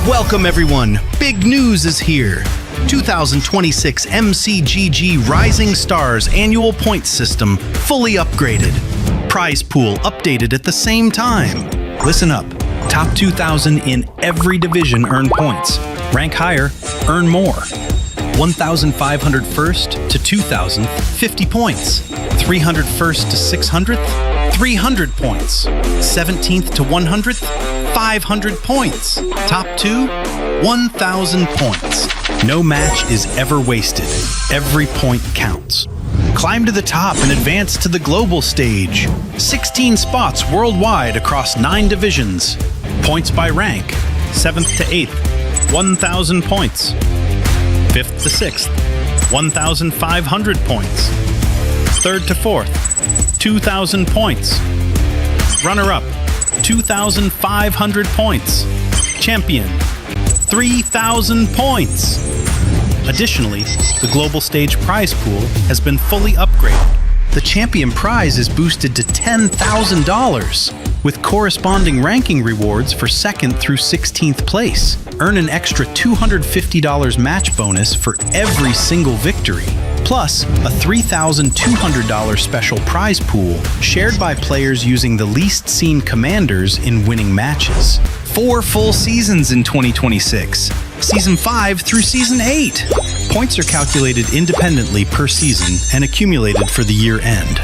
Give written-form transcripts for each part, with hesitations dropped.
Welcome everyone, big news is here. 2026 MCGG Rising Stars annual points system fully upgraded. Prize pool updated at the same time. Listen up, top 2,000 in every division earn points. Rank higher, earn more. 1,500 first to 2,000, 50 points. 300 first to 600th, 300 points. 17th to 100th, 500 points. Top 2, 1,000 points. No match is ever wasted. Every point counts. Climb to the top and advance to the global stage. 16 spots worldwide across 9 divisions. Points by rank. 7th to 8th, 1,000 points. 5th to 6th, 1,500 points. 3rd to 4th, 2,000 points. Runner-up, 2,500 points. Champion, 3,000 points. Additionally, the global stage prize pool has been fully upgraded. The champion prize is boosted to $10,000 with corresponding ranking rewards for 2nd through 16th place. Earn an extra $250 match bonus for every single victory, plus a $3,200 special prize pool shared by players using the least seen commanders in winning matches. 4 full seasons in 2026, Season 5 through Season 8. Points are calculated independently per season and accumulated for the year end.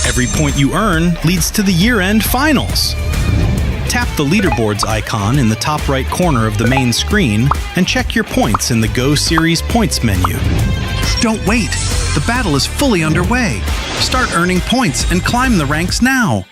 Every point you earn leads to the year-end finals. Tap the leaderboards icon in the top right corner of the main screen and check your points in the Go Series points menu. Don't wait, the battle is fully underway. Start earning points and climb the ranks now.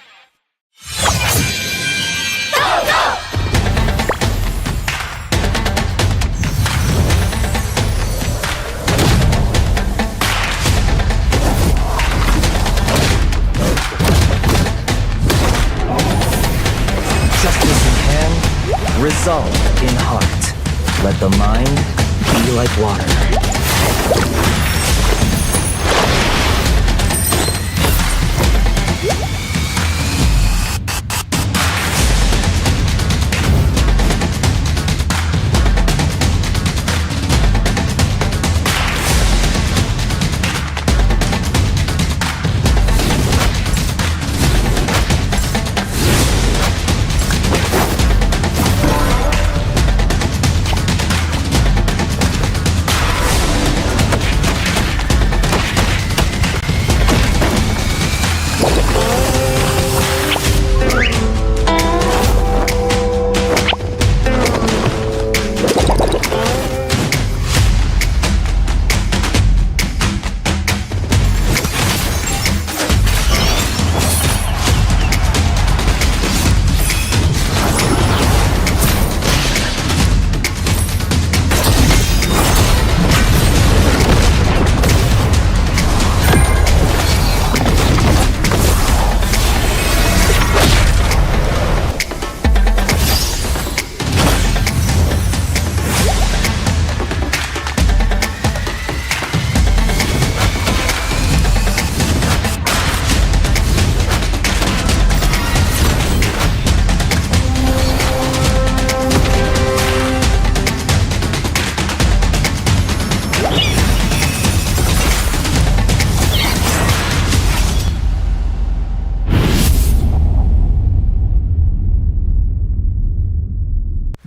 Resolve in heart. Let the mind be like water.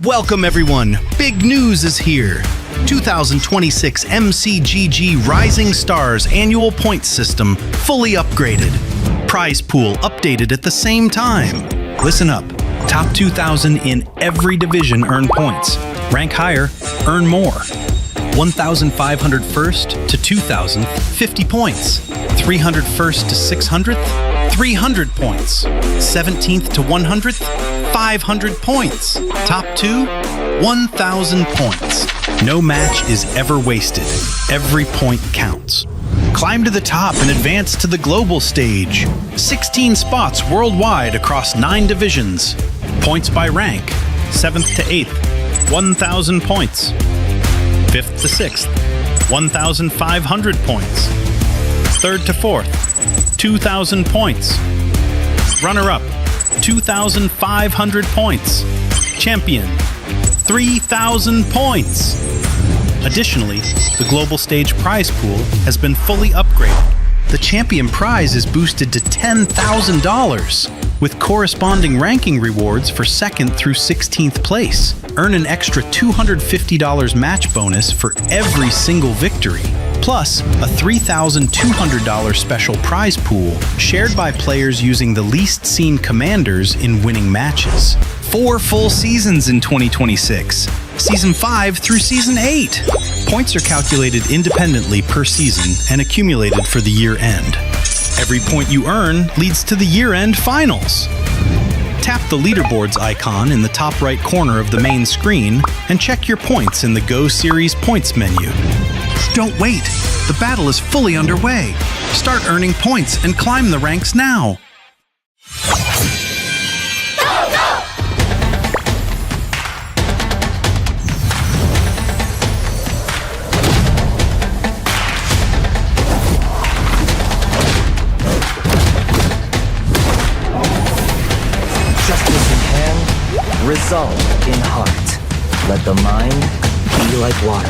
Welcome everyone, big news is here. 2026 MCGG Rising Stars annual points system fully upgraded. Prize pool updated at the same time. Listen up, top 2,000 in every division earn points. Rank higher, earn more. 1,500 first to 2,000, 50 points. 300 first to 600th, 300 points. 17th to 100th, 500 points. Top 2, 1,000 points. No match is ever wasted. Every point counts. Climb to the top and advance to the global stage. 16 spots worldwide across 9 divisions. Points by rank. 7th to 8th, 1,000 points. 5th to 6th, 1,500 points. 3rd to 4th, 2,000 points. Runner-up, 2,500 points. Champion, 3,000 points. Additionally, the global stage prize pool has been fully upgraded. The champion prize is boosted to $10,000, with corresponding ranking rewards for 2nd through 16th place. Earn an extra $250 match bonus for every single victory, plus a $3,200 special prize pool shared by players using the least seen commanders in winning matches. 4 full seasons in 2026, Season 5 through Season 8. Points are calculated independently per season and accumulated for the year end. Every point you earn leads to the year-end finals. Tap the leaderboards icon in the top right corner of the main screen and check your points in the Go Series points menu. Don't wait! The battle is fully underway. Start earning points and climb the ranks now. Resolve in heart. Let the mind be like water.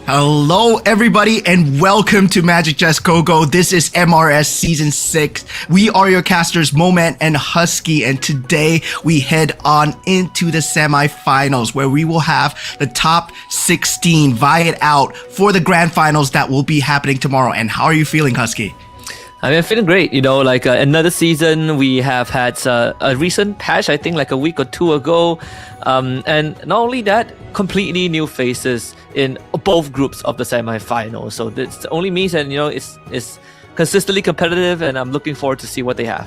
Hello everybody and welcome to Magic Just Go-Go. This is MRS Season 6. We are your casters Moment and Husky, and today we head on into the semifinals where we will have the top 16 vie it out for the grand finals that will be happening tomorrow. And how are you feeling, Husky? I mean, I'm feeling great. Like another season, we have had a recent patch, I think like a week or two ago. And not only that, completely new faces in both groups of the semi-finals. So this only means that, it's consistently competitive, and I'm looking forward to see what they have.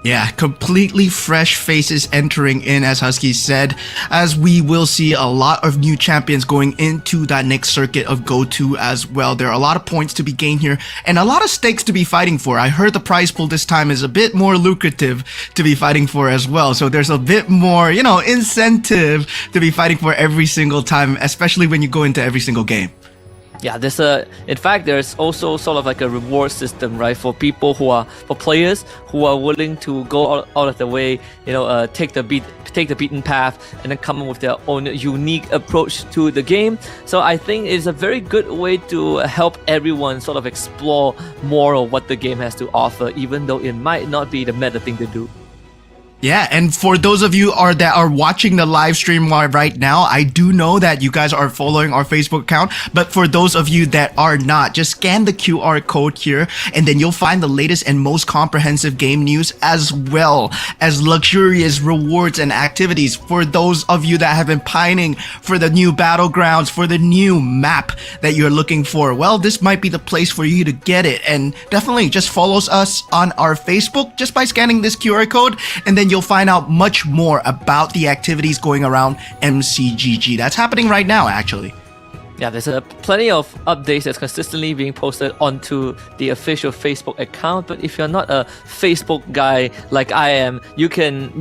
Yeah, completely fresh faces entering in, as Husky said, as we will see a lot of new champions going into that next circuit of Go-To as well. There are a lot of points to be gained here and a lot of stakes to be fighting for. I heard the prize pool this time is a bit more lucrative to be fighting for as well. So there's a bit more, incentive to be fighting for every single time, especially when you go into every single game. Yeah, in fact, there's also sort of like a reward system, right? For players who are willing to go out of the way, take the beaten path and then come up with their own unique approach to the game. So I think it's a very good way to help everyone sort of explore more of what the game has to offer, even though it might not be the meta thing to do. Yeah, and for those of you that are watching the live stream right now, I do know that you guys are following our Facebook account, but for those of you that are not, just scan the QR code here, and then you'll find the latest and most comprehensive game news, as well as luxurious rewards and activities for those of you that have been pining for the new battlegrounds, for the new map that you're looking for. Well, this might be the place for you to get it, and definitely just follow us on our Facebook just by scanning this QR code, and then you'll find out much more about the activities going around MCGG. That's happening right now, actually. Yeah, there's plenty of updates that's consistently being posted onto the official Facebook account. But if you're not a Facebook guy like I am, you can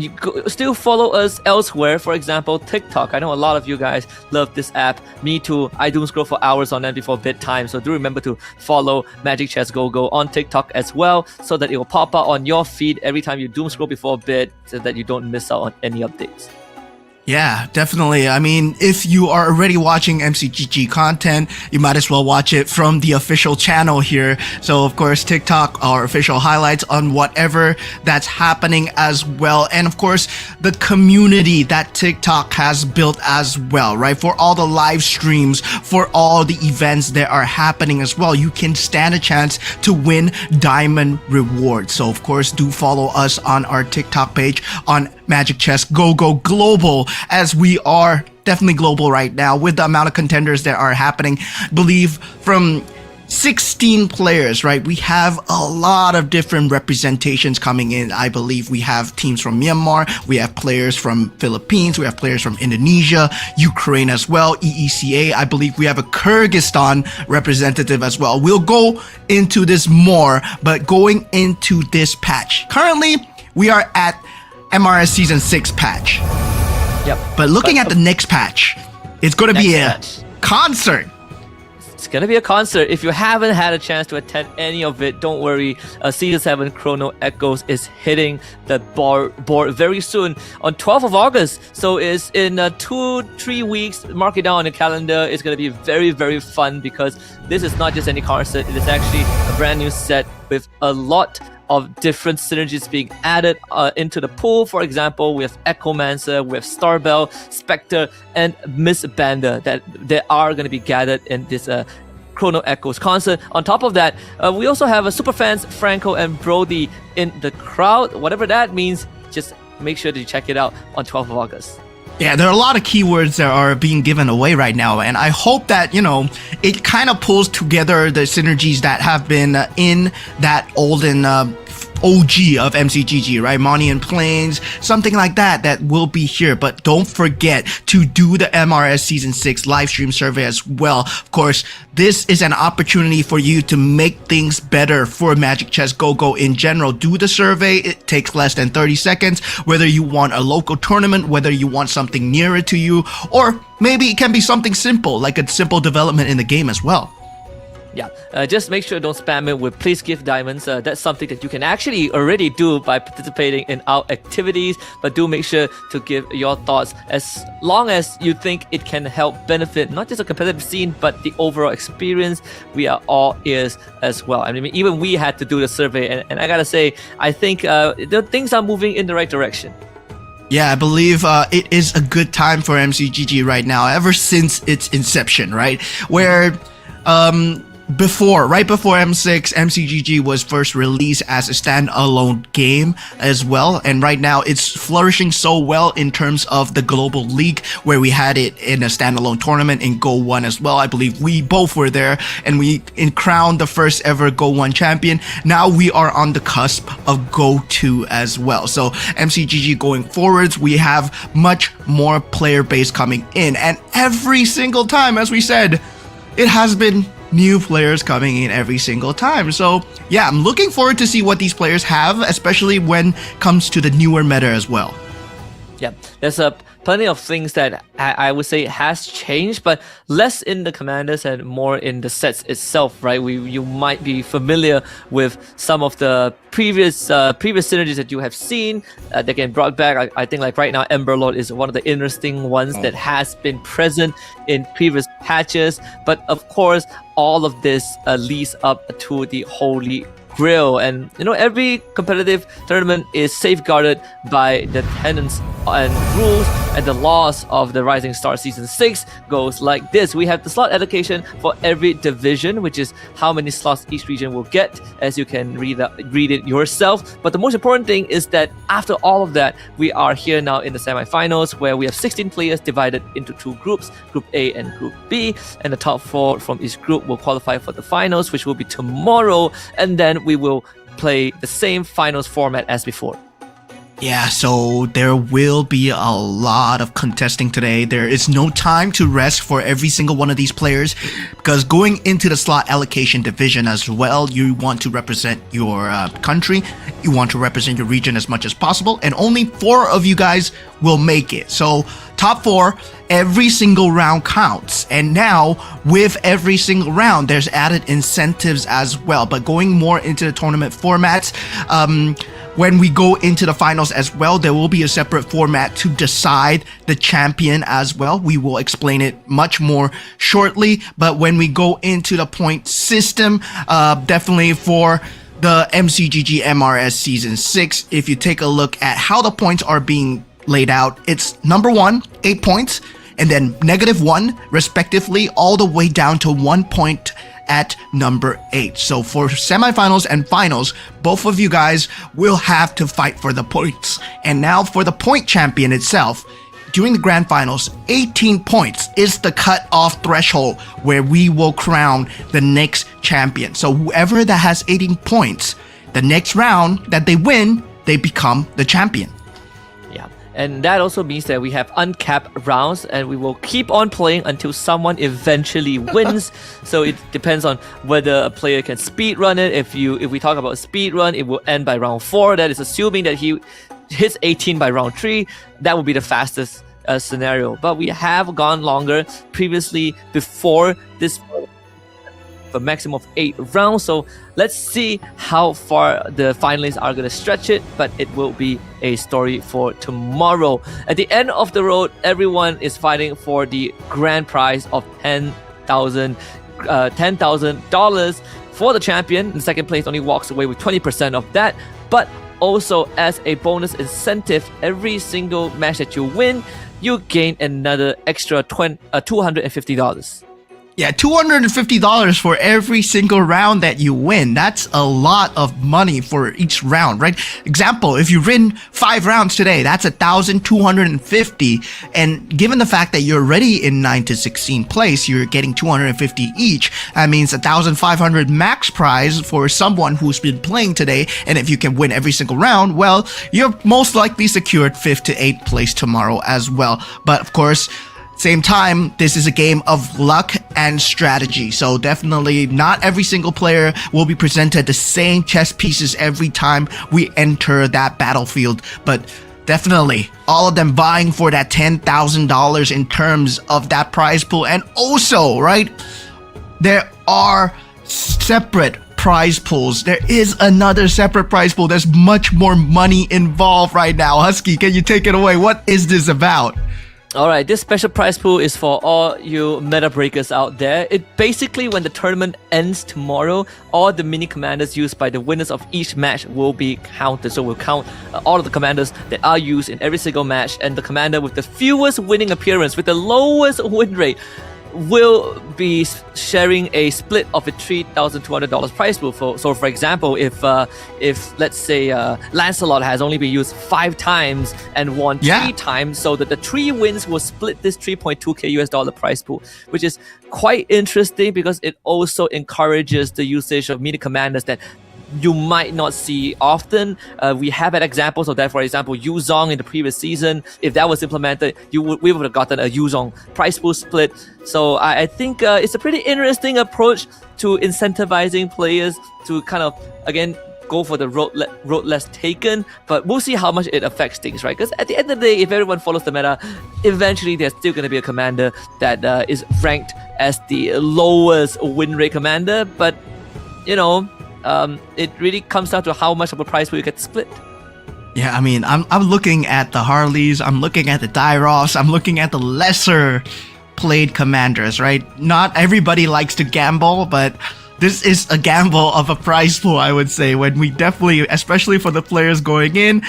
still follow us elsewhere. For example, TikTok. I know a lot of you guys love this app. Me too. I doom scroll for hours on them before bedtime. So do remember to follow Magic Chess Go on TikTok as well, so that it will pop up on your feed every time you doom scroll before bed, so that you don't miss out on any updates. Yeah, definitely. I mean, if you are already watching MCGG content, you might as well watch it from the official channel here. So, of course, TikTok, our official highlights on whatever that's happening as well. And, of course, the community that TikTok has built as well, right? For all the live streams, for all the events that are happening as well, you can stand a chance to win diamond rewards. So, of course, do follow us on our TikTok page on Magic Chess Go Global, as we are definitely global right now with the amount of contenders that are happening. Believe from 16 players, right? We have a lot of different representations coming in. I believe we have teams from Myanmar, we have players from Philippines, we have players from Indonesia, Ukraine as well, EECA. I believe we have a Kyrgyzstan representative as well. We'll go into this more, but going into this patch, currently we are at MRS Season 6 patch. Yep. But looking at the next patch, it's going to be a concert. It's going to be a concert. If you haven't had a chance to attend any of it, don't worry. Season 7 Chrono Echoes is hitting the board very soon on 12th of August. So it's in 2-3 weeks. Mark it down on the calendar. It's going to be very, very fun, because this is not just any concert. It is actually a brand new set with a lot of different synergies being added into the pool. For example, we have Echomancer, we have Starbell, Spectre, and Miss Banda that are going to be gathered in this Chrono Echoes concert. On top of that, we also have Superfans Franco and Brody in the crowd. Whatever that means, just make sure to check it out on 12th of August. Yeah, there are a lot of keywords that are being given away right now, and I hope that, it kind of pulls together the synergies that have been in that olden OG of MCGG, right? Monian Plains, something like that will be here. But don't forget to do the MRS Season 6 live stream survey as well. Of course, this is an opportunity for you to make things better for Magic Chess Go in general. Do the survey. It takes less than 30 seconds. Whether you want a local tournament, whether you want something nearer to you, or maybe it can be something simple, like a simple development in the game as well. Yeah, just make sure don't spam it with please give diamonds. That's something that you can actually already do by participating in our activities, but do make sure to give your thoughts as long as you think it can help benefit not just a competitive scene, but the overall experience. We are all ears as well. I mean, even we had to do the survey, and I gotta say, I think the things are moving in the right direction. Yeah, I believe it is a good time for MCGG right now, ever since its inception, right? Where right before M6, MCGG was first released as a standalone game as well, and right now it's flourishing so well in terms of the global league, where we had it in a standalone tournament in Go 1 as well. I believe we both were there, and we crowned the first ever Go 1 champion. Now we are on the cusp of Go 2 as well. So MCGG going forwards, we have much more player base coming in, and every single time, as we said, it has been new players coming in every single time. So yeah, I'm looking forward to see what these players have, especially when it comes to the newer meta as well. Yeah, there's plenty of things that I would say has changed, but less in the commanders and more in the sets itself, right? You might be familiar with some of the previous synergies that you have seen that get brought back. I think like right now, Ember Lord is one of the interesting ones that has been present in previous patches. But of course, all of this leads up to the Holy grill. And every competitive tournament is safeguarded by the tenets and rules and the laws of the Rising Star Season 6 goes like this. We have the slot allocation for every division, which is how many slots each region will get, as you can read it yourself. But the most important thing is that after all of that, we are here now in the semifinals, where we have 16 players divided into two groups, Group A and Group B, and the top 4 from each group will qualify for the finals, which will be tomorrow, and then we will play the same finals format as before. Yeah, so there will be a lot of contesting today. There is no time to rest for every single one of these players, because going into the slot allocation division as well, you want to represent your country, you want to represent your region as much as possible, and only 4 of you guys will make it. So top 4, every single round counts. And now with every single round, there's added incentives as well. But going more into the tournament formats, when we go into the finals as well, there will be a separate format to decide the champion as well. We will explain it much more shortly. But when we go into the point system, definitely for the MCGG MRS Season 6, if you take a look at how the points are being laid out, it's number 1, 8 points, and then -1 respectively, all the way down to 1 point at number 8. So for semifinals and finals, both of you guys will have to fight for the points. And now for the point champion itself, during the grand finals, 18 points is the cut-off threshold where we will crown the next champion. So whoever that has 18 points, the next round that they win, they become the champion. And that also means that we have uncapped rounds, and we will keep on playing until someone eventually wins. So it depends on whether a player can speed run it. If we talk about speed run, it will end by round 4. That is assuming that he hits 18 by round 3. That would be the fastest scenario. But we have gone longer previously before this, a maximum of 8 rounds. So let's see how far the finalists are going to stretch it, but it will be a story for tomorrow. At the end of the road, everyone is fighting for the grand prize of $10,000 for the champion. In second place only walks away with 20% of that, but also as a bonus incentive, every single match that you win, you gain another extra $250. Yeah, $250 for every single round that you win. That's a lot of money for each round, right? Example, if you win 5 rounds today, that's $1,250. And given the fact that you're already in 9 to 16 place, you're getting $250 each. That means $1,500 max prize for someone who's been playing today. And if you can win every single round, well, you're most likely secured 5th to 8th place tomorrow as well. But of course, same time, this is a game of luck and strategy. So definitely not every single player will be presented the same chess pieces every time we enter that battlefield. But definitely all of them vying for that $10,000 in terms of that prize pool. And also, right, there are separate prize pools. There is another separate prize pool. There's much more money involved right now. Husky, can you take it away? What is this about? Alright, this special prize pool is for all you meta breakers out there. It basically, when the tournament ends tomorrow, all the mini commanders used by the winners of each match will be counted. So we'll count all of the commanders that are used in every single match, and the commander with the fewest winning appearance, with the lowest win rate, will be sharing a split of a $3,200 prize pool. So for example, if let's say Lancelot has only been used 5 times and won 3 times, so that the 3 wins will split this $3.2k US prize pool, which is quite interesting because it also encourages the usage of mini commanders that you might not see often. We have had examples of that. For example, Yuzong in the previous season. If that was implemented, we would have gotten a Yuzong prize pool split. So I think it's a pretty interesting approach to incentivizing players to kind of, again, go for the road less taken. But we'll see how much it affects things, right? Because at the end of the day, if everyone follows the meta, eventually there's still going to be a commander that is ranked as the lowest win rate commander. But, you know, it really comes down to how much of a prize pool you get split. Yeah, I mean, I'm looking at the Harleys, I'm looking at the Dairos, I'm looking at the lesser played commanders, right? Not everybody likes to gamble, but this is a gamble of a prize pool, I would say, when we definitely, especially for the players going in,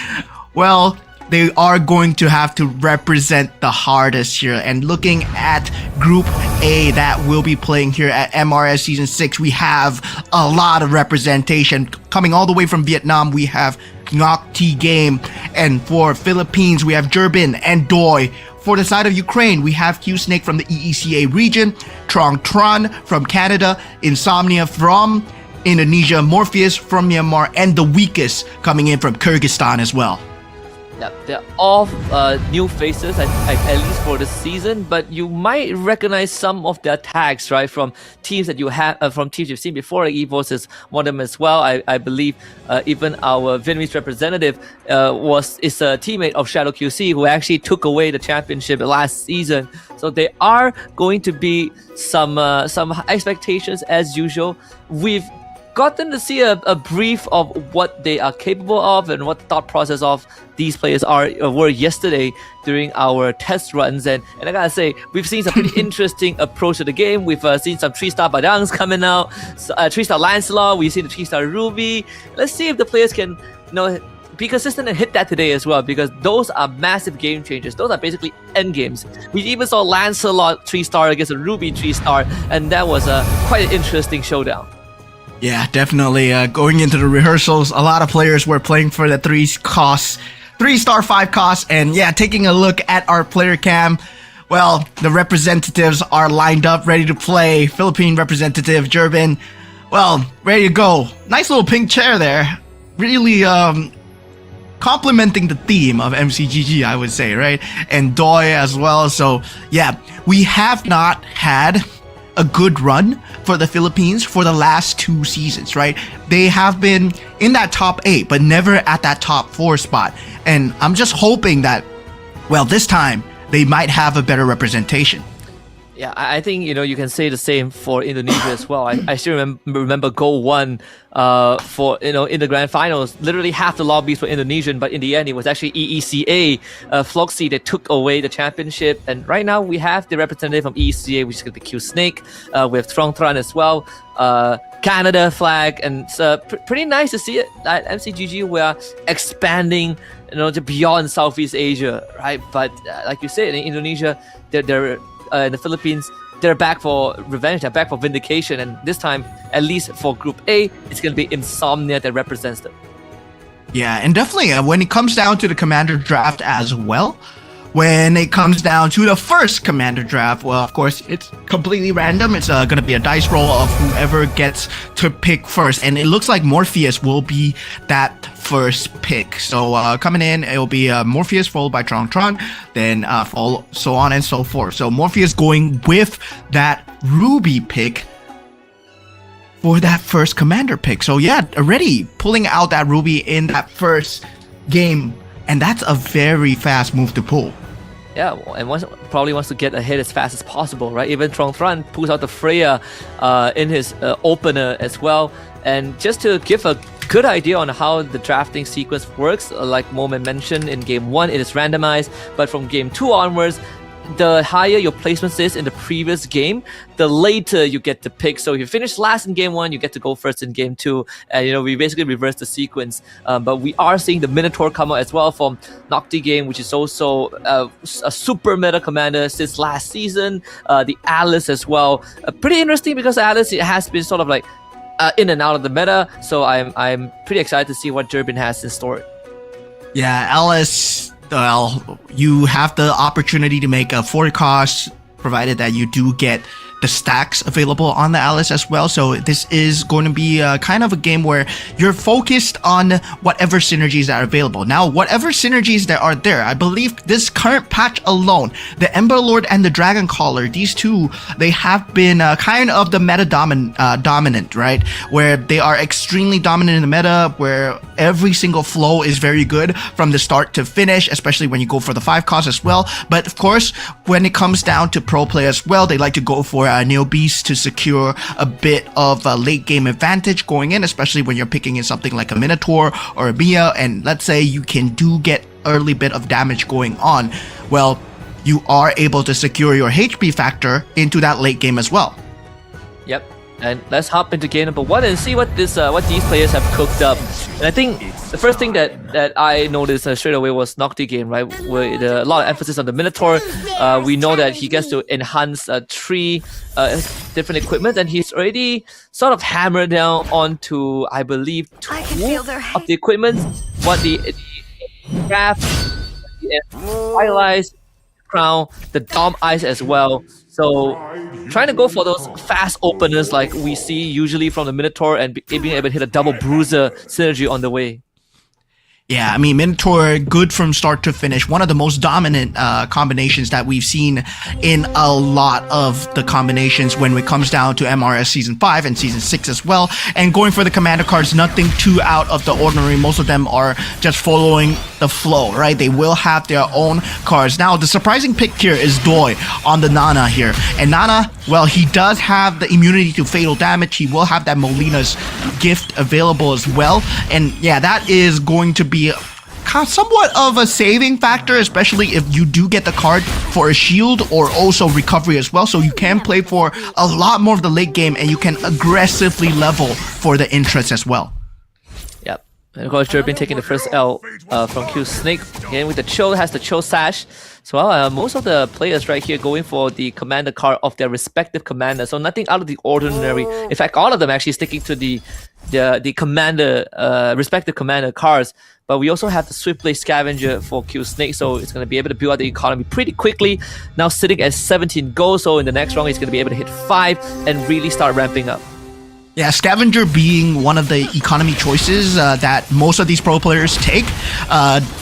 well, they are going to have to represent the hardest here. And looking at Group A that will be playing here at MRS Season 6, we have a lot of representation. Coming all the way from Vietnam, we have Ngoc T Game. And for Philippines, we have Durbin and Doi. For the side of Ukraine, we have Q-Snake from the EECA region, Trong Tran from Canada, Insomnia from Indonesia, Morpheus from Myanmar, and The Weakest coming in from Kyrgyzstan as well. Yeah, they're all new faces, at least for the season. But you might recognize some of their tags, right, from teams that you have, from teams you've seen before. Like EVOS is one of them as well. I believe even our Vietnamese representative is a teammate of Shadow QC, who actually took away the championship last season. So there are going to be some expectations as usual. We've gotten to see a brief of what they are capable of and what the thought process of these players were yesterday during our test runs, and I gotta say, we've seen some pretty interesting approach to the game. We've seen some 3-star Badangs coming out, 3-star Lancelot, we've seen the 3-star Ruby. Let's see if the players can be consistent and hit that today as well, because those are massive game changers. Those are basically end games. We even saw Lancelot 3-star against a Ruby 3-star, and that was quite an interesting showdown. Yeah, definitely. Going into the rehearsals, a lot of players were playing for the 3-star 5 costs, and yeah, taking a look at our player cam, well, the representatives are lined up, ready to play. Philippine representative, Durbin, well, ready to go. Nice little pink chair there. Really, complementing the theme of MCGG, I would say, right? And Doi as well. So yeah, we have not had a good run for the Philippines for the last 2 seasons, right? They have been in that top 8, but never at that top 4 spot. And I'm just hoping that, well, this time they might have a better representation. Yeah, I think you can say the same for Indonesia as well. I still remember goal 1 for in the grand finals. Literally half the lobbies were Indonesian, but in the end it was actually EECA Floxy that took away the championship. And right now we have the representative from EECA, which is going to be Q-Snake. We have Trong Tran as well. Canada flag, and it's pretty nice to see it at MCGG. We are expanding, to beyond Southeast Asia, right? But like you said, in Indonesia, they're in the Philippines, they're back for revenge, they're back for vindication, and this time, at least for Group A, it's going to be Insomnia that represents them. Yeah, and definitely when it comes down to the commander draft as well, when it comes down to the first commander draft, well, of course, it's completely random. It's going to be a dice roll of whoever gets to pick first, and it looks like Morpheus will be that first pick. So coming in, it will be Morpheus followed by Trong Tran, then so on and so forth. So Morpheus going with that Ruby pick for that first commander pick. So yeah, already pulling out that Ruby in that first game, and that's a very fast move to pull. Yeah, and probably wants to get ahead as fast as possible, right? Even Trong Tran pulls out the Freya in his opener as well. And just to give a good idea on how the drafting sequence works, like Momen mentioned, in game 1 it is randomized, but from game 2 onwards, the higher your placements is in the previous game, the later you get to pick. So if you finish last in game 1, you get to go first in game 2. And we basically reverse the sequence. But we are seeing the Minotaur come out as well from Nocti game, which is also a super meta commander since last season. The Alice as well. Pretty interesting because Alice, it has been sort of like in and out of the meta. So I'm pretty excited to see what Durbin has in store. Yeah, Alice, well, you have the opportunity to make a 4 cost, provided that you do get the stacks available on the Alice as well. So this is going to be kind of a game where you're focused on whatever synergies that are available. Now, whatever synergies that are there, I believe this current patch alone, the Ember Lord and the Dragon Caller, these two, they have been kind of the meta dominant, right? Where they are extremely dominant in the meta, where every single flow is very good from the start to finish, especially when you go for the 5 cost as well. But of course, when it comes down to pro play as well, they like to go for Neo Beast to secure a bit of a late game advantage going in, especially when you're picking in something like a Minotaur or a Mia, and let's say you can get early bit of damage going on. Well, you are able to secure your HP factor into that late game as well. Yep. And let's hop into game number 1 and see what these players have cooked up. And I think the first thing that I noticed straight away was Nocti game, right? With a lot of emphasis on the Minotaur. We know that he gets to enhance 3 different equipment, and he's already sort of hammered down onto, I believe, 2 of the equipment. What the craft, the highlights, crown, the Dom Eyes as well. So trying to go for those fast openers like we see usually from the Minotaur and being able to hit a double bruiser synergy on the way. Yeah, I mean, Minotaur, good from start to finish. One of the most dominant combinations that we've seen in a lot of the combinations when it comes down to MRS Season 5 and Season 6 as well. And going for the commander cards, nothing too out of the ordinary. Most of them are just following the flow, right? They will have their own cards. Now, the surprising pick here is Doi on the Nana here. And Nana, well, he does have the immunity to fatal damage. He will have that Molina's gift available as well. And yeah, that is going to be somewhat of a saving factor, especially if you do get the card for a shield or also recovery as well. So you can play for a lot more of the late game and you can aggressively level for the interest as well. Yep. And of course, Durbin taking the first L from Q Snake. Again, with the Cho, has the Cho Sash. So most of the players right here going for the commander card of their respective commander. So nothing out of the ordinary. In fact, all of them actually sticking to the commander, respective commander cards. But we also have the Swift Blade Scavenger for Q Snake, so it's going to be able to build out the economy pretty quickly. Now sitting at 17 gold, so in the next round he's going to be able to hit 5 and really start ramping up. Yeah, Scavenger being one of the economy choices that most of these pro players take.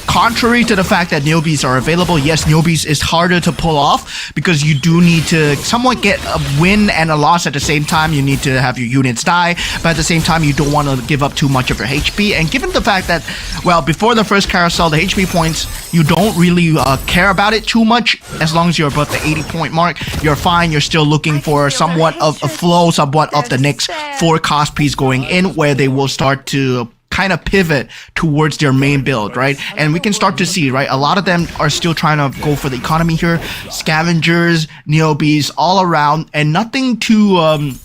Contrary to the fact that Neobees are available, yes, Neobees is harder to pull off because you do need to somewhat get a win and a loss at the same time. You need to have your units die, but at the same time, you don't want to give up too much of your HP. And given the fact that, well, before the first carousel, the HP points, you don't really care about it too much. As long as you're above the 80-point mark, you're fine. You're still looking for somewhat of a flow, somewhat of the next 4 cost piece going in, where they will start to kind of pivot towards their main build, right? And we can start to see, right? A lot of them are still trying to go for the economy here. Scavengers, Neobees, all around, and nothing too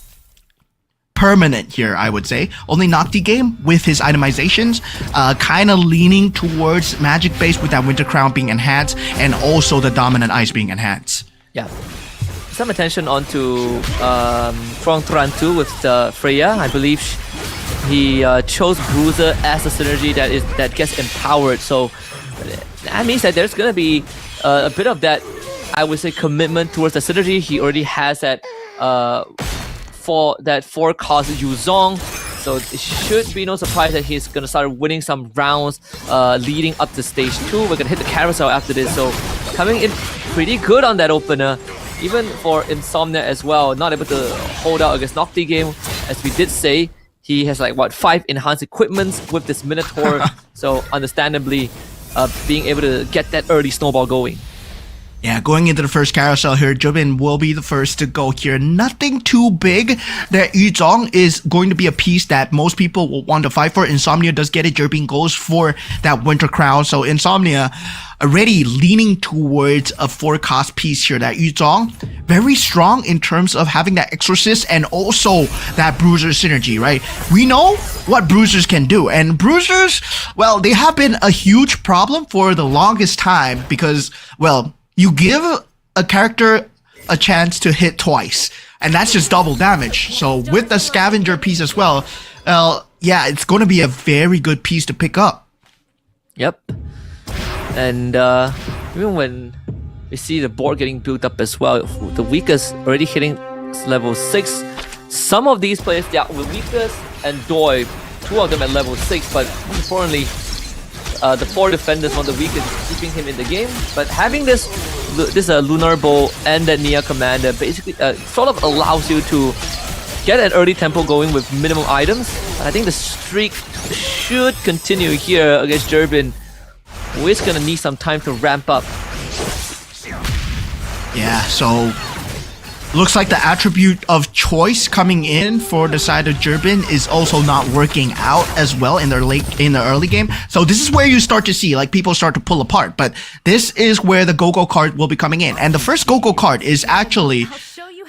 permanent here, I would say. Only Nocti game with his itemizations, kind of leaning towards magic base with that Winter Crown being enhanced and also the Dominant Ice being enhanced. Yeah. Some attention onto Trong Tran 2 with Freya. I believe he chose Bruiser as a synergy that gets empowered. So that means that there's gonna be a bit of that, I would say, commitment towards the synergy. He already has that 4 cost Yuzong. So it should be no surprise that he's gonna start winning some rounds leading up to stage 2. We're gonna hit the carousel after this. So coming in pretty good on that opener. Even for Insomnia as well, not able to hold out against Nocti game. As we did say, he has like, what, 5 enhanced equipments with this Minotaur. So understandably, being able to get that early snowball going. Yeah, going into the first carousel here, Jubin will be the first to go here. Nothing too big. That Yuzong is going to be a piece that most people will want to fight for. Insomnia does get it. Jubin goes for that Winter Crown. So Insomnia already leaning towards a 4 cost piece here. That Yuzong, very strong in terms of having that Exorcist and also that Bruiser synergy, right? We know what Bruisers can do. And Bruisers, well, they have been a huge problem for the longest time because, well, you give a character a chance to hit twice, and that's just double damage. So with the Scavenger piece as well, yeah, it's going to be a very good piece to pick up. Yep. And even when we see the board getting built up as well, the weakest already hitting level 6. Some of these players, yeah, with weakest and Doi, 2 of them at level 6, but importantly, the 4 defenders on the weakest keeping him in the game. But having this Lunar Bowl and that Nia Commander basically sort of allows you to get an early tempo going with minimum items. I think the streak should continue here against Durbin, who is going to need some time to ramp up. Yeah, so looks like the attribute of choice coming in for the side of Durbin is also not working out as well in the early game. So this is where you start to see, like, people start to pull apart. But this is where the Go-Go card will be coming in. And the first Go-Go card is actually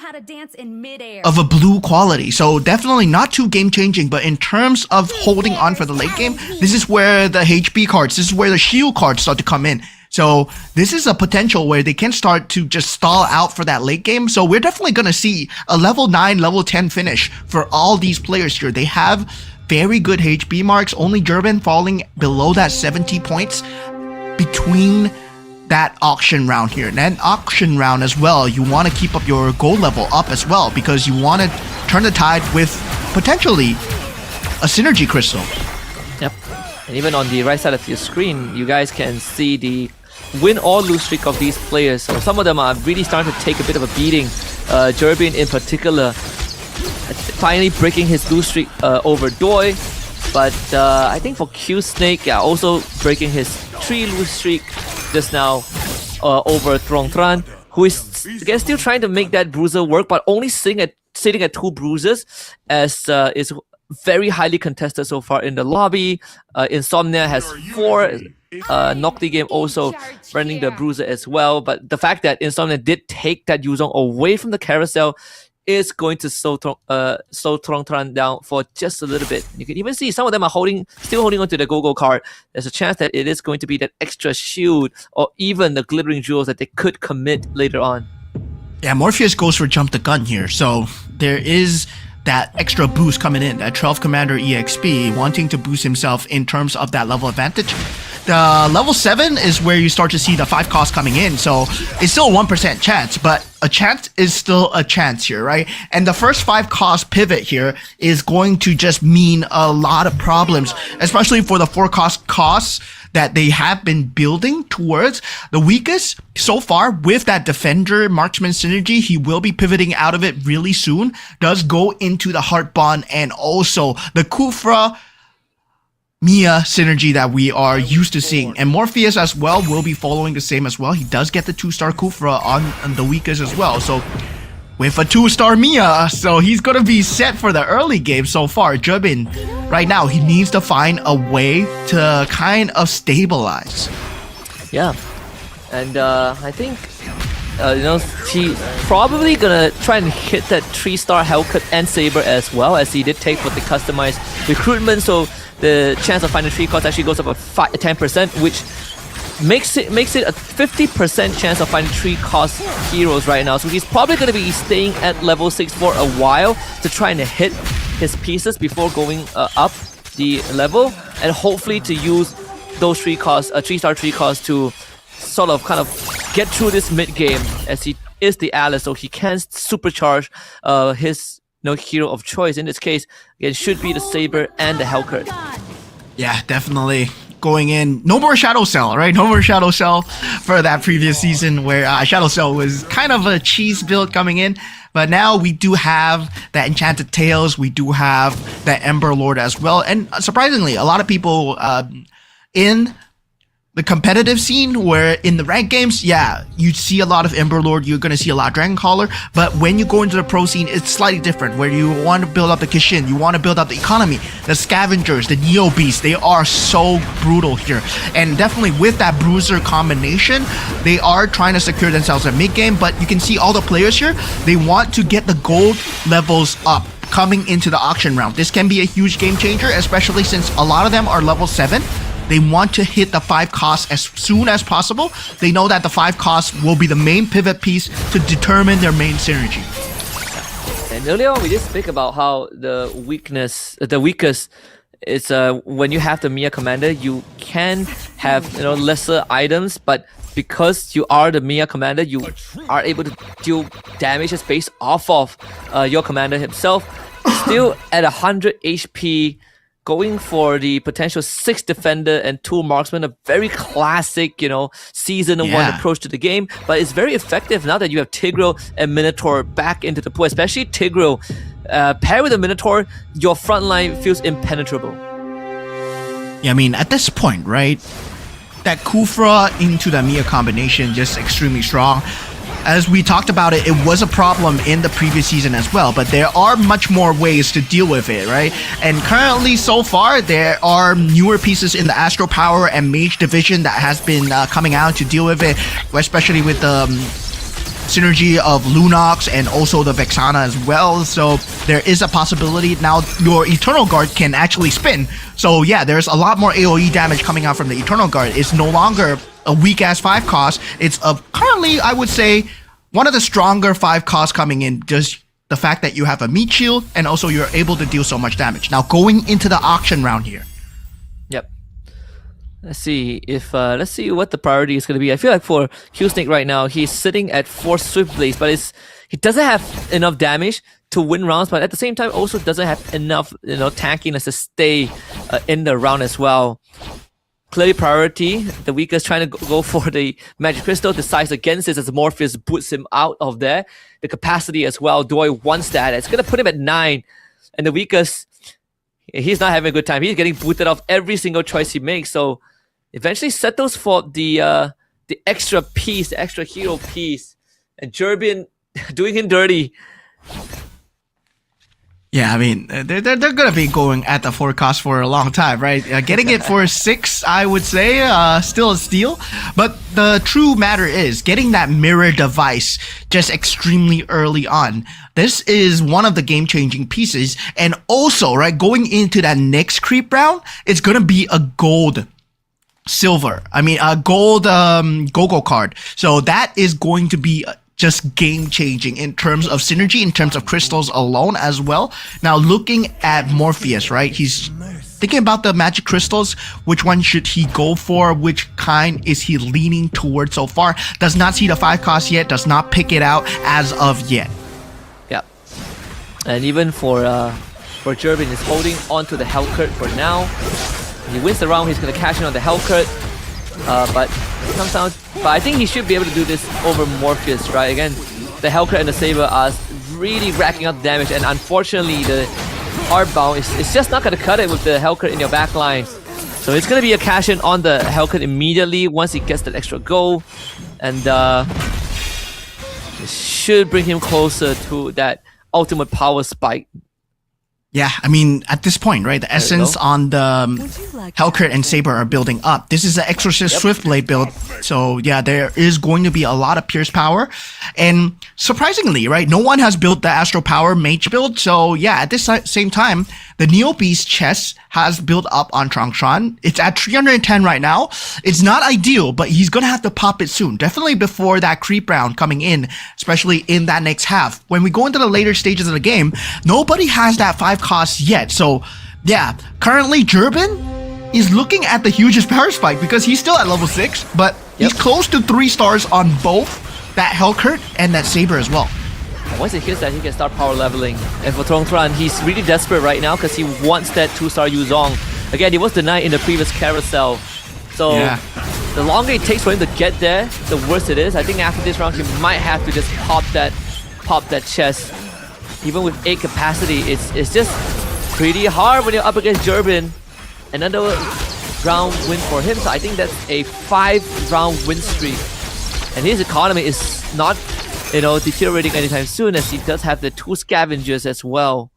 how to dance in midair. of a blue quality. So definitely not too game changing, but in terms of holding on for the late game, this is where the HP cards, this is where the shield cards start to come in. So this is a potential where they can start to just stall out for that late game. So we're definitely going to see a level 9, level 10 finish for all these players here. They have very good HP marks, only German falling below that 70 points between that auction round here. And then auction round as well, you want to keep up your gold level up as well, because you want to turn the tide with potentially a synergy crystal. Yep. And even on the right side of your screen, you guys can see the win or lose streak of these players. So some of them are really starting to take a bit of a beating. Jerbin in particular, finally breaking his lose streak over Doi. But I think for Q Snake, yeah, also breaking his 3 lose streak just now over Trong Tran, who is again still trying to make that bruiser work, but only sitting at 2 bruises, as is very highly contested so far in the lobby. Insomnia has 4. Nocti Game also running the bruiser as well. But the fact that Insomnia did take that Yuzong away from the carousel is going to slow Trong Tran down for just a little bit. You can even see some of them are still holding onto the go-go card. There's a chance that it is going to be that extra shield or even the glittering jewels that they could commit later on. Yeah, Morpheus goes for jump the gun here. So there is that extra boost coming in, that 12 Commander EXP wanting to boost himself in terms of that level advantage. The level 7 is where you start to see the 5 cost coming in, so it's still a 1% chance, but a chance is still a chance here, right? And the first 5 cost pivot here is going to just mean a lot of problems, especially for the 4 costs that they have been building towards. The weakest so far with that defender marksman synergy, he will be pivoting out of it really soon, does go into the heart bond and also the Kufra Mia synergy that we are used to seeing. And Morpheus as well will be following the same as well. He does get the 2-star Kufra on the weakest as well. So with a 2-star Mia, so he's gonna be set for the early game so far. Jubin, right now, he needs to find a way to kind of stabilize. Yeah. And I think he's probably gonna try and hit that 3-star Hellcut and Saber as well, as he did take for the customized recruitment. So the chance of finding 3 costs actually goes up a 10%, which makes it a 50% chance of finding 3 cost heroes right now. So he's probably going to be staying at level 6 for a while to try and hit his pieces before going up the level, and hopefully to use those 3-star 3 costs to sort of kind of get through this mid game, as he is the Alice, so he can supercharge his hero of choice. In this case, it should be the Saber and the Hellcut. Yeah, definitely going in. No more Shadow Cell, right? No more Shadow Cell for that previous season where Shadow Cell was kind of a cheese build coming in. But now we do have that Enchanted Tales. We do have that Ember Lord as well. And surprisingly, a lot of people in the competitive scene, where in the ranked games, yeah, you see a lot of Ember Lord, you're going to see a lot of Dragon Caller, but when you go into the pro scene, it's slightly different, where you want to build up the Kishin, you want to build up the economy, the Scavengers, the Neo Beasts, they are so brutal here. And definitely with that Bruiser combination, they are trying to secure themselves at mid-game, but you can see all the players here, they want to get the gold levels up coming into the auction round. This can be a huge game changer, especially since a lot of them are level 7. They want to hit the 5 costs as soon as possible. They know that the 5 costs will be the main pivot piece to determine their main synergy. And earlier on, we did speak about how the weakest is when you have the Mia Commander, you can have lesser items, but because you are the Mia Commander, you are able to deal damages based off of your commander himself. Still at 100 HP. Going for the potential 6 defender and 2 marksman, a very classic, season 1 approach to the game. But it's very effective now that you have Tigreal and Minotaur back into the pool, especially Tigreal. Paired with the Minotaur, your front line feels impenetrable. Yeah, I mean, at this point, right, that Kufra into the Mia combination just extremely strong. As we talked about it, it was a problem in the previous season as well, but there are much more ways to deal with it, right? And currently, so far, there are newer pieces in the Astro Power and Mage division that has been coming out to deal with it, especially with the synergy of Lunox and also the Vexana as well. So there is a possibility now your Eternal Guard can actually spin. So yeah, there's a lot more AoE damage coming out from the Eternal Guard. It's no longer a weak ass 5 cost. It's currently, I would say, one of the stronger 5 costs coming in. Just the fact that you have a meat shield and also you're able to deal so much damage. Now going into the auction round here. Yep. Let's see what the priority is going to be. I feel like for Q Snake right now, he's sitting at 4 Swift Blades, but he doesn't have enough damage to win rounds, but at the same time also doesn't have enough tankiness to stay in the round as well. Clearly priority, the weakest trying to go for the Magic Crystal, decides against this as Morpheus boots him out of there. The capacity as well, Doi wants that. It's going to put him at 9. And the weakest, he's not having a good time. He's getting booted off every single choice he makes. So eventually settles for the extra piece, the extra hero piece. And Jerbian doing him dirty. Yeah, I mean, they're gonna be going at the 4 cost for a long time, right? Getting it for 6, I would say, still a steal. But the true matter is, getting that mirror device just extremely early on. This is one of the game-changing pieces. And also, right, going into that next creep round, it's gonna be a gold Go-Go card. So that is going to be just game-changing in terms of synergy, in terms of crystals alone as well. Now looking at Morpheus, right? He's thinking about the magic crystals. Which one should he go for? Which kind is he leaning towards so far? Does not see the 5 cost yet, does not pick it out as of yet. Yep. And even for Jervin, is holding on to the Hellcurt for now. He wins the round, he's going to cash in on the Hellcurt. But I think he should be able to do this over Morpheus, right? Again, the Hellcurt and the Saber are really racking up damage, and unfortunately the Hardbound is just not going to cut it with the Hellcurt in your backline. So it's going to be a cash in on the Hellcurt immediately once he gets that extra goal, and it should bring him closer to that ultimate power spike. Yeah, I mean, at this point, right, the essence on the Hellcurt and Saber are building up. This is the Exorcist Swiftblade build. So yeah, there is going to be a lot of Pierce power. And surprisingly, right, no one has built the Astro Power Mage build. So yeah, at this same time, the Neo Beast chest has built up on Trang. It's at 310 right now. It's not ideal, but he's going to have to pop it soon. Definitely before that creep round coming in, especially in that next half. When we go into the later stages of the game, nobody has that 5 cost yet. So yeah, currently Jervin is looking at the hugest power spike because he's still at level 6, but he's close to 3 stars on both that Hellcurt and that Saber as well. Once he hits that, he can start power leveling. And for Trong, he's really desperate right now because he wants that 2-star Yuzong. Again, he was denied in the previous carousel. So the longer it takes for him to get there, the worse it is. I think after this round, he might have to just pop that chest. Even with 8 capacity, it's just pretty hard when you're up against Jervin. Another round win for him, so I think that's a 5-round win streak. And his economy is not, deteriorating anytime soon, as he does have the 2 scavengers as well.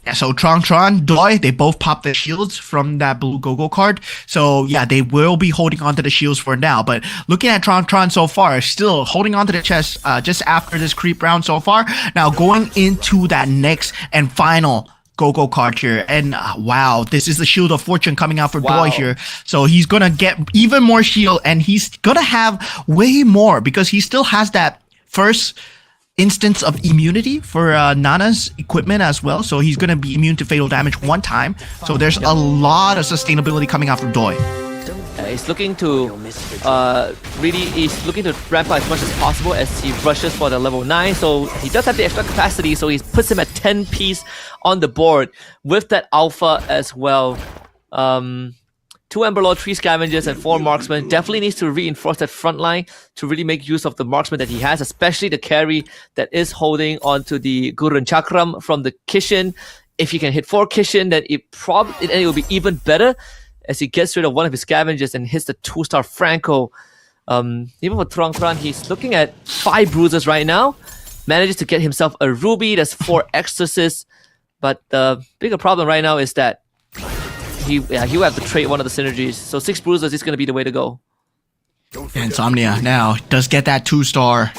Yeah, so Trang, Doi, they both popped their shields from that blue Go-Go card. So yeah, they will be holding on to the shields for now. But looking at Trang so far, still holding on to the chest just after this creep round so far. Now going into that next and final Go-Go card here. And wow, this is the Shield of Fortune coming out for Doi here. So he's going to get even more shield, and he's going to have way more because he still has that first instance of immunity for Nana's equipment as well. So he's going to be immune to fatal damage 1 time. So there's a lot of sustainability coming out from Doi. He's looking to he's looking to ramp up as much as possible as he rushes for the level 9. So he does have the extra capacity, so he puts him at 10 piece on the board with that alpha as well. 2 Ember Lord, 3 Scavengers, and 4 Marksmen. Definitely needs to reinforce that front line to really make use of the Marksman that he has, especially the carry that is holding onto the Gurun Chakram from the Kishin. If he can hit 4 Kishin, then it will be even better, as he gets rid of one of his Scavengers and hits the 2-star Franco. Even for Trang, he's looking at 5 bruises right now. Manages to get himself a Ruby. That's 4 Exorcists. But the bigger problem right now is that he will have to trade one of the synergies. So 6 bruises is going to be the way to go. Insomnia now does get that 2-star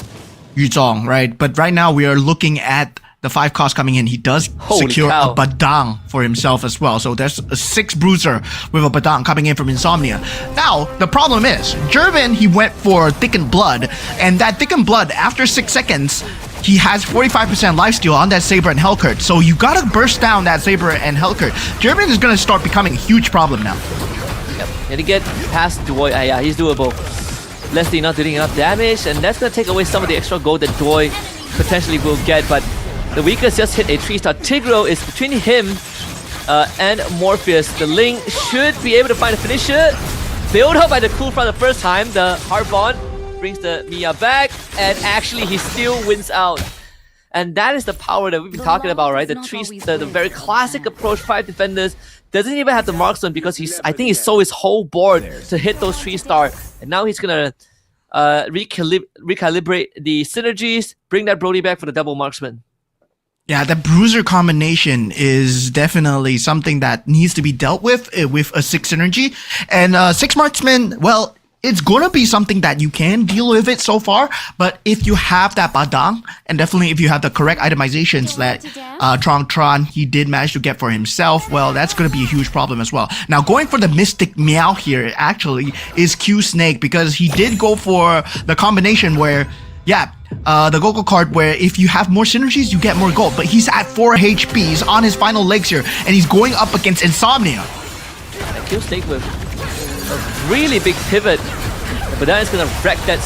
Yuzong, right? But right now we are looking at the 5 cost coming in. He does Holy secure cow. a Badang for himself as well. So there's a 6 bruiser with a Badang coming in from Insomnia. Now, the problem is, Jervin, he went for Thickened Blood, and that Thickened Blood, after 6 seconds, he has 45% lifesteal on that Saber and Hellcurt. So you gotta burst down that Saber and Hellcurt. Jervin is gonna start becoming a huge problem now. Yep. And to get past Doi, yeah, he's doable. Leslie not doing enough damage, and that's gonna take away some of the extra gold that Doi potentially will get, but the weakest just hit a 3-star. Tigro is between him and Morpheus. The Ling should be able to find a finisher. Built up by the cool front the first time. The hard bond brings the Mia back, and actually he still wins out. And that is the power that we've been talking about, right? The very classic approach, 5 defenders, doesn't even have the marksman because I think he sold his whole board to hit those 3-star. And now he's gonna recalibrate the synergies, bring that Brody back for the double marksman. Yeah, the bruiser combination is definitely something that needs to be dealt with a 6 synergy. And 6 marksman, well, it's gonna be something that you can deal with it so far, but if you have that Badang, and definitely if you have the correct itemizations that Tron he did manage to get for himself, well, that's gonna be a huge problem as well. Now, going for the Mystic Meow here actually is Q Snake, because he did go for the combination where, yeah, the Goku card where if you have more synergies, you get more gold. But he's at 4 HP, he's on his final legs here, and he's going up against Insomnia. And Q Snake with a really big pivot, but then it's gonna wreck that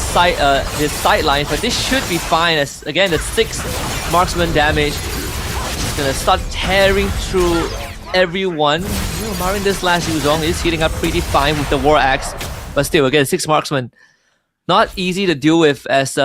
his sidelines. But this should be fine, as again the 6 marksman damage is gonna start tearing through everyone. You know, Marin this last Yuzong is heating up pretty fine with the War Axe, but still, again, 6 marksman, not easy to deal with, as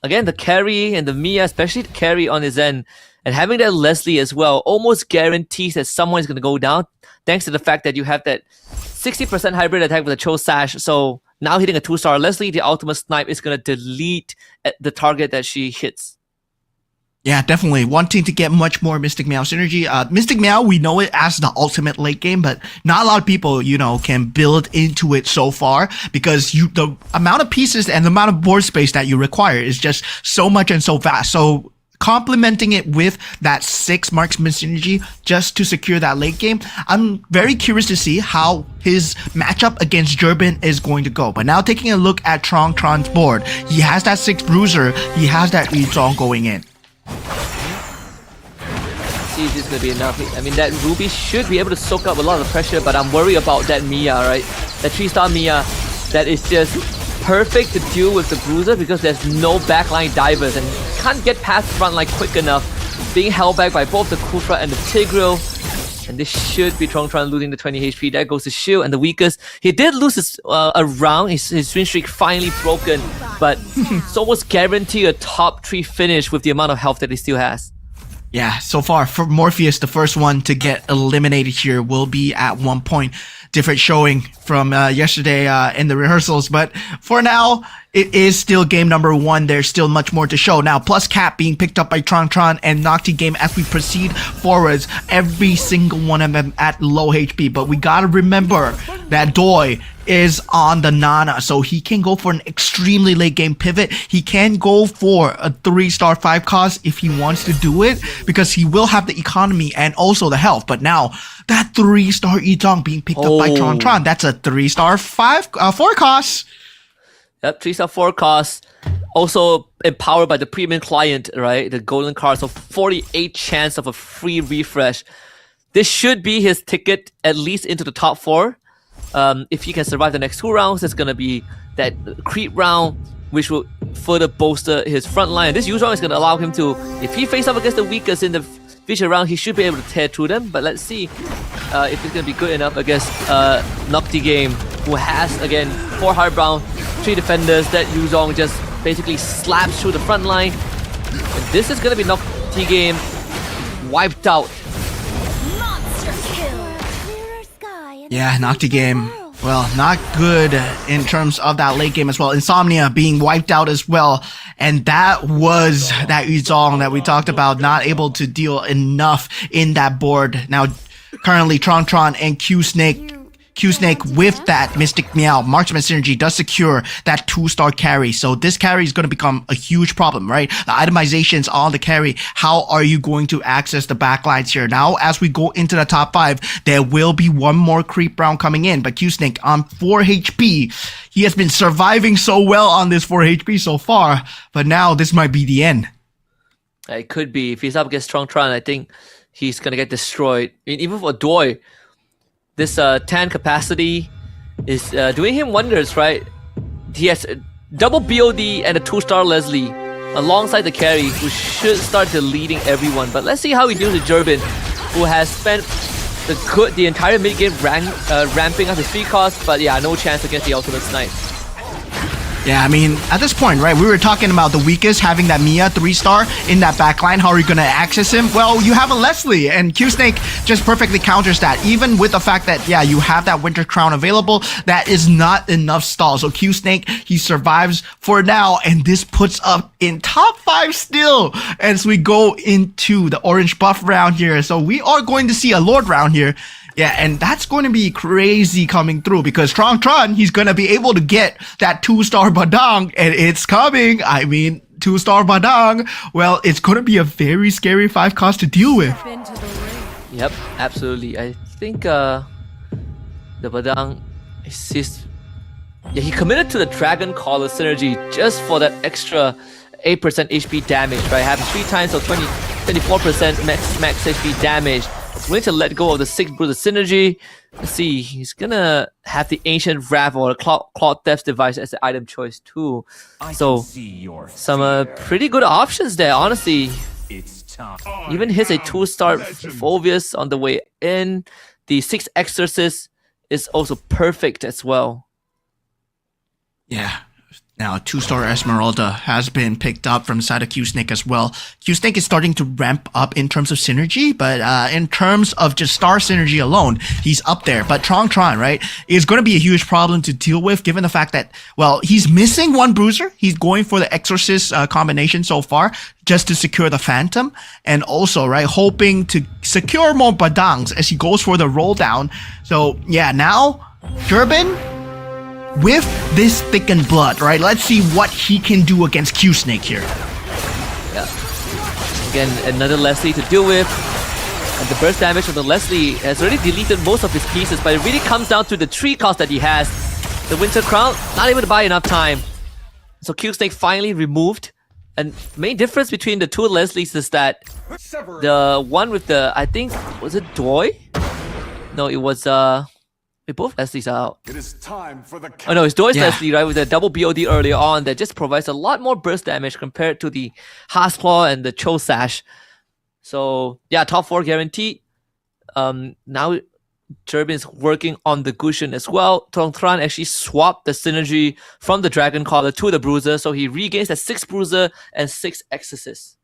again the carry and the Mia, especially the carry on his end, and having that Leslie as well almost guarantees that someone is going to go down, thanks to the fact that you have that 60% hybrid attack with the Cho Sash. So now hitting a 2-star Leslie, the ultimate snipe is going to delete the target that she hits. Yeah, definitely wanting to get much more Mystic Meow synergy. Mystic Meow, we know it as the ultimate late game, but not a lot of people, you know, can build into it so far, because the amount of pieces and the amount of board space that you require is just so much and so fast. So complementing it with that 6 marksman synergy just to secure that late game, I'm very curious to see how his matchup against Jervin is going to go. But now taking a look at Tron's board, he has that 6 bruiser, he has that Yuzong going in. See if this is going to be enough. I mean, that Ruby should be able to soak up a lot of the pressure, but I'm worried about that Mia, right? That 3-star Mia that is just perfect to deal with the bruiser, because there's no backline divers and can't get past the front line quick enough, being held back by both the Kufra and the Tigreal. And this should be Tron losing the 20 HP. There goes the shield, and the weakest. He did lose a round, his win streak finally broken, but it's almost guaranteed a top 3 finish with the amount of health that he still has. Yeah, so far for Morpheus, the first one to get eliminated here will be at 1 point. Different showing from yesterday in the rehearsals, but for now, it is still game number 1. There's still much more to show. Now, plus cap being picked up by Tron and Nocti game as we proceed forwards. Every single one of them at low HP, but we gotta remember that Doi is on the Nana, so he can go for an extremely late game pivot. He can go for a 3-star 5 cost if he wants to do it, because he will have the economy and also the health. But now that 3-star Yuzong being picked up by Tron, that's a 3-star 4 cost. Yep, 3-star 4 cost. Also empowered by the premium client, right? The golden card, so 48 chance of a free refresh. This should be his ticket at least into the top 4. If he can survive the next 2 rounds, it's gonna be that creep round, which will further bolster his front line. This Yuzong is gonna allow him to, if he faces off against the weakest in the future round, he should be able to tear through them. But let's see if it's gonna be good enough against Nocti game, who has again 4 hardbound, 3 defenders. That Yuzong just basically slaps through the front line. And this is gonna be Nocti game wiped out. Yeah, Nocti game, well, not good in terms of that late game as well. Insomnia being wiped out as well. And that was that Yuzong that we talked about, not able to deal enough in that board. Now, currently, Tron and Q Snake Q-Snake with that Mystic Meow Marksman synergy does secure that 2-star carry. So this carry is going to become a huge problem, right? The itemizations on the carry. How are you going to access the backlines here? Now, as we go into the top 5, there will be one more creep round coming in. But Q-Snake on 4 HP. He has been surviving so well on this 4 HP so far. But now this might be the end. It could be. If he's up against Trong Tran, I think he's going to get destroyed. I mean, even for Doi, this 10 capacity is doing him wonders, right? He has a double BOD and a 2-star Leslie alongside the carry, who should start deleting everyone. But let's see how he deals with Jerbin, who has spent the entire mid game ramping up his 3 costs, but yeah, no chance against the ultimate snipe. Yeah, I mean, at this point, right, we were talking about the weakest having that Mia 3-star in that backline. How are you going to access him? Well, you have a Leslie, and Q-Snake just perfectly counters that. Even with the fact that, yeah, you have that Winter Crown available, that is not enough stall. So Q-Snake, he survives for now, and this puts up in top 5 still as we go into the orange buff round here. So we are going to see a Lord round here. Yeah, and that's going to be crazy coming through because Trong Tran, he's going to be able to get that 2-star Badang, and it's coming. I mean, 2-star Badang, well, it's going to be a very scary 5 cost to deal with. Yep, absolutely. I think the Badang he committed to the Dragon Caller synergy just for that extra 8% HP damage, right? Having 3 times, so 24% max HP damage. He's willing to let go of the 6 Bruiser synergy. Let's see, he's gonna have the Ancient Wrath or the Cloud Death device as the item choice too. So, some pretty good options there, honestly. Even hits a 2-star Phobius on the way in. The 6 Exorcist is also perfect as well. Yeah. Now, 2-star Esmeralda has been picked up from the side of Q-Snake as well. Q-Snake is starting to ramp up in terms of synergy, but in terms of just star synergy alone, he's up there. But Trong Tran, right, is going to be a huge problem to deal with given the fact that, well, he's missing 1 Bruiser. He's going for the Exorcist combination so far just to secure the Phantom, and also, right, hoping to secure more Badangs as he goes for the roll down. So, yeah, now, Jerbin, with this thickened blood, right? Let's see what he can do against Q-Snake here. Yeah. Again, another Leslie to deal with. And the burst damage from the Leslie has already deleted most of his pieces, but it really comes down to the 3 cost that he has. The Winter Crown, not able to buy enough time. So Q-Snake finally removed. And the main difference between the 2 Leslies is that the one with the, I think, was it Doi? No, it was, both Leslie's out. It is time for the oh no, it's Doi's Leslie, right? With the double BOD earlier on that just provides a lot more burst damage compared to the Haasclaw and the Cho Sash. So yeah, top 4 guaranteed. Now Jerbin's working on the Gushin as well. Trong Tran actually swapped the synergy from the Dragon Collar to the Bruiser, so he regains the 6 Bruiser and 6 Exorcist.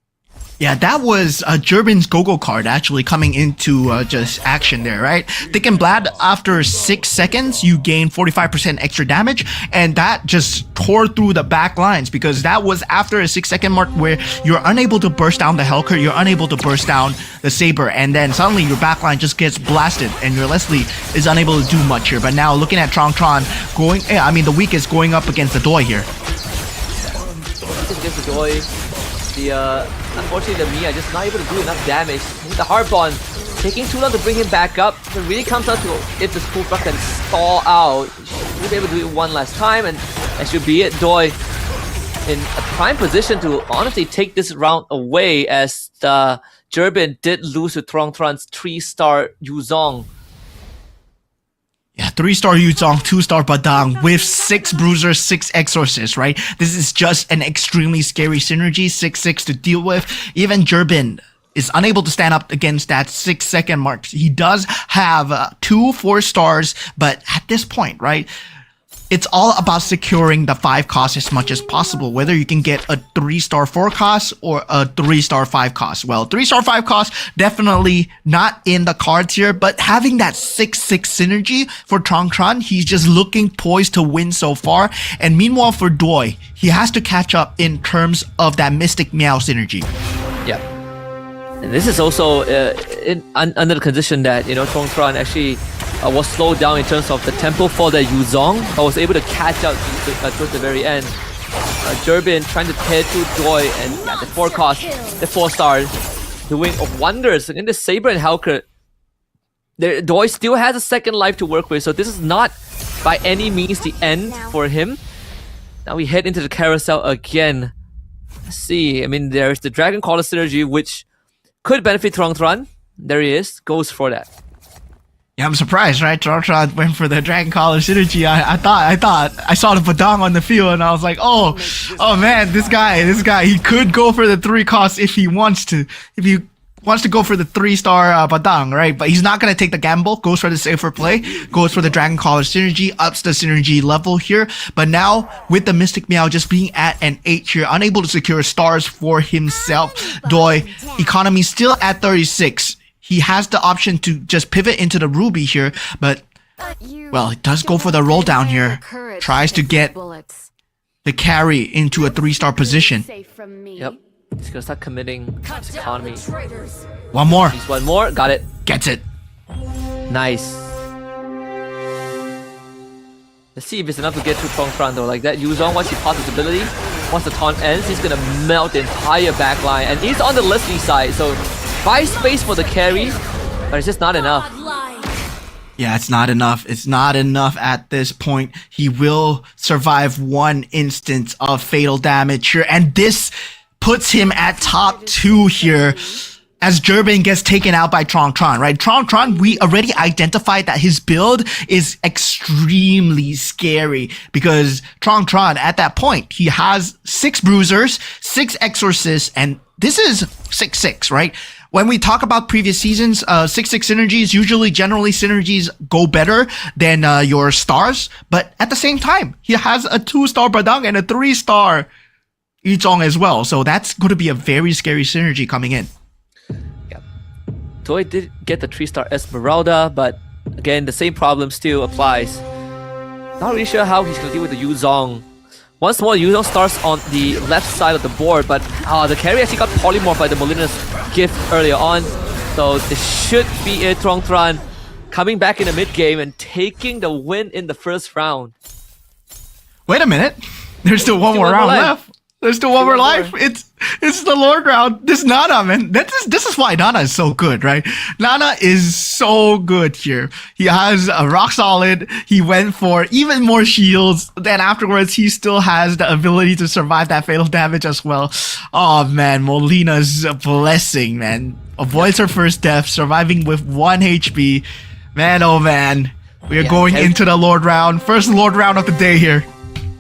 Yeah, that was Jerbin's Go-Go card actually coming into just action there, right? Thick and Blad, after 6 seconds, you gain 45% extra damage, and that just tore through the back lines because that was after a 6-second mark where you're unable to burst down the Helker, you're unable to burst down the Saber, and then suddenly your backline just gets blasted, and your Leslie is unable to do much here. But now looking at Trong Tran going, the weakest going up against the Doi here. Against the Doi. Unfortunately, the Mia just not able to do enough damage. The Hardbond taking too long to bring him back up. It really comes down to if the Spool Truck can stall out. He'll be able to do it one last time, and that should be it. Doi in a prime position to honestly take this round away, as the Jerbin did lose to Trong Tran's 3-star Yuzong. Yeah, 3-star Yuzong, 2-star Badang with 6 Bruisers, 6 Exorcists, right? This is just an extremely scary synergy, 6-6 to deal with. Even Jerbin is unable to stand up against that 6-second mark. He does have 2 4-stars, but at this point, right, it's all about securing the 5 cost as much as possible, whether you can get a 3-star 4 cost or a 3-star 5 cost. Well, 3-star 5 cost, definitely not in the cards here, but having that 6-6 synergy for Trong Tran, he's just looking poised to win so far. And meanwhile for Doi, he has to catch up in terms of that Mystic Meow synergy. Yeah. And this is also under the condition that, Trong Tran actually was slowed down in terms of the tempo for the Yuzong, but was able to catch up towards the very end. Durbin trying to tear through Joy, and yeah, the 4 cost, the 4-star, doing wonders. And in the Saber and Helker, Doi still has a second life to work with, so this is not by any means the end for him. Now we head into the carousel again. Let's see, I mean, there's the Dragon Caller synergy, which could benefit Tron. There he is, goes for that. Yeah, I'm surprised, right? Tron went for the Dragon Collar synergy. I thought I saw the Badang on the field and I was like, oh man, this guy, he could go for the 3 cost if he wants to. If he wants to go for the 3-star Badang, right? But he's not going to take the gamble, goes for the safer play, goes for the Dragon Collar synergy, ups the synergy level here. But now, with the Mystic Meow just being at an 8 here, unable to secure stars for himself, Doi, economy still at 36. He has the option to just pivot into the Ruby here, but, well, he does go for the roll down here. Tries to get the carry into a 3-star position. Yep. He's gonna start committing his economy. One more. He's one more. Got it. Gets it. Nice. Let's see if it's enough to get through Tron though. Like that Yuzong, once he passes his ability, once the taunt ends, he's gonna melt the entire backline. And he's on the Leslie side, so buy space for the carry, but it's just not enough. Yeah, it's not enough. It's not enough at this point. He will survive one instance of fatal damage here, and this puts him at top 2 here as Durbin gets taken out by Tron, right? Tron, we already identified that his build is extremely scary because Tron, at that point, he has 6 Bruisers, 6 Exorcists, and this is 6-6, right? When we talk about previous seasons, 6-6 synergies, usually generally synergies go better than your stars, but at the same time, he has a 2-star Badang and a 3-star Yuzong as well, so that's going to be a very scary synergy coming in. Yeah. Doi did get the 3-star Esmeralda, but again, the same problem still applies. Not really sure how he's going to deal with the Yuzong. Once more, Yuzong starts on the left side of the board, but the carry actually got polymorphed by the Molina's gift earlier on, so this should be a Tron coming back in the mid-game and taking the win in the first round. Wait a minute, there's still one more round left. There's still one more life. It's the Lord round. This Nana, man. This is why Nana is so good, right? Nana is so good here. He has a rock solid. He went for even more shields. Then afterwards, he still has the ability to survive that fatal damage as well. Oh man, Molina's a blessing, man. Avoids her first death, surviving with 1 HP. Man, oh man. We are going into the Lord round. First Lord round of the day here.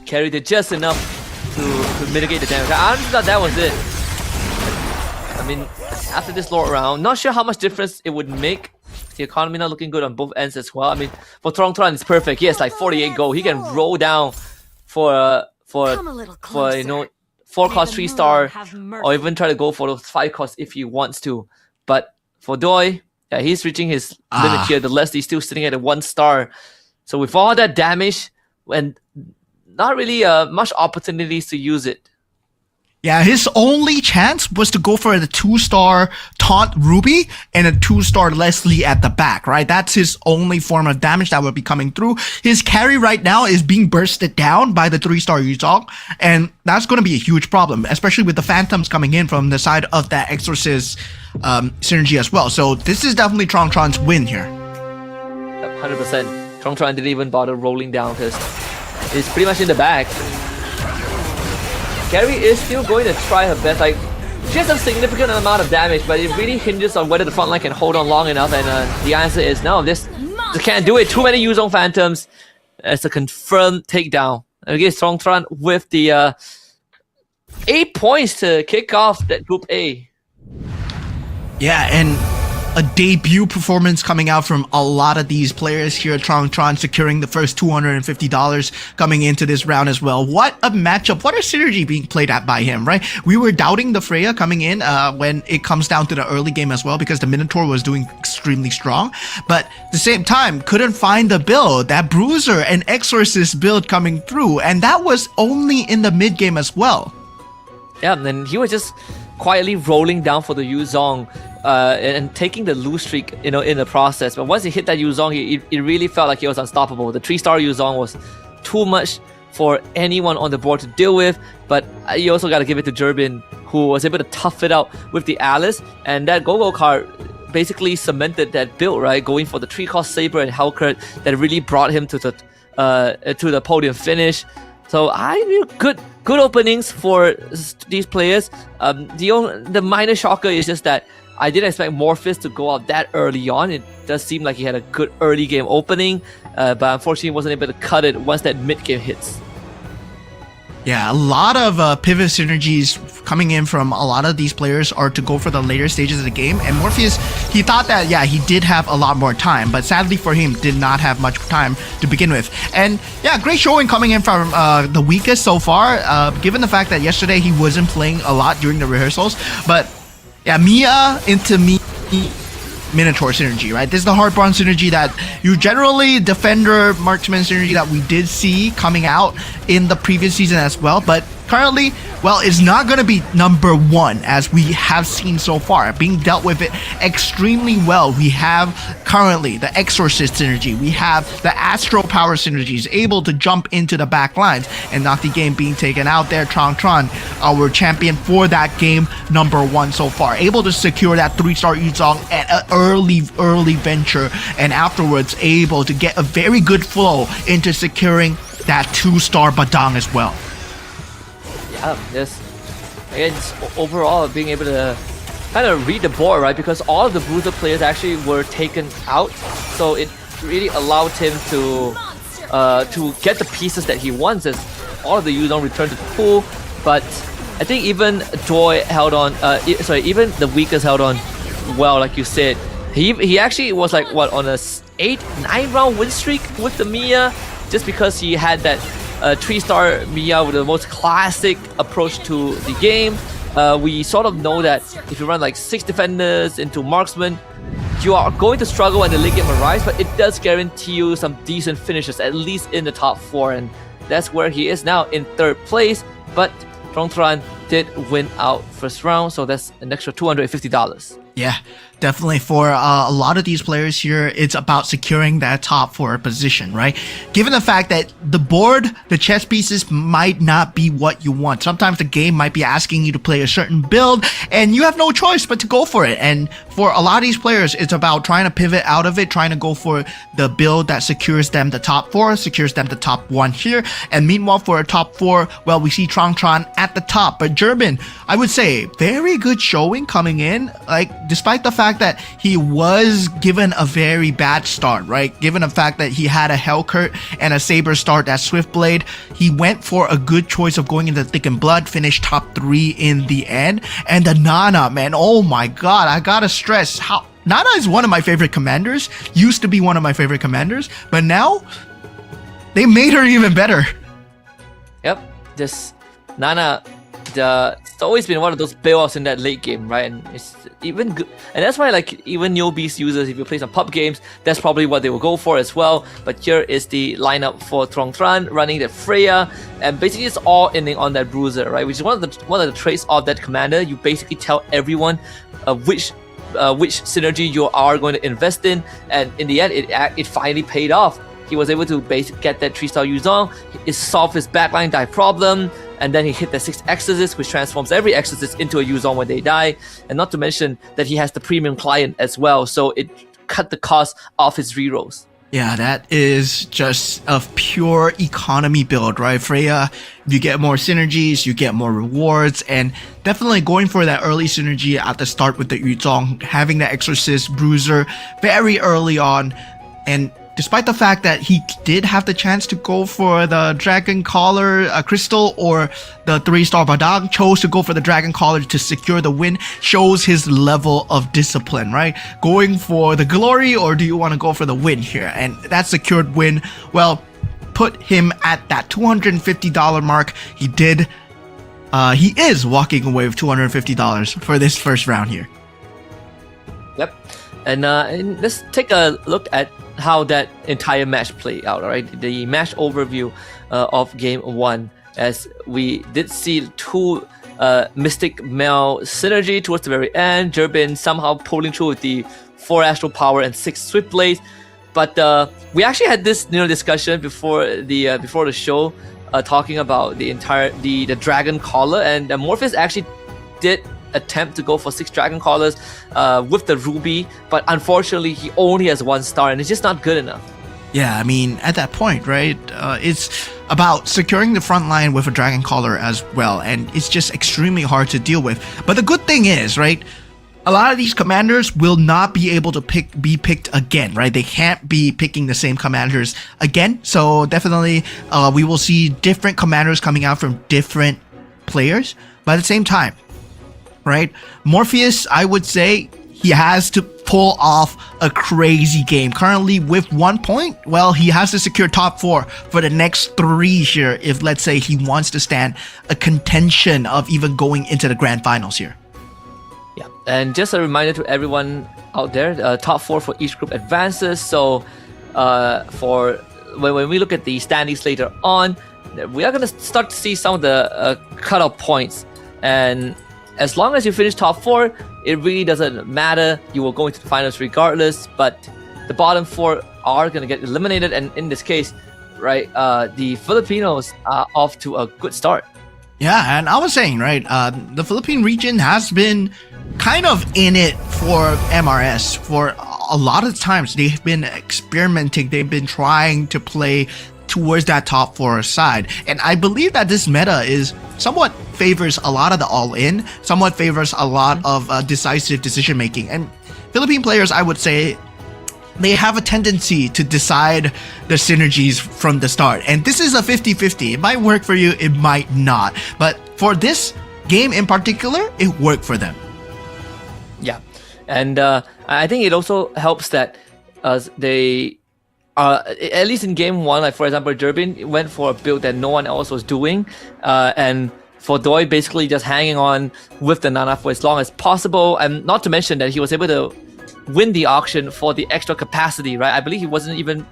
Carried it just enough to mitigate the damage. I honestly thought that was it. I mean, after this Lord round, not sure how much difference it would make. The economy not looking good on both ends as well. I mean, for Tron, it's perfect. He has like 48 gold. He can roll down for 4 cost 3-star, or even try to go for those 5 cost if he wants to. But for Doi, yeah, he's reaching his limit here. The Leslie still sitting at a 1-star. So with all that damage and not really much opportunities to use it. Yeah, his only chance was to go for the 2-star Taunt Ruby and a 2-star Leslie at the back, right? That's his only form of damage that will be coming through. His carry right now is being bursted down by the 3-star Yuzong, and that's going to be a huge problem, especially with the Phantoms coming in from the side of that Exorcist synergy as well. So this is definitely Tron's win here. 100%. Tron didn't even bother rolling down because it's pretty much in the bag. Gary is still going to try her best. Like, she has a significant amount of damage, but it really hinges on whether the front line can hold on long enough. And the answer is no. This can't do it. Too many Yuzong Phantoms. It's a confirmed takedown. Against Tron with the 8 points to kick off that Group A. Yeah, and a debut performance coming out from a lot of these players here. Tron securing the first $250 coming into this round as well. What a matchup. What a synergy being played at by him, right? We were doubting the Freya coming in when it comes down to the early game as well because the Minotaur was doing extremely strong. But at the same time, couldn't find the build. That Bruiser and Exorcist build coming through. And that was only in the mid game as well. Yeah, and then he was just quietly rolling down for the Yuzong. and taking the lose streak, in the process. But once he hit that Yuzong, it really felt like he was unstoppable. The 3-star Yuzong was too much for anyone on the board to deal with. But you also got to give it to Durbin, who was able to tough it out with the Alice, and that Go-Go card basically cemented that build, right? Going for the 3-cost Saber and Hellcurt that really brought him to the podium finish. So good openings for these players. The minor shocker is just that I didn't expect Morpheus to go out that early on. It does seem like he had a good early game opening, but unfortunately wasn't able to cut it once that mid game hits. Yeah, a lot of pivot synergies coming in from a lot of these players are to go for the later stages of the game. And Morpheus, he thought that, yeah, he did have a lot more time, but sadly for him, did not have much time to begin with. And yeah, great showing coming in from the weakest so far, given the fact that yesterday he wasn't playing a lot during the rehearsals. But yeah, Mia into me Minotaur synergy, right? This is the hard bronze synergy that you generally defender marksman synergy that we did see coming out in the previous season as well, but currently, well, it's not going to be number one as we have seen so far, being dealt with it extremely well. We have currently the Exorcist synergy, we have the Astro Power synergies, able to jump into the back lines and not the game being taken out there. Tron, our champion for that game, number one so far, able to secure that 3-star Yuzong at an early venture, and afterwards able to get a very good flow into securing that 2-star Badang as well. Just overall being able to kind of read the board, right? Because all of the Bruiser players actually were taken out, so it really allowed him to get the pieces that he wants as all of the Yuzong returned to the pool. But I think even Joy held on, even the weakest held on well, like you said. He actually was like, what, on a 8-9 round win streak with the Mia, just because he had that 3-star Mia with the most classic approach to the game. We sort of know that if you run like 6 defenders into marksman, you are going to struggle when the late game arrives, but it does guarantee you some decent finishes, at least in the top 4, and that's where he is now in 3rd place. But Tron did win out first round, so that's an extra $250. Yeah, definitely for a lot of these players here, it's about securing that top 4 position, right? Given the fact that the board, the chess pieces might not be what you want. Sometimes the game might be asking you to play a certain build and you have no choice but to go for it. And for a lot of these players, it's about trying to pivot out of it, trying to go for the build that secures them the top 4, secures them the top 1 here. And meanwhile, for a top 4, well, we see Tron at the top. But German, I would say, very good showing coming in. Like, despite the fact that he was given a very bad start, right? Given the fact that he had a Hellcurt and a Saber start at Swiftblade, he went for a good choice of going into Thick and Blood, finished top 3 in the end. And the Nana, man, oh my god, I gotta stress how Nana is one of my favorite commanders, used to be one of my favorite commanders, but now they made her even better. Yep, this Nana, it's always been one of those bailouts in that late game, right? And it's even good, and that's why, like, even newbies users, if you play some pub games, that's probably what they will go for as well. But here is the lineup for Tron running the Freya, and basically it's all ending on that Bruiser, right? Which is one of the traits of that commander. You basically tell everyone which synergy you are going to invest in, and in the end, it finally paid off. He was able to basically get that 3-star Yuzong, it solved his backline die problem, and then he hit the 6 Exorcists, which transforms every Exorcist into a Yuzong when they die. And not to mention that he has the premium client as well, so it cut the cost off his rerolls. Yeah, that is just a pure economy build, right? Freya, you get more synergies, you get more rewards, and definitely going for that early synergy at the start with the Yuzong, having the Exorcist Bruiser very early on, and despite the fact that he did have the chance to go for the Dragon Collar Crystal or the 3-star Badang, chose to go for the Dragon Collar to secure the win, shows his level of discipline, right? Going for the glory, or do you want to go for the win here? And that secured win, well, put him at that $250 mark. He is walking away with $250 for this first round here. Yep. And let's take a look at how that entire match played out, right? The match overview of game 1, as we did see 2 Mystic Mel synergy towards the very end. Durbin somehow pulling through with the 4 Astral Power and 6 Swift Blades. But we actually had this discussion before the show, talking about the Dragon Collar, and Morpheus actually did attempt to go for 6 Dragon Collars with the Ruby, but unfortunately he only has 1 star, and it's just not good enough. Yeah, I mean, at that point, right, it's about securing the front line with a Dragon Collar as well, and it's just extremely hard to deal with. But the good thing is, right, a lot of these commanders will not be able to be picked again, right? They can't be picking the same commanders again. So definitely, we will see different commanders coming out from different players. But at the same time, right, Morpheus, I would say he has to pull off a crazy game. Currently with 1 point, well, he has to secure top 4 for the next 3 here if, let's say, he wants to stand a contention of even going into the grand finals here. Yeah, and just a reminder to everyone out there, top 4 for each group advances. So for when we look at the standings later on, we are going to start to see some of the cutoff points. And as long as you finish top 4, it really doesn't matter. You will go into the finals regardless, but the bottom 4 are going to get eliminated. And in this case, right, the Filipinos are off to a good start. Yeah, and I was saying, right, the Philippine region has been kind of in it for MRS for a lot of times. They've been experimenting. They've been trying to play towards that top 4 side. And I believe that this meta is somewhat favors a lot of the all-in, somewhat favors a lot of decisive decision-making. And Philippine players, I would say, they have a tendency to decide the synergies from the start. And this is a 50-50. It might work for you, it might not. But for this game in particular, it worked for them. Yeah, and I think it also helps that they at least in game 1, like for example, Durbin went for a build that no one else was doing, and for Doi basically just hanging on with the Nana for as long as possible, and not to mention that he was able to win the auction for the extra capacity, right? I believe he wasn't even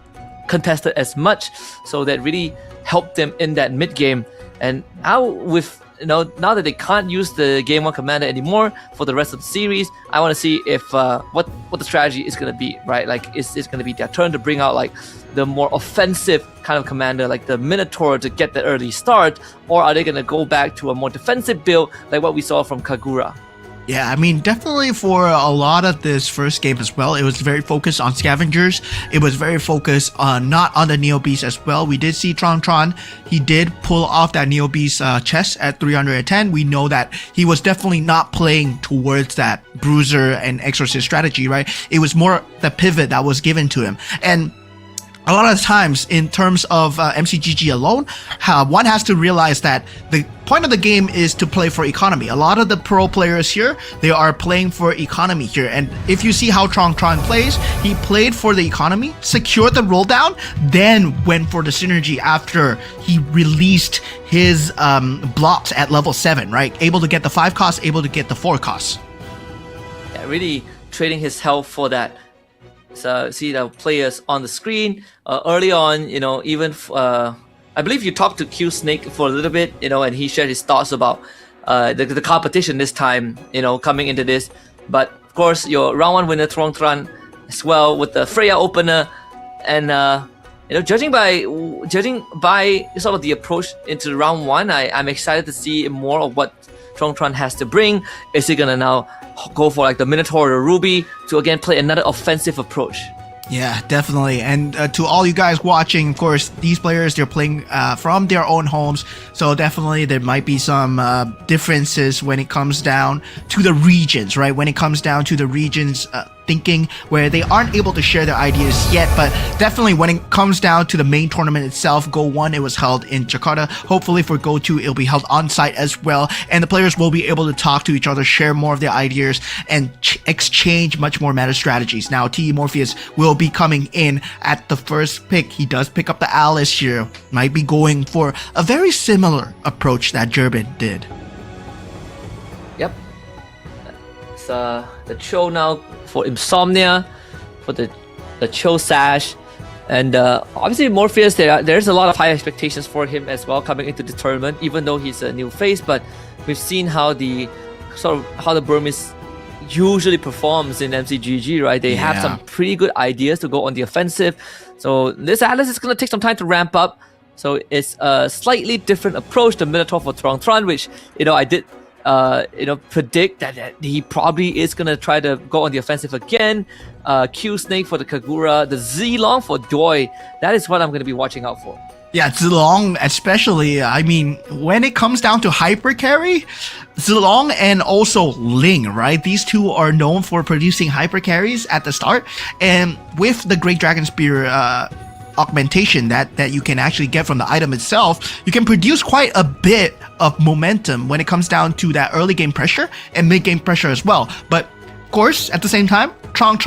contested as much, so that really helped them in that mid game. And now with now that they can't use the game 1 commander anymore for the rest of the series, I want to see if what the strategy is going to be, right? Like, is it going to be their turn to bring out like the more offensive kind of commander, like the Minotaur, to get the early start, or are they going to go back to a more defensive build like what we saw from Kagura? Yeah, I mean, definitely for a lot of this first game as well, it was very focused on scavengers. It was very focused on not on the Neo Beast as well. We did see Tron. He did pull off that Neo Beast chest at 310. We know that he was definitely not playing towards that Bruiser and Exorcist strategy, right? It was more the pivot that was given to him. And a lot of times, in terms of MCGG alone, one has to realize that the point of the game is to play for economy. A lot of the pro players here, they are playing for economy here. And if you see how Tron plays, he played for the economy, secured the roll down, then went for the synergy after he released his blocks at level 7, right? Able to get the 5 costs, able to get the 4 costs. Yeah, really trading his health for that. So see the players on the screen early on, even I believe you talked to Q Snake for a little bit, and he shared his thoughts about the competition this time, coming into this. But of course, your round 1 winner Tron as well with the Freya opener, and judging by sort of the approach into round 1, I'm excited to see more of what Tron has to bring. Is he gonna now go for like the Minotaur or Ruby to again play another offensive approach? Yeah, definitely. And to all you guys watching, of course, these players, they're playing from their own homes. So definitely there might be some differences when it comes down to the regions, right? When it comes down to the regions thinking where they aren't able to share their ideas yet. But definitely when it comes down to the main tournament itself, Go 1, it was held in Jakarta. Hopefully for Go 2, it'll be held on site as well. And the players will be able to talk to each other, share more of their ideas, and exchange much more meta strategies. Now, TE Morpheus will be coming in at the first pick. He does pick up the Alice here. Might be going for a very similar approach that Durbin did. Yep. It's the Cho now for Insomnia, for the Cho Sash, and obviously Morpheus. There's a lot of high expectations for him as well coming into the tournament, even though he's a new face. But we've seen how the Burmese usually performs in MCGG, right? They have some pretty good ideas to go on the offensive. So this Atlas is going to take some time to ramp up. So it's a slightly different approach to Minotaur for Tron, which, I did predict that he probably is going to try to go on the offensive again. Q Snake for the Kagura, the Z-Long for Doi. That is what I'm going to be watching out for. Yeah, Zilong especially, I mean, when it comes down to hyper carry, Zilong and also Ling, right? These two are known for producing hyper carries at the start. And with the Great Dragon Spear augmentation that you can actually get from the item itself, you can produce quite a bit of momentum when it comes down to that early game pressure and mid game pressure as well. But of course, at the same time, Tron,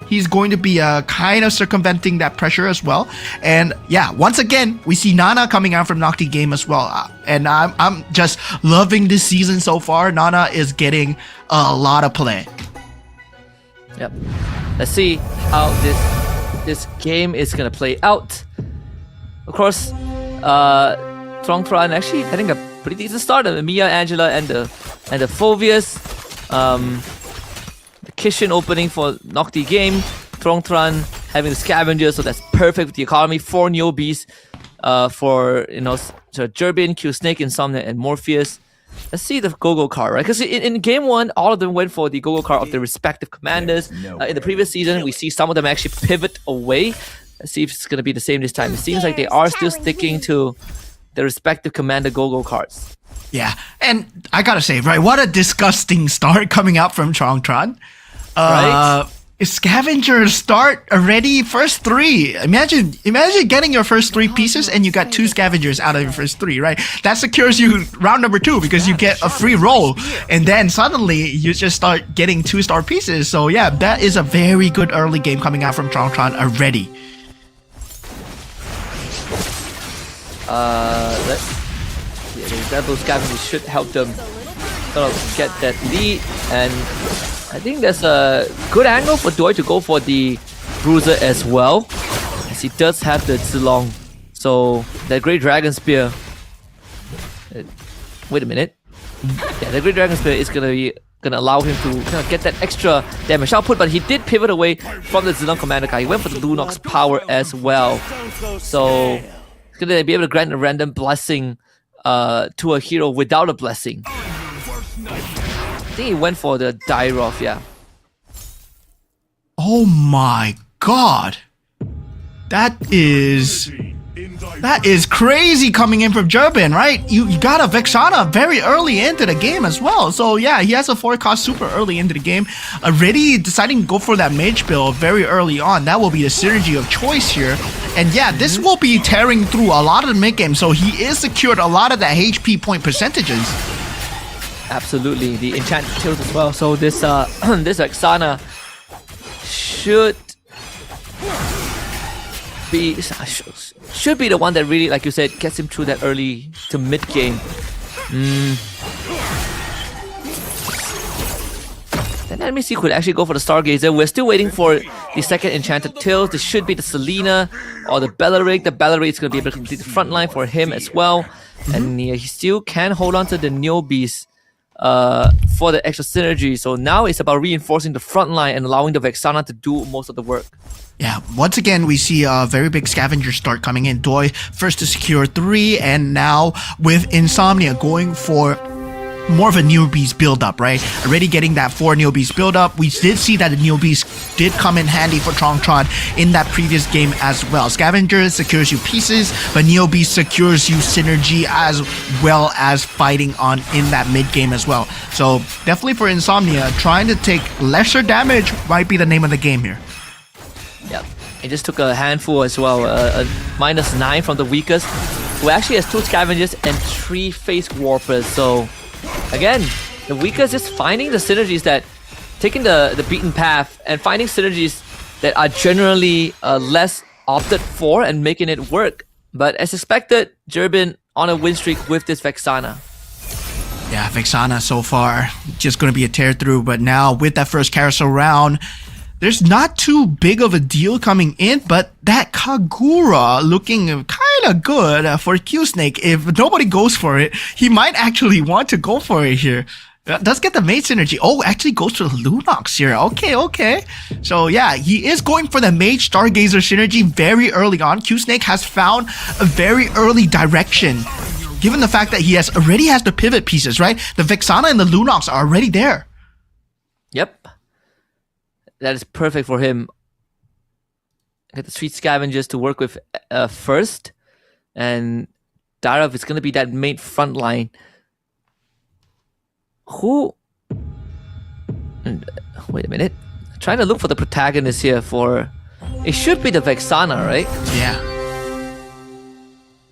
he's going to be kind of circumventing that pressure as well. And yeah, once again, we see Nana coming out from Nocti game as well. And I'm just loving this season so far. Nana is getting a lot of play. Yep. Let's see how this game is gonna play out. Of course, Tron actually having a pretty decent start. Mia, Angela, and the Phovius. The Kishin opening for Nocti game. Tron having the Scavenger, so that's perfect with the economy. 4 Neobees for so Jerbin, Q Snake, Insomnia, and Morpheus. Let's see the Go-Go card, right? Because in game 1, all of them went for the Go-Go card of their respective commanders. In the previous season, we see some of them actually pivot away. Let's see if it's going to be the same this time. It seems like they are still sticking to their respective commander Go-Go cards. Yeah, and I gotta say, right, what a disgusting start coming out from Tron. Right? Scavenger start already, first 3. Imagine getting your first 3 pieces and you got 2 scavengers out of your first 3, right? That secures you round number 2 because you get a free roll, and then suddenly you just start getting 2-star pieces. So yeah, that is a very good early game coming out from Tron already. The double scavengers should help them sort of get that lead, and I think there's a good angle for Doi to go for the Bruiser as well, as he does have the Zilong. So that Great Dragon Spear. Wait a minute. Yeah, the Great Dragon Spear is gonna allow him to kind of get that extra damage output, but he did pivot away from the Zilong Commander card. He went for the Lunox power as well. So he's gonna be able to grant a random blessing to a hero without a blessing. I think he went for the Dairoth, yeah. Oh my god. That is crazy coming in from Jerbin, right? You got a Vexana very early into the game as well. So yeah, he has a 4-cost super early into the game. Already deciding to go for that mage build very early on. That will be the synergy of choice here. And yeah, this will be tearing through a lot of the mid game. So he is secured a lot of the HP point percentages. Absolutely, the enchanted tails as well. So this this Vexana should be the one that really, like you said, gets him through that early to mid game. Then enemy C could actually go for the Stargazer. We're still waiting for the second enchanted tails. This should be the Selena or the Bellaric. The Bellaric is going to be able to complete the front line for him as well. And he still can hold on to the Neobees for the extra synergy. So now it's about reinforcing the front line and allowing the Vexana to do most of the work. Yeah, once again, we see a very big scavenger start coming in. Doi first to secure 3, and now with Insomnia going for more of a Neobees build-up, right? Already getting that 4 Neobees build-up. We did see that the Neobees did come in handy for Tron in that previous game as well. Scavenger secures you pieces, but Neobees secures you synergy as well as fighting on in that mid-game as well. So definitely for Insomnia, trying to take lesser damage might be the name of the game here. Yep, he just took a handful as well, a -9 from the weakest, who actually has 2 scavengers and 3 face warpers. So again, the weakest is finding the synergies that, taking the beaten path and finding synergies that are generally less opted for and making it work. But as expected, Jerbin on a win streak with this Vexana. Yeah, Vexana so far just going to be a tear through, but now with that first carousel round, there's not too big of a deal coming in, but that Kagura looking kind kind of good for Q-Snake. If nobody goes for it, he might actually want to go for it here. Does get the mage synergy. Oh, actually goes for the Lunox here. Okay. So yeah, he is going for the mage Stargazer synergy very early on. Q-Snake has found a very early direction, given the fact that he already has the pivot pieces, right? The Vexana and the Lunox are already there. Yep. That is perfect for him. Get the Street Scavengers to work with first. And Darov is going to be that main front line. Who... Wait a minute. Trying to look for the protagonist here for... It should be the Vexana, right? Yeah.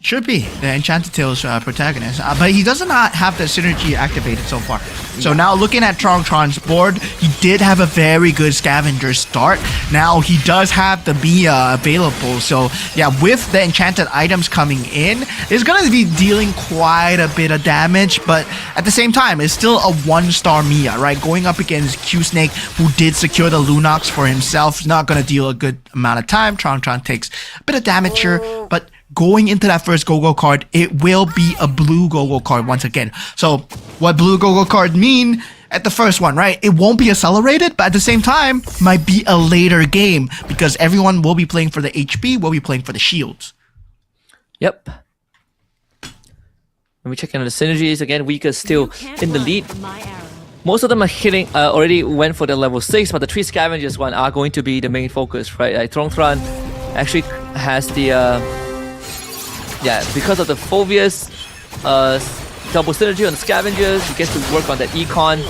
Should be the Enchanted Tales protagonist, but he does not have the synergy activated so far. So now looking at Tron's board, he did have a very good scavenger start. Now he does have the Mia available, so yeah, with the enchanted items coming in, it's going to be dealing quite a bit of damage, but at the same time, it's still a 1-star Mia, right? Going up against Q-Snake, who did secure the Lunox for himself, not going to deal a good amount of time. Tron takes a bit of damage here, but going into that first Go-Go card, it will be a blue Go-Go card once again. So what blue Go-Go card mean at the first one, right? It won't be accelerated, but at the same time, might be a later game because everyone will be playing for the HP, will be playing for the shields. Yep. Let me check in on the synergies. Again, Weaker still in the lead. Most of them are hitting, already went for the level 6, but the 3 Scavengers one are going to be the main focus, right? Like Tron actually has the... yeah, because of the Phobius double synergy on the Scavengers, he gets to work on that Econ.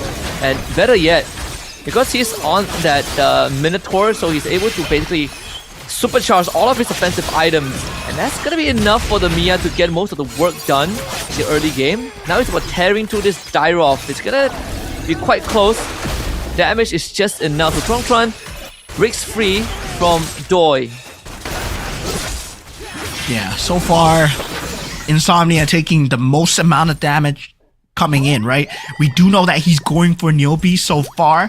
And better yet, because he's on that Minotaur, so he's able to basically supercharge all of his offensive items. And that's going to be enough for the Mia to get most of the work done in the early game. Now it's about tearing through this Dyrov. It's going to be quite close. Damage is just enough. So Tron breaks free from Doi. Yeah, so far, Insomnia taking the most amount of damage coming in, right? We do know that he's going for Niobe so far,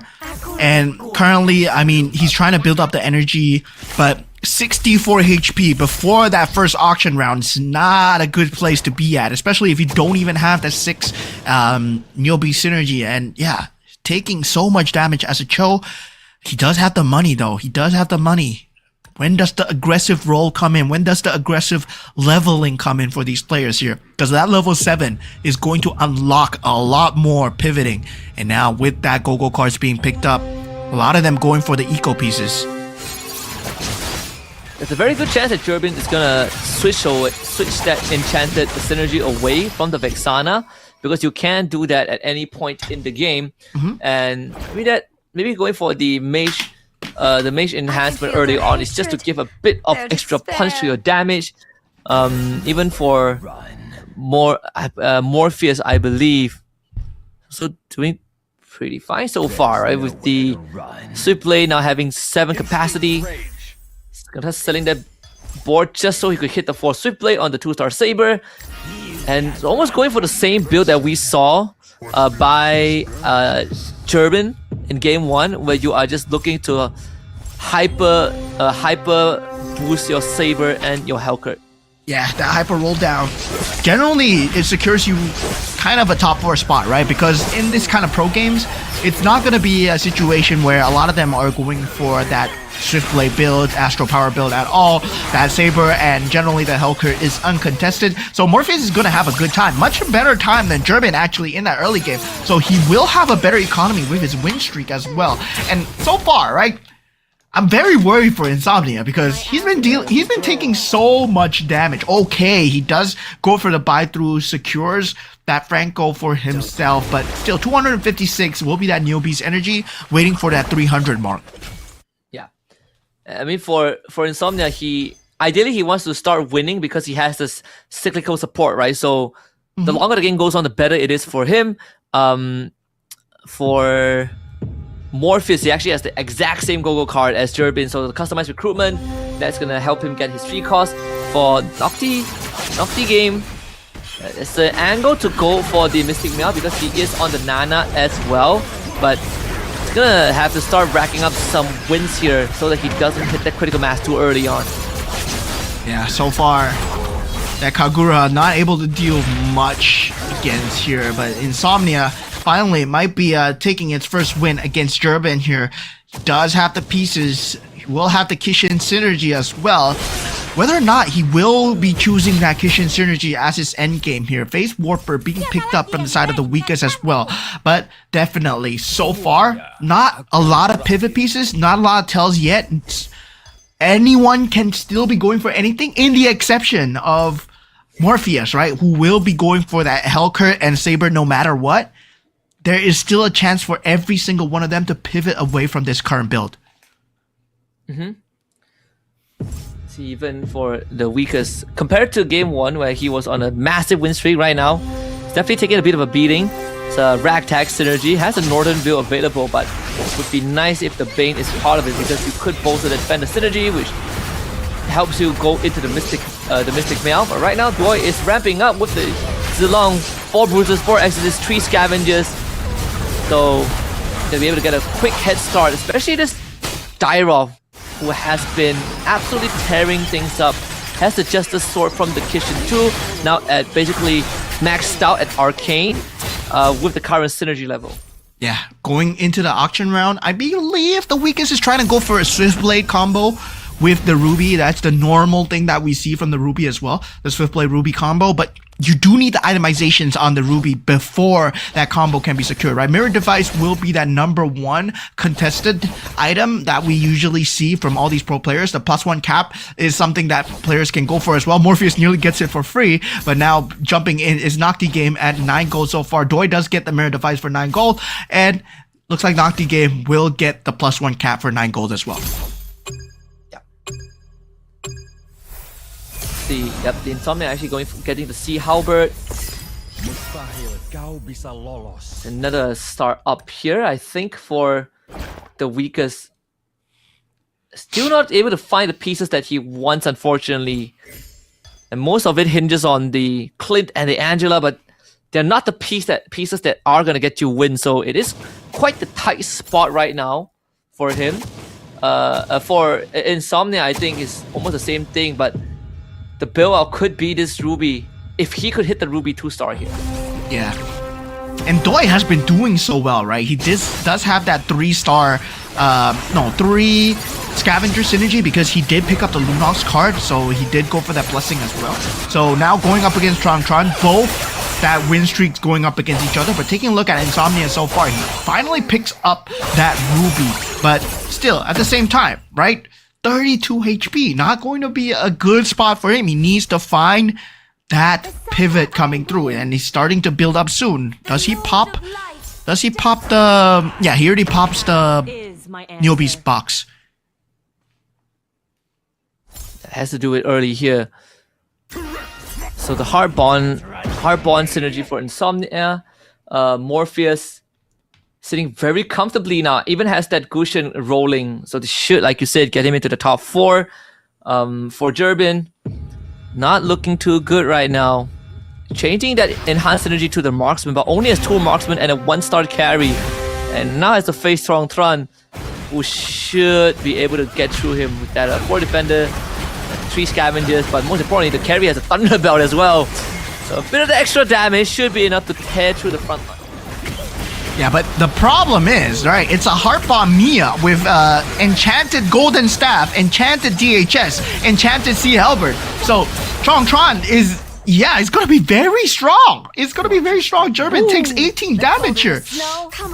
and currently, I mean, he's trying to build up the energy, but 64 HP before that first auction round is not a good place to be at, especially if you don't even have the 6 Niobe synergy, and yeah, taking so much damage as a Cho. He does have the money though, he does have the money. When does the aggressive role come in? When does the aggressive leveling come in for these players here? Because that level 7 is going to unlock a lot more pivoting. And now with that Go-Go cards being picked up, a lot of them going for the eco pieces. There's a very good chance that Jerbin is gonna switch that enchanted synergy away from the Vexana, because you can do that at any point in the game. And maybe going for the mage enhancement early on is just to give a bit of extra punch to your damage. Even for Morpheus, I believe. So doing pretty fine so far, right? With the Switchblade now having 7 capacity. He's gonna selling that board just so he could hit the 4 Switchblade on the 2-star Saber. And almost going for the same build that we saw by Jerbin in game 1, where you are just looking to hyper boost your Saber and your Hellcurt. Yeah, that hyper roll down. Generally, it secures you kind of a top 4 spot, right? Because in this kind of pro games, it's not going to be a situation where a lot of them are going for that Swiftblade build, Astral Power build at all. That Saber and generally the Hellcurt is uncontested. So Morpheus is going to have a good time. Much better time than Jerbin actually in that early game. So he will have a better economy with his win streak as well. And so far, right? I'm very worried for Insomnia because he's been taking so much damage. Okay, he does go for the buy through, secures that Franco for himself, but still 256 will be that Niobe's energy, waiting for that 300 mark. Yeah, I mean for Insomnia, ideally he wants to start winning because he has this cyclical support, right? So the longer the game goes on, the better it is for him. For Morpheus, he actually has the exact same Go-Go card as Jerbin, so the customized recruitment, that's gonna help him get his free cost. For Nocti game, it's the angle to go for the Mystic Mail because he is on the Nana as well, but he's gonna have to start racking up some wins here so that he doesn't hit that critical mass too early on. Yeah, so far, that Kagura not able to deal much against here, but Insomnia finally might be taking its first win against Gerben here. He does have the pieces. He will have the Kishin synergy as well. Whether or not he will be choosing that Kishin synergy as his end game here. Phase Warper being picked up from the side of the weakest as well. But definitely, so far, not a lot of pivot pieces, not a lot of tells yet. Anyone can still be going for anything, in the exception of Morpheus, right? Who will be going for that Hellcurt and Saber no matter what. There is still a chance for every single one of them to pivot away from this current build. See, even for the weakest, compared to game 1 where he was on a massive win streak, right now he's definitely taking a bit of a beating. It's a ragtag synergy, has a northern build available, but it would be nice if the Bane is part of it, because you could bolster the defender synergy, which helps you go into the Mystic Mail. But right now Doi is ramping up with the Zilong, 4 bruises, 4 exits, 3 scavengers, so they'll be able to get a quick head start, especially this Dairov, who has been absolutely tearing things up. Has the Justice Sword from the Kishin too, now at basically maxed out at Arcane with the current synergy level. Yeah, going into the auction round, I believe the weakest is trying to go for a Swift Blade combo with the Ruby. That's the normal thing that we see from the Ruby as well, the Swift Blade Ruby combo, but you do need the itemizations on the Ruby before that combo can be secured, right? Mirror Device will be that #1 contested item that we usually see from all these pro players. The +1 cap is something that players can go for as well. Morpheus nearly gets it for free, but now jumping in is Nocti Game at 9 gold so far. Doi does get the Mirror Device for 9 gold, and looks like Nocti Game will get the +1 cap for 9 gold as well. Yep, the Insomnia actually getting the Sea Halberd. Another star up here, I think, for the weakest. Still not able to find the pieces that he wants, unfortunately. And most of it hinges on the Clint and the Angela, but they're not the pieces that are going to get you win. So it is quite the tight spot right now for him. For Insomnia, I think is almost the same thing, but the build-out could be this Ruby, if he could hit the Ruby 2-star here. Yeah. And Doi has been doing so well, right? He does have that 3-star, 3 scavenger synergy, because he did pick up the Lunox card, so he did go for that blessing as well. So now going up against Tron, both that win streaks going up against each other, but taking a look at Insomnia so far, he finally picks up that Ruby, but still, at the same time, right? 32 HP, not going to be a good spot for him. He needs to find that pivot coming through, and he's starting to build up soon. Does he pop? Does he pop the... Yeah, he already pops the Neobeast box. Has to do it early here. So the hard bond synergy for Insomnia. Morpheus sitting very comfortably now, even has that Gushin rolling, so this should, like you said, get him into the top 4. For Gerben, not looking too good right now. Changing that enhanced energy to the marksman, but only has 2 marksmen and a 1-star carry. And now has a face strong Tron, who should be able to get through him with that 4 defender, 3 scavengers, but most importantly, the carry has a thunder belt as well. So a bit of the extra damage should be enough to tear through the front line. Yeah, but the problem is, right, it's a Heart Bomb Mia with Enchanted Golden Staff, Enchanted DHS, Enchanted Sea Halberd. So Tron is, yeah, it's going to be very strong. It's going to be very strong. Gerben takes 18 damage here.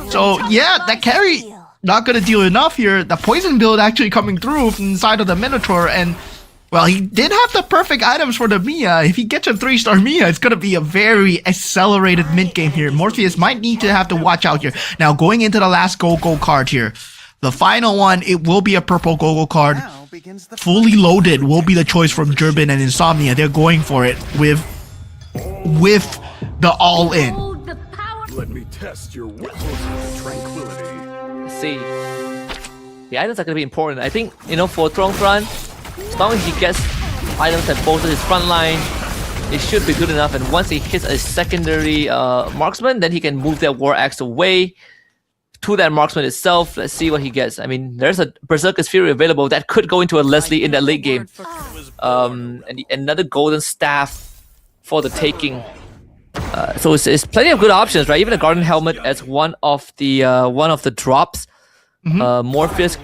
So yeah, that carry not going to deal enough here. The poison build actually coming through from the side of the Minotaur, and well, he did have the perfect items for the Mia. If he gets a 3-star Mia, it's going to be a very accelerated mid game here. Morpheus might need to have to watch out here. Now, going into the last Go-Go card here. The final one, it will be a purple Go-Go card. Fully loaded will be the choice from Gerben and Insomnia. They're going for it with the all-in. Let me test your witness tranquility. Let's see. The items are going to be important. I think, for Tron, as long as he gets items that bolster his front line, it should be good enough. And once he hits a secondary marksman, then he can move that War Axe away to that marksman itself. Let's see what he gets. I mean, there's a Berserker's Fury available that could go into a Leslie in that late game. And another golden staff for the taking. So it's plenty of good options, right? Even a Garden Helmet as one of the drops. Morpheus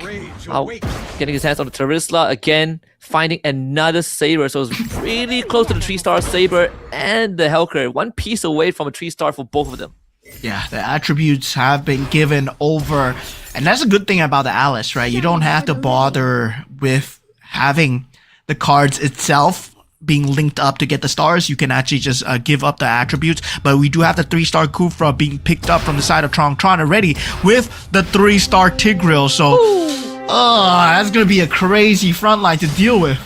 getting his hands on the Terizla again, finding another Saber. So it's really close to the 3-star Saber and the Helker. 1 piece away from a 3-star for both of them. Yeah, the attributes have been given over. And that's a good thing about the Alice, right? You don't have to bother with having the cards itself being linked up to get the stars. You can actually just give up the attributes. But we do have the 3-star Kufra being picked up from the side of Tron already with the 3-star Tigreal. So, that's going to be a crazy front line to deal with.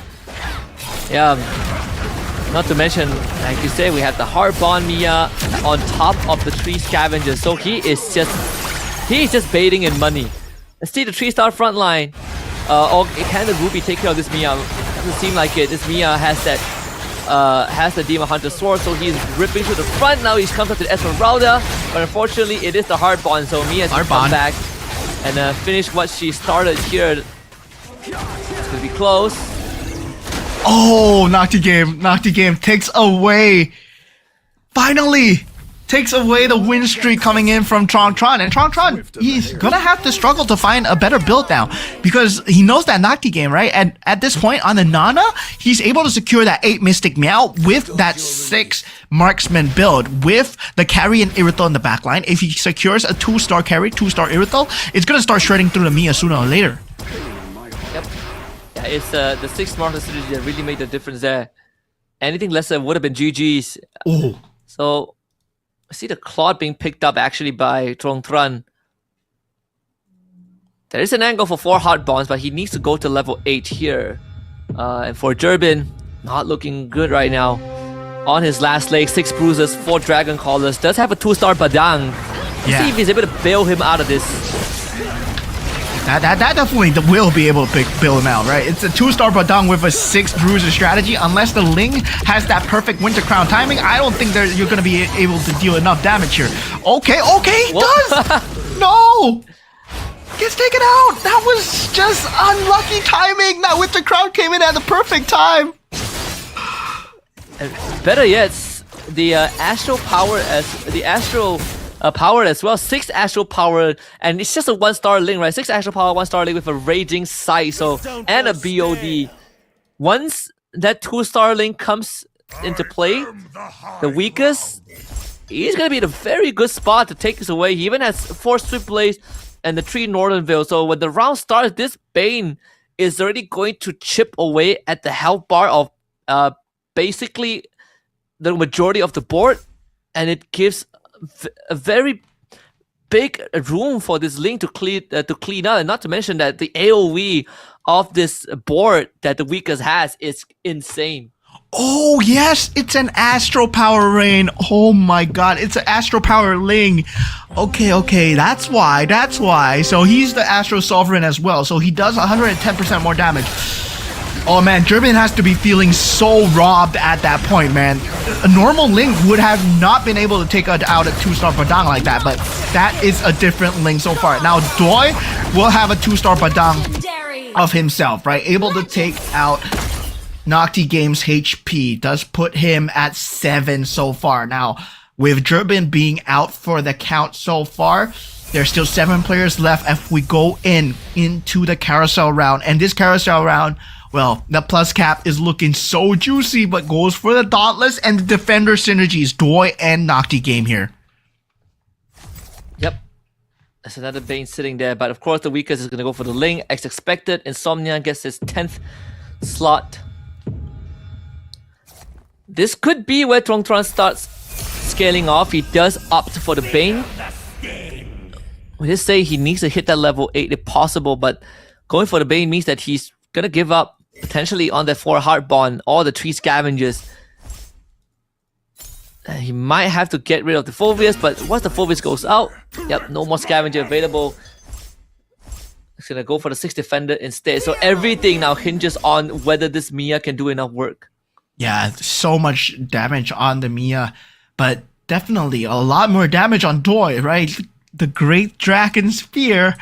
Yeah. Not to mention, like you said, we have the Heartbond Mia on top of the 3 Scavengers. So he's just baiting in money. Let's see the 3-star front line. Or can the Ruby take care of this Mia? Doesn't seem like it. This Mia has the Demon Hunter sword, so he's ripping to the front. Now he comes up to the Esmeralda, but unfortunately it is the Heartbond, so Mia has to come back and finish what she started here. It's gonna be close. Oh, Nocti Game takes away. Finally takes away the win streak coming in from Tron. And Tron, he's gonna have to struggle to find a better build now because he knows that Nocti Game, right? And at this point on the Nana, he's able to secure that 8 Mystic Meow with that 6 Marksman build with the carry and Irithel in the backline. If he secures a 2-star carry, 2-star Irithel, it's gonna start shredding through the Mia sooner or later. Yep. Yeah, it's the 6 smarter strategy that really made the difference there. Anything less than would have been GG's. Oh. So I see the Claude being picked up actually by Tron. There is an angle for 4 Heart Bonds, but he needs to go to level 8 here. And for Durbin, not looking good right now. On his last leg, 6 bruises, 4 Dragon Callers. Does have a 2-star Badang. Let's see if he's able to bail him out of this. That definitely will be able to bail him out, right? It's a 2-star Badang with a 6 bruiser strategy. Unless the Ling has that perfect Winter Crown timing, I don't think you're going to be able to deal enough damage here. Okay, he does! No! Gets taken out! That was just unlucky timing! That Winter Crown came in at the perfect time! And better yet, the Astral Power Power as well, 6 Astral Power, and it's just a 1-star Ling, right? 6 Astral Power, 1-star Ling with a Raging Sight, so and a BOD. Once that 2-star Ling comes into play, the weakest, he's gonna be in a very good spot to take this away. He even has 4 Swift Blades and the 3 Northern Veil. So when the round starts, this Bane is already going to chip away at the health bar of basically the majority of the board, and it gives a very big room for this Link to clean up. And not to mention that the AoE of this board that the weakest has is insane. Oh yes, it's an Astral Power Rain. Oh my god, it's an Astral Power Ling. Okay, that's why. So he's the Astral Sovereign as well. So he does 110% more damage. Oh man, Durbin has to be feeling so robbed at that point, man. A normal Link would have not been able to take out a 2-star Badang like that, but that is a different Link so far. Now Doi will have a 2-star Badang of himself, right? Able to take out Nocti Game's HP. Does put him at 7 so far. Now, with Durbin being out for the count so far, there's still 7 players left if we go into the carousel round. And this carousel round, well, the plus cap is looking so juicy, but goes for the Dauntless and the Defender synergies, Doi and Nocti Game here. Yep. There's another Bane sitting there, but of course the weakest is going to go for the Ling. As expected, Insomnia gets his 10th slot. This could be where Tron starts scaling off. He does opt for the Bane. We just say he needs to hit that level 8 if possible, but going for the Bane means that he's going to give up potentially on that 4 Heart Bond or the 3 Scavengers. He might have to get rid of the Fulvius, but once the Fulvius goes out, yep, no more Scavenger available. He's going to go for the 6 Defender instead. So everything now hinges on whether this Mia can do enough work. Yeah, so much damage on the Mia, but definitely a lot more damage on Doi, right? The Great Dragon Spear.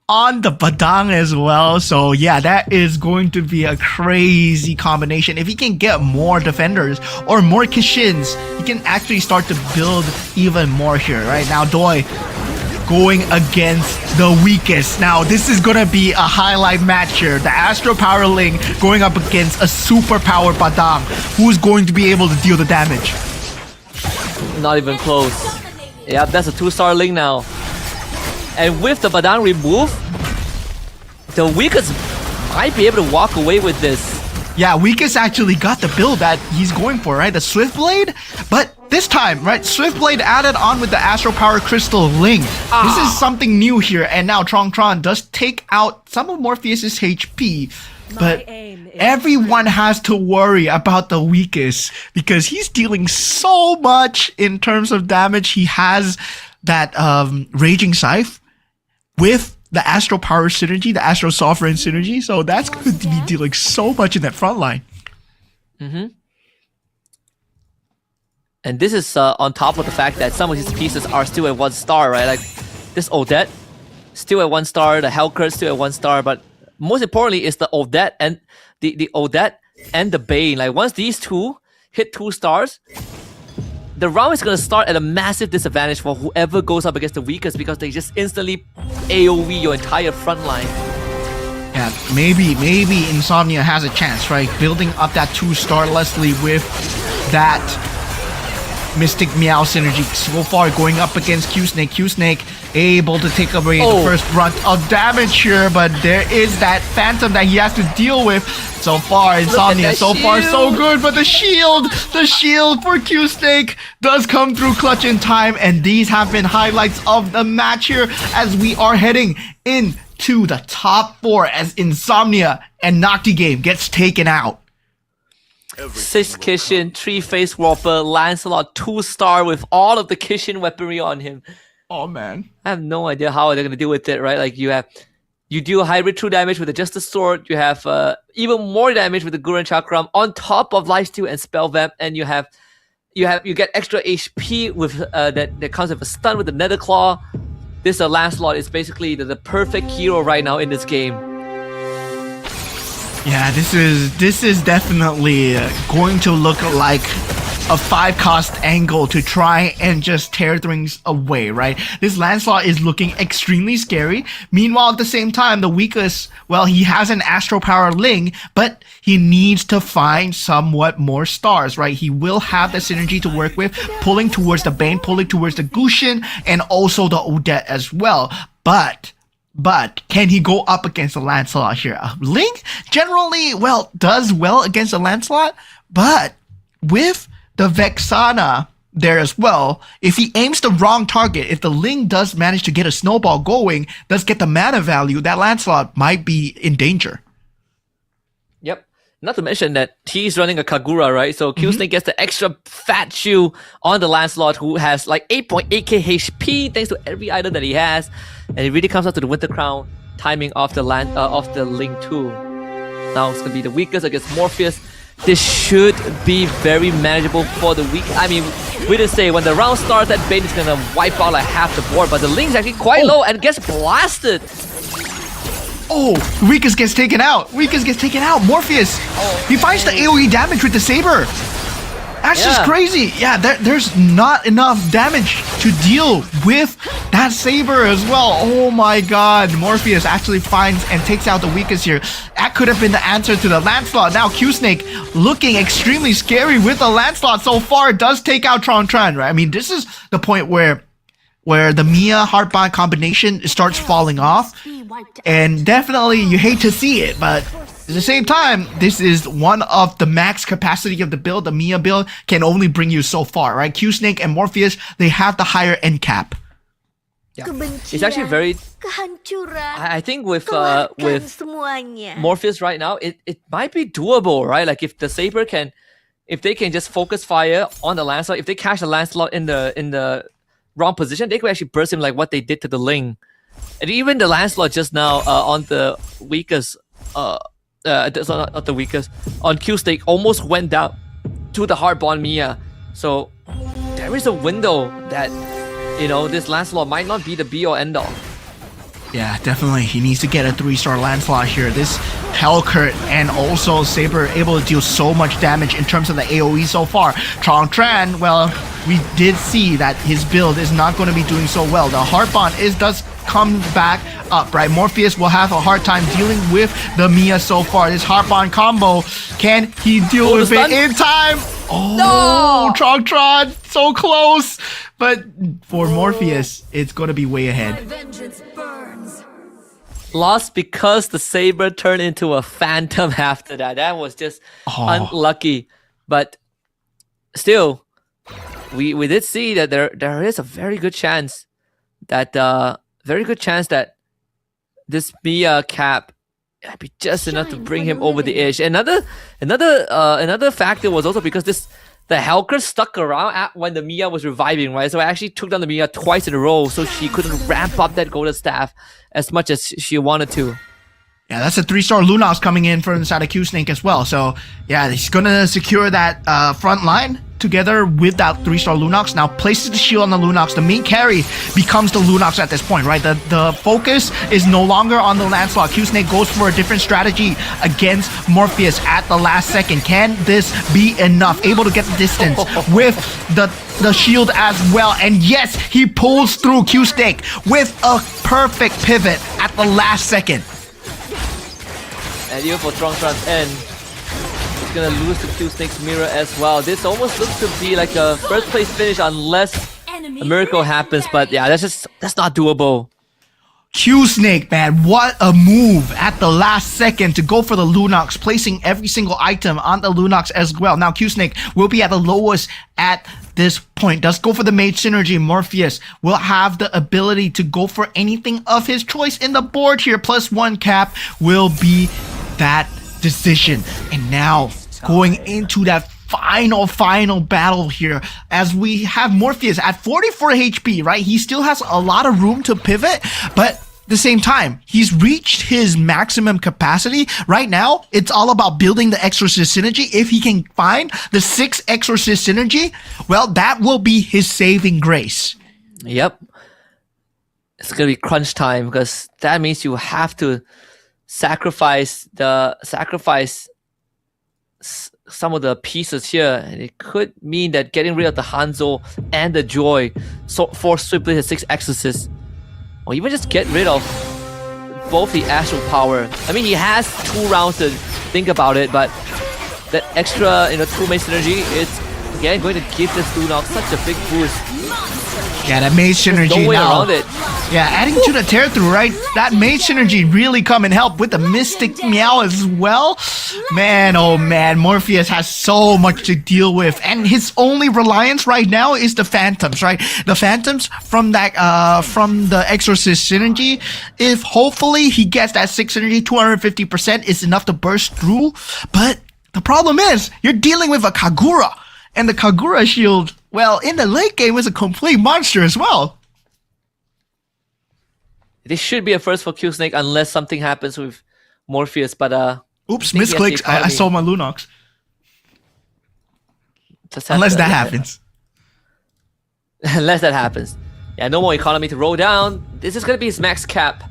on the Badang as well. So yeah, that is going to be a crazy combination. If he can get more defenders or more Kishins, he can actually start to build even more here. Right now, Doi going against the weakest. Now, this is gonna be a highlight match here. The Astro Power Ling going up against a super powered Badang. Who's going to be able to deal the damage? Not even close. Yeah, that's a 2-star Ling now. And with the Badang removed, the weakest might be able to walk away with this. Yeah, Weakest actually got the build that he's going for, right? The Swift Blade, but this time, right? Swift Blade added on with the Astro Power Crystal Ling. This is something new here, and now Tron does take out some of Morpheus's HP, but everyone has to worry about the Weakest because he's dealing so much in terms of damage. He has that Raging Scythe with the Astro Power synergy, the Astro Sovereign synergy, so that's going to be dealing so much in that front line. And this is on top of the fact that some of his pieces are still at 1 star, right? Like this Odette, still at 1 star, the Hellcurt still at 1 star, but most importantly is the Odette and the Odette and the Bane. Like once these two hit 2 stars, the round is gonna start at a massive disadvantage for whoever goes up against the weakest because they just instantly AoE your entire front line. Yeah, maybe Insomnia has a chance, right? Building up that 2-star Leslie with that Mystic Meow synergy so far going up against Q-Snake. Q-Snake able to take away the first brunt of damage here, but there is that Phantom that he has to deal with. So far, Insomnia, so far so good, but the shield for Q-Snake does come through clutch in time, and these have been highlights of the match here as we are heading into the top 4 as Insomnia and Nocti Game gets taken out. 6 Kishin, 3 Face Warper, Lancelot 2-star with all of the Kishin weaponry on him. Oh man. I have no idea how they're gonna deal with it, right? Like you deal hybrid true damage with the Justice Sword, you have even more damage with the Gurren Chakram on top of Lifesteal and Spell Vamp, and you get extra HP with that comes with a stun with the Nether Claw. This Lancelot is basically the perfect hero right now in this game. Yeah, this is definitely going to look like a 5-cost angle to try and just tear things away, right? This Lancelot is looking extremely scary. Meanwhile, at the same time, the weakest, well, he has an Astro Power Ling, but he needs to find somewhat more stars, right? He will have the synergy to work with, pulling towards the Bane, pulling towards the Gushin, and also the Odette as well. But can he go up against the Lancelot here? Link generally, well, does well against the Lancelot, but with the Vexana there as well, if he aims the wrong target, if the Ling does manage to get a snowball going, does get the mana value, that Lancelot might be in danger. Yep. Not to mention that he's running a Kagura, right? So Q-Snake gets the extra fat shoe on the Lancelot, who has like 8.8k HP thanks to every item that he has. And it really comes out to the Winter Crown timing of the Ling too. Now it's gonna be the weakest against Morpheus. This should be very manageable for the weak. I mean, we did say when the round starts, that Bane is gonna wipe out like half the board, but the Ling's actually quite low and gets blasted. Oh, Weakest gets taken out. Morpheus, he finds the AoE damage with the Saber. That's just crazy. Yeah, there's not enough damage to deal with that Saber as well. Oh my god. Morpheus actually finds and takes out the Weakest here. That could have been the answer to the Lancelot. Now Q-Snake looking extremely scary with the Lancelot so far. Does take out Tron, right? I mean, this is the point where the Mia Heartbond combination starts falling off. And definitely you hate to see it, but at the same time, this is one of the max capacity of the build. The Mia build can only bring you so far, right? Q-Snake and Morpheus, they have the higher end cap. Yeah. It's actually very... I think with Morpheus right now, it might be doable, right? Like if the Saber can... If they can just focus fire on the Lancelot, if they catch the Lancelot in the wrong position, they could actually burst him like what they did to the Ling. And even the Lancelot just now on the weakest... not the weakest. On Q-Snake, almost went down to the Heartbond Mia. So there is a window that, you know, this Lancelot might not be the be or end all. Yeah, definitely. He needs to get a 3-star Lancelot here. This Hellcurt and also Saber able to deal so much damage in terms of the AoE so far. Trong Tran, well, we did see that his build is not going to be doing so well. The Heart Bond does come back up, right? Morpheus will have a hard time dealing with the Mia so far. This Heart Bond combo, can he deal with it in time? Oh, no! Tron, so close. But for Morpheus, it's going to be way ahead. Lost because the Saber turned into a Phantom after that. That was just unlucky. But still, we did see that there is a very good chance that this Mia cap might be just enough to bring him over the edge. Another factor was also because the Hellcurt stuck around when the Mia was reviving, right? So I actually took down the Mia twice in a row, so she couldn't ramp up that golden staff as much as she wanted to. Yeah, that's a 3-star Lunox coming in from the side of Q-Snake as well. So yeah, he's gonna secure that front line together with that 3-star Lunox. Now places the shield on the Lunox. The main carry becomes the Lunox at this point, right? The focus is no longer on the Lancelot. Q-Snake goes for a different strategy against Morpheus at the last second. Can this be enough? Able to get the distance with the shield as well. And yes, he pulls through Q-Snake with a perfect pivot at the last second. And even for Strongtron's end, he's gonna lose to Q-Snake's mirror as well. This almost looks to be like a first place finish unless a miracle happens, but yeah, that's not doable. Q-Snake, man, what a move at the last second to go for the Lunox, placing every single item on the Lunox as well. Now Q-Snake will be at the lowest at this point. Does go for the Mage Synergy. Morpheus will have the ability to go for anything of his choice in the board here. +1 cap will be that decision. And now going into that final battle here as we have Morpheus at 44 HP, right? He still has a lot of room to pivot, but at the same time, he's reached his maximum capacity. Right now, it's all about building the Exorcist synergy. If he can find the 6 Exorcist synergy, well, that will be his saving grace. Yep. It's gonna be crunch time because that means you have to sacrifice some of the pieces here, and it could mean that getting rid of the Hanzo and the Joy for swiftly his 6 Exorcists, or even just get rid of both the Astral Power. I mean, he has 2 rounds to think about it, but that extra 2 Mage Synergy, it's again going to give this Lunox such a big boost. Yeah, that Mage Synergy no way now. around it. Yeah, adding to the tear through, right? That Mage Synergy really come and help with the Mystic Meow as well. Man, oh man, Morpheus has so much to deal with, and his only reliance right now is the Phantoms, right? The Phantoms from that from the Exorcist Synergy. If hopefully he gets that 6 Synergy, 250% is enough to burst through. But the problem is, you're dealing with a Kagura, and the Kagura shield, well, in the late game is a complete monster as well. This should be a first for Q-Snake unless something happens with Morpheus, but oops, misclicks. I saw my Lunox. Unless that happens. Unless that happens. Yeah, no more economy to roll down. This is gonna be his max cap.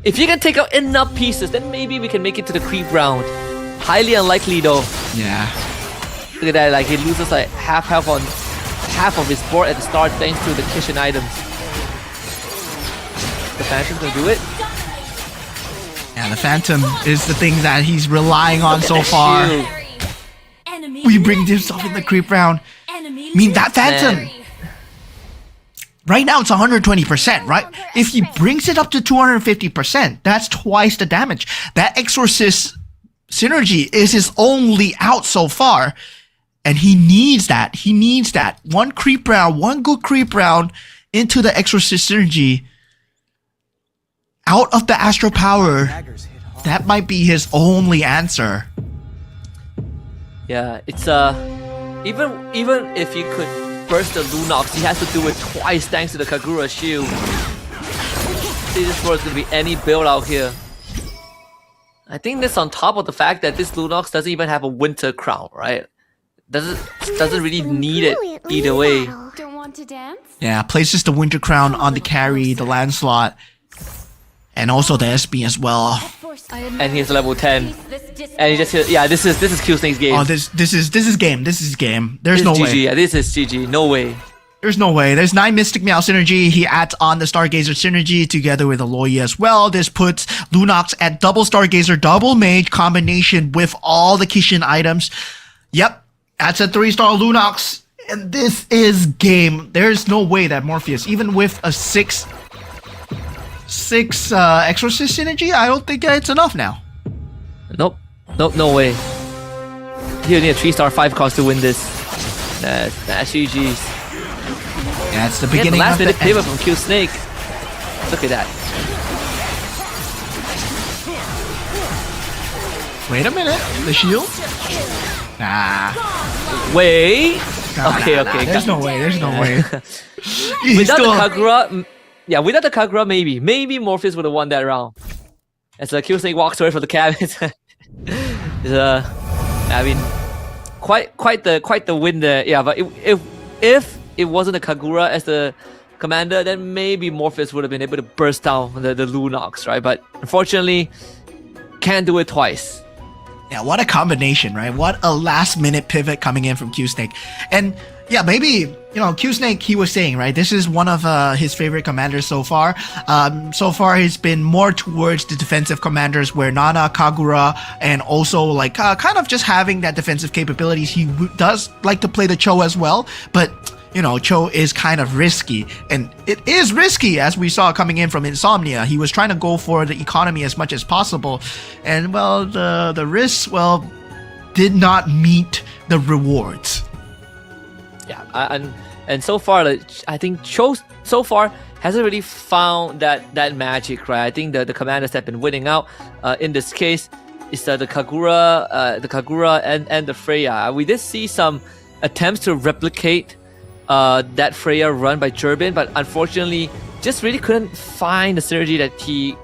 If you can take out enough pieces, then maybe we can make it to the creep round. Highly unlikely though. Yeah. Look at that, like he loses like half of his board at the start thanks to the kitchen items. The Phantom's gonna do it. Yeah, the Phantom is the thing that he's relying on so far. We bring himself in the creep round. I mean, that Phantom, right now it's 120%, right? If he brings it up to 250%, that's twice the damage. That Exorcist synergy is his only out so far. And he needs that. He needs that. One creep round, one good creep round into the Exorcist synergy. Out of the Astral Power, that might be his only answer. Yeah, it's even if he could burst the Lunox, he has to do it twice thanks to the Kagura shield. This is where it's gonna be any build out here. I think this on top of the fact that this Lunox doesn't even have a Winter Crown, right? Doesn't really need it either way. Don't want to dance? Yeah, places the Winter Crown on the carry, the Lancelot. And also the SB as well. And he's level 10. And he just this is Q Snake's game. Oh, this is game. This is game. There's This no is way. GG. Yeah, this is GG. No way. There's no way. There's 9 Mystic Meow synergy. He adds on the Stargazer synergy together with Aloy as well. This puts Lunox at double Stargazer, double Mage combination with all the Kishin items. Yep, that's a 3-star Lunox. And this is game. There's no way that Morpheus, even with a 6 Exorcist synergy, I don't think it's enough now. Nope, no way. You need a 3-star 5 cost to win this. That's GG's. Yeah, it's the Yeah, the beginning last of the minute pivot end. from Q Snake. Look at that. Wait a minute. The shield? Nah. Wait. Okay. There's no way. There's no way. He's Without still- the Kagura, without the Kagura, maybe Morpheus would have won that round. As the Q Snake walks away from the cabin, I mean, quite the win there. Yeah, but if it wasn't a Kagura as the commander, then maybe Morpheus would have been able to burst down the Lunox, right? But unfortunately, can't do it twice. Yeah, what a combination, right? What a last-minute pivot coming in from Q-Snake. And yeah, maybe, Q-Snake, he was saying, right, this is one of his favorite commanders so far. So far, he's been more towards the defensive commanders where Nana, Kagura, and also, like, kind of just having that defensive capabilities. He does like to play the Cho as well, but Cho is kind of risky, and it is risky as we saw coming in from Insomnia. He was trying to go for the economy as much as possible, and well, the risks, did not meet the rewards. Yeah, and so far, I think Cho so far hasn't really found that magic, right? I think the commanders have been winning out. In this case, is the Kagura and the Freya. We did see some attempts to replicate that Freya run by Jerbin, but unfortunately just really couldn't find the synergy that he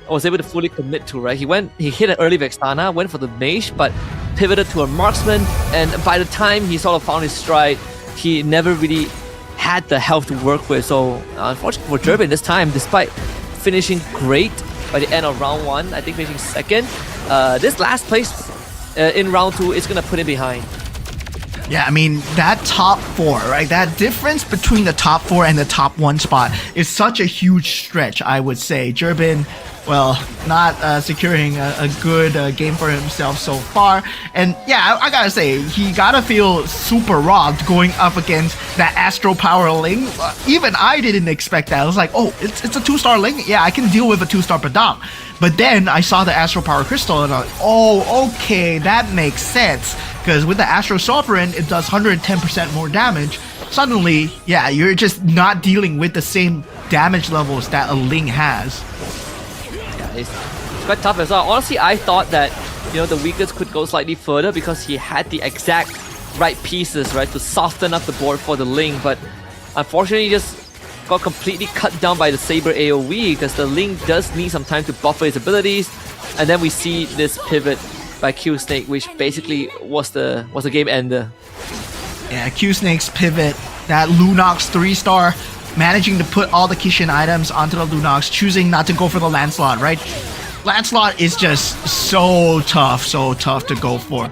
was able to fully commit to, right? He hit an early Vexana, went for the Mage, but pivoted to a Marksman, and by the time he sort of found his stride, he never really had the health to work with. So unfortunately for Jerbin this time, despite finishing great by the end of round 1, I think finishing second, this last place in round 2 is going to put him behind. Yeah, I mean, that top 4, right? That difference between the top 4 and the top 1 spot is such a huge stretch, I would say. Jerbin, not securing a good game for himself so far. And yeah, I gotta say, he gotta feel super robbed going up against that Astro Power Ling. Even I didn't expect that. I was like, oh, it's a 2-star Ling? Yeah, I can deal with a 2-star Padam. But then I saw the Astro Power Crystal and I was like, oh, okay, that makes sense. Because with the Astro Sovereign, it does 110% more damage. Suddenly, yeah, you're just not dealing with the same damage levels that a Ling has. Yeah, it's quite tough as well. Honestly, I thought that the weakest could go slightly further because he had the exact right pieces, right, to soften up the board for the Ling. But unfortunately, he just got completely cut down by the Saber AoE because the Ling does need some time to buffer his abilities. And then we see this pivot by Q-Snake, which basically was the game ender. Yeah, Q-Snake's pivot, that Lunox 3-star, managing to put all the Kishin items onto the Lunox, choosing not to go for the Lancelot, right? Lancelot is just so tough to go for.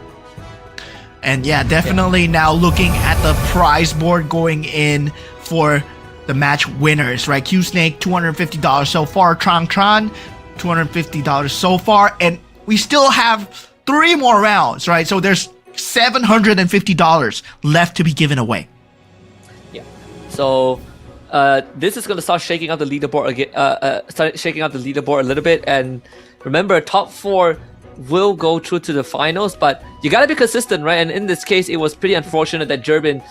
And yeah, definitely now looking at the prize board going in for the match winners, right? Q-Snake, $250 so far. Tron, $250 so far. And we still have 3 more rounds, right? So there's $750 left to be given away. Yeah. So this is gonna start shaking up the leaderboard again. Start shaking up the leaderboard a little bit. And remember, top 4 will go through to the finals, but you gotta be consistent, right? And in this case, it was pretty unfortunate that Jerbin,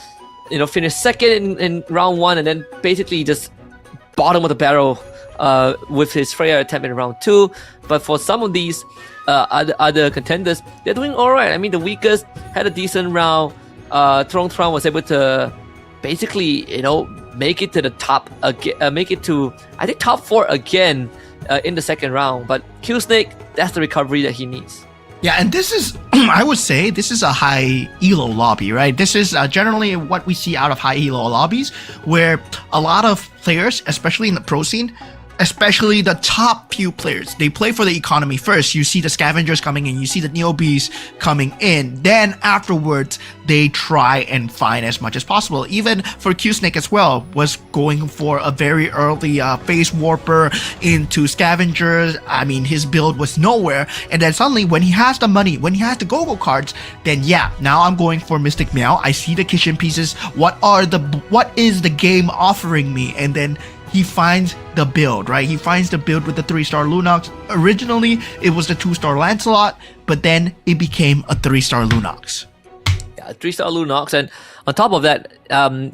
finished second in round 1, and then basically just bottom of the barrel with his Freya attempt in round 2. But for some of these other contenders, they're doing all right. I mean, the weakest had a decent round. Throne was able to basically, make it to the top again, make it to, I think, top 4 again in the second round. But Q-Snake, that's the recovery that he needs. Yeah, and this is, I would say, this is a high elo lobby, right? This is generally what we see out of high elo lobbies, where a lot of players, especially in the pro scene, especially the top few players, they play for the economy first. You see the scavengers coming in, you see the newbies coming in. Then afterwards, they try and find as much as possible. Even for Q-Snake as well, was going for a very early phase warper into scavengers. I mean, his build was nowhere. And then suddenly, when he has the money, when he has the go-go cards, then yeah, now I'm going for Mystic Meow. I see the kitchen pieces. What is the game offering me? And then he finds the build, right? He finds the build with the 3-star Lunox. Originally, it was the 2-star Lancelot, but then it became a 3-star Lunox. Yeah, 3-star Lunox, and on top of that,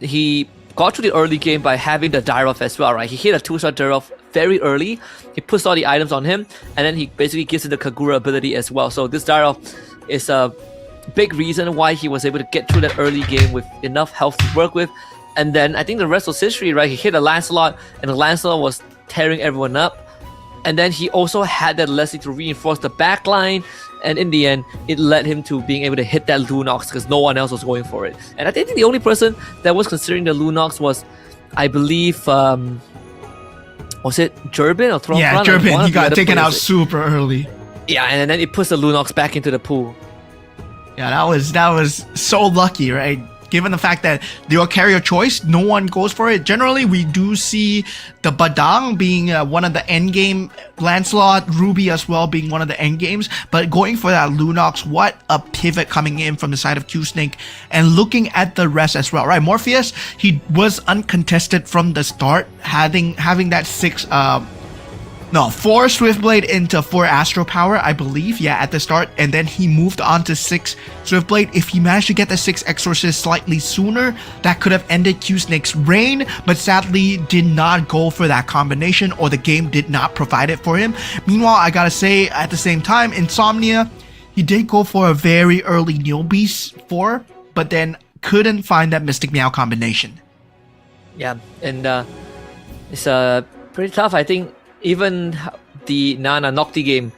he got through the early game by having the Dyroth as well, right? He hit a 2-star Dyroth very early. He puts all the items on him, and then he basically gives him the Kagura ability as well. So this Dyroth is a big reason why he was able to get through that early game with enough health to work with. And then I think the rest was history, right? He hit a Lancelot, and the Lancelot was tearing everyone up. And then he also had that Leslie to reinforce the backline. And in the end, it led him to being able to hit that Lunox because no one else was going for it. And I think the only person that was considering the Lunox was, I believe, was it Durbin or Throne? Yeah, Durbin. He got taken out super early. Yeah, and then it puts the Lunox back into the pool. Yeah, that was so lucky, right? Given the fact that your carrier choice, no one goes for it. Generally, we do see the Badang being one of the end game, Lancelot, Ruby as well being one of the end games. But going for that Lunox, what a pivot coming in from the side of Q-Snake, and looking at the rest as well, right? Morpheus, he was uncontested from the start, having that 4 Swiftblade into 4 Astro Power, I believe, yeah, at the start, and then he moved on to 6 Swiftblade. If he managed to get the 6 Exorcist slightly sooner, that could have ended Q-Snake's reign, but sadly did not go for that combination, or the game did not provide it for him. Meanwhile, I gotta say, at the same time, Insomnia, he did go for a very early Neobeast 4, but then couldn't find that Mystic Meow combination. Yeah, and it's pretty tough, I think. Even the Nana Nocti game,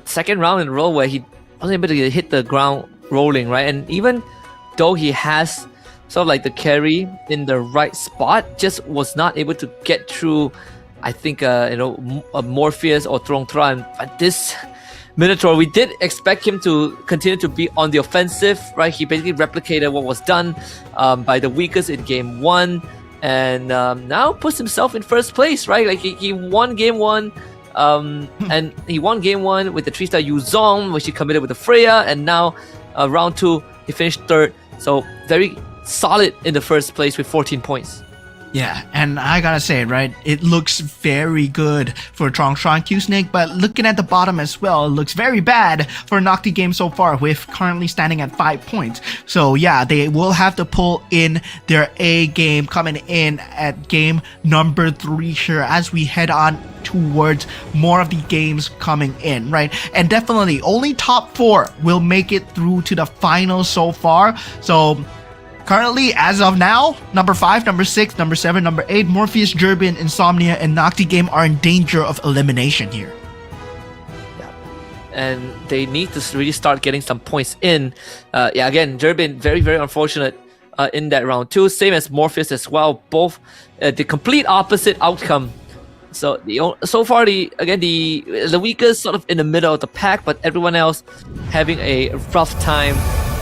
second round in a row where he wasn't able to hit the ground rolling, right? And even though he has sort of like the carry in the right spot, just was not able to get through, I think, a Morpheus or Tron. But this Minotaur, we did expect him to continue to be on the offensive, right? He basically replicated what was done by the weakest in game 1. And now puts himself in first place, right? Like he won game 1, and he won game 1 with the 3-star Yuzong, which he committed with the Freya, and now round 2 he finished 3rd. So very solid in the first place with 14 points. Yeah, and I gotta say, right, it looks very good for Trongshan Q-Snake, but looking at the bottom as well, it looks very bad for Nocti game so far, with currently standing at 5 points. So yeah, they will have to pull in their A game coming in at game number 3 here as we head on towards more of the games coming in, right? And definitely only top 4 will make it through to the finals so far. So currently, as of now, number 5, number 6, number 7, number 8, Morpheus, Durbin, Insomnia, and Nocti game are in danger of elimination here. Yeah, and they need to really start getting some points in. Again, Durbin, very, very unfortunate in that round 2. Same as Morpheus as well. Both the complete opposite outcome. So so far, the weakest sort of in the middle of the pack, but everyone else having a rough time.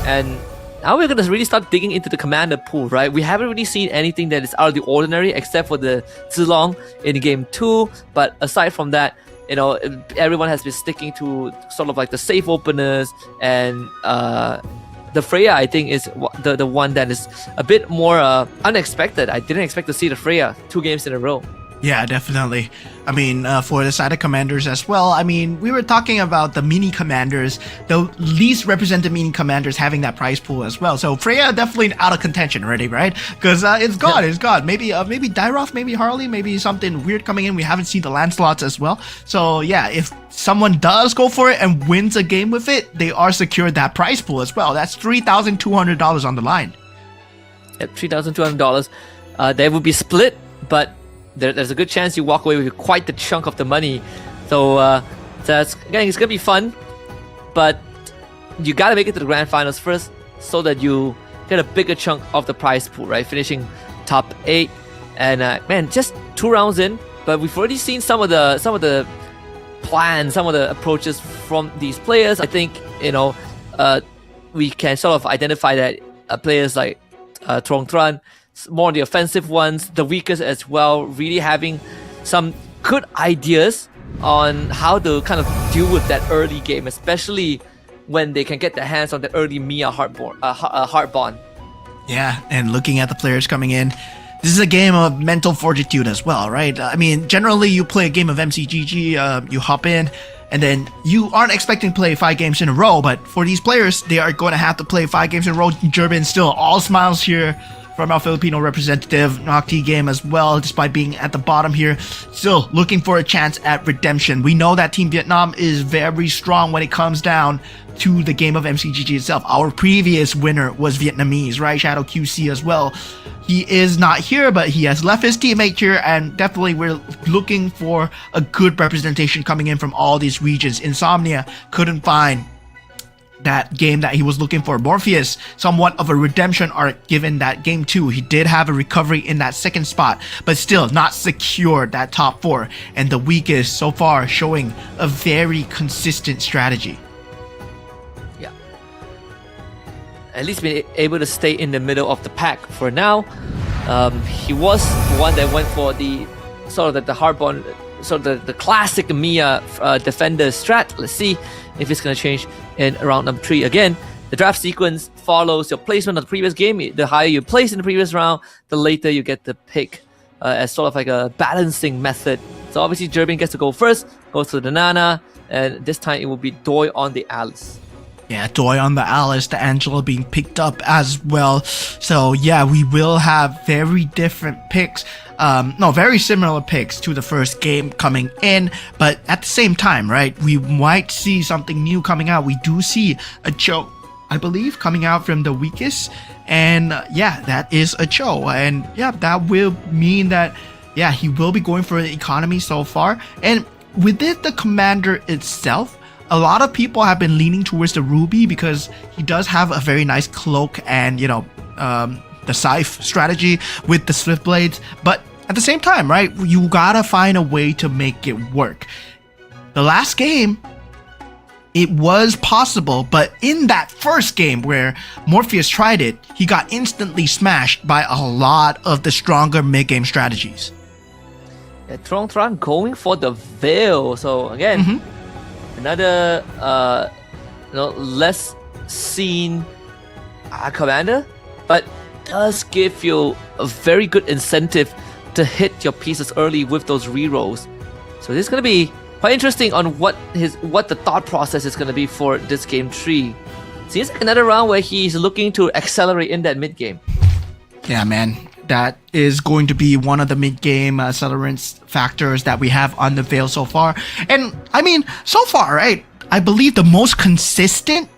And now we're going to really start digging into the commander pool, right? We haven't really seen anything that is out of the ordinary except for the Zilong in game 2. But aside from that, everyone has been sticking to sort of like the safe openers, and the Freya, I think, is the one that is a bit more unexpected. I didn't expect to see the Freya 2 games in a row. Yeah, definitely. I mean, for the side of commanders as well, I mean, we were talking about the mini commanders, the least represented mini commanders having that prize pool as well. So Freya definitely out of contention already, right? Because it's gone, it's gone. Maybe Dyroth, maybe Harley, maybe something weird coming in. We haven't seen the Lancelots as well. So yeah, if someone does go for it and wins a game with it, they are secured that prize pool as well. That's $3,200 on the line. At $3,200, they will be split, but there's a good chance you walk away with quite the chunk of the money. So that's, again, it's gonna be fun, but you gotta make it to the grand finals first so that you get a bigger chunk of the prize pool, right? Finishing top 8, and man, just 2 rounds in, but we've already seen some of the plans, some of the approaches from these players. I think we can sort of identify that players like Trong Tran, more on the offensive ones, the weakest as well, really having some good ideas on how to kind of deal with that early game, especially when they can get their hands on the early Mia Heartbond. Yeah, and looking at the players coming in, this is a game of mental fortitude as well, right? I mean, generally you play a game of MCGG, you hop in, and then you aren't expecting to play 5 games in a row, but for these players, they are going to have to play 5 games in a row. Durbin still all smiles here from our Filipino representative, Nocti game as well, despite being at the bottom here, still looking for a chance at redemption. We know that Team Vietnam is very strong when it comes down to the game of MCGG itself. Our previous winner was Vietnamese, right? Shadow QC as well. He is not here, but he has left his teammate here, and definitely we're looking for a good representation coming in from all these regions. Insomnia couldn't find that game that he was looking for. Morpheus, somewhat of a redemption arc given that game 2. He did have a recovery in that second spot, but still not secured that top 4. And the weakest so far showing a very consistent strategy. Yeah. At least been able to stay in the middle of the pack for now. He was the one that went for the sort of the hardball, sort of the classic Mia defender strat. Let's see if it's going to change in round number 3. Again, the draft sequence follows your placement of the previous game. The higher you place in the previous round, the later you get the pick, as sort of like a balancing method. So obviously Durbin gets to go first, goes to the Nana, and this time it will be Doi on the Alice. Yeah, Doi on the Alice, the Angela being picked up as well. So yeah, we will have very different picks. Very similar picks to the first game coming in, but at the same time, right, we might see something new coming out. We do see a Cho, I believe, coming out from the weakest, and that is a Cho, and that will mean that he will be going for the economy so far. And within the commander itself, a lot of people have been leaning towards the Ruby because he does have a very nice cloak and the scythe strategy with the swift blades, but at the same time, right, you gotta find a way to make it work. The last game, it was possible, but in that first game where Morpheus tried it, he got instantly smashed by a lot of the stronger mid-game strategies. Yeah, Trong Tran going for the Veil. So again, another less seen commander, but does give you a very good incentive to hit your pieces early with those rerolls. So this is going to be quite interesting on what the thought process is going to be for this game 3. Seems like another round where he's looking to accelerate in that mid game. Yeah, man. That is going to be one of the mid-game accelerance factors that we have on the Veil so far. And, I mean, so far, right, I believe the most consistent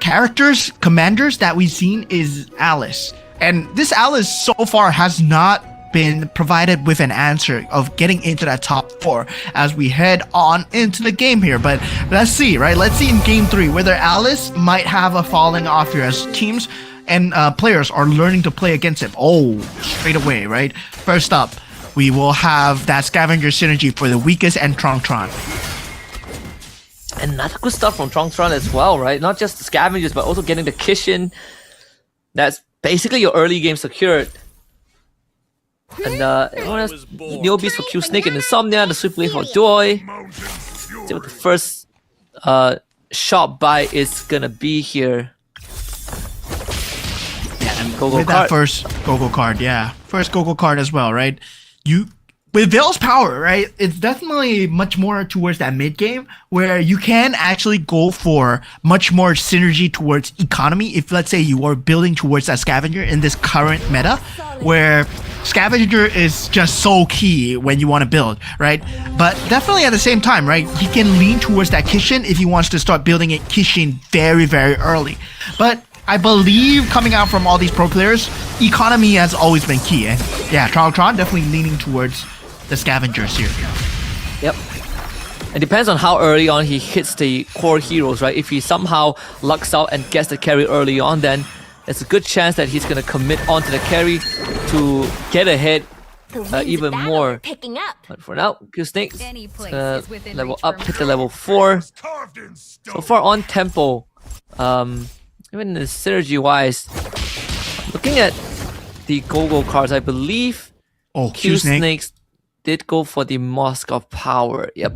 commanders that we've seen is Alice. And this Alice so far has not been provided with an answer of getting into that top 4 as we head on into the game here. But let's see, right? Let's see in game 3 whether Alice might have a falling off here as teams and players are learning to play against him. Oh, straight away, right? First up, we will have that scavenger synergy for the weakest and Trong Tran. And another good stuff from Trong Tran as well, right? Not just the scavengers, but also getting the Kishin. That's basically your early game secured. And everyone has Neobeast for Q Snake and Insomnia, the Swift Blade for Joy. Still the first shot buy is gonna be here. Go-go with card. that first go-go card, first go-go card as well, right? With Veil's power, right, it's definitely much more towards that mid game where you can actually go for much more synergy towards economy if, let's say, you are building towards that scavenger in this current meta where scavenger is just so key when you want to build, right? But definitely at the same time, right, he can lean towards that Kishin if he wants to start building it Kishin very, very early. But I believe coming out from all these pro players, economy has always been key. And Trong Tran definitely leaning towards the scavengers here. Yep. It depends on how early on he hits the core heroes, right? If he somehow lucks out and gets the carry early on, then there's a good chance that he's going to commit onto the carry to get ahead even more. Picking up. But for now, Q Snake Any place is within level reach up, for hit the me. level 4. Carved in stone. So far on tempo, even the synergy wise, looking at the go-go cards, I believe Oh, Q Q-Snake. Snakes did go for the Mask of Power. Yep.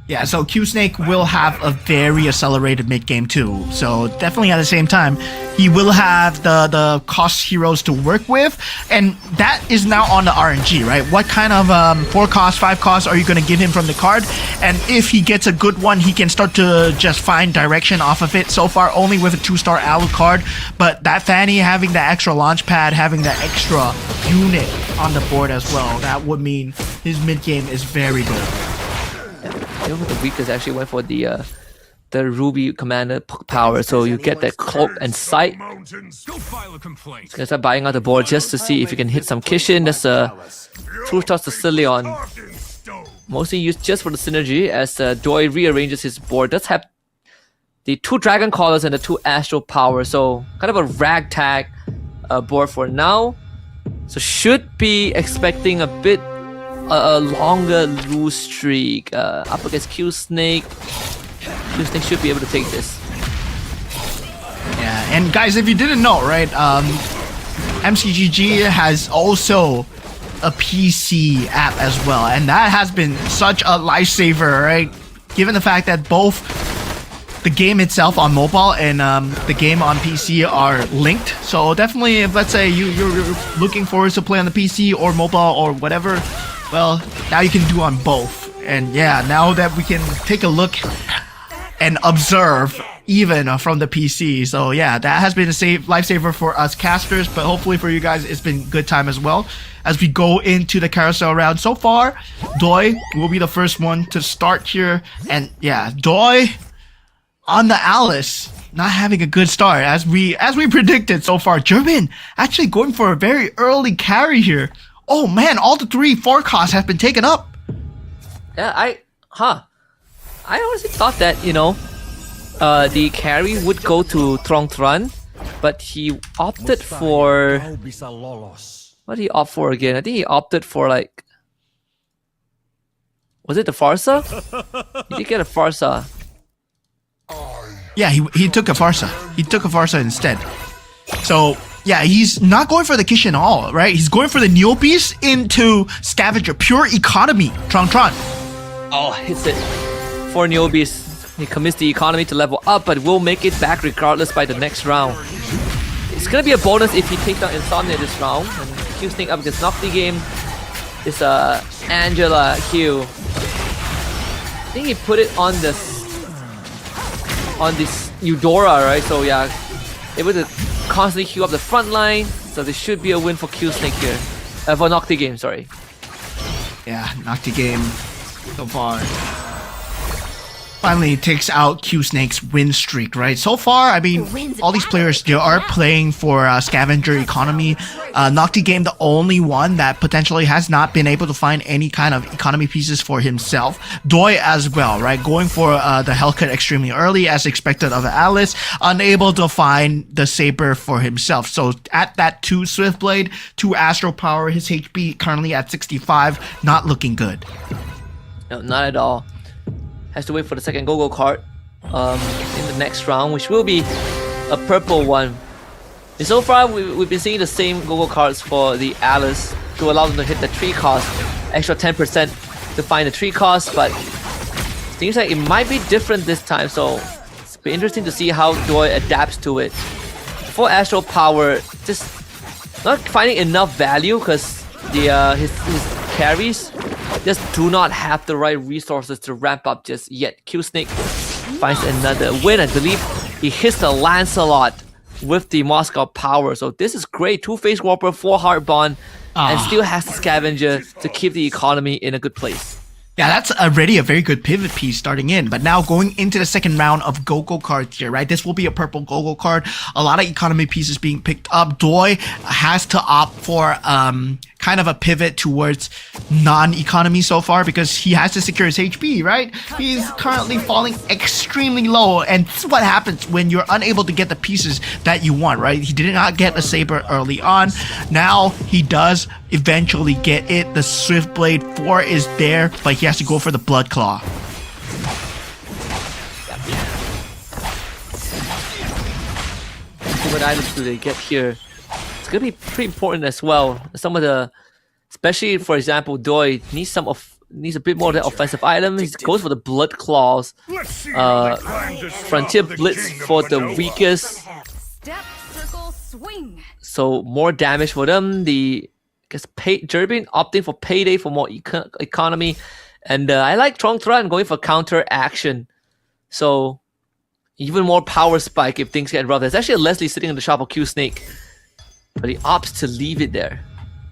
Yeah, so Q-Snake will have a very accelerated mid-game too. So definitely at the same time, he will have the cost heroes to work with. And that is now on the RNG, right? What kind of 4 cost, 5 cost are you going to give him from the card? And if he gets a good one, he can start to just find direction off of it. So far, only with a 2-star Alucard. But that Fanny having the extra launch pad, having that extra unit on the board as well, that would mean his mid-game is very good. Even with the weakest, actually went for the Ruby Commander power, so you get that cloak and sight. Mountains. Go file a complaint. Gonna start buying out the board just to see if you can hit some Kishin. That's a 2-star Sicilian, Carved in stone. mostly used just for the synergy as Doi rearranges his board. Does have the 2 Dragon Callers and the 2 Astral Power, so kind of a ragtag board for now. So should be expecting a bit a longer lose streak up against Q Snake. Q Snake should be able to take this. Yeah, and guys, if you didn't know, right, MCGG has also a PC app as well, and that has been such a lifesaver, right? Given the fact that both the game itself on mobile and the game on PC are linked, so definitely, if let's say you're looking forward to play on the PC or mobile or whatever, well, now you can do on both. And yeah, now that we can take a look and observe even from the PC. So yeah, that has been a lifesaver for us casters, but hopefully for you guys, it's been good time as well. As we go into the carousel round, so far, Doi will be the first one to start here. And yeah, Doi on the Alice, not having a good start as we predicted so far. German actually going for a very early carry here. Oh man, all the 3 forecasts have been taken up. Yeah, I honestly thought that, the carry would go to Trong Tran, but he opted for... What did he opt for again? I think he opted for like... Was it the Farsa? He did get a Farsa. Yeah, he took a Farsa. He took a Farsa instead. So yeah, he's not going for the Kishin at all, right? He's going for the Neopis into Scavenger, pure economy. Tron. Oh, hits it. 4 Neobies. He commits the economy to level up, but will make it back regardless by the next round. It's gonna be a bonus if he takes down Insomnia this round. And Q Snake up against Nocti game. It's Angela Q. I think he put it on this Eudora, right? So yeah, able to constantly queue up the front line. So this should be a win for Q Snake here. For Nocti game, sorry. Yeah, Nocti game so far. Finally takes out Q Snake's win streak, right? So far, I mean, all these players, they are playing for Scavenger economy. Nocti game, the only one that potentially has not been able to find any kind of economy pieces for himself. Doi as well, right? Going for the Hellcut extremely early as expected of Alice, unable to find the Saber for himself. So at that 2 Swiftblade, 2 Astral Power, his HP currently at 65, not looking good. No, not at all. Has to wait for the second go-go card in the next round, which will be a purple one. And so far, we've been seeing the same go-go cards for the Alice to allow them to hit the 3 cost, extra 10% to find the 3 cost, but seems like it might be different this time, so it's be interesting to see how Doi adapts to it. For Astral Power, just not finding enough value because his carries just do not have the right resources to ramp up just yet. Q Snake finds another win. I believe he hits the Lancelot with the Moscow Power. So this is great. 2 Face Warper, 4 Heart Bond, and still has the Scavenger to keep the economy in a good place. Yeah, that's already a very good pivot piece starting in. But now going into the second round of go-go cards here, right? This will be a purple go-go card. A lot of economy pieces being picked up. Doi has to opt for kind kind of a pivot towards non-economy so far because he has to secure his HP, right? He's currently falling extremely low, and this is what happens when you're unable to get the pieces that you want, right? He did not get a saber early on. Now he does eventually get it. The Swift Blade 4 is there, but he has to go for the Blood Claw. What items do they get here? It's gonna be pretty important as well. Some of the, especially for example, Doi needs a bit more of the offensive items. He goes for the Blood Claws. Frontier Blitz for the weakest. Step, circle, swing. So more damage for them. Jervin opting for Payday for more economy, and I like Trong going for counter action. So even more power spike if things get rough. There's actually a Leslie sitting in the shop of Q Snake, but he opts to leave it there.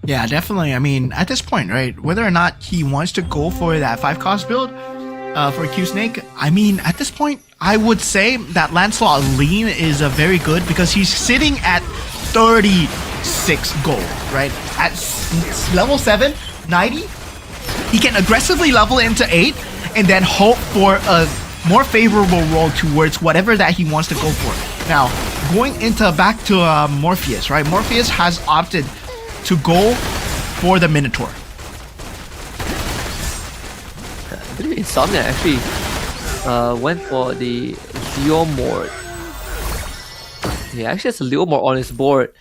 Yeah, definitely. I mean, at this point, right, whether or not he wants to go for that 5-cost build for Q Snake, I mean, at this point, I would say that Lancelot Lean is a very good because he's sitting at 36 gold, right? At level 7, 90, he can aggressively level into 8 and then hope for a more favorable roll towards whatever that he wants to go for. Now, going into back to Morpheus, right? Morpheus has opted to go for the Minotaur. I believe Insomnia actually went for the Leomord. He actually has a Leomord on his board,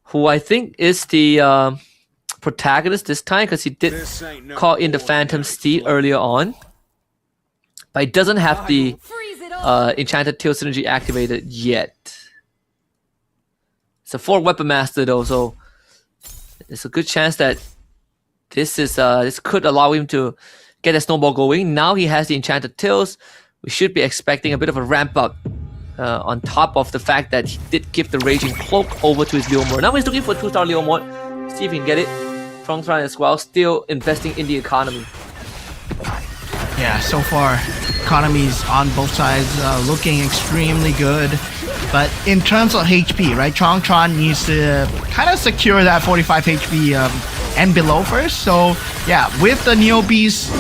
who I think is the protagonist this time because he did call in the Phantom Steed earlier on. But it doesn't have the Enchanted Tail synergy activated yet. It's a 4-weapon master though, so there's a good chance that this could allow him to get a snowball going. Now he has the Enchanted Tails. We should be expecting a bit of a ramp up on top of the fact that he did give the Raging Cloak over to his Leomord. Now he's looking for a 2-star Leomord. See if he can get it. Trong as well, still investing in the economy. Yeah, so far, economies on both sides looking extremely good. But in terms of HP, right, Trong needs to kind of secure that 45 HP and below first. So yeah, with the Neo Beast,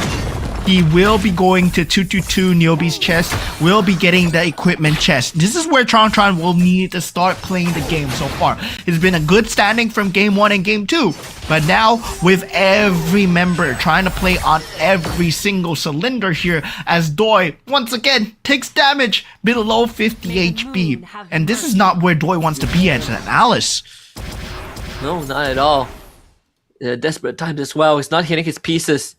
he will be going to 222 Neo Beast chest, will be getting the equipment chest. This is where Trong will need to start playing the game so far. It's been a good standing from game 1 and game 2. But now, with every member trying to play on every single cylinder here, as Doi, once again, takes damage below 50 HP. And this is not where Doi wants to be as an Alice. No, not at all. Desperate times as well. He's not hitting his pieces.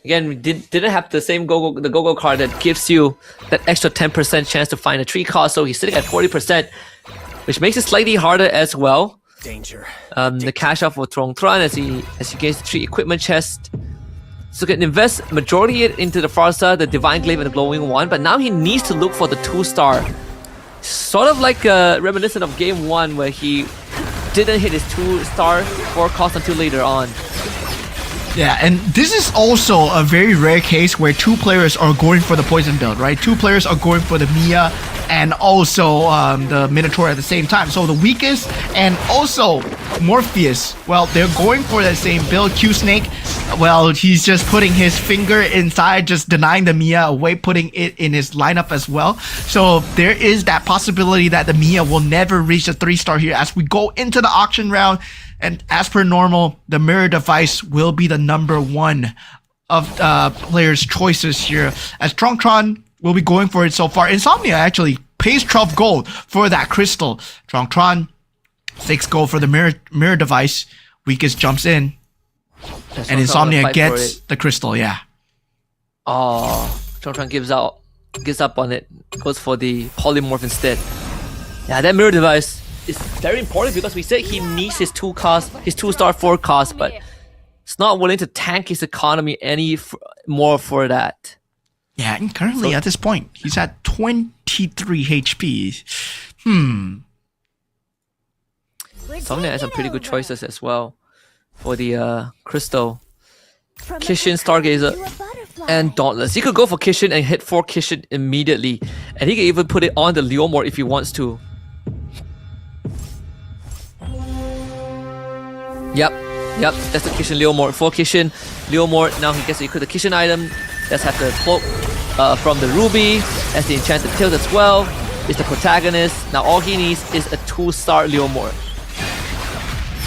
Again, we didn't have the same go-go card that gives you that extra 10% chance to find a 3-cost, so he's sitting at 40%, which makes it slightly harder as well. Danger. The cash out for Trong as he gains the 3 equipment chest. So he can invest majority it into the Farsa, the Divine Glaive, and the Glowing One, but now he needs to look for the 2-star. Sort of like reminiscent of game 1 where he didn't hit his 2-star 4-cost until later on. Yeah, and this is also a very rare case where 2 players are going for the poison build, right? 2 players are going for the Mia and also the Minotaur at the same time. So the weakest and also Morpheus, well, they're going for the same build. Q Snake, well, he's just putting his finger inside, just denying the Mia away, putting it in his lineup as well. So there is that possibility that the Mia will never reach the 3-star here as we go into the auction round. And as per normal, the mirror device will be the number 1 of players' choices here. As Trong will be going for it so far. Insomnia actually pays 12 gold for that crystal. Trong 6 gold for the mirror device. Weakest jumps in. And Insomnia gets the crystal, yeah. Oh, Trong gives up on it. Goes for the polymorph instead. Yeah, that mirror device is very important because we said he needs his 2-cost, his 2-star 4-cost, but he's not willing to tank his economy any more for that. Yeah, and currently at this point, he's at 23 HP. Somnia has some pretty good choices as well for the crystal. Kishin, Stargazer, and Dauntless. He could go for Kishin and hit 4 Kishin immediately, and he can even put it on the Leomord if he wants to. Yep, Yep, that's the Kishin Leomord. For Kishin Leomord, now he gets to equip the Kishin item. Let's have the cloak from the Ruby, as the enchanted tilt as well. Is the protagonist. Now all he needs is a 2-star Leomord.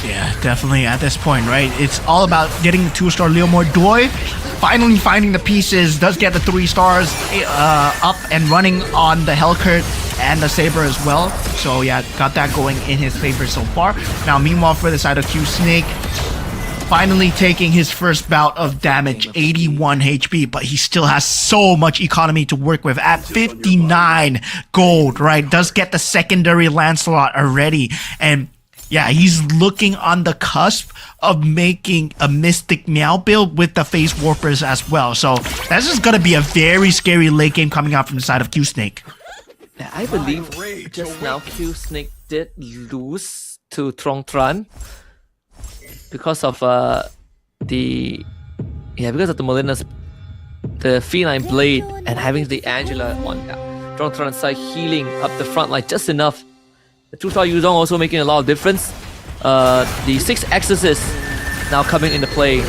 Yeah, definitely at this point, right? It's all about getting the 2-star Leomord. Doi finally finding the pieces, does get the 3 stars up and running on the Hellcurt and the Saber as well. So yeah, got that going in his favor so far. Now meanwhile for the side of Q Snake, finally taking his first bout of damage, 81 HP, but he still has so much economy to work with at 59 gold, right? Does get the secondary Lancelot already, and yeah, he's looking on the cusp of making a Mystic Meow build with the Face Warpers as well. So that's just gonna be a very scary late game coming out from the side of Q Snake. Yeah, I believe just now Q Snake did lose to Tron because of Molina's the Feline Blade and having the Angela on Tron side healing up the front line just enough. The 2-star Yuzong also making a lot of difference. The 6 Exorcists now coming into play.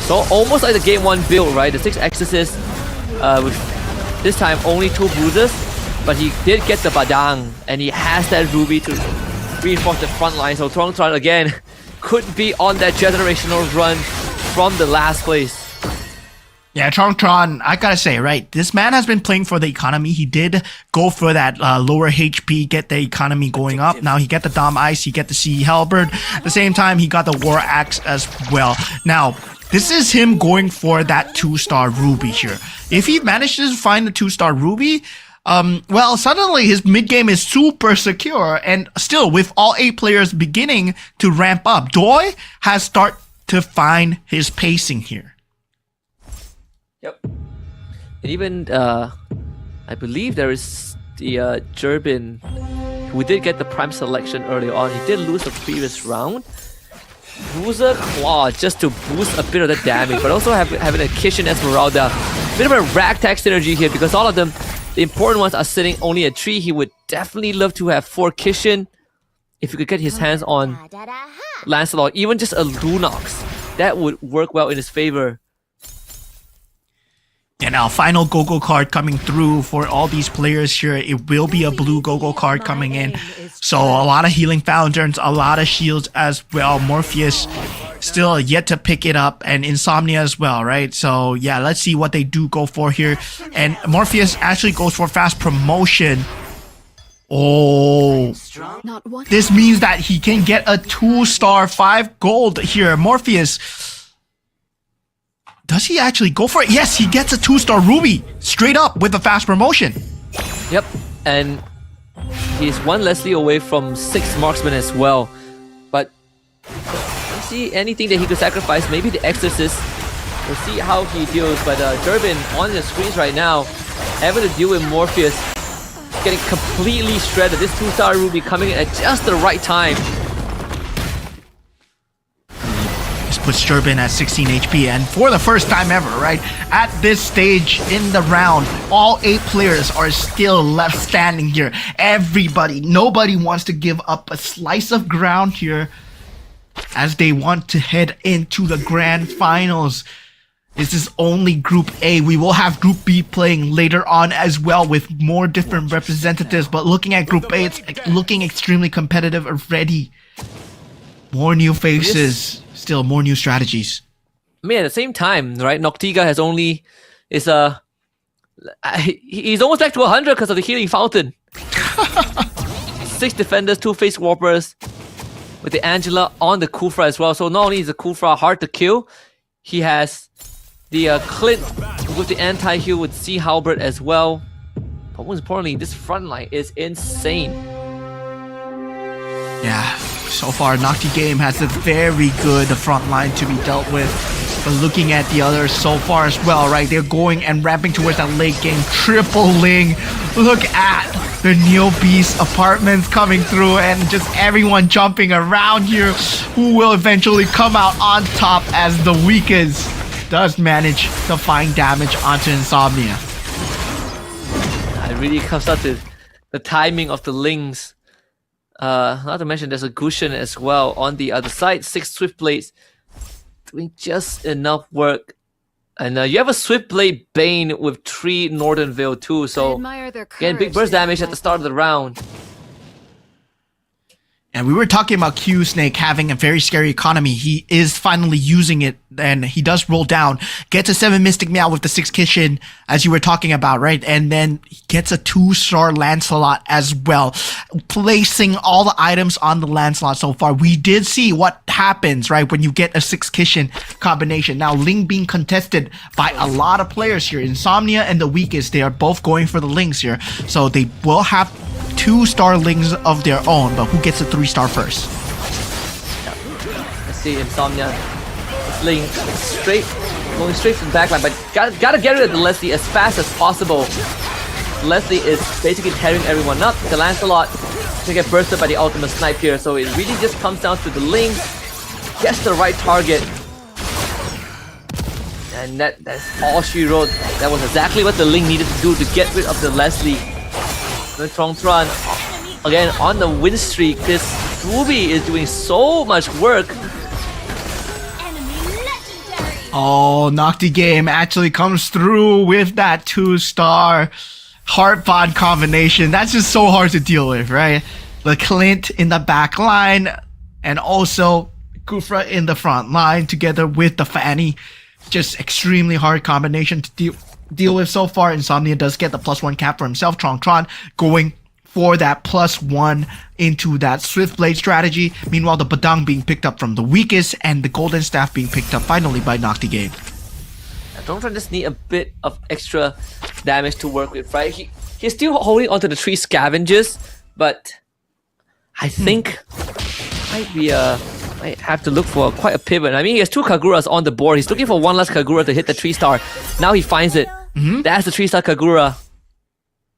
So almost like the game 1 build, right? The 6 Exorcists with this time only 2 bruises, but he did get the Badang and he has that Ruby to reinforce the front line. So Tron again could be on that generational run from the last place. Yeah, Tron, I gotta say, right, this man has been playing for the economy. He did go for that lower HP, get the economy going up. Now he get the Dom Ice, he get the Sea Halberd. At the same time, he got the War Axe as well. Now, this is him going for that 2-star Ruby here. If he manages to find the 2-star Ruby, well, suddenly his mid-game is super secure, and still, with all 8 players beginning to ramp up, Doi has started to find his pacing here. Yep. And even, I believe there is the Jerbin, who did get the prime selection early on. He did lose the previous round. Bruiser Claw just to boost a bit of the damage, but also having a Kishin Esmeralda. Bit of a ragtag synergy here because all of them, the important ones, are sitting only at 3. He would definitely love to have 4 Kishin. If he could get his hands on Lancelot, even just a Lunox, that would work well in his favor. And now, final Go-Go card coming through for all these players here. It will be a blue Go-Go card coming in. So a lot of healing fountains, a lot of shields as well. Morpheus still yet to pick it up, and Insomnia as well, right? So yeah, let's see what they do go for here. And Morpheus actually goes for fast promotion. Oh, this means that he can get a 2-star 5 gold here. Morpheus, does he actually go for it? Yes, he gets a 2-star Ruby straight up with a fast promotion. Yep, and he's 1 Leslie away from 6 marksmen as well. But let's see anything that he could sacrifice. Maybe the Exorcist. We'll see how he deals. But Durbin on the screens right now, having to deal with Morpheus, getting completely shredded. This 2-star Ruby coming in at just the right time. Puts Durbin at 16 HP, and for the first time ever, right, at this stage in the round, all 8 players are still left standing here. Nobody wants to give up a slice of ground here as they want to head into the grand finals. This is only Group A. We will have Group B playing later on as well with more different representatives, but looking at Group A, it's looking extremely competitive already. More new faces. Still more new strategies. I mean, at the same time, right? Noctiga has only he's almost back to 100 because of the healing fountain. 6 defenders, 2 face warpers, with the Angela on the Kufra as well. So not only is the Kufra hard to kill, he has the Clint with the anti-heal with Sea Halberd as well. But most importantly, this front line is insane. Yeah. So far, Nocti game has a very good front line to be dealt with. But looking at the others so far as well, right? They're going and ramping towards that late game. Triple Ling. Look at the Neo Beast apartments coming through and just everyone jumping around here. Who will eventually come out on top as the weakest does manage to find damage onto Insomnia. It really comes down to the timing of the Lings. Not to mention there's a Gushin as well on the other side. 6 Swift Blades doing just enough work. And you have a Swift Blade Bane with 3 Northern Veil too, I so admire their again, big courage burst to damage at the start of the round. And we were talking about Q Snake having a very scary economy. He is finally using it, and he does roll down. Gets a 7 Mystic Meow with the 6 Kitchen, as you were talking about, right? And then he gets a 2-star Lancelot as well, placing all the items on the Lancelot so far. We did see what happens, right, when you get a 6 Kitchen combination. Now, Ling being contested by a lot of players here. Insomnia and the Weakest, they are both going for the Lings here. So they will have 2-star Lings of their own, but who gets a 3-star first? Let's see, Insomnia is laying going straight to the backline, but gotta get rid of the Leslie as fast as possible. Leslie is basically tearing everyone up. The Lancelot to get bursted by the ultimate snipe here, so it really just comes down to the Ling gets the right target. And that's all she wrote. That was exactly what the Ling needed to do to get rid of the Leslie. The Tron again on the win streak. This Ruby is doing so much work. Oh, Nocti Game actually comes through with that 2-star heart bond combination. That's just so hard to deal with, right? The Clint in the back line, and also Kufra in the front line together with the Fanny. Just extremely hard combination to deal with so far. Insomnia does get the +1 cap for himself. Tron going for that +1 into that Swift Blade strategy. Meanwhile, the Badang being picked up from the Weakest, and the Golden Staff being picked up finally by Nocti Game. Tron just need a bit of extra damage to work with, right? He's still holding onto the 3 Scavengers, but I think might have to look for quite a pivot. I mean, he has 2 Kaguras on the board. He's looking for one last Kagura to hit the 3-star. Now he finds it. That's the 3-star Kagura.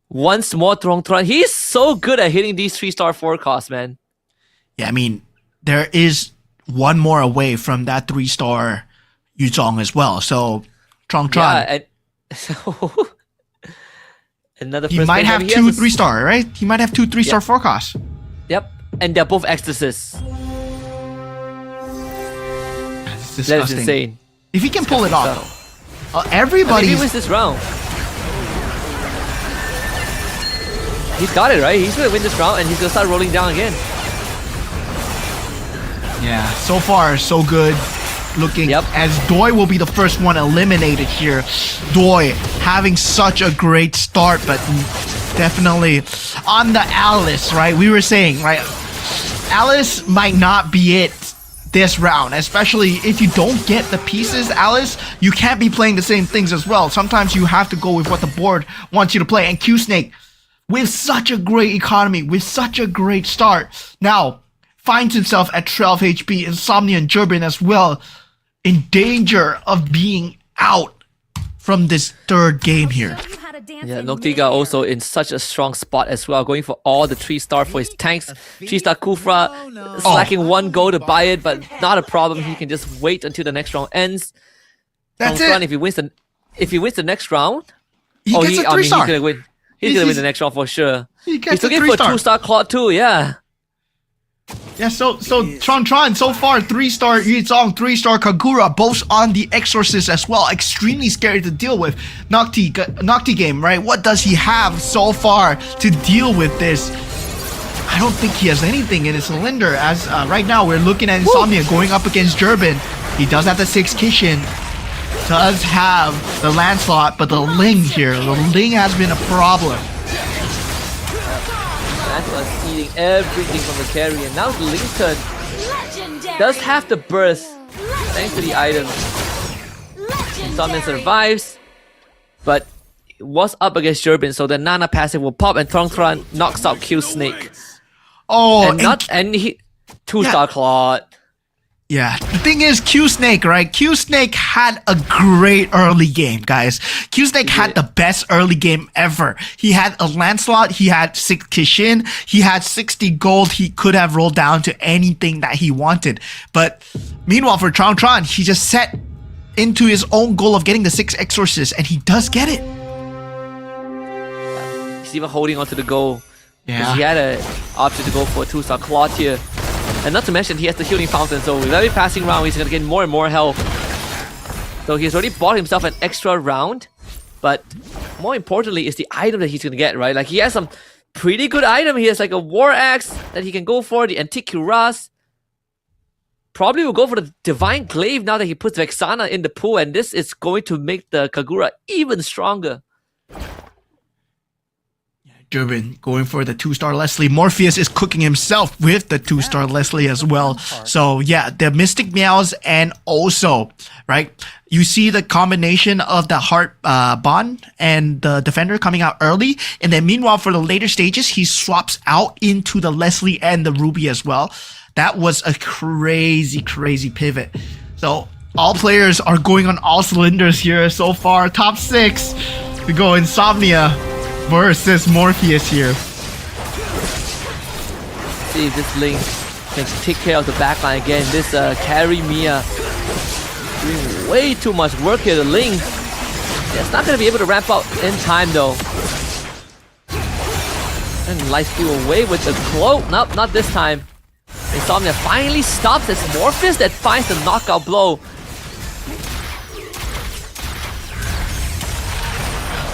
Once more, Tron. He's so good at hitting these 3-star forecasts, man. Yeah, I mean, there is one more away from that 3-star Yuzong as well. So, Tron. Yeah, and so another. He might have 2 3-star, right? He might have 2 3-star forecasts. Yep, and they're both ecstasies. That's That disgusting. is insane. If he can pull it off, though. Maybe Everybody's... he wins this round. He's got it, right? He's gonna win this round and he's gonna start rolling down again. Yeah, so far, so good. Looking as Doi will be the first one eliminated here. Doi having such a great start, but definitely on the Alice, right? We were saying, right? Alice might not be it this round, especially if you don't get the pieces, Alice, you can't be playing the same things as well. Sometimes you have to go with what the board wants you to play. And Q Snake, with such a great economy, with such a great start, now finds himself at 12 HP. Insomnia and Jurbin as well, in danger of being out from this third game here. Yeah, Noctiga also in such a strong spot as well, going for all the 3-star for his tanks. 3-star Kufra slacking 1 gold to buy it, but not a problem. He can just wait until the next round ends. That's Tongfran, it. if he wins the next round, He gets a 3-star. he's gonna win. He's gonna win the next round for sure. He gets He's looking a for a 3-star. 2-star Claude too, yeah. Yeah, so Tron so far 3-star Yuzong, 3-star Kagura, both on the Exorcist as well. Extremely scary to deal with. Nocti Game, right? What does he have so far to deal with this? I don't think he has anything in his cylinder. As right now we're looking at Insomnia going up against Jurbin. He does have the 6 Kishin. Does have the Lancelot, but the Ling here. The Ling has been a problem. Lancelot's eating everything from the carry, and now the Lincoln does have the burst thanks to the items. Insomnia survives, but was up against Jurbin, so the Nana passive will pop, and Tron knocks out Q Snake. Oh, and he 2-star Claude. Yeah, the thing is, Q Snake, right? Q Snake had a great early game, guys. Q Snake had the best early game ever. He had a Lancelot, he had 6 Kishin, he had 60 gold. He could have rolled down to anything that he wanted. But meanwhile, for Tron, he just set into his own goal of getting the 6 Exorcists, and he does get it. He's even holding on to the goal Yeah. He had an option to go for a 2-star Claw tier. And not to mention, he has the healing fountain, so with every passing round, he's gonna get more and more health. So he's already bought himself an extra round, but more importantly is the item that he's gonna get, right? Like, he has some pretty good item. He has like a War Axe that he can go for, the Antique Cuirass. Probably will go for the Divine Glaive now that he puts Vexana in the pool, and this is going to make the Kagura even stronger. Durbin going for the 2-star Leslie. Morpheus is cooking himself with the 2-star Leslie as well. So yeah, the Mystic Meows, and also, right, you see the combination of the Heart Bond and the Defender coming out early, and then meanwhile for the later stages, he swaps out into the Leslie and the Ruby as well. That was a crazy pivot. So all players are going on all cylinders here so far. Top 6, we go Insomnia versus Morpheus here. See if this Link can take care of the backline again. This carry Mia doing way too much work here. The Link, it's not going to be able to ramp out in time though. And Lightsteal away with the cloak. Nope, not this time. Insomnia finally stops. It's Morpheus that finds the knockout blow.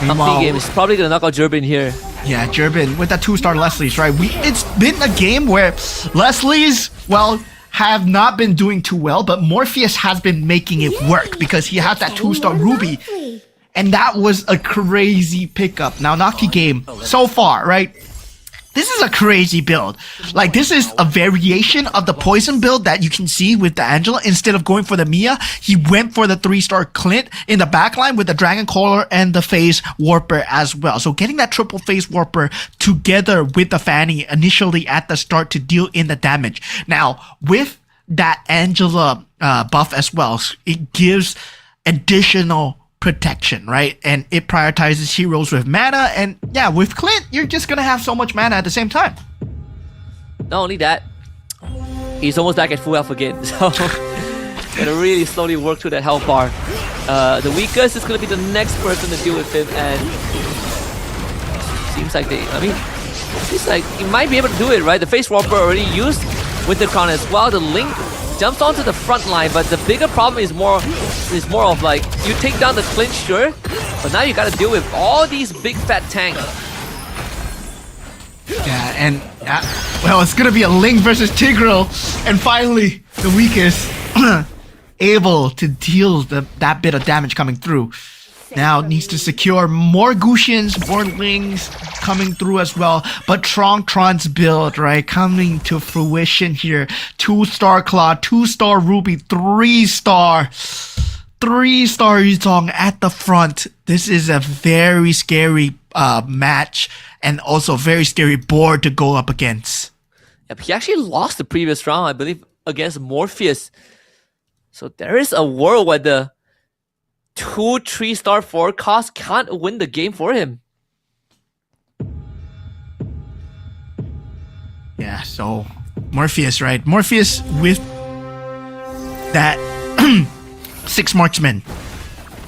Numpty game is probably gonna knock out Durbin here. Yeah, Durbin with that 2-star Leslie's, right? It's been a game where Leslie's, well, have not been doing too well, but Morpheus has been making it work because he has that 2-star Ruby. And that was a crazy pickup. Now, Nocti game, so far, right? This is a crazy build. Like, this is a variation of the poison build that you can see with the Angela. Instead of going for the Mia, he went for the 3-star Clint in the backline with the Dragon Caller and the Phase Warper as well. So getting that triple Phase Warper together with the Fanny initially at the start to deal in the damage. Now, with that Angela buff as well, it gives additional protection, right? And it prioritizes heroes with mana, and yeah, with Clint, you're just gonna have so much mana at the same time. Not only that, he's almost back at full health again, so gonna really slowly work through that health bar. The weakest is gonna be the next person to deal with him, and seems like seems like he might be able to do it, right? The Face Warper already used with the crown as well. The Link jumps onto the front line, but the bigger problem is more of like, you take down the Clint, sure, but now you gotta deal with all these big fat tanks. Yeah, and well, it's gonna be a Link versus Tigreal, and finally the weakest able to deal that bit of damage coming through. Now needs to secure more Guxians, more Lings coming through as well. But Tron's build, right, coming to fruition here. 2-star Claw, 2-star Ruby, 3-star Yuzong at the front. This is a very scary match, and also very scary board to go up against. Yep, he actually lost the previous round, I believe, against Morpheus. So there is a world where the 2 3-star 4-cost can't win the game for him. Yeah, so Morpheus, right? Morpheus with that 6 marksman.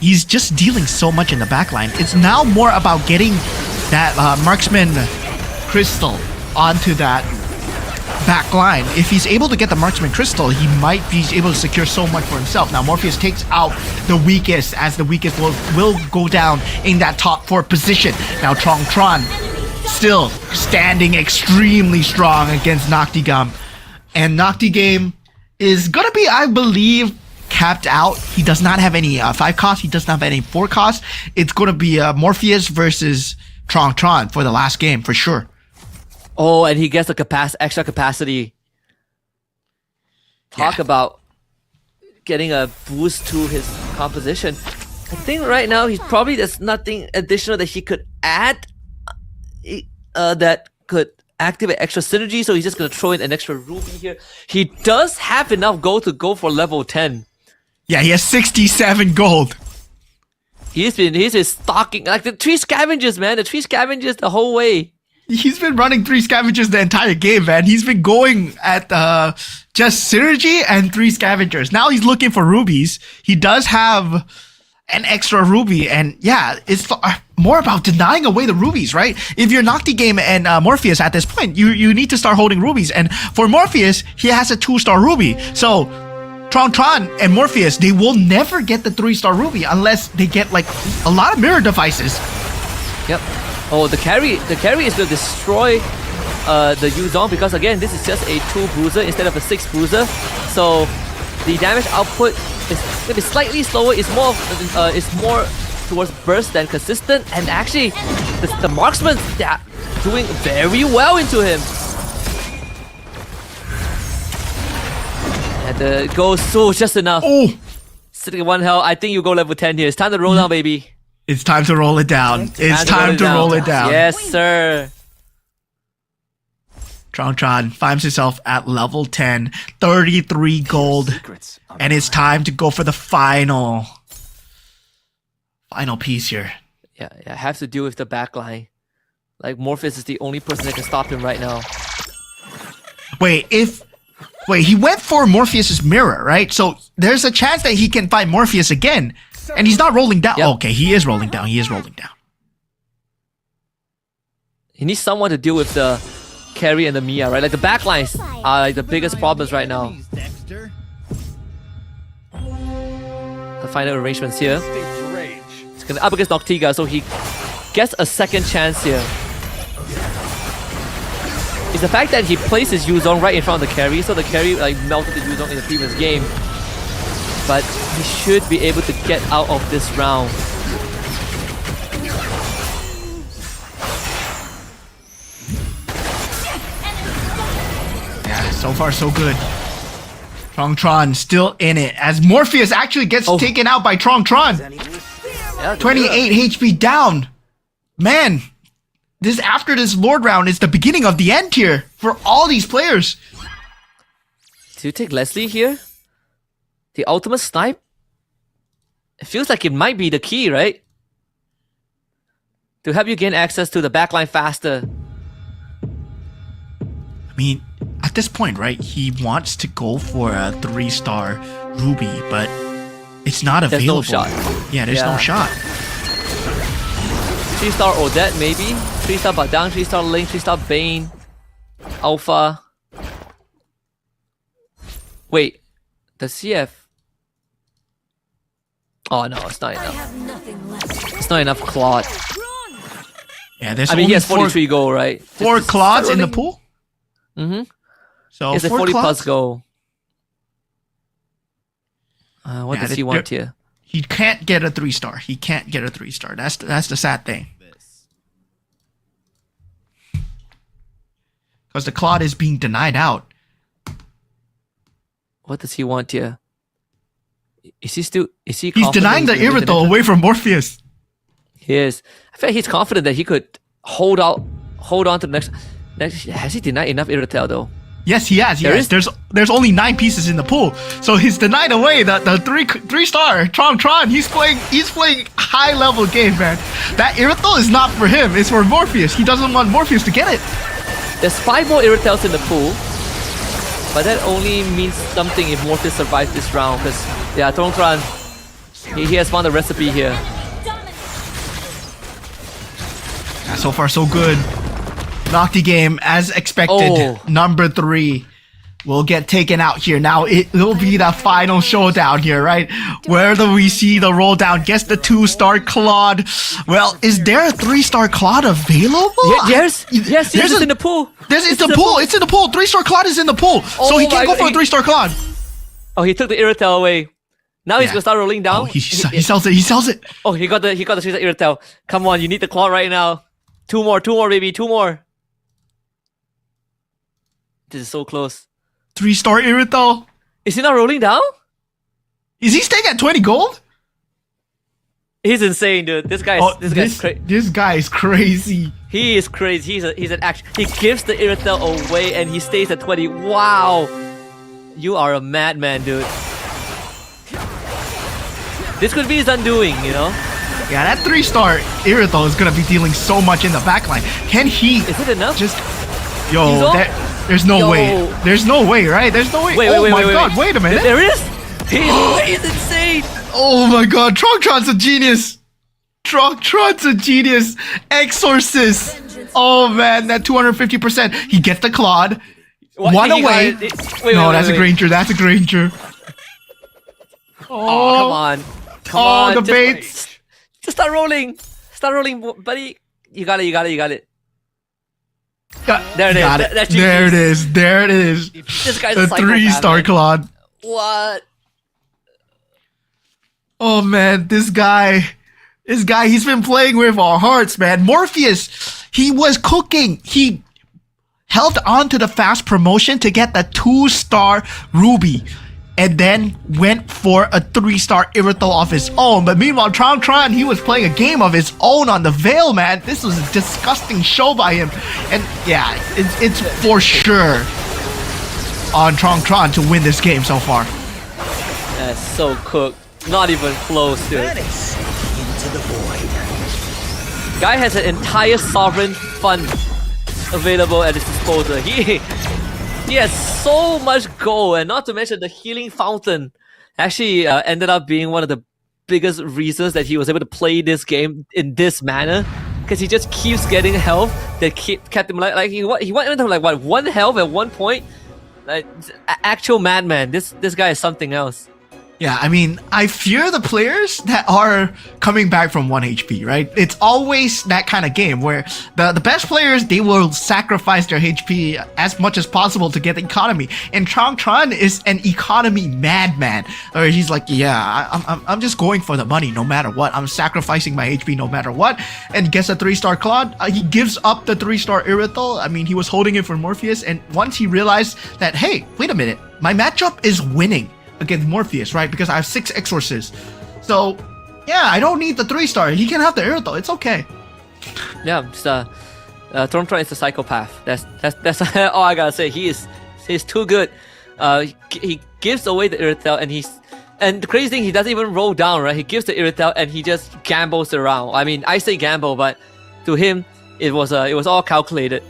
He's just dealing so much in the backline. It's now more about getting that marksman crystal onto that back line. If he's able to get the marksman crystal, he might be able to secure so much for himself. Now Morpheus takes out the weakest, as the weakest will go down in that top 4 position. Now Tron still standing extremely strong against Noctigam, and Noctigame is gonna be, I believe, capped out. He does not have any 5 cost, he does not have any 4 cost. It's gonna be Morpheus versus Tron for the last game for sure. Oh, and he gets the extra capacity. Talk about getting a boost to his composition. I think right now there's nothing additional that he could add that could activate extra synergy, so he's just gonna throw in an extra Ruby here. He does have enough gold to go for level 10. Yeah, he has 67 gold. He's been stalking like the 3 scavengers, man. The 3 scavengers the whole way. He's been running 3 scavengers the entire game, man. He's been going at just synergy and 3 scavengers. Now he's looking for rubies. He does have an extra ruby, and yeah, it's more about denying away the rubies, right? If you're Nocti Game and Morpheus at this point, you need to start holding rubies. And for Morpheus, he has a 2-star ruby. So Tron and Morpheus, they will never get the 3-star ruby unless they get like a lot of mirror devices. Yep. Oh, the carry is going to destroy the Yuzong because again, this is just a 2 bruiser instead of a 6 bruiser. So the damage output is maybe slightly slower. It's more towards burst than consistent, and actually the marksmen, they're doing very well into him. And the goes so just enough. Oh, Sitting at 1 health. I think you go level 10 here. It's time to roll down, baby. it's time to roll it down. It's time to roll it down. Yes, sir. Tron finds himself at level 10, 33 gold, and it's time to go for the final piece here. Yeah, I have to deal with the backline. Like Morpheus is the only person that can stop him right now. Wait, he went for Morpheus's mirror, right? So there's a chance that he can find Morpheus again, and he's not rolling down. Yep. Okay, he is rolling down. He is rolling down. He needs someone to deal with the carry and the Mia, right? Like the backlines are like the biggest problems right now. The final arrangements here. He's gonna up against Noctiga, so he gets a second chance here. It's the fact that he placed his Yuzong right in front of the carry, so the carry like melted the Yuzong in the previous game. But he should be able to get out of this round. Yeah, so far so good. Tron still in it as Morpheus actually gets taken out by Tron. Yeah, 28 HP down. Man, after this Lord round is the beginning of the end here for all these players. Do you take Leslie here? The ultimate snipe? It feels like it might be the key, right? To help you gain access to the backline faster. I mean, at this point, right, he wants to go for a 3-star Ruby, but it's not There's available. no shot. Yeah, there's no shot. 3-star Odette maybe? 3-star Badang, 3-star Link, 3-star Bane, Alpha. Wait, the CF. Oh no, it's not enough. It's not enough Claude. Yeah, there's I mean, only he has 43 gold, right? 4 Claudes in the pool. Mm-hmm. So It's a 4 40 Claudes. plus gold. What does he want here? He can't get a 3-star. He can't get a 3-star. That's the sad thing. Because the Claude is being denied out. What does he want here? Is he He's confident denying the he's gonna win Irithel next away from Morpheus. He is. I feel like he's confident that he could hold on to the next. Has he denied enough Irithel though? Yes, he has. There Yes, is- there's only 9 pieces in the pool, so he's denied away the 3-star Tron. He's playing high level game, man. That Irithel is not for him. It's for Morpheus. He doesn't want Morpheus to get it. There's 5 more Irithels in the pool, but that only means something if Morpheus survives this round. Because yeah, Tron, he has found a recipe here. Yeah, so far so good. Nocti game as expected. Oh. Number 3 will get taken out here. Now it will be the final showdown here, right? Where do we see the roll down? Guess the 2-star Claude. Well, is there a 3-star Claude available? Yes, There's it's a- in the pool. It's in the pool. It's in the pool. 3-star Claude is in the pool. So Oh he can't my go for a God, 3-star Claude. Oh, he took the Irithel away. Now he's Yeah. gonna start rolling down. Oh, he sells it. He sells it. Oh, he got the 3-star Irithel. Come on, you need the claw right now. 2 more, baby, 2 more. This is so close. 3-star Irithel. Is he not rolling down? Is he staying at 20 gold? He's insane, dude. This guy This guy is crazy. He is crazy. He's an action. He gives the Irithel away and he stays at 20. Wow. You are a madman, dude. This could be his undoing, you know? Yeah, that 3-star Irithel is gonna be dealing so much in the backline. Can he Is it enough? just... He's Yo, on- there's no Yo. way. There's no way, right? There's no way. Wait, oh wait, my wait, god, wait a minute. There is. He's insane. Oh my god, Tron's a genius. Tron's a genius. Exorcist. Oh man, that 250%. He gets the Claude. One away. No, that's a Granger. That's a Granger. Oh, come on. Come Oh, on. the just- baits. Just start rolling. Start rolling, buddy. You got it. There it is. Got it. That's There it GG's. is. There it is. This guy's The a psychopath, 3-star man. Claude. What? Oh man, this guy, he's been playing with our hearts, man. Morpheus, he was cooking. He held on to the fast promotion to get the 2-star Ruby, and then went for a 3-star Irithel of his own. But meanwhile, Tron, he was playing a game of his own on the Veil, man. This was a disgusting show by him. And yeah, it's for sure on Tron to win this game so far. That's so cooked. Not even close to it. Vanish into the void. Guy has an entire sovereign fund available at his disposal. He has so much gold, and not to mention the healing fountain. Actually, ended up being one of the biggest reasons that he was able to play this game in this manner, because he just keeps getting health that kept him like he went into like what, 1 health at one point. Like actual madman. This guy is something else. Yeah, I mean, I fear the players that are coming back from 1 HP, right? It's always that kind of game where the best players, they will sacrifice their HP as much as possible to get the economy. And Tron is an economy madman. Or he's like, yeah, I'm just going for the money no matter what. I'm sacrificing my HP no matter what. And gets a 3-star Claude. He gives up the 3-star Irithel. I mean, he was holding it for Morpheus. And once he realized that, hey, wait a minute, my matchup is winning against Morpheus, right? Because I have 6 Exorcists. So, yeah, I don't need the 3-star. He can have the Irithel. It's okay. Yeah, just, Tron is a psychopath. That's all I gotta say. He's too good. He gives away the Irithel, and the crazy thing, he doesn't even roll down, right? He gives the Irithel and he just gambles around. I mean, I say gamble, but to him, it was all calculated.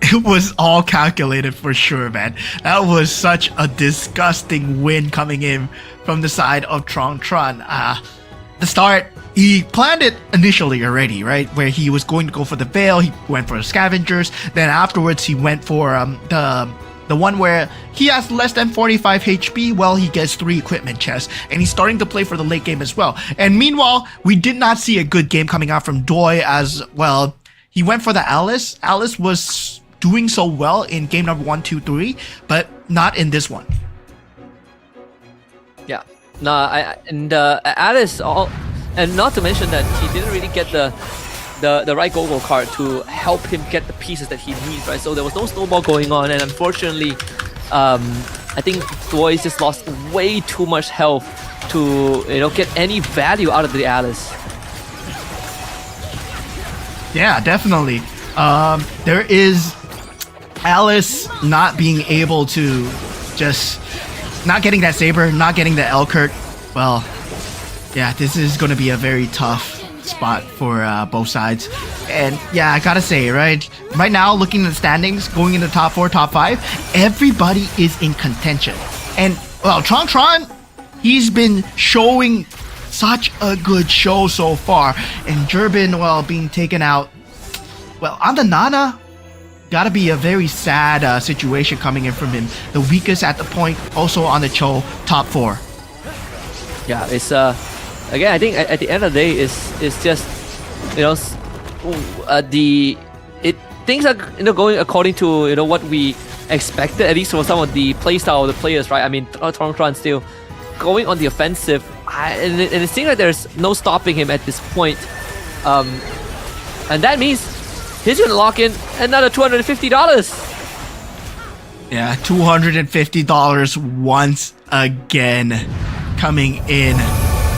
It was all calculated for sure, man. That was such a disgusting win coming in from the side of Tron. The start, he planned it initially already, right? Where he was going to go for the Veil, he went for the Scavengers. Then afterwards, he went for the one where he has less than 45 HP. Well, he gets 3 equipment chests, and he's starting to play for the late game as well. And meanwhile, we did not see a good game coming out from Doi as well. He went for the Alice. Alice was doing so well in game number 1, 2, 3, but not in this one. Yeah. No, Alice, and not to mention that he didn't really get the right go-go card to help him get the pieces that he needs, right? So there was no snowball going on, and unfortunately, I think Boys just lost way too much health to get any value out of the Alice. Yeah, definitely. There is Alice not being able to just not getting that Saber, not getting the Elkert. Well, yeah, this is going to be a very tough spot for both sides. And yeah, I gotta say, right now, looking at the standings, going into top 4, top 5, everybody is in contention. And well, Tron, he's been showing such a good show so far. And Durbin, well, being taken out. Well, on the Nana, gotta be a very sad situation coming in from him. The weakest at the point, also on the Cho, top 4. Yeah, it's again, I think at the end of the day, it's just things are going according to what we expected, at least for some of the playstyle of the players, right? I mean, Tron still going on the offensive, and it seems like there's no stopping him at this point, and that means he's gonna lock in another $250. Yeah, $250 once again coming in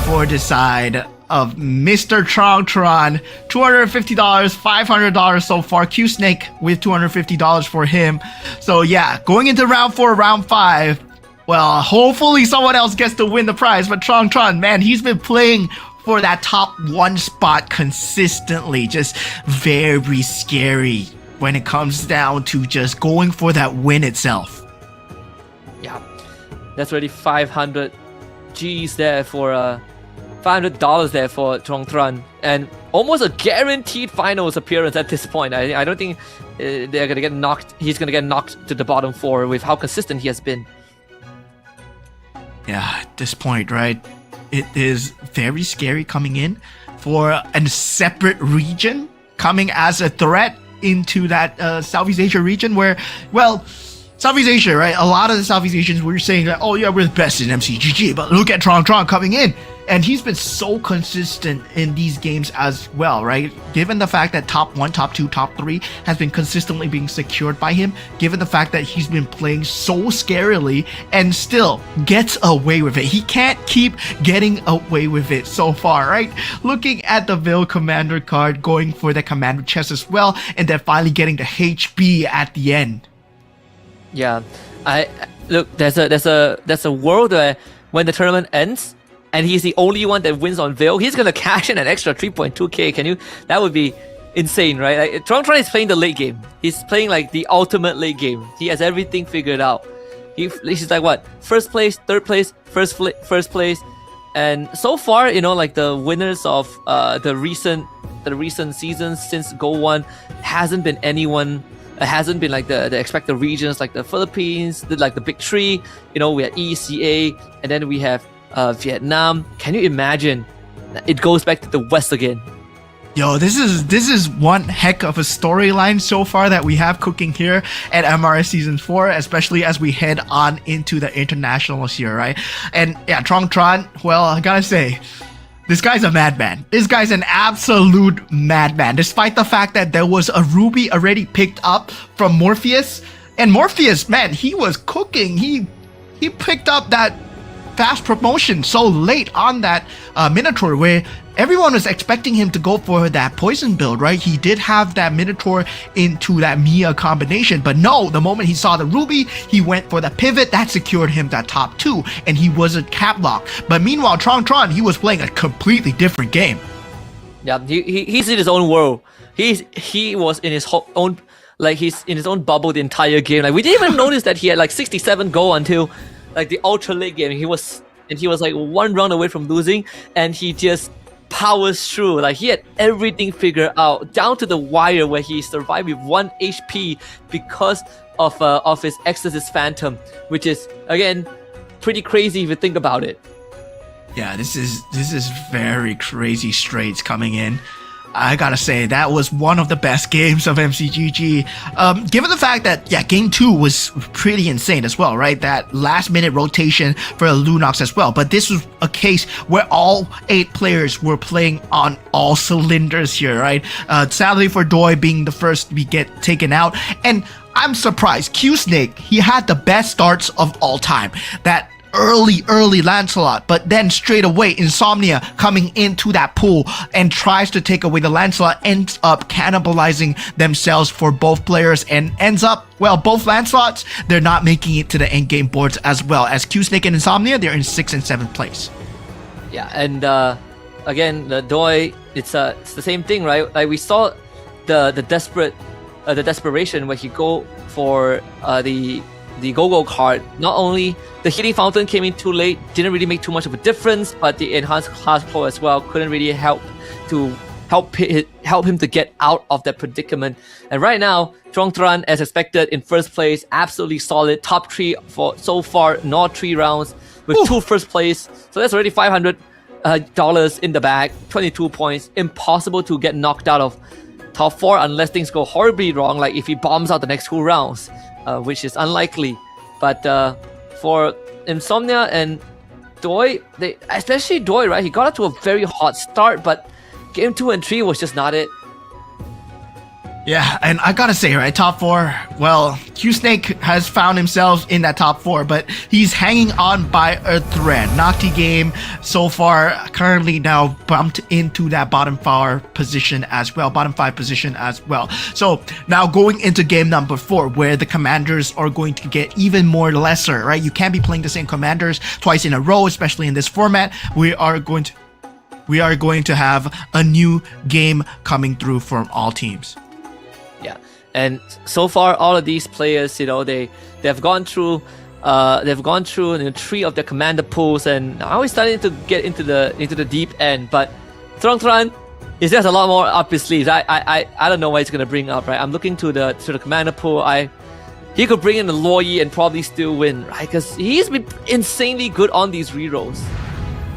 for the side of Mr. Tron. $250, $500 so far. Q Snake with $250 for him. So yeah, going into round 4, round 5. Well, hopefully someone else gets to win the prize. But Tron, man, he's been playing for that top 1 spot consistently. Just very scary when it comes down to just going for that win itself. Yeah, that's already 500 G's there for $500 there for Trong Tran, and almost a guaranteed finals appearance at this point. I don't think they're gonna get knocked. He's gonna get knocked to the bottom 4 with how consistent he has been. Yeah, at this point, right, it is very scary coming in for a separate region, coming as a threat into that Southeast Asia region where, well, Southeast Asia, right? A lot of the Southeast Asians were saying that, oh yeah, we're the best in MCGG, but look at Tron coming in. And he's been so consistent in these games as well, right? Given the fact that top 1, top 2, top 3 has been consistently being secured by him, given the fact that he's been playing so scarily and still gets away with it. He can't keep getting away with it so far, right? Looking at the Veil Commander card, going for the Commander chest as well, and then finally getting the HB at the end. Yeah, I look. There's a world where when the tournament ends and he's the only one that wins on Veil, he's gonna cash in an extra 3.2k. Can you? That would be insane, right? Like, Tron is playing the late game. He's playing like the ultimate late game. He has everything figured out. He's like what? First place, third place, first place, and so far, you know, like the winners of the recent seasons since Go 1 hasn't been anyone. It hasn't been like the expected regions like the Philippines, like the big 3. You know, we had ECA, and then we have Vietnam. Can you imagine? It goes back to the West again. Yo, this is one heck of a storyline so far that we have cooking here at MRS Season 4, especially as we head on into the internationals here, right? And yeah, Tron, well, I gotta say, this guy's a madman. This guy's an absolute madman. Despite the fact that there was a Ruby already picked up from Morpheus. And Morpheus, man, he was cooking. He picked up that fast promotion so late on that Minotaur where everyone was expecting him to go for that poison build, right? He did have that Minotaur into that Mia combination, but no, the moment he saw the Ruby, he went for the pivot. That secured him that top 2, and he wasn't cap locked. But meanwhile, Tron, he was playing a completely different game. Yeah, he's in his own world. He was in his own, like, he's in his own bubble the entire game. Like, we didn't even notice that he had like 67 goal until like the ultra late game. He was like 1 round away from losing, and he just powers through. Like, he had everything figured out down to the wire, where he survived with 1 HP because of his Exorcist Phantom, which is again pretty crazy if you think about it. Yeah, this is very crazy straights coming in. I gotta say, that was one of the best games of MCGG. Given the fact that, yeah, game 2 was pretty insane as well, right? That last minute rotation for Lunox as well. But this was a case where all 8 players were playing on all cylinders here, right? Sadly for Doi being the first to be taken out. And I'm surprised. Q-Snake, he had the best starts of all time. That early Lancelot, but then straight away Insomnia coming into that pool and tries to take away the Lancelot, ends up cannibalizing themselves for both players, and ends up, well, both Lancelots, they're not making it to the end game boards as well as Q-Snake and Insomnia. They're in 6th and 7th place. Yeah, and again, the Doi, it's the same thing, right? Like, we saw the desperation where he go for the Go-Go card. Not only the Healing Fountain came in too late, didn't really make too much of a difference, but the Enhanced Class Flow as well couldn't really help him to get out of that predicament. And right now, Tran, as expected, in first place, absolutely solid, top 3 for so far, not 3 rounds, with 2 first place. So that's already $500 in the bag, 22 points. Impossible to get knocked out of top 4 unless things go horribly wrong, like if he bombs out the next 2 rounds. Which is unlikely. But for Insomnia and Doi, especially Doi, right? He got out to a very hot start, but game 2 and 3 was just not it. Yeah, and I gotta say, right, top 4, well, Q-Snake has found himself in that top 4, but he's hanging on by a thread. Nocti game so far currently now bumped into that bottom 5 position as well. So now going into game number 4, where the commanders are going to get even more lesser, right? You can't be playing the same commanders twice in a row, especially in this format. We are going to have a new game coming through from all teams. Yeah, And so far, all of these players, they've gone through, three of their commander pools, and now we're starting to get into the deep end. But Tron is just a lot more up his sleeves. I don't know what he's gonna bring up, right? I'm looking to the commander pool. He could bring in the Loyi and probably still win, right? Because he's been insanely good on these rerolls.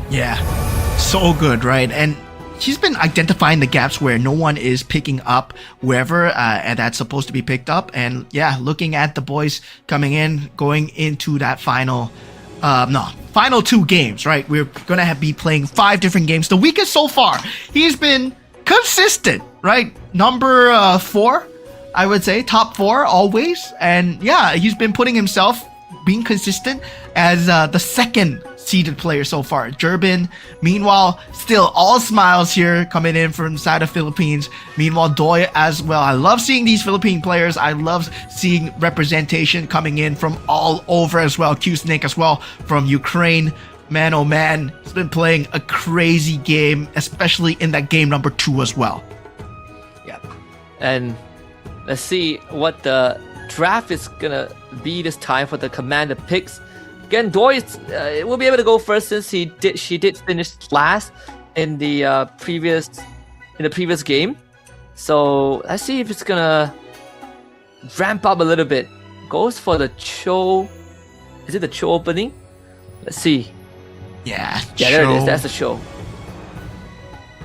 Yeah, so good, right? And he's been identifying the gaps where no one is picking up wherever and that's supposed to be picked up. And yeah, looking at the boys coming in, going into that final 2 games, right? We're gonna be playing 5 different games. The weakest so far, he's been consistent, right? Number 4, I would say, top 4 always. And yeah, he's been putting himself, being consistent as the second seeded player so far. Durbin, meanwhile, still all smiles here coming in from side of Philippines. Meanwhile, Doi as well. I love seeing these Philippine players. I love seeing representation coming in from all over as well. Q-Snake as well from Ukraine. Man, oh man, he's been playing a crazy game, especially in that game number 2 as well. Yeah. And let's see what the draft is gonna be this time for the commander picks. Again, Doi will be able to go first since she did finish last in the previous game. So let's see if it's gonna ramp up a little bit. Goes for the Cho. Is it the Cho opening? Let's see. Yeah, there it is. That's the Cho.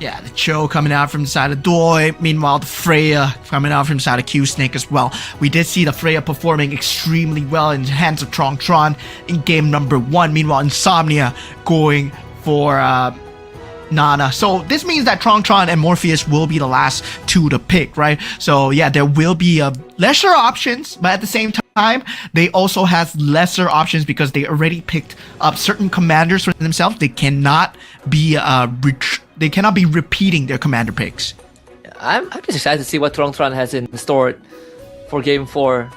Yeah, the Cho coming out from the side of Doi. Meanwhile, the Freya coming out from the side of Q-Snake as well. We did see the Freya performing extremely well in the hands of Tron in game number 1. Meanwhile, Insomnia going for Nana. So this means that Tron and Morpheus will be the last 2 to pick, right? So yeah, there will be lesser options, but at the same time, they also have lesser options because they already picked up certain commanders for themselves. They cannot be repeating their commander picks. I'm just excited to see what Tron has in store for game 4.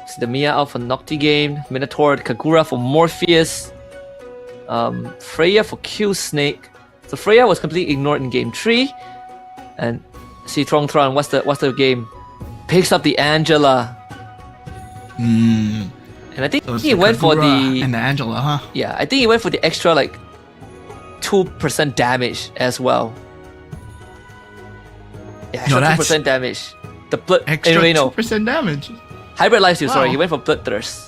It's the Mia out for Nocti game, Minotaur, Kagura for Morpheus, Freya for Q-Snake. So Freya was completely ignored in game 3. And see Tron, what's the game? Picks up the Angela. And I think he went for the... And the Angela, huh? Yeah, I think he went for the extra 2% damage as well. Yeah, extra 2% damage. The blood... Extra 2% damage. Hybrid Lifesteal, sorry. He went for Bloodthirst.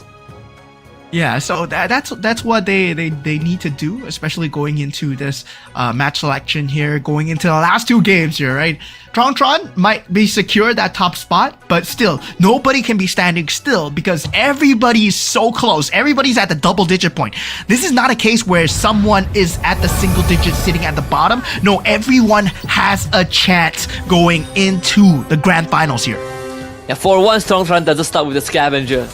Yeah, so that's what they need to do, especially going into this match selection here, going into the last 2 games here, right? Tron might be secure that top spot, but still, nobody can be standing still because everybody is so close. Everybody's at the double-digit point. This is not a case where someone is at the single digit sitting at the bottom. No, everyone has a chance going into the grand finals here. Yeah, for once, Tron doesn't start with the Scavenger.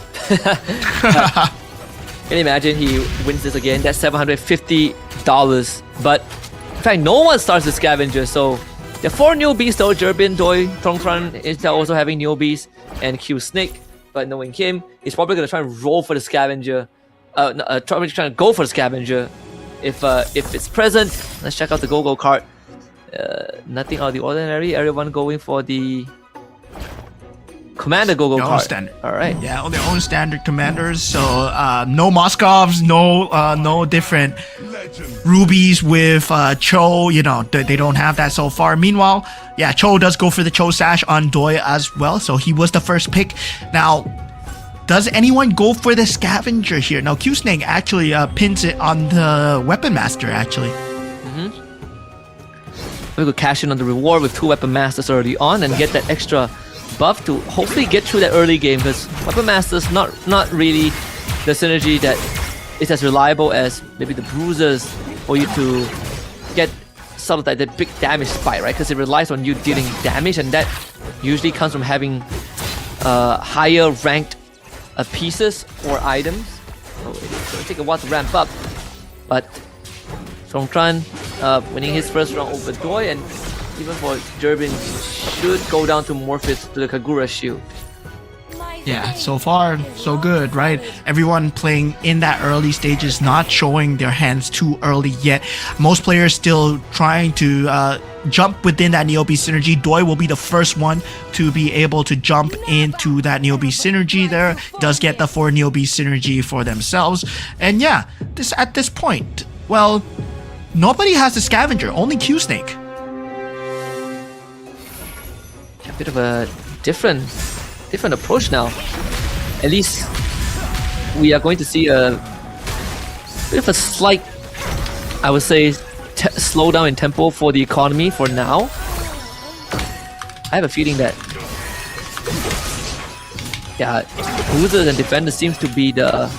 Can you imagine he wins this again? That's $750. But in fact, no one starts the Scavenger. So there are 4 newbies though. Durbin, Doi, Tron is also having newbies, and Q-Snake. But knowing him, he's probably gonna try and roll for the Scavenger. Trying to go for the Scavenger. If it's present, let's check out the go card. Nothing out of the ordinary. Everyone going for the Commander go card. Standard. All right. Yeah, all their own standard commanders. So no Moskovs, no different rubies with Cho. They don't have that so far. Meanwhile, yeah, Cho does go for the Cho Sash on Doi as well. So he was the first pick. Now, does anyone go for the Scavenger here? Now, Q-Snake actually pins it on the Weapon Master actually. We could cash in on the reward with 2 Weapon Masters early on and get that extra buff to hopefully get through that early game, because Weapon Master's not really the synergy that is as reliable as maybe the Bruisers for you to get sort of like the big damage spike, right? Because it relies on you dealing damage, and that usually comes from having higher ranked pieces or items. So it's going to take a while to ramp up, but Songtran winning his first round over Doi, and even for Durbin should go down to Morpheus to the Kagura shield. My Yeah, so far, so good, right? Everyone playing in that early stages, not showing their hands too early yet. Most players still trying to jump within that Neo Beast synergy. Doi will be the first one to be able to jump into that Neo Beast synergy there. Does get the 4 Neo Beast synergy for themselves. And yeah, at this point, well, nobody has the scavenger, only Q Snake. A bit of a different approach now. At least we are going to see a bit of a slight, I would say, slowdown in tempo for the economy for now. I have a feeling that boosters and defenders seems to be the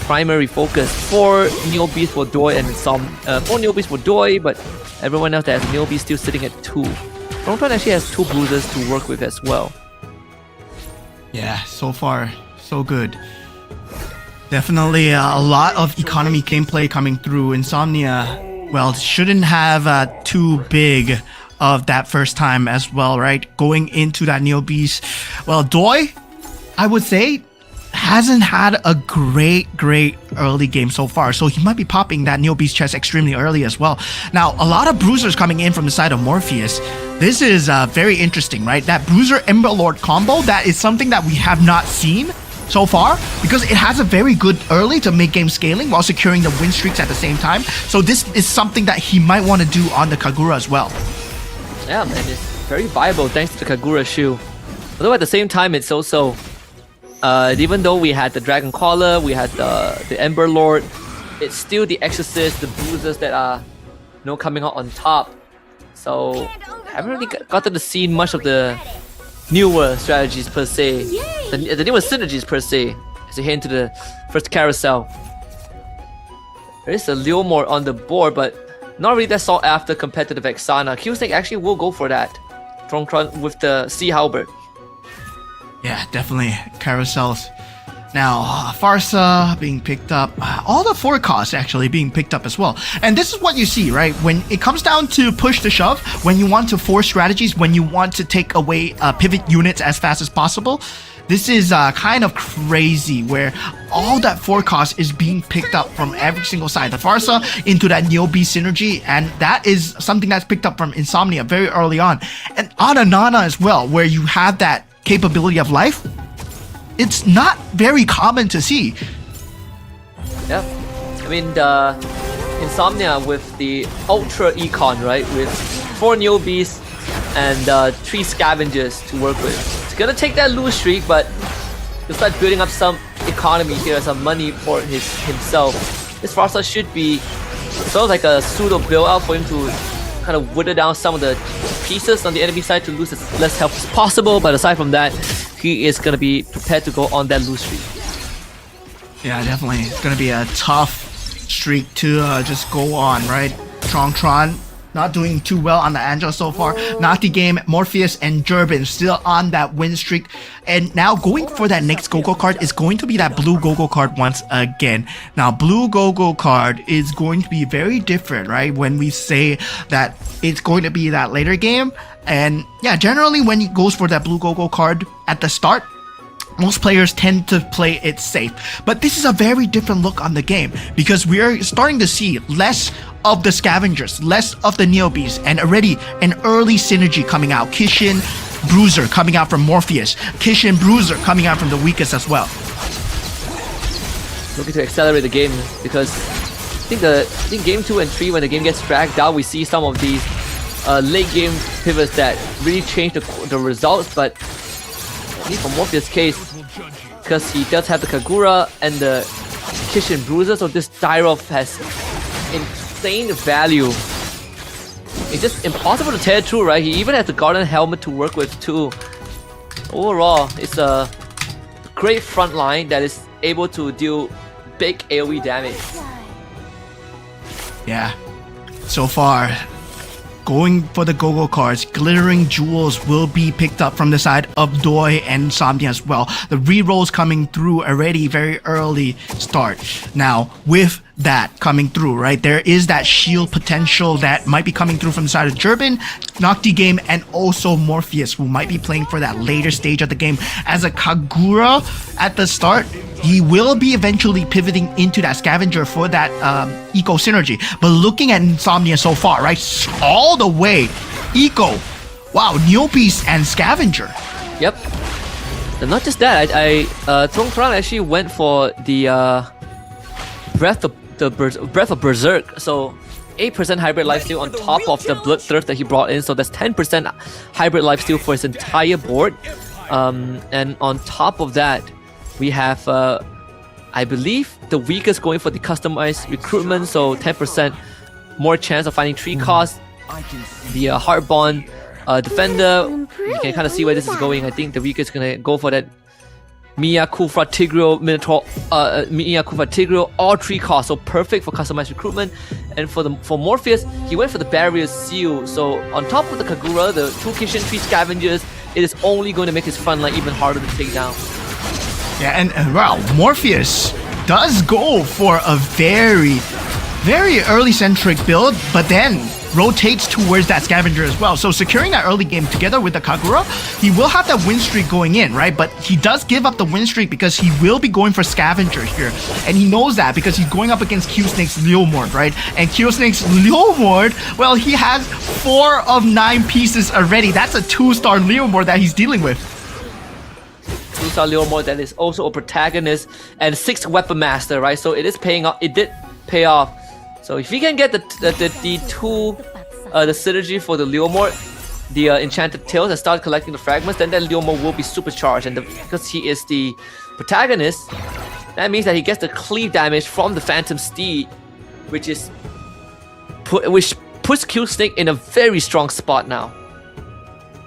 primary focus for Neo Beast for Doi and some for Neo Beast for Doi, but everyone else that has Neo Beast still sitting at 2. Rongtron actually has 2 boosters to work with as well. Yeah, so far, so good. Definitely a lot of economy gameplay coming through. Insomnia, well, shouldn't have too big of that first time as well, right? Going into that Neo Beast. Well, Doi, I would say, hasn't had a great early game so far, so he might be popping that Neo Beast chest extremely early as well. Now, a lot of bruisers coming in from the side of Morpheus. This is very interesting, right? That bruiser Ember Lord combo, that is something that we have not seen so far, because it has a very good early to make game scaling while securing the win streaks at the same time. So this is something that he might want to do on the Kagura as well. Yeah, man, it's very viable thanks to the Kagura Shoe. Although at the same time, it's also even though we had the Dragon Caller, we had the Ember Lord, it's still the Exorcist, the bruisers that are coming out on top. So haven't really gotten to see much of the newer strategies per se, the newer synergies per se, as you head into the first carousel. There is a little more on the board, but not really that sought after competitive Exana. Q-Snake actually will go for that. Rongtron with the Sea Halberd. Yeah, definitely carousels. Now, Farsa being picked up, all the forecasts actually being picked up as well. And this is what you see, right? When it comes down to push to shove, when you want to force strategies, when you want to take away pivot units as fast as possible, this is kind of crazy where all that forecast is being picked up from every single side. The Farsa into that Neo Beast synergy, and that is something that's picked up from Insomnia very early on. And Ananana as well, where you have that capability of life. It's not very common to see. Yeah, I mean the Insomnia with the Ultra Econ, right? With 4 Neo Beasts and 3 Scavengers to work with. It's gonna take that lose streak, but he'll start building up some economy here, some money for himself. This Farsa should be sort of like a pseudo build out for him to kind of wither down some of the pieces on the enemy side to lose as less health as possible, but aside from that, he is going to be prepared to go on that lose streak. Yeah, definitely. It's going to be a tough streak to just go on, right? Tron not doing too well on the Angel so far. Nati Game, Morpheus, and Durbin still on that win streak. And now going for that next Gogo card is going to be that blue Gogo card once again. Now, blue Gogo card is going to be very different, right? When we say that it's going to be that later game. And yeah, generally when he goes for that blue Gogo card at the start, most players tend to play it safe. But this is a very different look on the game because we are starting to see less of the Scavengers, less of the Neo Beasts, and already an early synergy coming out. Kishin, Bruiser coming out from Morpheus. Kishin, Bruiser coming out from the weakest as well. Looking to accelerate the game because I think game 2 and 3, when the game gets dragged out, we see some of these late game pivots that really change the results, but for Morpheus' case, because he does have the Kagura and the Kishin Bruiser, so this Dyrov has insane value. It's just impossible to tear through, right? He even has the Garden Helmet to work with too. Overall, it's a great front line that is able to deal big AoE damage. Yeah, so far, going for the Gogo cards, Glittering Jewels will be picked up from the side of Doi and Insomnia as well. The rerolls coming through already very early start. Now, with that coming through, right? There is that shield potential that might be coming through from the side of Durbin, Nocti Game, and also Morpheus, who might be playing for that later stage of the game. As a Kagura at the start, he will be eventually pivoting into that Scavenger for that Eco synergy. But looking at Insomnia so far, right? All the way, Eco, wow, Neopiece and Scavenger. Yep. And not just that, Tron actually went for the Breath of Berserk. So 8% hybrid lifesteal on top of the Bloodthirst that he brought in. So that's 10% hybrid lifesteal for his entire board. And on top of that, we have, I believe, the weakest going for the customized recruitment. So 10% more chance of finding 3 costs. The Heartbond Defender, you can kind of see where this is going. I think the weakest is going to go for that Mia, Kufra, Tigreal, Minotaur, Mia, Kufra, Tigreal, all 3 costs, so perfect for customized recruitment. And for Morpheus, he went for the Barrier Seal. So on top of the Kagura, the 2 Kishin, 3 Scavengers, it is only going to make his front line even harder to take down. Yeah, and wow, Morpheus does go for a very, very early centric build, but then rotates towards that Scavenger as well. So securing that early game together with the Kagura, he will have that win streak going in, right? But he does give up the win streak because he will be going for Scavenger here. And he knows that because he's going up against Q-Snake's Leomord, right? And Q-Snake's Leomord, well, he has 4 of 9 pieces already. That's a 2-star Leomord that he's dealing with. 2-star Leomord that is also a protagonist and 6 Weapon Master, right? So it is paying off. It did pay off. So if we can get the synergy for the Leomord, the Enchanted Tails, and start collecting the fragments, then that Leomord will be supercharged. And because he is the protagonist, that means that he gets the cleave damage from the Phantom Steed, which puts Q-Snake in a very strong spot now.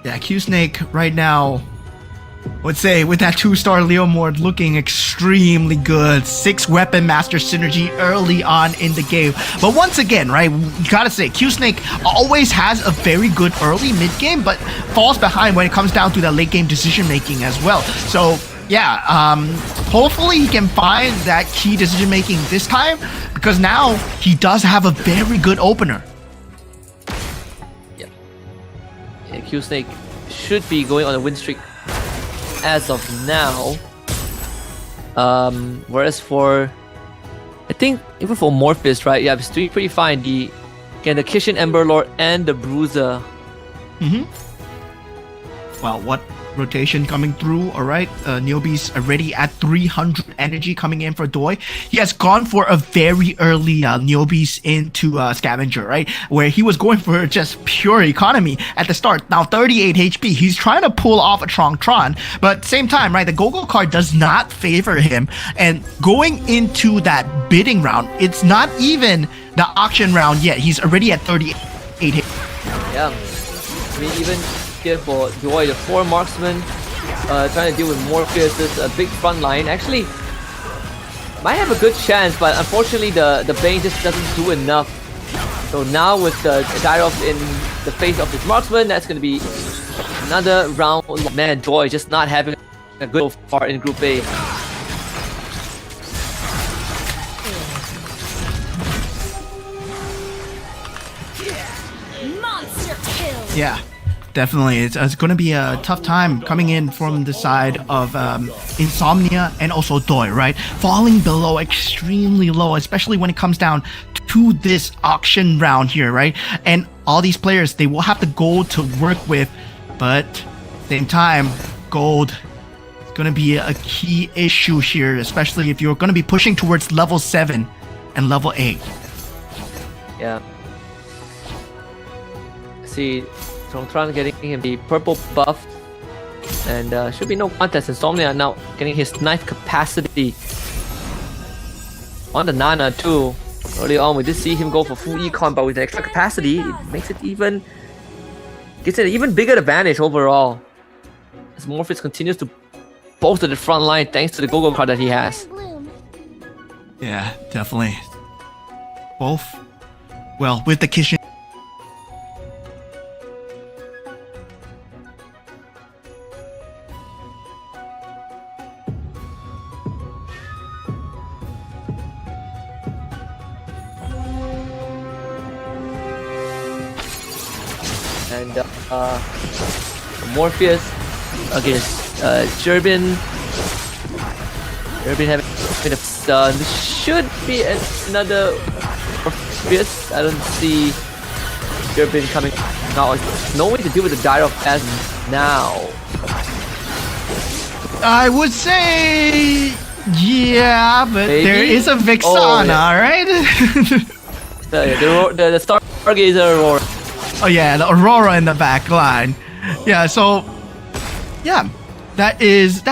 Yeah, Q-Snake right now, would say with that 2-star Leomord looking extremely good. 6 Weapon Master synergy early on in the game. But once again, right, you gotta say, Q-Snake always has a very good early mid-game, but falls behind when it comes down to the late-game decision-making as well. So, yeah, hopefully he can find that key decision-making this time, because now he does have a very good opener. Yeah, Q-Snake should be going on a win streak as of now. Whereas for, I think even for Morpheus, right? Yeah, it's doing pretty fine. The Kishin Emberlord and the Bruiser. Well, what rotation coming through? All right, Neobe's already at 300 energy coming in for Doi. He has gone for a very early Neobe's into Scavenger, right? Where he was going for just pure economy at the start. Now 38 HP. He's trying to pull off a Tron, but same time, right? The Gogo card does not favor him. And going into that bidding round, it's not even the auction round yet. He's already at 38 HP. Yeah, I mean, even here for Doi, the 4 marksman, trying to deal with Morpheus' a big front line. Actually, might have a good chance, but unfortunately the Bane just doesn't do enough. So now with the Gyrox in the face of his marksman, that's going to be another round. Man, Doi just not having a good so far in Group A. Monster kill. Yeah, definitely. It's going to be a tough time coming in from the side of Insomnia and also Doi, right? Falling below extremely low, especially when it comes down to this auction round here, right? And all these players, they will have the gold to work with, but same time, gold is going to be a key issue here, especially if you're going to be pushing towards level 7 and level 8. Yeah. See, Tron getting him the purple buff, and should be no contest. Insomnia now getting his ninth capacity on the Nana too. Early on, we did see him go for full econ, but with the extra capacity, it makes it gets an even bigger advantage overall. As Morpheus continues to bolster the front line thanks to the Gogo card that he has. Yeah, definitely. Both. Well, with the Kishin. And Morpheus against Turbin. Turbin having a stun. This should be another Morpheus. I don't see Turbin coming out. No way to deal with the Dire of S now. I would say, yeah, but Maybe? there is a Vixana, Oh, yeah. right? The Stargazer Aurora. Oh yeah, the Aurora in the back line. Yeah, so yeah, that is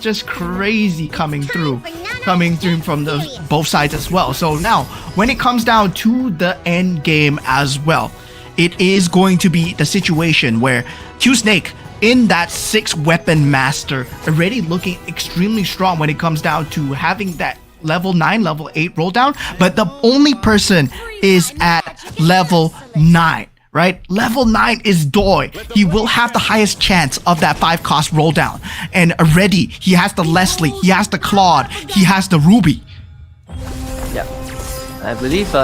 just crazy coming through from the both sides as well. So now, when it comes down to the end game as well, it is going to be the situation where Q Snake in that 6-weapon master already looking extremely strong when it comes down to having that level 9, level 8 roll down, but the only person is at level 9. Right? Level 9 is Doi. He will have the highest chance of that 5 cost roll down. And already, he has the Leslie, he has the Claude, he has the Ruby. Yeah. I believe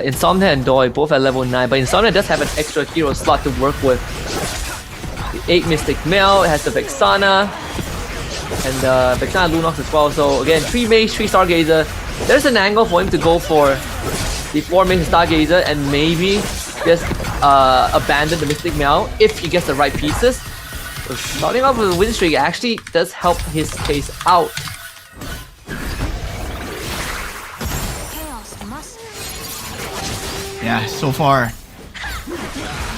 Insomnia and Doi both at level 9, but Insomnia does have an extra hero slot to work with. The 8 Mystic Male, it has the Vexana, and Vexana Lunox as well. So again, 3 Mage, 3 Stargazer. There's an angle for him to go for the 4 Mage Stargazer and maybe just abandon the Mystic Meow if he gets the right pieces. So starting off with a win streak actually does help his case out. Yeah, so far,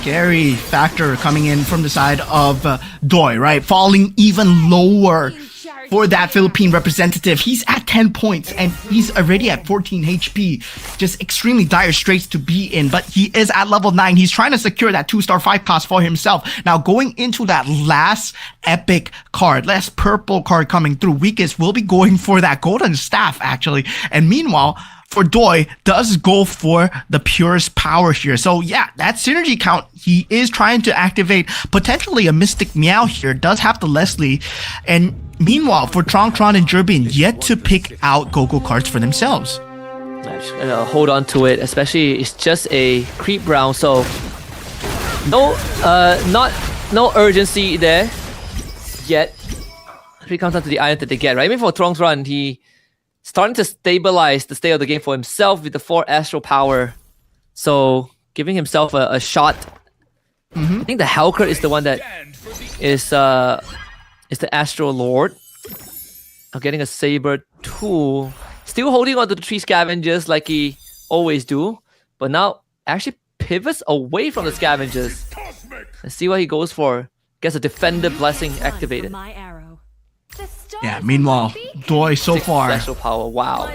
scary factor coming in from the side of Doi, right? Falling even lower for that Philippine representative. He's at 10 points and he's already at 14 HP. Just extremely dire straits to be in, but he is at level 9. He's trying to secure that 2-star 5 cost for himself. Now going into that last epic card, last purple card coming through, Weakest will be going for that golden staff actually. And meanwhile, for Doi, does go for the purest power here. So yeah, that synergy count, he is trying to activate potentially a Mystic Meow here, does have the Leslie. And meanwhile, for Tron and Jurbin, yet to pick out Go-Go cards for themselves. I'm just gonna hold on to it, especially it's just a creep round, so no urgency there yet. If it comes down to the item that they get, right? I mean, for Tron's run, he starting to stabilize the state of the game for himself with the 4 Astral Power. So giving himself a shot. I think the Hellcurt is the one that is the Astral Lord. Getting a Saber too. Still holding on to the 3 Scavengers like he always do. But now actually pivots away from the Scavengers. Let's see what he goes for. Gets a Defender Blessing activated. Yeah, meanwhile, Doi so far Special power, wow.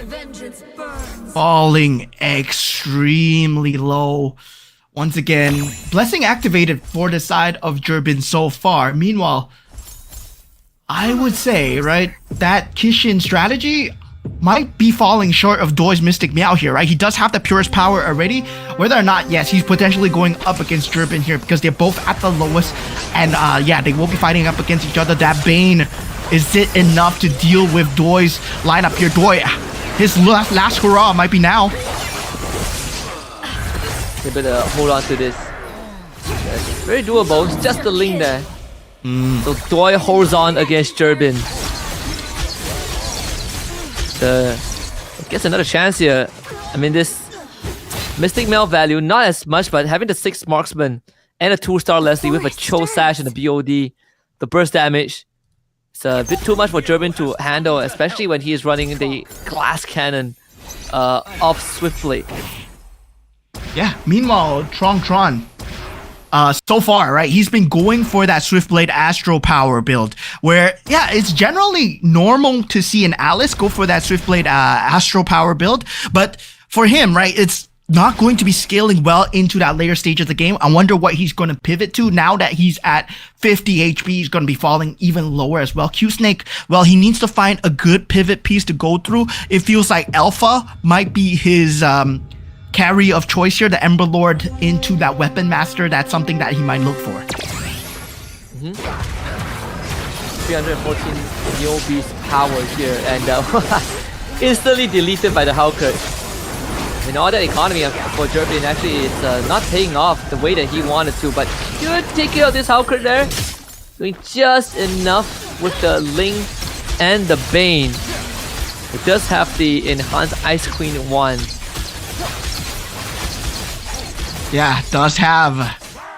falling extremely low. Once again, Blessing activated for the side of Jurbin so far. Meanwhile, I would say, right, that Kishin strategy might be falling short of Doi's Mystic Meow here, right? He does have the purest power already. Whether or not, yes, he's potentially going up against Jurbin here because they're both at the lowest. And yeah, they will be fighting up against each other. That Bane, is it enough to deal with Doi's lineup here? Doi, his last hurrah might be now. They better hold on to this. It's very doable, it's just the link there. So Doi holds on against Jurbin. Gets another chance here. I mean, this Mystic Mail value, not as much, but having the 6 Marksman and a 2-star Leslie with a Cho Sash and a BOD, the burst damage, it's a bit too much for Jurbin to handle, especially when he is running the Glass Cannon off Swiftblade. Yeah, meanwhile, Tron, so far, right, he's been going for that Swiftblade Astro Power build, where, yeah, it's generally normal to see an Alice go for that Swiftblade Astro Power build, but for him, right, it's not going to be scaling well into that later stage of the game. I wonder what he's going to pivot to now that he's at 50 HP. He's going to be falling even lower as well. Q-Snake, well, he needs to find a good pivot piece to go through. It feels like Alpha might be his carry of choice here, the Ember Lord into that Weapon Master. That's something that he might look for. 314 Neo Beast power here, and instantly deleted by the Hellcurt. mean, all that economy for Jervin actually is not paying off the way that he wanted to, but good take care of this Howker there. Doing just enough with the Ling and the Bane. It does have the enhanced Ice Queen 1. Yeah, does have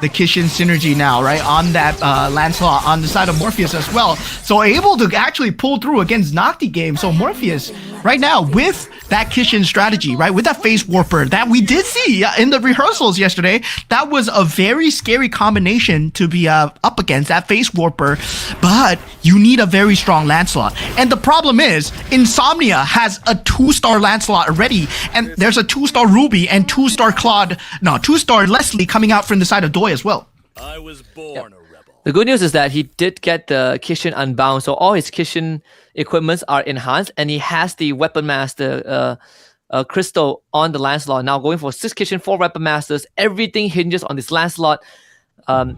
the Kishin synergy now, right? On that Lancelot on the side of Morpheus as well. So able to actually pull through against Nocti game. So Morpheus, right now, with that Kishin strategy, right? With that Face Warper that we did see in the rehearsals yesterday, that was a very scary combination to be up against, that Face Warper. But you need a very strong Lancelot. And the problem is, Insomnia has a 2-star Lancelot already. And there's a 2-star Ruby and 2-star Leslie coming out from the side of Doi as well. I was born a rebel. The good news is that he did get the Kishin Unbound, so all his Kishin equipments are enhanced, and he has the Weapon Master crystal on the Lancelot. Now going for 6 Kishin, 4 Weapon Masters, everything hinges on this Lancelot.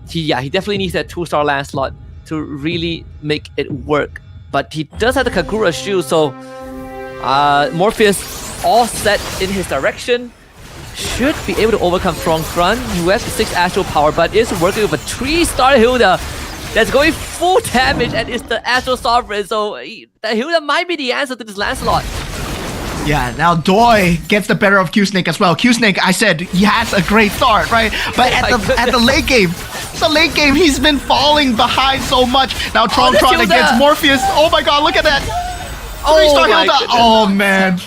He definitely needs that 2-star Lancelot to really make it work. But he does have the Kagura shoe, so Morpheus all set in his direction. Should be able to overcome Strong Front, who has the 6 Astral Power, but is working with a 3-star Hilda that's going full damage and is the Astral Sovereign, so the Hilda might be the answer to this Lancelot. Yeah, now Doi gets the better of Q-Snake as well. Q-Snake, I said, he has a great start, right? But at the late game, he's been falling behind so much. Now Tron against Morpheus. Oh my god, look at that! 3-star Hilda! Oh man.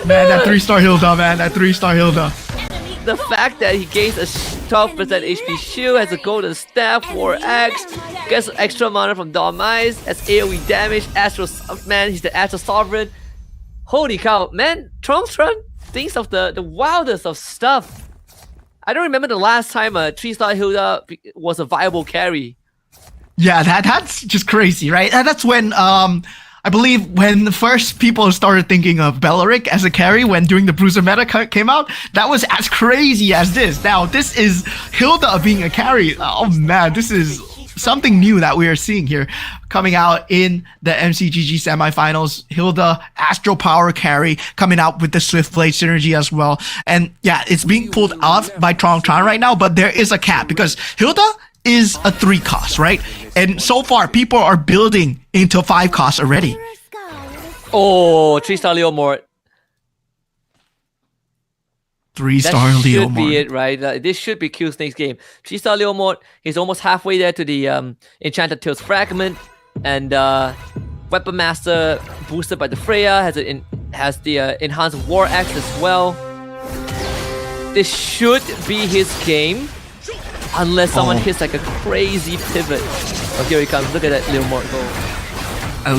Man, that 3-star Hilda, man. That 3-star Hilda. The fact that he gains a 12% HP shield, has a golden staff, 4x, gets extra mana from Dawn Eyes, has AoE damage, Astral, man, he's the Astral Sovereign. Holy cow, man, Tron thinks of the wildest of stuff. I don't remember the last time a 3-star Hilda was a viable carry. Yeah, that's just crazy, right? That's when I believe when the first people started thinking of Bellaric as a carry when during the Bruiser meta came out, that was as crazy as this. Now, this is Hilda being a carry. Oh man, this is something new that we are seeing here coming out in the MCGG semifinals. Hilda, Astral Power carry, coming out with the Swift Blade synergy as well. And yeah, it's being pulled off by Tron right now, but there is a cap because Hilda is a 3 cost, right? And so far, people are building into 5 costs already. Oh, 3-star Leomort. 3-star That should Leomort. be it, right? This should be Q-Snake's game. 3-star Leomort, he's almost halfway there to the Enchanted Tales Fragment. And Weapon Master boosted by the Freya, has the enhanced War Axe as well. This should be his game. Unless someone hits like a crazy pivot. Oh, here he comes. Look at that Leomort go.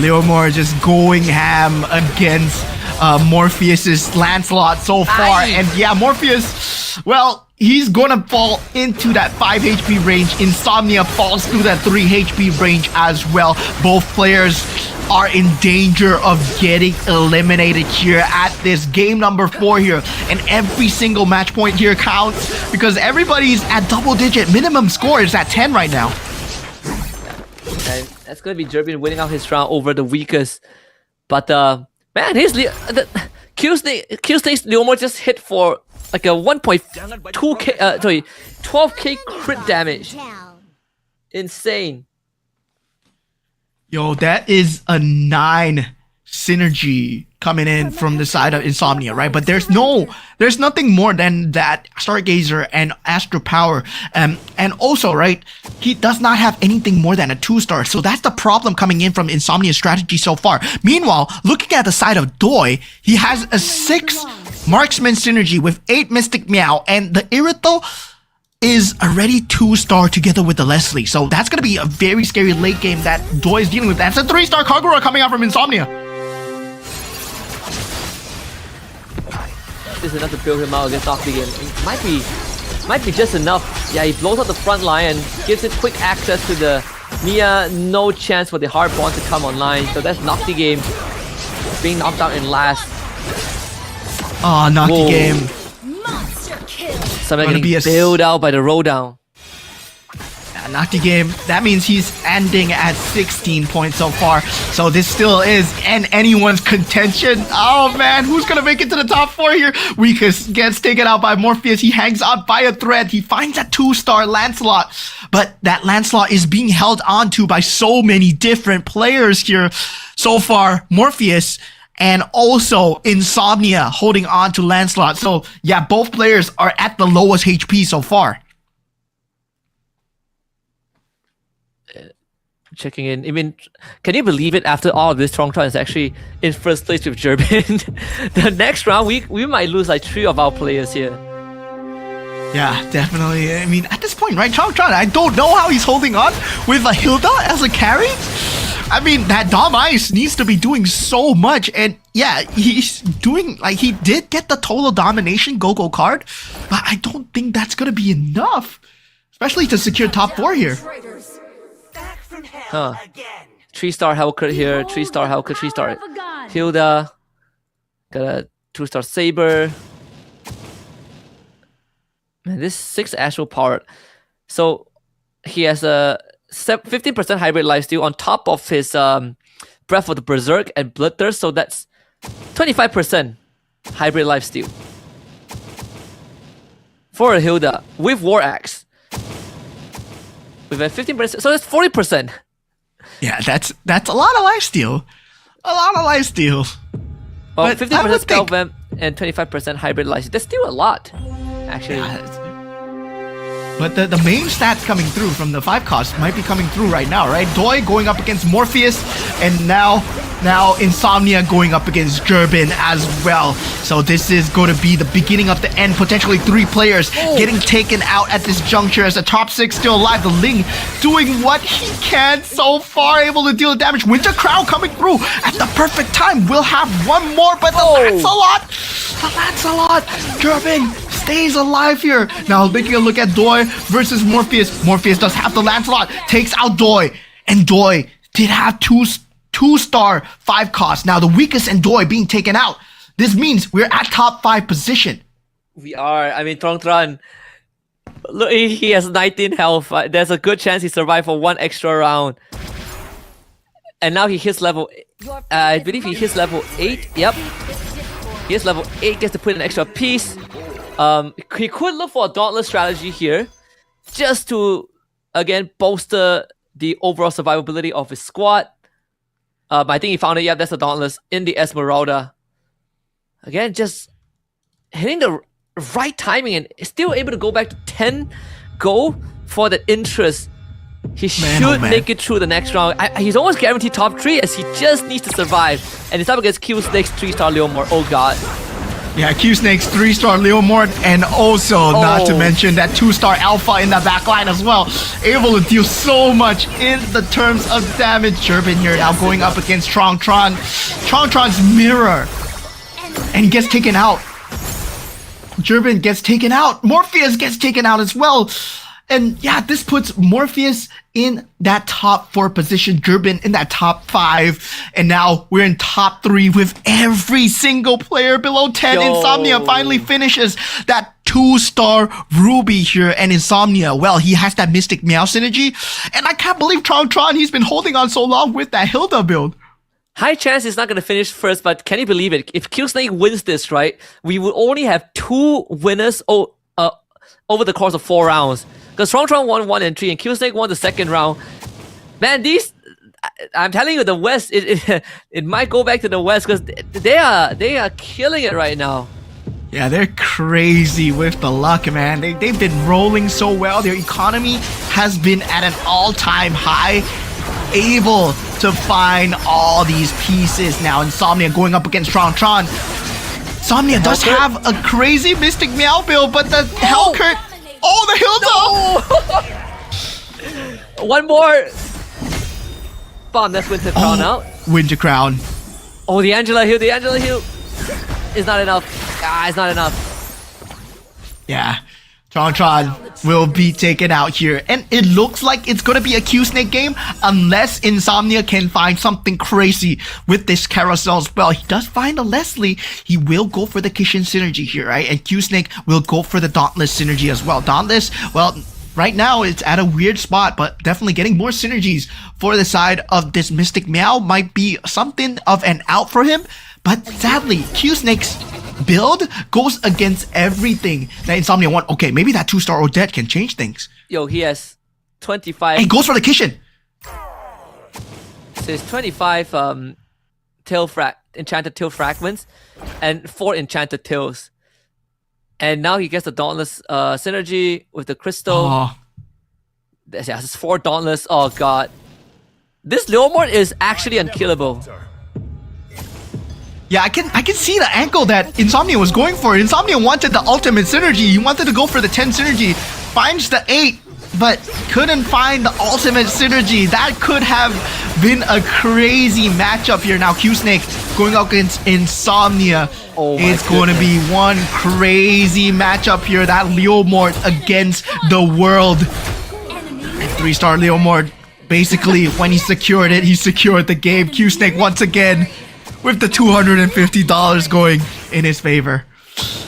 Leomort just going ham against Morpheus's Lancelot so far. And yeah, Morpheus, well, he's gonna fall into that 5 HP range. Insomnia falls through that 3 HP range as well. Both players are in danger of getting eliminated here at this game number 4 here. And every single match point here counts because everybody's at double-digit. Minimum score is at 10 right now. And that's going to be Jervin winning out his round over the weakest. But man, his Q-Snake's Leomort just hit for like a 1.2k, 12k crit damage. Insane. Yo, that is a 9 synergy coming in from the side of Insomnia, right? But there's nothing more than that Stargazer and Astral Power. And also, right, he does not have anything more than a 2-star. So that's the problem coming in from Insomnia's strategy so far. Meanwhile, looking at the side of Doi, he has a 6 Marksman synergy with 8 Mystic Meow, and the Irito is already 2-star together with the Leslie. So that's going to be a very scary late game that Doi is dealing with. That's a 3-star Kagura coming out from Insomnia. This is enough to build him out against Nocti game. It might be just enough. Yeah, he blows out the front line and gives it quick access to the Mia. No chance for the hard bond to come online. So that's Nocti game being knocked out in last. Oh, Nocti game. Monster kill. Something getting bailed out by the roll down. Nocti game, that means he's ending at 16 points so far. So this still is in anyone's contention. Oh man, who's gonna make it to the top 4 here? Weakest gets taken out by Morpheus. He hangs on by a thread. He finds a 2-star Lancelot. But that Lancelot is being held onto by so many different players here. So far, Morpheus and also Insomnia holding on to Lancelot. So yeah, both players are at the lowest HP so far. Checking in. I mean, can you believe it? After all of this, Trong is actually in first place with Gerbin. The next round, we might lose like 3 of our players here. Yeah, definitely. I mean, at this point, right, Chong, I don't know how he's holding on with a Hilda as a carry. I mean, that Dom Ice needs to be doing so much, and yeah, he's doing, like, he did get the total domination go-go card, but I don't think that's gonna be enough, especially to secure top 4 here. Huh. 3-star Hellcut here, 3-star Hellcut, 3-star Hilda. Got a 2-star Saber. Man, this 6 Astral Power. So he has a 15% hybrid lifesteal on top of his Breath of the Berserk and Bloodthirst. So that's 25% hybrid lifesteal for a Hilda with War Axe. With a 15%, so that's 40%. Yeah, that's a lot of lifesteal. A lot of lifesteal. Well, But I 15% would spell think- vamp and 25% hybrid lifesteal. That's still a lot, actually. But the main stats coming through from the 5 cost might be coming through right now, right? Doi going up against Morpheus, and now Insomnia going up against Gerbin as well. So this is going to be the beginning of the end. Potentially 3 players getting taken out at this juncture as the top 6 still alive. The Ling doing what he can so far, able to deal damage. Winter Crown coming through at the perfect time. We'll have one more, but the Lancelot! Gerbin stays alive here. Now taking a look at Doi versus Morpheus. Morpheus does have the Lancelot, takes out Doi, and Doi did have 2-star 5 cost. Now the weakest and Doi being taken out. This means we're at top 5 position. We are. I mean, Trong, look, he has 19 health. There's a good chance he survived for 1 extra round. And now he hits level... I believe he hits level 8. Yep. He hits level 8, gets to put an extra piece. He could look for a Dauntless strategy here, just to, again, bolster the overall survivability of his squad. I think he found it. Yeah, that's a Dauntless in the Esmeralda. Again, just hitting the right timing and still able to go back to 10 gold for the interest. He should make it through the next round. He's almost guaranteed top 3 as he just needs to survive. And it's up against Q Snake's 3-star Leomord. Oh god. Yeah, Q Snake's 3-star Leomord, and also not to mention that 2-star Alpha in the backline as well. Able to deal so much in the terms of damage. Gerbin here now going up against Trong. Tron's mirror. And he gets taken out. Gerbin gets taken out. Morpheus gets taken out as well. And yeah, this puts Morpheus in that top 4 position, Gerbin in that top 5, and now we're in top 3 with every single player below 10. Insomnia finally finishes that 2-star Ruby here, and Insomnia, well, he has that Mystic Meow synergy, and I can't believe Tron, he's been holding on so long with that Hilda build. High chance he's not going to finish first, but can you believe it? If Q Snake wins this, right, we will only have 2 winners over the course of 4 rounds. Because Trong won 1 and 3, and Q Snake won the 2nd round. Man, I'm telling you, the West, it might go back to the West because they are killing it right now. Yeah, they're crazy with the luck, man. They've been rolling so well. Their economy has been at an all-time high. Able to find all these pieces. Now Insomnia going up against Tron. Insomnia does have a crazy Mystic Meow build, but the Hellcurt... Oh, the Hilda! No! One more! Bomb, that's Winter Crown out. Winter Crown. Oh, the Angela heal is not enough. It's not enough. Yeah. Tron will be taken out here. And it looks like it's gonna be a Q-Snake game unless Insomnia can find something crazy with this carousel as well. He does find a Leslie. He will go for the Kishin synergy here, right? And Q-Snake will go for the Dauntless synergy as well. Dauntless, well, right now it's at a weird spot, but definitely getting more synergies for the side of this Mystic Meow might be something of an out for him. But sadly, Q-Snake's build goes against everything that Insomnia want. Okay, maybe that 2-star Odette can change things. Yo, he has 25. He goes for the Kishin. So it's 25 enchanted tail fragments and 4 enchanted tails. And now he gets the Dauntless synergy with the crystal. Oh, Yeah, it's 4 Dauntless. Oh god. This Leomord is actually unkillable. yeah, I can see the angle that Insomnia was going for. Insomnia wanted the ultimate synergy. He wanted to go for the 10 synergy. Finds the 8, but couldn't find the ultimate synergy. That could have been a crazy matchup here. Now Q-Snake going up against Insomnia. Oh my It's going to be one crazy matchup here. That Leomord against the world. And 3-star Leomord, basically, when he secured it, he secured the game. Q-Snake once again with the $250 going in his favor.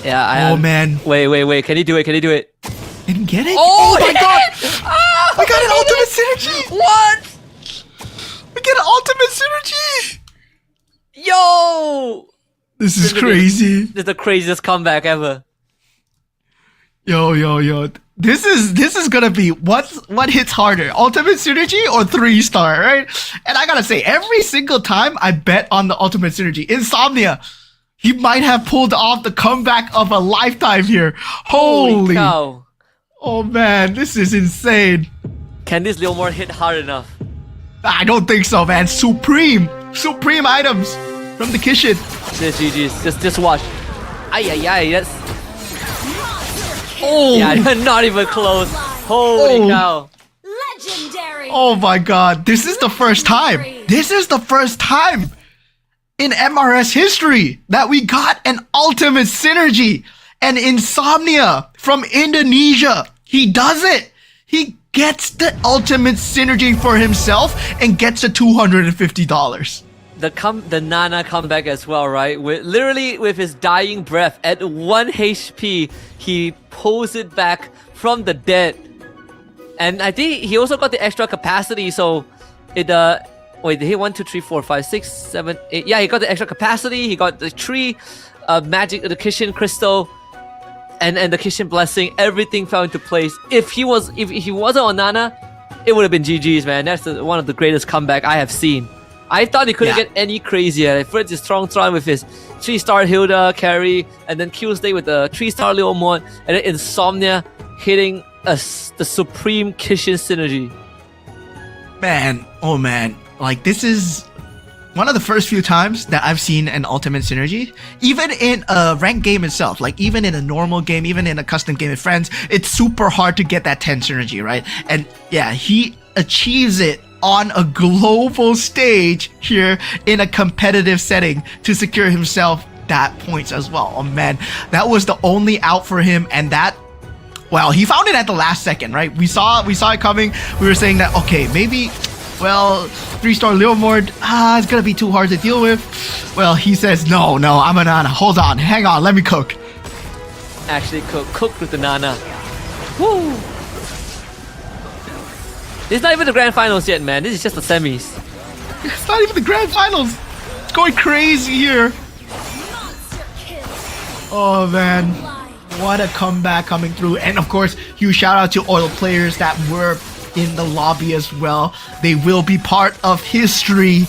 Yeah, Oh man, Wait. Can he do it? didn't get it? Oh, my he god! did it! Ah, We got he an did ultimate it! synergy! What? We get an ultimate synergy! Yo! This is crazy. This is the craziest comeback ever. Yo. This is gonna be what hits harder, ultimate synergy or 3-star, right? And I gotta say, every single time I bet on the ultimate synergy, Insomnia, he might have pulled off the comeback of a lifetime here. Holy cow. Oh man, this is insane. Can this Leomord hit hard enough? I don't think so, man. Supreme items from the Kishin. This GG's. Just watch. Ay, that's... Oh, Yeah, not even close. Holy Oh. cow. Legendary. oh my god. This is the first time. This is the first time in MRS history that we got an ultimate synergy. And Insomnia from Indonesia, he does it. He gets the ultimate synergy for himself and gets a $250. The Nana comeback as well, right? Literally with his dying breath at 1 HP, he pulls it back from the dead. And I think he also got the extra capacity, so it wait, did he 1, 2, 3, 4, 5, 6, 7, 8? Yeah, he got the extra capacity, he got the 3 magic, the Kishin crystal, and the Kishin blessing. Everything fell into place. If he wasn't on Nana, it would have been GG's, man. That's one of the greatest comeback I have seen. I thought he couldn't get any crazier. First his strong with his 3-star Hilda carry, and then Q-Stay with the 3-star Leomord, and then Insomnia hitting the supreme Kishin synergy. Man, oh man. Like, this is one of the first few times that I've seen an ultimate synergy. Even in a ranked game itself, like even in a normal game, even in a custom game with friends, it's super hard to get that 10 synergy, right? And yeah, he achieves it on a global stage here in a competitive setting to secure himself that points as well. Oh man, that was the only out for him, and that, well, he found it at the last second, right? We saw it coming. We were saying that, okay, maybe, well, 3-star Leomord, it's gonna be too hard to deal with. Well, he says, no, I'm a Nana. Hold on, hang on, let me cook. Actually cook with the Nana. Woo! This is not even the grand finals yet, man. This is just the semis. It's not even the grand finals. It's going crazy here. Oh man, what a comeback coming through. And of course, huge shout out to all the players that were in the lobby as well. They will be part of history,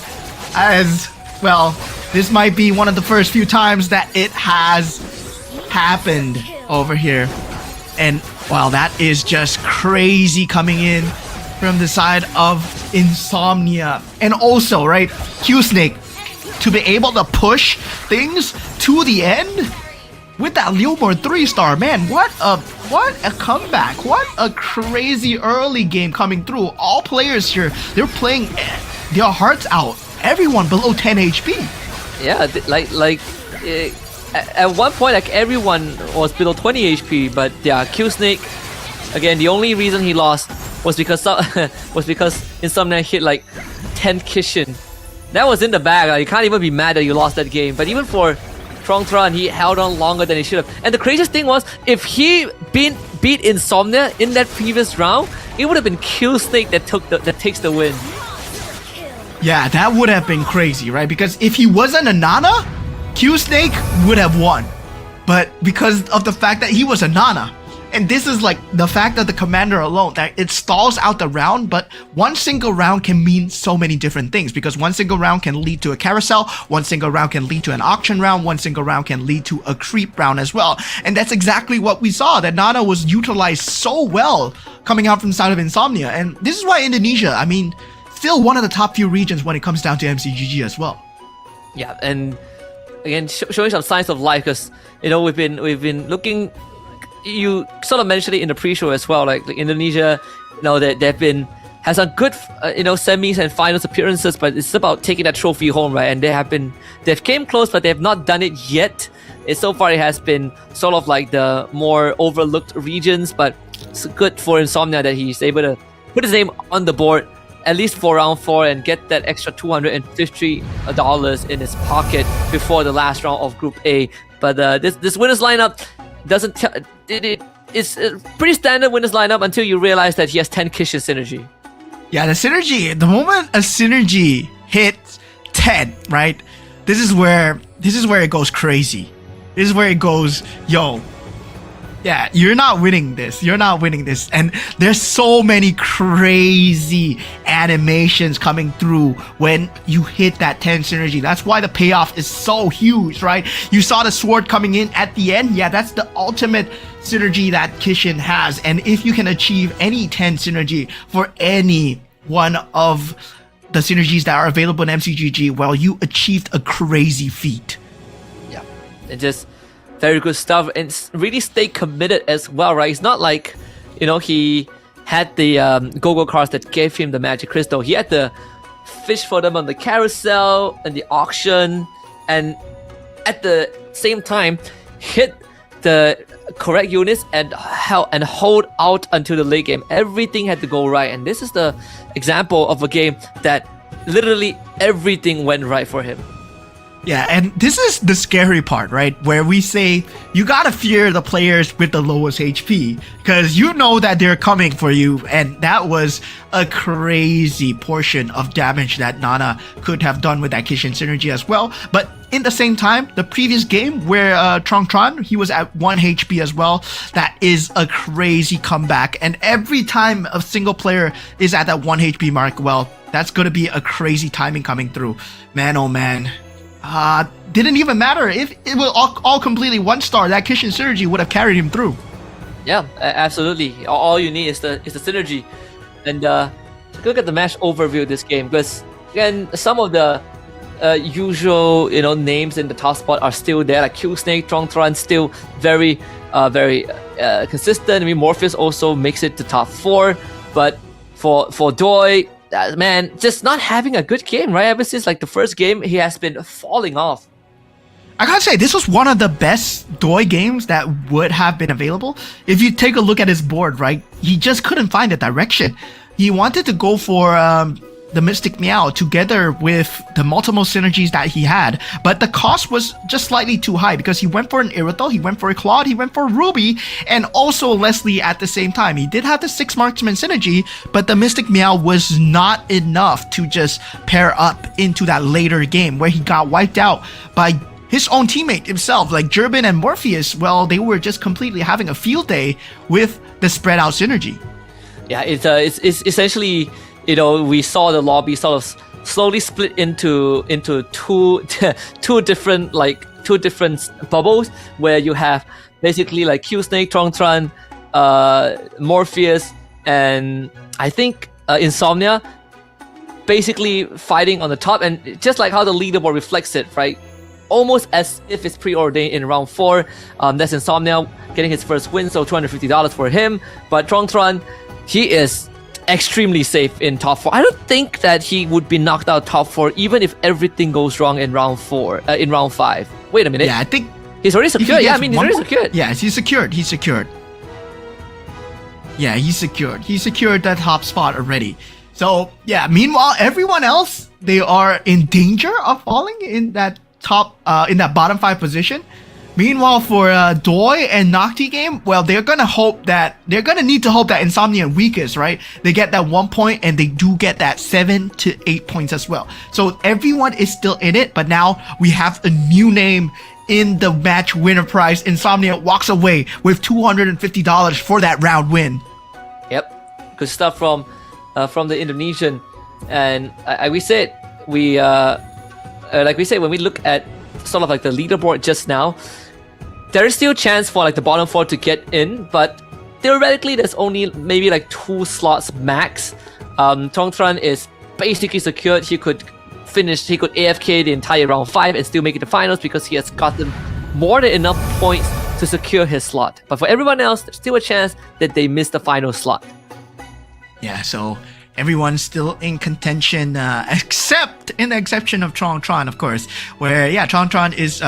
as well. This might be one of the first few times that it has happened over here. And wow, that is just crazy coming in from the side of Insomnia. And also, right, Q-Snake, to be able to push things to the end with that Leomord 3-star, man, what a comeback. What a crazy early game coming through. All players here, they're playing their hearts out. Everyone below 10 HP. Yeah, at one point, like everyone was below 20 HP, but yeah, Q-Snake, again, the only reason he lost was because Insomnia hit like 10 Kishin. That was in the bag. Like, you can't even be mad that you lost that game. But even for Tron, he held on longer than he should have. And the craziest thing was, if he beat Insomnia in that previous round, it would have been Kill Snake that takes the win. Yeah, that would have been crazy, right? Because if he wasn't a Nana, Q Snake would have won. But because of the fact that he was a Nana, and this is like the fact of the commander alone, that it stalls out the round, but one single round can mean so many different things, because one single round can lead to a carousel, one single round can lead to an auction round, one single round can lead to a creep round as well. And that's exactly what we saw, that Nana was utilized so well coming out from the side of Insomnia. And this is why Indonesia, I mean, still one of the top few regions when it comes down to MCGG as well. Yeah, and again, showing some signs of life, because we've been looking. You sort of mentioned it in the pre-show as well, like Indonesia, they've had some good semis and finals appearances, but it's about taking that trophy home, right? And they've came close, but they have not done it yet. So far it has been sort of like the more overlooked regions, but it's good for Insomnia that he's able to put his name on the board at least for round 4 and get that extra $250 in his pocket before the last round of Group A. But this winners lineup doesn't it's a pretty standard winners lineup until you realize that he has 10 Kishin synergy. Yeah, the synergy, the moment a synergy hits 10, right? This is where it goes crazy. This is where it goes, yo, yeah, you're not winning this. You're not winning this. And there's so many crazy animations coming through when you hit that 10 synergy. That's why the payoff is so huge, right? You saw the sword coming in at the end. Yeah, that's the ultimate synergy that Kishin has. And if you can achieve any 10 synergy for any one of the synergies that are available in MCGG, well, you achieved a crazy feat. Yeah, it just very good stuff, and really stay committed as well, right? It's not like, he had the go-go cards that gave him the magic crystal. He had to fish for them on the carousel and the auction, and at the same time, hit the correct units and hold out until the late game. Everything had to go right, and this is the example of a game that literally everything went right for him. Yeah, and this is the scary part, right? Where we say you gotta fear the players with the lowest HP, because you know that they're coming for you, and that was a crazy portion of damage that Nana could have done with that Kishin synergy as well. But in the same time, the previous game where Tron, he was at 1 HP as well, that is a crazy comeback. And every time a single player is at that 1 HP mark, well, that's gonna be a crazy timing coming through. Man, oh man. Didn't even matter if it was all completely 1-star. That Kishin synergy would have carried him through. Yeah, absolutely. All you need is the synergy. And look at the match overview of this game, because again, some of the usual names in the top spot are still there, like Q Snake, Tron still very consistent. I mean, Morpheus also makes it to top 4, but for Doi, man, just not having a good game, right? Ever since like the first game, he has been falling off. I gotta say, this was one of the best Doi games that would have been available. If you take a look at his board, right, he just couldn't find a direction. He wanted to go for the Mystic Meow together with the multiple synergies that he had, but the cost was just slightly too high, because he went for an Irithel, he went for a Claude, he went for Ruby, and also Leslie at the same time. He did have the 6 Marksman synergy, but the Mystic Meow was not enough to just pair up into that later game where he got wiped out by his own teammate himself, like Jerbin and Morpheus. Well, they were just completely having a field day with the spread out synergy. Yeah, it's essentially, we saw the lobby sort of slowly split into two different bubbles, where you have basically like Q Snake, Tron, Morpheus, and I think Insomnia basically fighting on the top, and just like how the leaderboard reflects it, right? Almost as if it's preordained in round 4. That's Insomnia getting his first win, so $250 for him. But Tron, he is extremely safe in top 4. I don't think that he would be knocked out top 4 even if everything goes wrong in round 5. Wait a minute. Yeah, I think he's already secured. Yeah, I mean, he's already secured. Yes, he's secured. Yeah, he's secured. He secured that top spot already. So, yeah, meanwhile, everyone else, they are in danger of falling in that in that bottom 5 position. Meanwhile, for Doi and Nocti game, well, they're gonna need to hope that Insomnia and Weakest, right? They get that 1 point and they do get that 7 to 8 points as well. So everyone is still in it, but now we have a new name in the match winner prize. Insomnia walks away with $250 for that round win. Yep, good stuff from the Indonesian, and like we said when we look at sort of like the leaderboard just now, there is still a chance for like the bottom 4 to get in, but theoretically there's only maybe like 2 slots max. Tongtran is basically secured. He could AFK the entire round 5 and still make it to finals because he has gotten more than enough points to secure his slot. But for everyone else, there's still a chance that they miss the final slot. Yeah, so everyone's still in contention, except in the exception of Tron, of course, where Tron is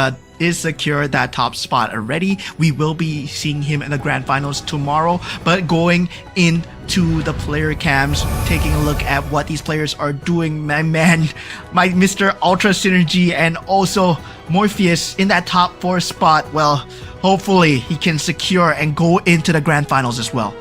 secure that top spot already. We will be seeing him in the grand finals tomorrow, but going into the player cams, taking a look at what these players are doing, my Mr. Ultra Synergy and also Morpheus in that top 4 spot. Well, hopefully he can secure and go into the grand finals as well.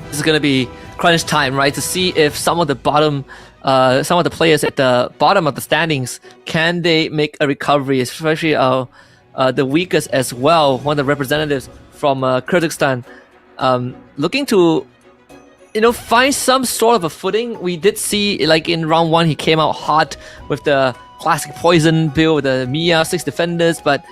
This is gonna be crunch time, right? To see if some of the players at the bottom of the standings, can they make a recovery, especially the Weakest as well, one of the representatives from Kyrgyzstan, looking to find some sort of a footing. We did see, like in round 1, he came out hot with the classic poison build with the Mia 6 defenders, but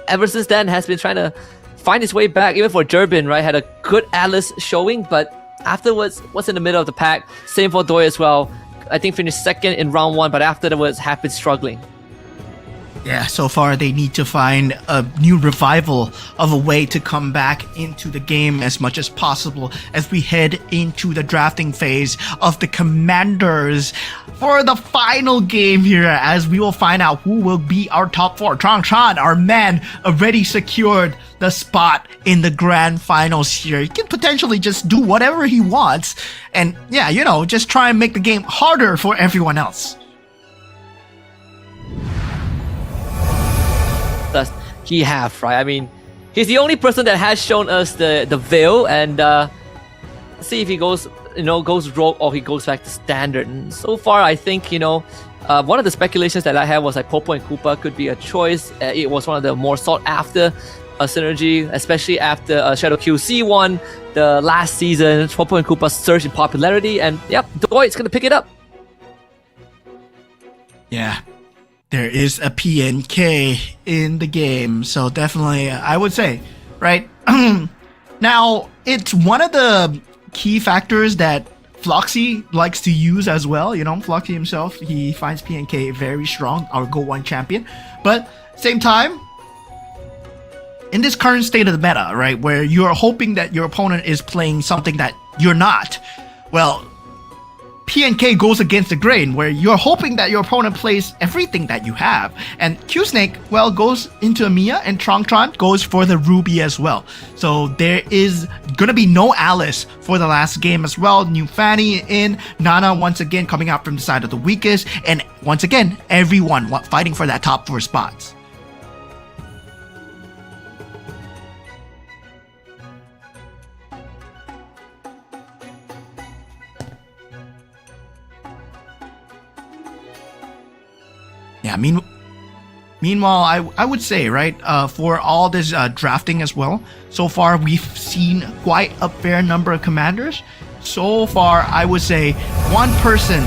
ever since then has been trying to find his way back. Even for Durbin, right, had a good Atlas showing, but afterwards was in the middle of the pack. Same for Doi as well. I think finished second in round 1, but afterwards have been struggling. Yeah, so far they need to find a new revival of a way to come back into the game as much as possible as we head into the drafting phase of the Commanders for the final game here, as we will find out who will be our top 4. Tron, our man, already secured the spot in the grand finals here. He can potentially just do whatever he wants and just try and make the game harder for everyone else. Does he have, right? I mean, he's the only person that has shown us the veil, and see if he goes rogue or he goes back to standard. And so far, I think one of the speculations that I had was like Popo and Koopa could be a choice. It was one of the more sought after synergy, especially after Shadow QC won the last season. Popo and Koopa surged in popularity, and Doi is gonna pick it up. Yeah. There is a PNK in the game, so definitely I would say, right? Now, it's one of the key factors that Floxy likes to use as well. Floxy himself, he finds PNK very strong, our Go 1 champion. But same time, in this current state of the meta, right, where you're hoping that your opponent is playing something that you're not, well, PNK goes against the grain, where you're hoping that your opponent plays everything that you have. And Q-Snake, well, goes into a Mia, and Tron goes for the Ruby as well. So there is gonna be no Alice for the last game as well. New Fanny in, Nana once again coming out from the side of the Weakest, and once again, everyone fighting for that top 4 spots. Yeah, meanwhile, I would say, right, for all this drafting as well, so far we've seen quite a fair number of commanders. So far, I would say one person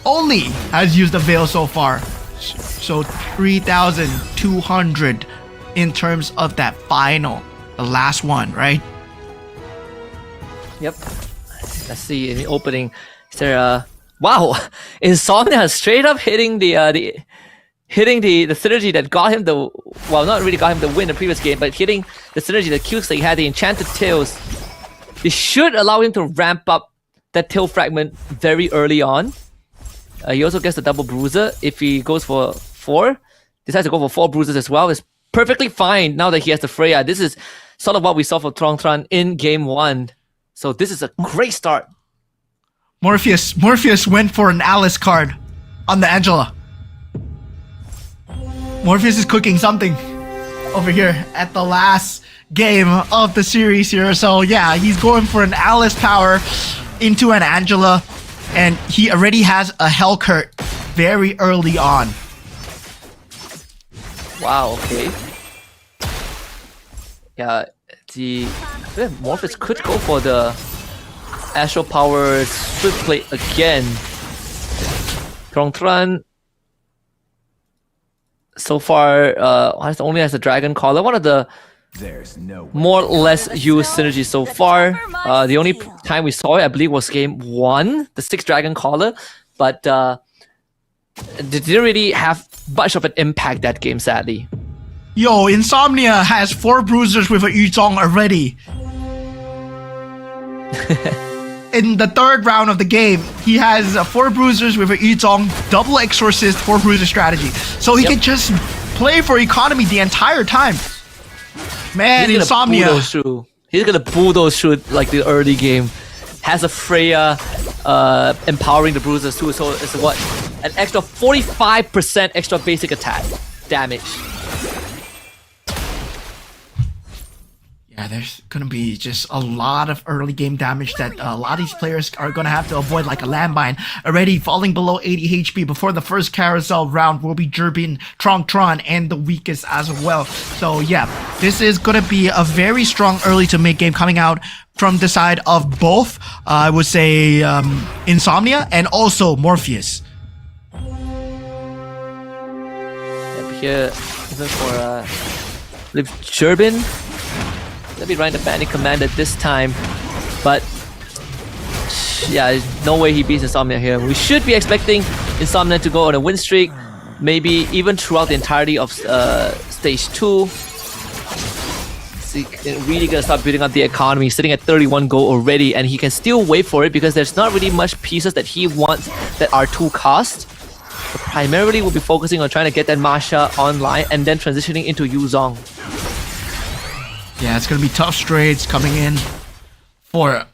only has used the veil so far. So 3,200 in terms of that final, the last one, right? Yep. Let's see in the opening. Is there wow, Insomnia straight up hitting the synergy that got him not really got him the win in the previous game, but hitting the synergy that Q-Snake had, the Enchanted Tails. It should allow him to ramp up that tail fragment very early on. He also gets the double bruiser if he goes for 4. Decides to go for 4 bruisers as well. It's perfectly fine now that he has the Freya. This is sort of what we saw for Tron in game 1. So this is a great start. Morpheus went for an Alice card on the Angela. Morpheus is cooking something over here at the last game of the series here. So yeah, he's going for an Alice power into an Angela, and he already has a Hellcurt very early on. Wow, okay. Yeah, Morpheus could go for the Astral Power Swift Plate again. Tron so far only has a Dragon Collar. One of the more or less used synergies so far. The only time we saw it, I believe, was game 1, the 6 Dragon Collar, but it didn't really have much of an impact that game, sadly. Yo, Insomnia has 4 bruisers with a Yuzong already. In the 3rd round of the game, he has 4 bruisers with a Yuzong, double exorcist, 4 bruiser strategy. So he can just play for economy the entire time. Man, Insomnia. He's gonna bulldoze through like the early game. Has a Freya empowering the bruisers too, so it's what? An extra 45% extra basic attack damage. Yeah, there's gonna be just a lot of early game damage that a lot of these players are gonna have to avoid, like a landmine. Already falling below 80 HP before the first carousel round will be Jirbin, Tron, and the weakest as well. So yeah, this is gonna be a very strong early to mid game coming out from the side of both, I would say, Insomnia and also Morpheus. Yep, here, even for Jirbin. Let me run the banding command at this time, but yeah, there's no way he beats Insomnia here. We should be expecting Insomnia to go on a win streak, maybe even throughout the entirety of stage 2. So he's really gonna start building up the economy, sitting at 31 gold already, and he can still wait for it because there's not really much pieces that he wants that are 2 cost. But primarily, we'll be focusing on trying to get that Masha online and then transitioning into Yuzong. Yeah, it's gonna be tough straights coming in for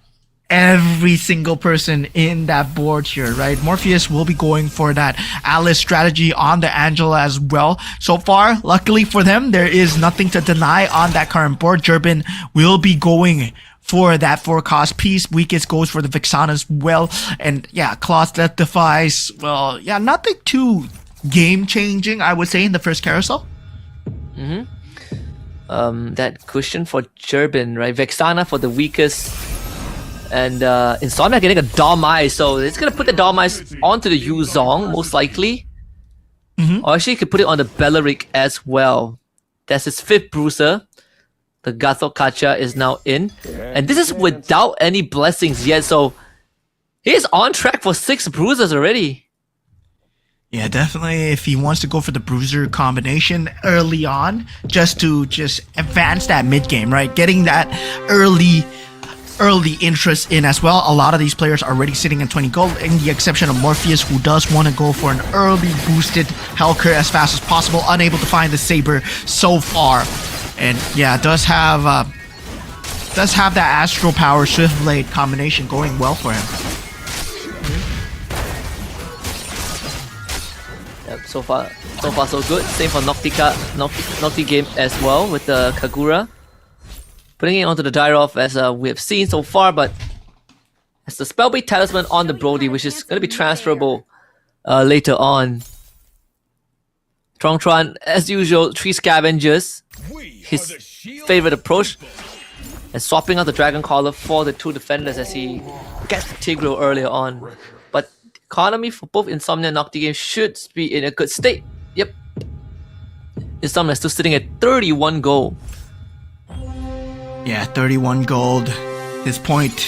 every single person in that board here, right? Morpheus will be going for that Alice strategy on the Angela as well. So far, luckily for them, there is nothing to deny on that current board. Jirbin will be going for that 4-cost piece. Weakest goes for the Vexana as well. And yeah, Claw's Death Defies, well, yeah, nothing too game-changing, I would say, in the first carousel. That cushion for Jirbin, right? Vexana for the weakest. And Insomnia getting a Dom Eyes, so it's gonna put the Dom Eyes onto the Yuzong, most likely. Or actually, you could put it on the Belleric as well. That's his 5th bruiser. The Gatho Kacha is now in. And this is without any blessings yet, so he's on track for 6 bruisers already. Yeah, definitely if he wants to go for the bruiser combination early on, just to advance that mid game, right? Getting that early interest in as well. A lot of these players are already sitting at 20 gold, in the exception of Morpheus, who does want to go for an early boosted Hellcurt as fast as possible, unable to find the Saber so far. And yeah, does have that Astral Power Swift Blade combination going well for him. Yep, so far so good. Same for Nocti game as well with the Kagura. Putting it onto the Dyrov as we have seen so far, but it's the Spellbeat Talisman on the Brody, which is going to be transferable later on. Tron, as usual, 3 Scavengers, his favorite approach, and swapping out the Dragon Collar for the 2 defenders as he gets the Tigreal earlier on. But economy for both Insomnia and Nocti games should be in a good state. Yep. Insomnia is still sitting at 31 gold. Yeah, 31 gold. At this point,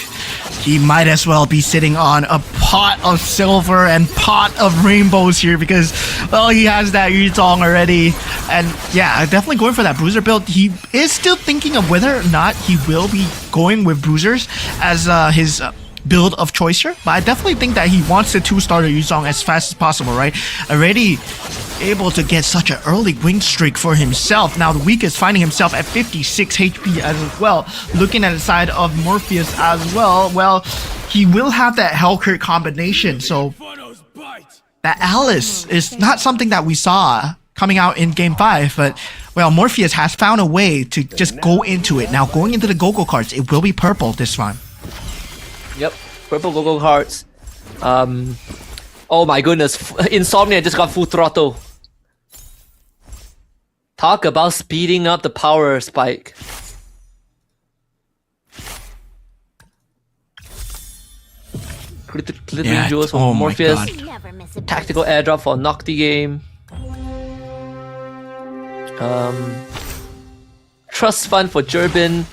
he might as well be sitting on a pot of silver and pot of rainbows here because, well, he has that Yuzong already. And yeah, definitely going for that bruiser build. He is still thinking of whether or not he will be going with bruisers as his build of choice here. But I definitely think that he wants the 2-starter Yuzong as fast as possible, right? Already able to get such an early win streak for himself. Now the weakest finding himself at 56 HP as well. Looking at the side of Morpheus as well, well, he will have that Hellcurt combination. So that Alice is not something that we saw coming out in game 5, but well, Morpheus has found a way to just go into it. Now going into the go-go cards, it will be purple this time. Yep, purple go-go cards. Oh my goodness, Insomnia just got full throttle. Talk about speeding up the power spike. Clipping jewels for oh my Morpheus. God. Never miss a Tactical airdrop for Nocti game. Trust fund for Jerbin.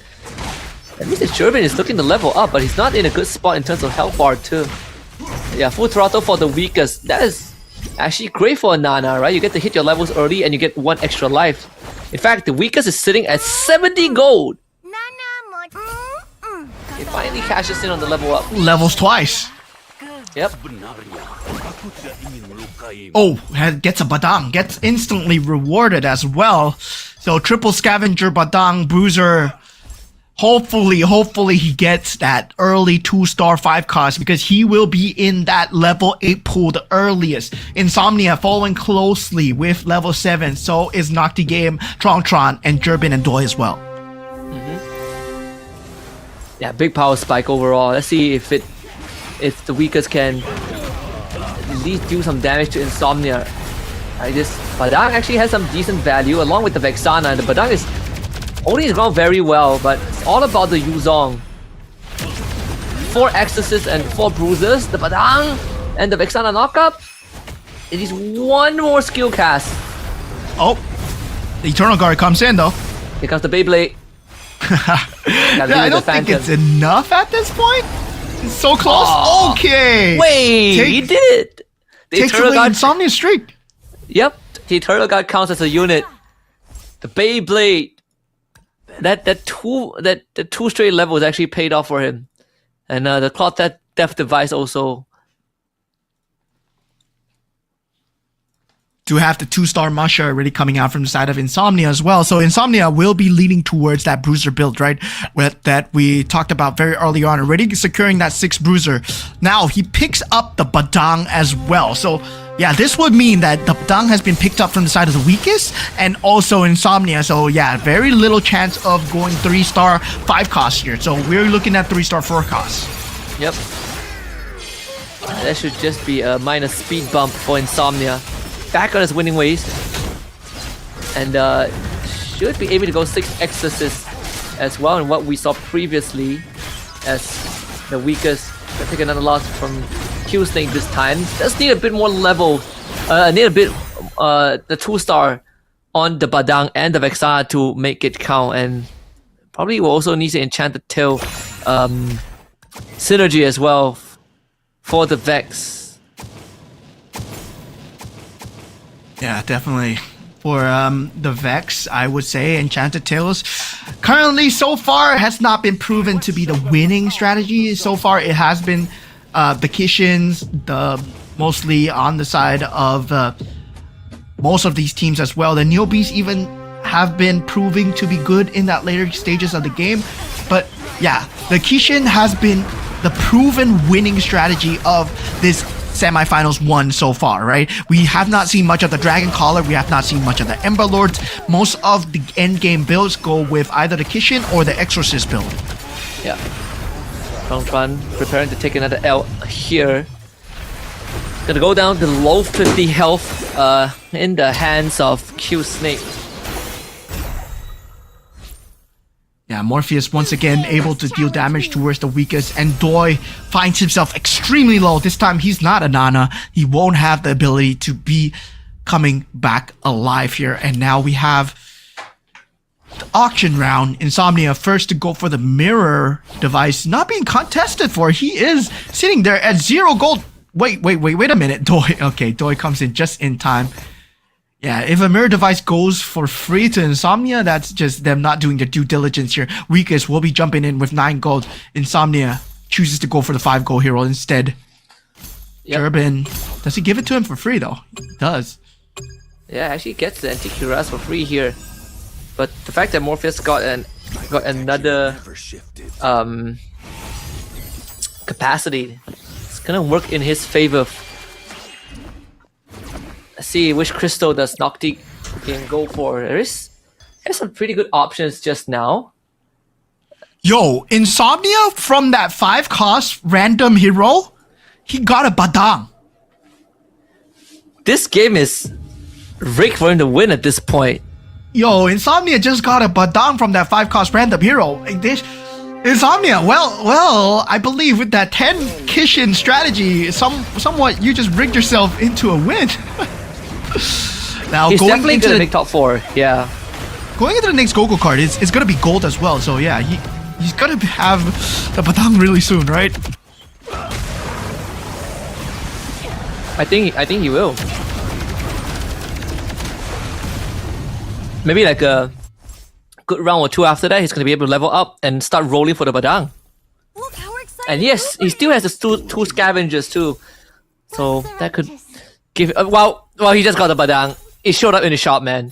At least Jerbin is looking to level up, but he's not in a good spot in terms of health bar too. Yeah, full throttle for the weakest. That is actually great for a Nana, right? You get to hit your levels early and you get 1 extra life. In fact, the weakest is sitting at 70 gold. He finally cashes in on the level up. Levels twice. Yep. Oh, gets a Badang, gets instantly rewarded as well. So triple scavenger, Badang, Bruiser. Hopefully he gets that early 2-star 5 cost because he will be in that level 8 pool the earliest. Insomnia following closely with level 7. So is Nocti Game, Tron, and Jerbin and Doi as well. Yeah, big power spike overall. Let's see if the weakest can at least do some damage to Insomnia. This Badang actually has some decent value along with the Vexana. The Badang is holding his ground very well, but it's all about the Yuzong. 4 Exorcists and 4 Bruisers. The Badang and the Vexana knockup. It is 1 more skill cast. Oh, the Eternal Guard comes in though. Here comes the Beyblade. I don't think it's enough at this point. It's so close. Oh. Okay. Wait, he did it. The Takes Eternal away Guard. Insomnia streak. Yep, the Eternal Guard counts as a unit. The Beyblade. That two straight levels actually paid off for him, and the Cloth Death device also. To have the 2-star Masha already coming out from the side of Insomnia as well. So Insomnia will be leaning towards that Bruiser build, right? That we talked about very early on, already securing that 6 Bruiser. Now he picks up the Badang as well. So yeah, this would mean that the Badang has been picked up from the side of the weakest and also Insomnia. So yeah, very little chance of going 3-star 5 cost here. So we're looking at 3-star 4 cost. Yep. That should just be a minor speed bump for Insomnia. Back on his winning ways. And should be able to go 6 Exorcists as well in what we saw previously as the weakest. Gonna take another loss from Q Snake this time. Does need a bit more level. Need a bit the 2-star on the Badang and the Vexana to make it count, and probably will also need to enchant the tail synergy as well for the Vex. Yeah, definitely. For the Vex, I would say Enchanted Tales currently so far has not been proven to be the winning strategy. So far it has been the Kishins, mostly on the side of most of these teams as well. The Neobees even have been proving to be good in that later stages of the game. But yeah, the Kishin has been the proven winning strategy of this semifinals 1 so far, right? We have not seen much of the Dragon Caller, we have not seen much of the Ember Lords. Most of the end game builds go with either the Kishin or the Exorcist build. Yeah. Tron preparing to take another L here. Gonna go down to low 50 health in the hands of Q Snake. Yeah, Morpheus once again able to deal damage towards the weakest, and Doi finds himself extremely low. This time he's not a Nana. He won't have the ability to be coming back alive here. And now we have the auction round. Insomnia first to go for the mirror device, not being contested for. He is sitting there at 0 gold. Wait a minute. Doi, okay, Doi comes in just in time. Yeah, if a mirror device goes for free to Insomnia, that's just them not doing their due diligence here. Weakest will be jumping in with 9 gold. Insomnia chooses to go for the 5 gold hero instead. Yep. Jerbin, does he give it to him for free though? He does. Yeah, actually gets the Antique Cuirass for free here. But the fact that Morpheus got another capacity, it's gonna work in his favor. Let's see which crystal does Nocti he can go for. There's some pretty good options just now. Yo, Insomnia from that 5-cost random hero, he got a Badang. This game is rigged for him to win at this point. Yo, Insomnia just got a Badang from that 5-cost random hero. Insomnia, well, I believe with that 10 Kishin strategy, somewhat you just rigged yourself into a win. Now He's going definitely into gonna the, make top 4. Yeah. going into the next Gogo card, it's gonna be gold as well. So yeah, he's gonna have the Badang really soon, right? I think he will. Maybe like a good round or two after that, he's gonna be able to level up and start rolling for the Badang. Look how excited And yes, he still has the two scavengers too, so that could give. Well, he just got the Badang. It showed up in the shop, man.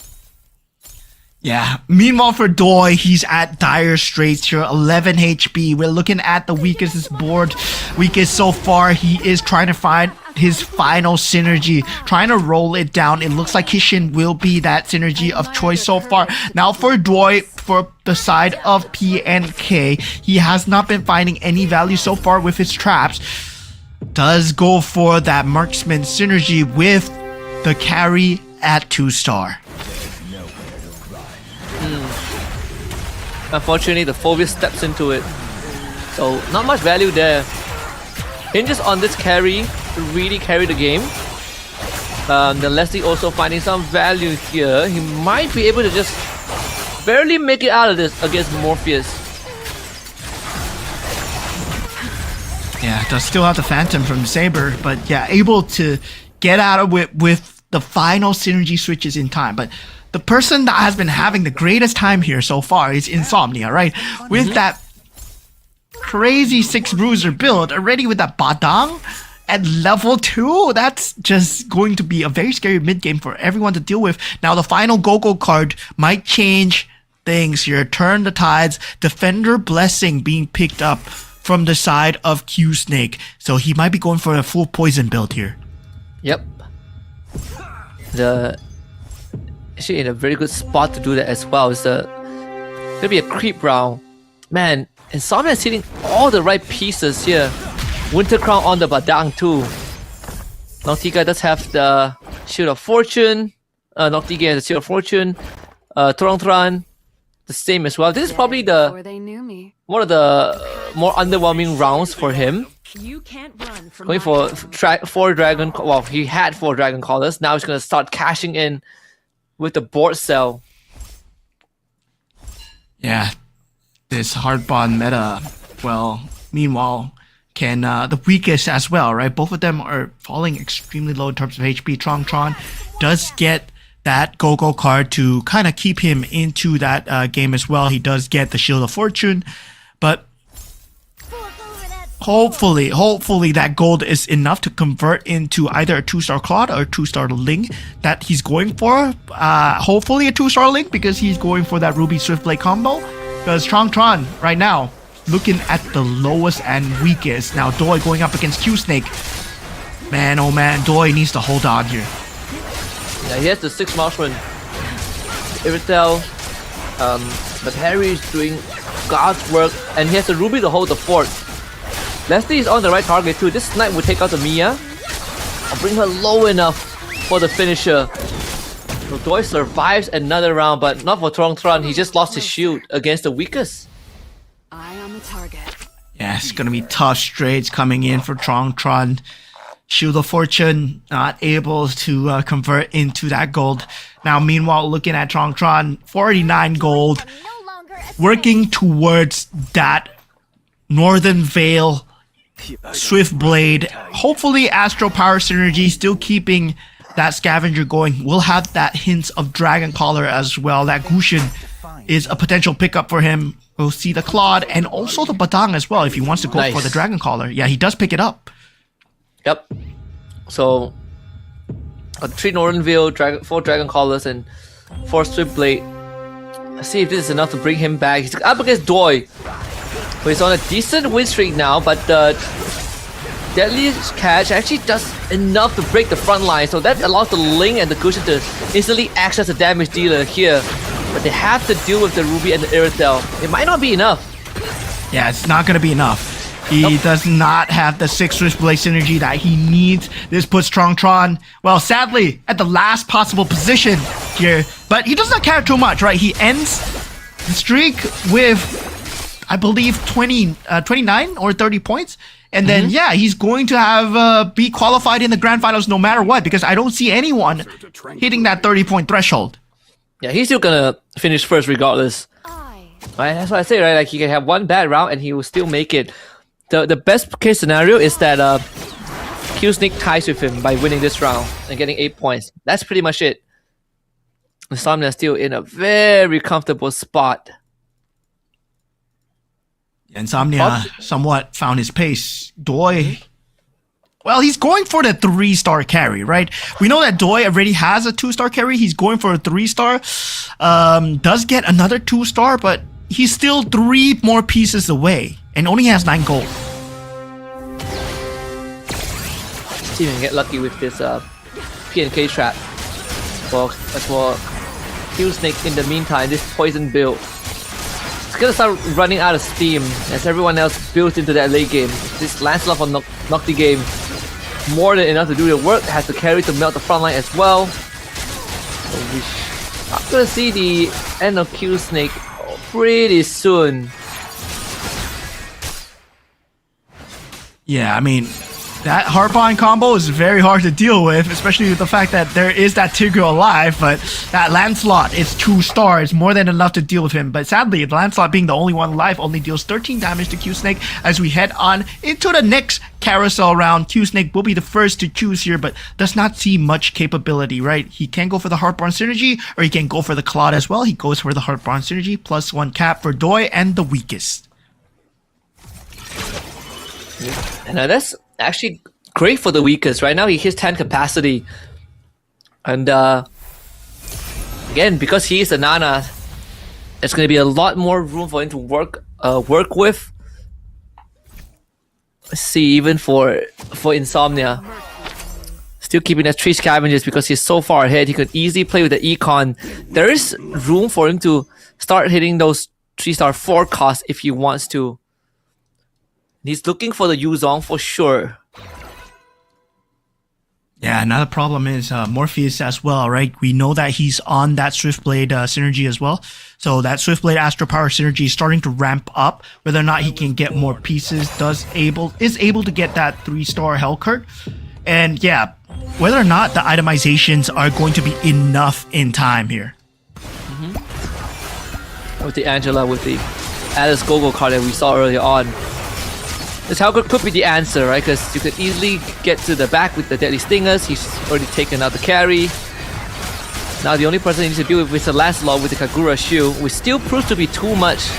Yeah. Meanwhile, for Doi, he's at dire straits here, 11 HP. We're looking at the weakest board. Weakest so far. He is trying to find his final synergy, trying to roll it down. It looks like Kishin will be that synergy of choice so far. Now for Doi, for the side of PNK, he has not been finding any value so far with his traps. Does go for that marksman synergy with the carry at 2-star. Unfortunately, the Phobius steps into it, so not much value there. Hinges on this carry to really carry the game. The Leslie also finding some value here. He might be able to just barely make it out of this against Morpheus. Yeah, does still have the Phantom from Saber, but yeah, able to get out of it with the final synergy switches in time. But the person that has been having the greatest time here so far is Insomnia, right? With that crazy 6 bruiser build, already with that Badang at level 2, that's just going to be a very scary mid game for everyone to deal with. Now the final Gogo card might change things here, turn the tides. Defender Blessing being picked up from the side of Q Snake, so he might be going for a full poison build here. Yep. Actually in a very good spot to do that as well. It's gonna be a creep round. Man, Insomnia is hitting all the right pieces here. Winter Crown on the Badang too. Noctiga does have the Shield of Fortune. Noctiga has the Shield of Fortune. Tron the same as well. This is probably before they knew me. one of the more underwhelming rounds for him. You can't run from Going for 4 dragon. Well, he had 4 dragon callers. Now he's gonna start cashing in with the board cell. Yeah, this hardbond meta, well, meanwhile, can the weakest as well, right? Both of them are falling extremely low in terms of HP. Tron does get that Gogo card to kind of keep him into that game as well. He does get the Shield of Fortune, but hopefully that gold is enough to convert into either a 2-star Claude or a 2-star Ling that he's going for. Hopefully a 2-star Ling, because he's going for that Ruby Swiftblade combo. Because Tron right now looking at the lowest and weakest. Now Doi going up against Q Snake. Man, oh man, Doi needs to hold on here. Yeah, he has the 6 marksman. Iritel, but Harry is doing God's work, and he has the Ruby to hold the fort. Leslie is on the right target too. This snipe will take out the Mia. I'll bring her low enough for the finisher. So Doi survives another round, but not for Tron. He just lost his shield against the weakest. Eye on the target. Yeah, it's gonna be tough straights coming in for Tron. Shield of Fortune not able to convert into that gold. Now, meanwhile, looking at Tron, 49 gold, working towards that Northern Veil Swiftblade. Hopefully, Astral Power Synergy still keeping that Scavenger going. We'll have that hint of Dragon Collar as well. That Gushin is a potential pickup for him. We'll see the Claude and also the Batang as well if he wants to go for the Dragon Collar. Yeah, he does pick it up. Yep. So, 3 Northern Veil, 4 Dragon Collars, and 4 Swiftblade. Let's see if this is enough to bring him back. He's up against Doi, who is on a decent win streak now, but the Deadly Catch actually does enough to break the front line. So that allows the Ling and the Gusion to instantly act as a damage dealer here. But they have to deal with the Ruby and the Iritel. It might not be enough. Yeah, it's not gonna be enough. He does not have the 6 Switchblade synergy that he needs. This puts Tron, well, sadly, at the last possible position here. But he does not care too much, right? He ends the streak with, I believe, 29 or 30 points. And then, yeah, he's going to have be qualified in the grand finals no matter what, because I don't see anyone hitting that 30-point threshold. Yeah, he's still gonna finish first regardless. Right? That's what I say, right? Like, he can have one bad round and he will still make it. The best case scenario is that Q-Sneak ties with him by winning this round and getting 8 points. That's pretty much it. Insomnia is still in a very comfortable spot. Insomnia somewhat found his pace. Doi, well, he's going for the 3-star carry, right? We know that Doi already has a 2-star carry. He's going for a 3-star. Does get another 2-star, but he's still 3 more pieces away and only has 9 gold. See if we can get lucky with this PNK trap. As for Q-Snake in the meantime, this poison build. It's gonna start running out of steam as everyone else builds into that late game. This Lancelot for Nocti game, more than enough to do the work, has to carry to melt the front line as well. So we're gonna see the end of Q-Snake pretty soon. Yeah, I mean, that Harpon combo is very hard to deal with, especially with the fact that there is that Tigreal alive, but that Lancelot is 2 stars, more than enough to deal with him. But sadly, Lancelot being the only one alive only deals 13 damage to Q-Snake as we head on into the next carousel round. Q-Snake will be the first to choose here, but does not see much capability, right? He can go for the Heartborn synergy, or he can go for the Claude as well. He goes for the Heartborn synergy, +1 cap for Doi and the weakest. And that's actually great for the weakest. Right now he hits 10 capacity. And again, because he is a Nana, there's going to be a lot more room for him to work with. Let's see, even for Insomnia. Still keeping that 3 scavengers because he's so far ahead. He could easily play with the Econ. There is room for him to start hitting those 3-star 4 costs if he wants to. He's looking for the Yuzong for sure. Yeah, another problem is Morpheus as well, right? We know that he's on that Swiftblade synergy as well. So that Swiftblade Astro Power synergy is starting to ramp up. Whether or not he can get more pieces, is able to get that 3-star Hellcurt. And yeah, whether or not the itemizations are going to be enough in time here. With the Angela, with the Alice Gogo card that we saw earlier on. This Hellcurt could be the answer, right? Because you could easily get to the back with the Deadly Stingers. He's already taken out the carry. Now the only person he needs to deal with is the Lancelot with the Kagura shield, which still proves to be too much.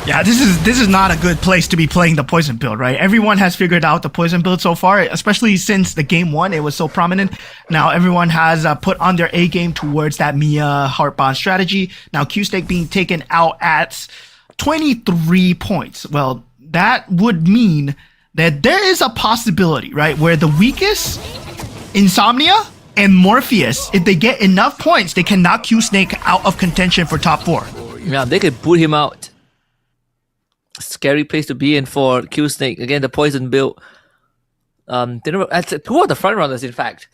Yeah, this is not a good place to be playing the poison build, right? Everyone has figured out the poison build so far, especially since the game 1, it was so prominent. Now everyone has put on their A game towards that Mia Heartbond strategy. Now Q-Snake being taken out at 23 points. Well, that would mean that there is a possibility, right, where the weakest, Insomnia and Morpheus, if they get enough points, they can knock Q-Snake out of contention for top 4. Yeah, they could boot him out. Scary place to be in for Q-Snake. Again, the poison build. That's 2 of the front runners, in fact,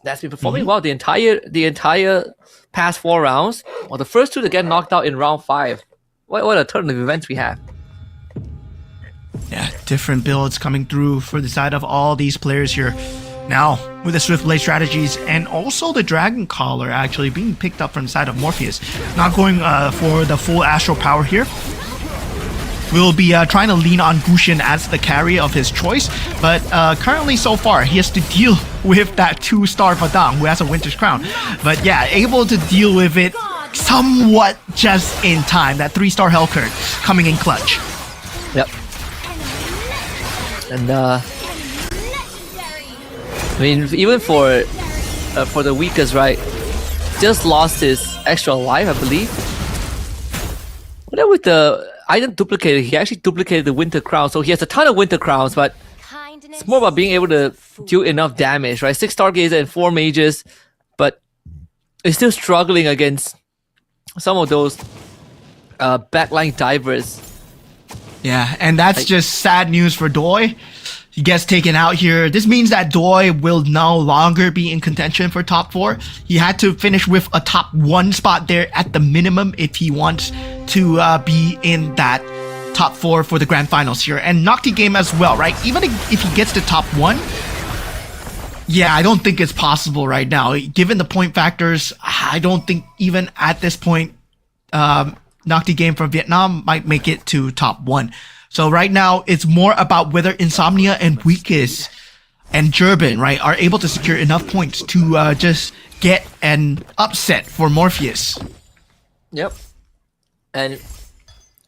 that's been performing well the entire past 4 rounds. Well, the first 2 to get knocked out in round 5. What a turn of events we have. Yeah, different builds coming through for the side of all these players here. Now, with the Swiftblade strategies and also the Dragon Collar actually being picked up from the side of Morpheus. Not going for the full Astral Power here. We'll be trying to lean on Gusion as the carry of his choice, but currently so far he has to deal with that 2-star Padang who has a Winter's Crown. But yeah, able to deal with it somewhat just in time. That 3-star Hellcurt coming in clutch. Yep. And I mean, even for the weakest, right? Just lost his extra life, I believe. What with the item duplicated. He actually duplicated the Winter Crown, so he has a ton of Winter Crowns, but it's more about being able to do enough damage, right? 6 Stargazer and 4 Mages, but it's still struggling against some of those backline divers. Yeah, and that's just sad news for Doi. He gets taken out here. This means that Doi will no longer be in contention for top 4. He had to finish with a top 1 spot there at the minimum if he wants to be in that top 4 for the grand finals here. And Nocti game as well, right? Even if he gets to top 1, yeah, I don't think it's possible right now. Given the point factors, I don't think even at this point, Nocti game from Vietnam might make it to top 1. So right now, it's more about whether Insomnia and Weakest and Gerben, right, are able to secure enough points to just get an upset for Morpheus. Yep. And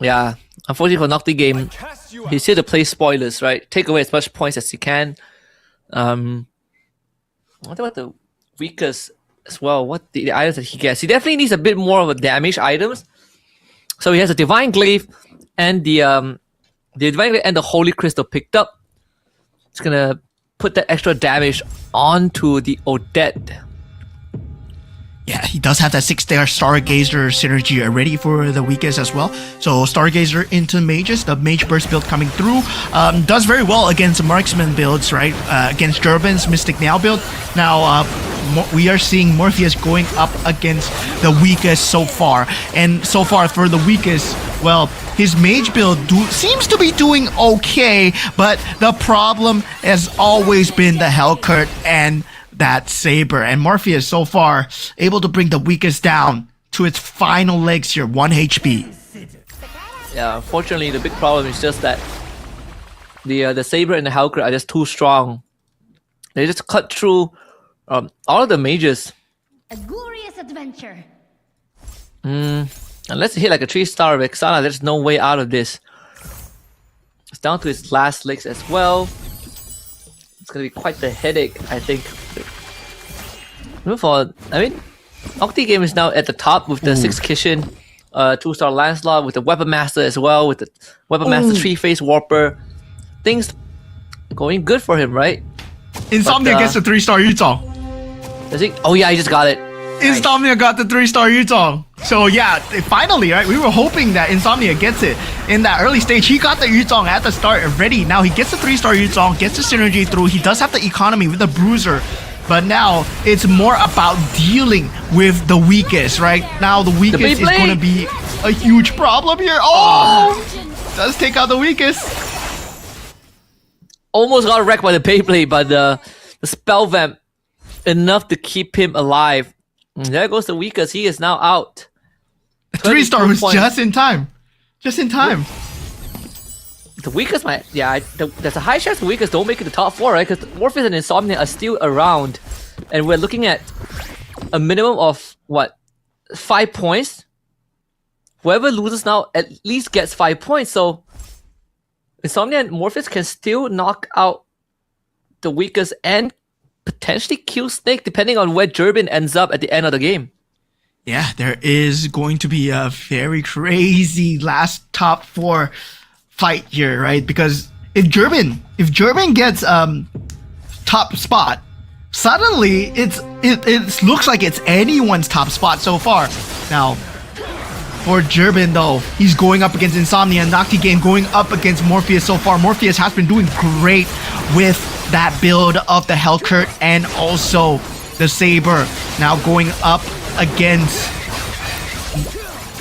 yeah, unfortunately for Nocti game, he's here to play spoilers, right? Take away as much points as he can. What about the Weakest as well? What the items that he gets? He definitely needs a bit more of a damage items. So he has a Divine Glaive and the Divine Glaive and the Holy Crystal picked up. It's gonna put that extra damage onto the Odette. Yeah, he does have that 6-star Stargazer synergy already for the Weakest as well. So Stargazer into Mages, the Mage Burst build coming through. Does very well against Marksman builds, right? Against Gerben's Mystic Nail build. Now, we are seeing Morpheus going up against the Weakest so far. And so far for the Weakest, well, his Mage build seems to be doing okay, but the problem has always been the Hellcurt and that Saber. And Morpheus so far able to bring the Weakest down to its final legs here, 1 HP. Yeah, unfortunately the big problem is just that the Saber and the Hellcurt are just too strong. They just cut through all of the mages. A glorious adventure. Unless you hit like a 3-star Vexana, there's no way out of this. It's down to its last legs as well. It's gonna be quite the headache, I think. Nocti game is now at the top with the 6 Kishin, 2-star Lancelot, with the Weapon Master as well, with the Weapon Master 3-face Warper. Things going good for him, right? Insomnia gets the 3-star Yuzong. Does he? Oh yeah, he just got it. Insomnia got the 3-star Yuzong. So yeah, finally, right? We were hoping that Insomnia gets it in that early stage. He got the Yuzong at the start already. Now he gets the 3-star Yuzong, gets the synergy through. He does have the economy with the Bruiser. But now it's more about dealing with the Weakest, right? Now the Weakest is going to be a huge problem here. Oh! Does take out the Weakest. Almost got wrecked by the Beyblade, but the Spell Vamp enough to keep him alive. And there goes the Weakest. He is now out. 3-star was just in time. Just in time. The Weakest might... Yeah, there's a high chance the Weakest don't make it to top 4, right? Because Morpheus and Insomnia are still around. And we're looking at a minimum of, what, 5 points? Whoever loses now at least gets 5 points. So Insomnia and Morpheus can still knock out the Weakest and potentially kill Snake, depending on where Gerben ends up at the end of the game. Yeah, there is going to be a very crazy last top 4 fight here, right? Because if Gerben gets top spot, suddenly it looks like it's anyone's top spot so far. Now, for Gerben though, he's going up against Insomnia and Nocti game going up against Morpheus so far. Morpheus has been doing great with that build of the Hellcurt and also the Saber. Now going up against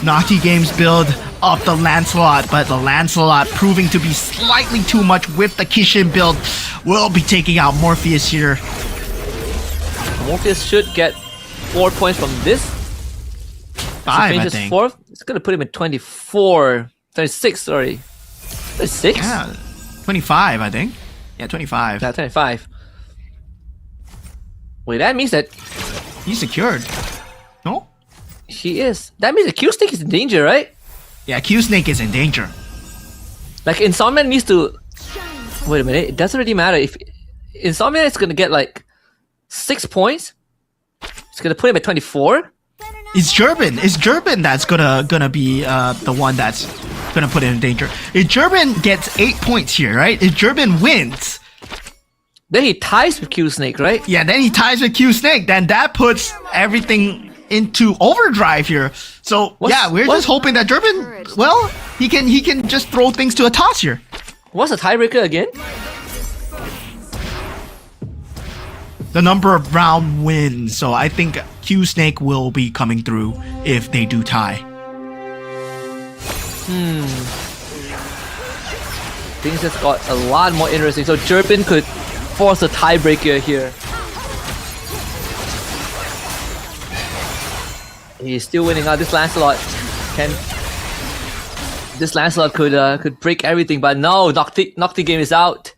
Nocti game's build of the Lancelot, but the Lancelot proving to be slightly too much with the Kishin build will be taking out Morpheus here. Morpheus should get 4 points from this. 5, I think. 4th. It's gonna put him at 24, 36, sorry. 36? Yeah, 25, I think. Yeah, 25. Yeah, 25. Wait, that means that He's secured. No? he is. That means the Q Stick is in danger, right? Yeah, Q-Snake is in danger. Like Insomnia needs to... Wait a minute, it doesn't really matter. If Insomnia is gonna get like 6 points, it's gonna put him at 24. It's Gerben that's gonna be the one that's gonna put it in danger. If Gerben gets 8 points here, right? If Gerben wins, Then he ties with Q Snake, right? yeah, then he ties with Q Snake. Then that puts everything into overdrive here. So yeah, we're just hoping that Gerben, well, he can just throw things to a toss here. What's the tiebreaker again? The number of round wins. So I think Q Snake will be coming through if they do tie. Things just got a lot more interesting. So Gerben could force a tiebreaker here. He's still winning out. This Lancelot could break everything, but no, Nocti game is out.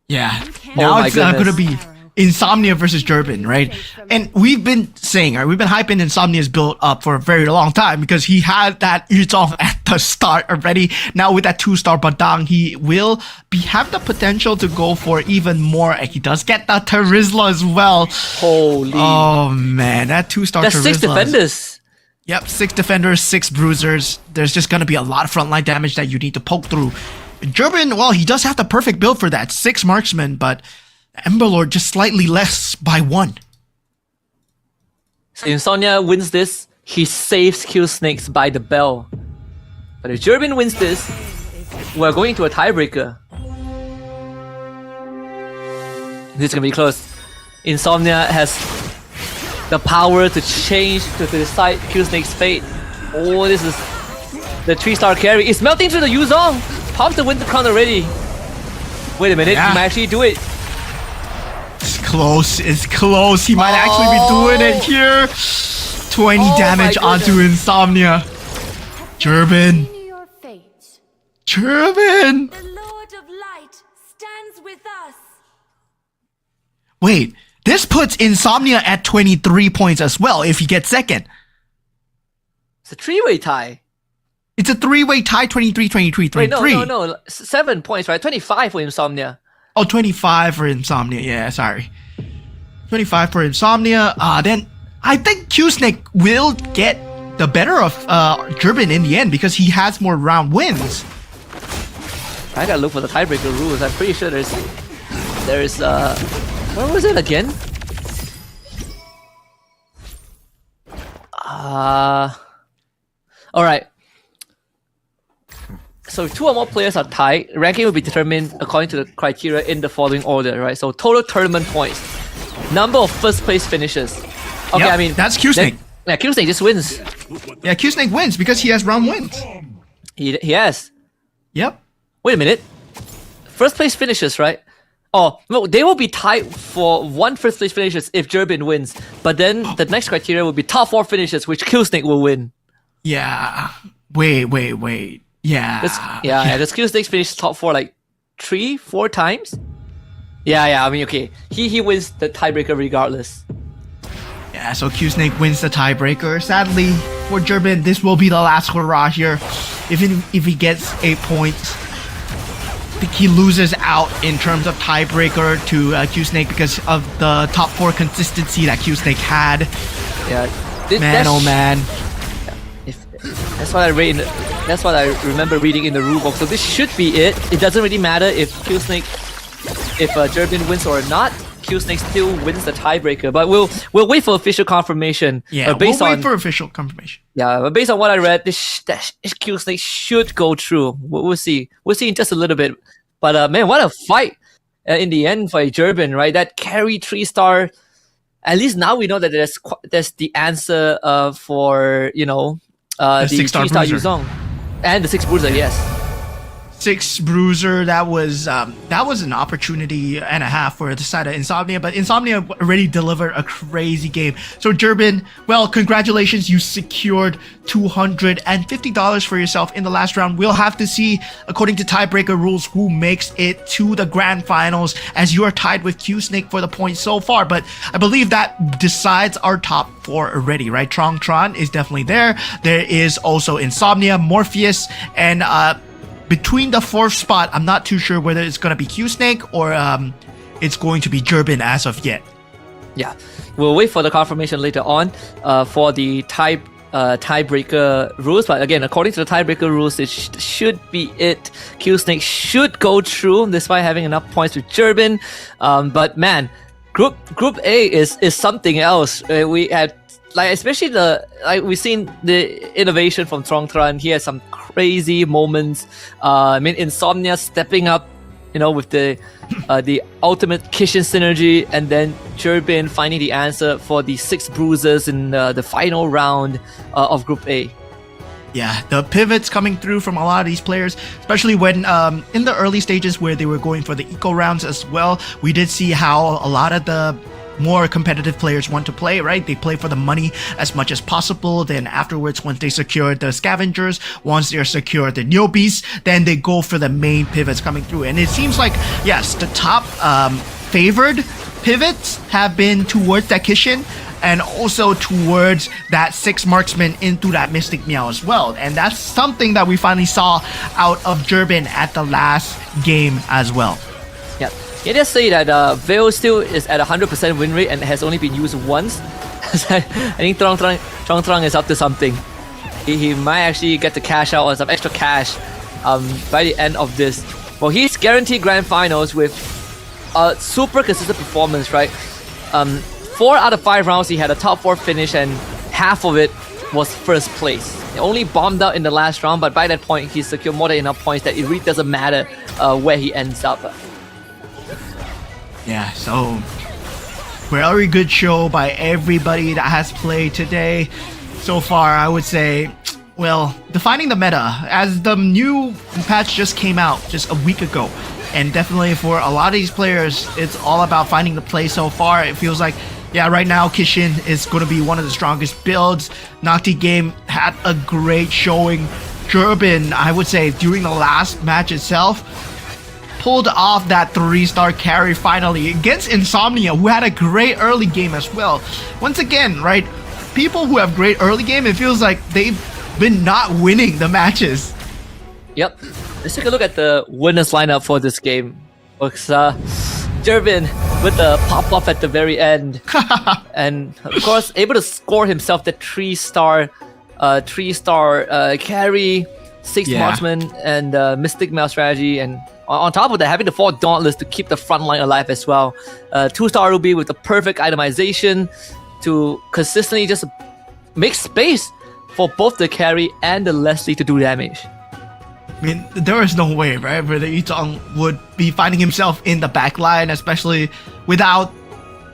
Yeah. Oh Now my it's goodness. gonna be Insomnia versus Gerben, right? And we've been saying, right, we've been hyping Insomnia's build up for a very long time because he had that Yuzong at the start already. Now with that 2-star Badang, he will have the potential to go for even more. And he does get the Terizla as well. Holy. Oh man, that 2-star That's Terizla. 6 defenders. Yep, 6 defenders, 6 bruisers. There's just gonna be a lot of frontline damage that you need to poke through. Gerben, well, he does have the perfect build for that. 6 marksmen, but Emberlord just slightly less by 1. So Insomnia wins this, he saves Q Snakes by the bell. But if Gerben wins this, we're going to a tiebreaker. This is gonna be close. Insomnia has the power to change, to decide Q Snake's fate. Oh, this is the 3-star carry. It's melting through the Yuzong. Pops the Winter Crown already. Wait a minute, Yeah. he might actually do it. It's close. It's close. He might actually be doing it here. 20 Oh damage my onto Insomnia. Gerben. Continue your fate. Gerben. The Lord of Light stands with us. Wait. This puts Insomnia at 23 points as well if he gets second. It's a 3-way tie. It's a 3-way tie, 23, 23, Wait, 23. no. 7 points, right? 25 for Insomnia. Oh, 25 for Insomnia. Yeah, sorry. 25 for Insomnia. Then I think Q Snake will get the better of Gerben in the end because he has more round wins. I gotta look for the tiebreaker rules. I'm pretty sure there's what was it again? Alright. So if 2 or more players are tied, ranking will be determined according to the criteria in the following order, right? So total tournament points, number of first place finishes. Okay, Yep, I mean that's Q Snake. Yeah, Q Snake just wins. Yeah, Q Snake wins because he has round wins. He has. Yep. Wait a minute. First place finishes, right? Oh, no, they will be tied for 1 first place finishes if Gerben wins. But then the next criteria will be top 4 finishes, which Q Snake will win. Yeah. Wait. Yeah. Does Q Snake finish top 4 like 3-4 times? Yeah, I mean, okay. He wins the tiebreaker regardless. Yeah, so Q Snake wins the tiebreaker. Sadly, for Gerben, this will be the last hurrah here. If he gets 8 points, I think he loses out in terms of tiebreaker to Q Snake because of the top 4 consistency that Q Snake had. Yeah. Man. That's what I read. That's what I remember reading in the rulebook. So this should be it. It doesn't really matter if Gerben wins or not. Q Snake still wins the tiebreaker. But we'll wait for official confirmation. Yeah, but we'll wait for official confirmation. Yeah, but based on what I read, this Q Snake should go through. We'll see. We'll see in just a little bit. But man, what a fight in the end for Gerben, right? That carry 3-star. At least now we know that there's the answer for the 6-star 3-star bruiser. Yuzong and the 6 bruiser. Yes. 6 bruiser, that was an opportunity and a half for the side of Insomnia, but Insomnia already delivered a crazy game. So Gerben, well, congratulations, you secured $250 for yourself in the last round. We'll have to see, according to tiebreaker rules, who makes it to the grand finals, as you are tied with Q Snake for the points so far. But I believe that decides our top 4 already, right? Tron is definitely there. There is also Insomnia, Morpheus, and between the 4th spot, I'm not too sure whether it's going to be Q Snake or it's going to be Gerben as of yet. Yeah. We'll wait for the confirmation later on for the tiebreaker rules, but again, according to the tiebreaker rules, it should be it. Q Snake should go through despite having enough points with Turbin. But man, Group A is something else. We had especially we've seen the innovation from Tron. He had some crazy moments. Insomnia stepping up, with the ultimate Kishin synergy, and then Turbin finding the answer for the 6 bruisers in the final round of Group A. Yeah, the pivots coming through from a lot of these players, especially when in the early stages where they were going for the eco rounds as well, we did see how a lot of the more competitive players want to play, right? They play for the money as much as possible. Then afterwards, once they secure the scavengers, once they're secured the newbies, then they go for the main pivots coming through. And it seems like, yes, the top favored pivots have been towards that Kishin and also towards that 6 marksman into that Mystic Meow as well. And that's something that we finally saw out of Turbin at the last game as well. Yeah. Can I just say that Veil still is at 100% win rate and has only been used once? I think Trong is up to something. He might actually get to cash out on some extra cash by the end of this. Well, he's guaranteed grand finals with a super consistent performance, right? 4 out of 5 rounds he had a top 4 finish, and half of it was first place. He only bombed out in the last round, but by that point he secured more than enough points that it really doesn't matter where he ends up. Yeah, so very good show by everybody that has played today. So far, I would say, well, defining the meta, as the new patch just came out just a week ago. And definitely for a lot of these players, it's all about finding the play so far. It feels like, yeah, right now Kishin is going to be one of the strongest builds. Nocti Game had a great showing. Turbin, I would say, during the last match itself, pulled off that 3-star carry finally against Insomnia, who had a great early game as well. Once again, right, people who have great early game, it feels like they've been not winning the matches. Yep. Let's take a look at the winners lineup for this game. Looks Turbin with the pop-off at the very end. And of course, able to score himself the 3-star carry, 6 marksman, and Mystic Mail strategy, and on top of that, having the 4 Dauntless to keep the front line alive as well. 2-star Ruby with the perfect itemization to consistently just make space for both the carry and the Leslie to do damage. I mean, there is no way, right, where the Yutong would be finding himself in the back line, especially without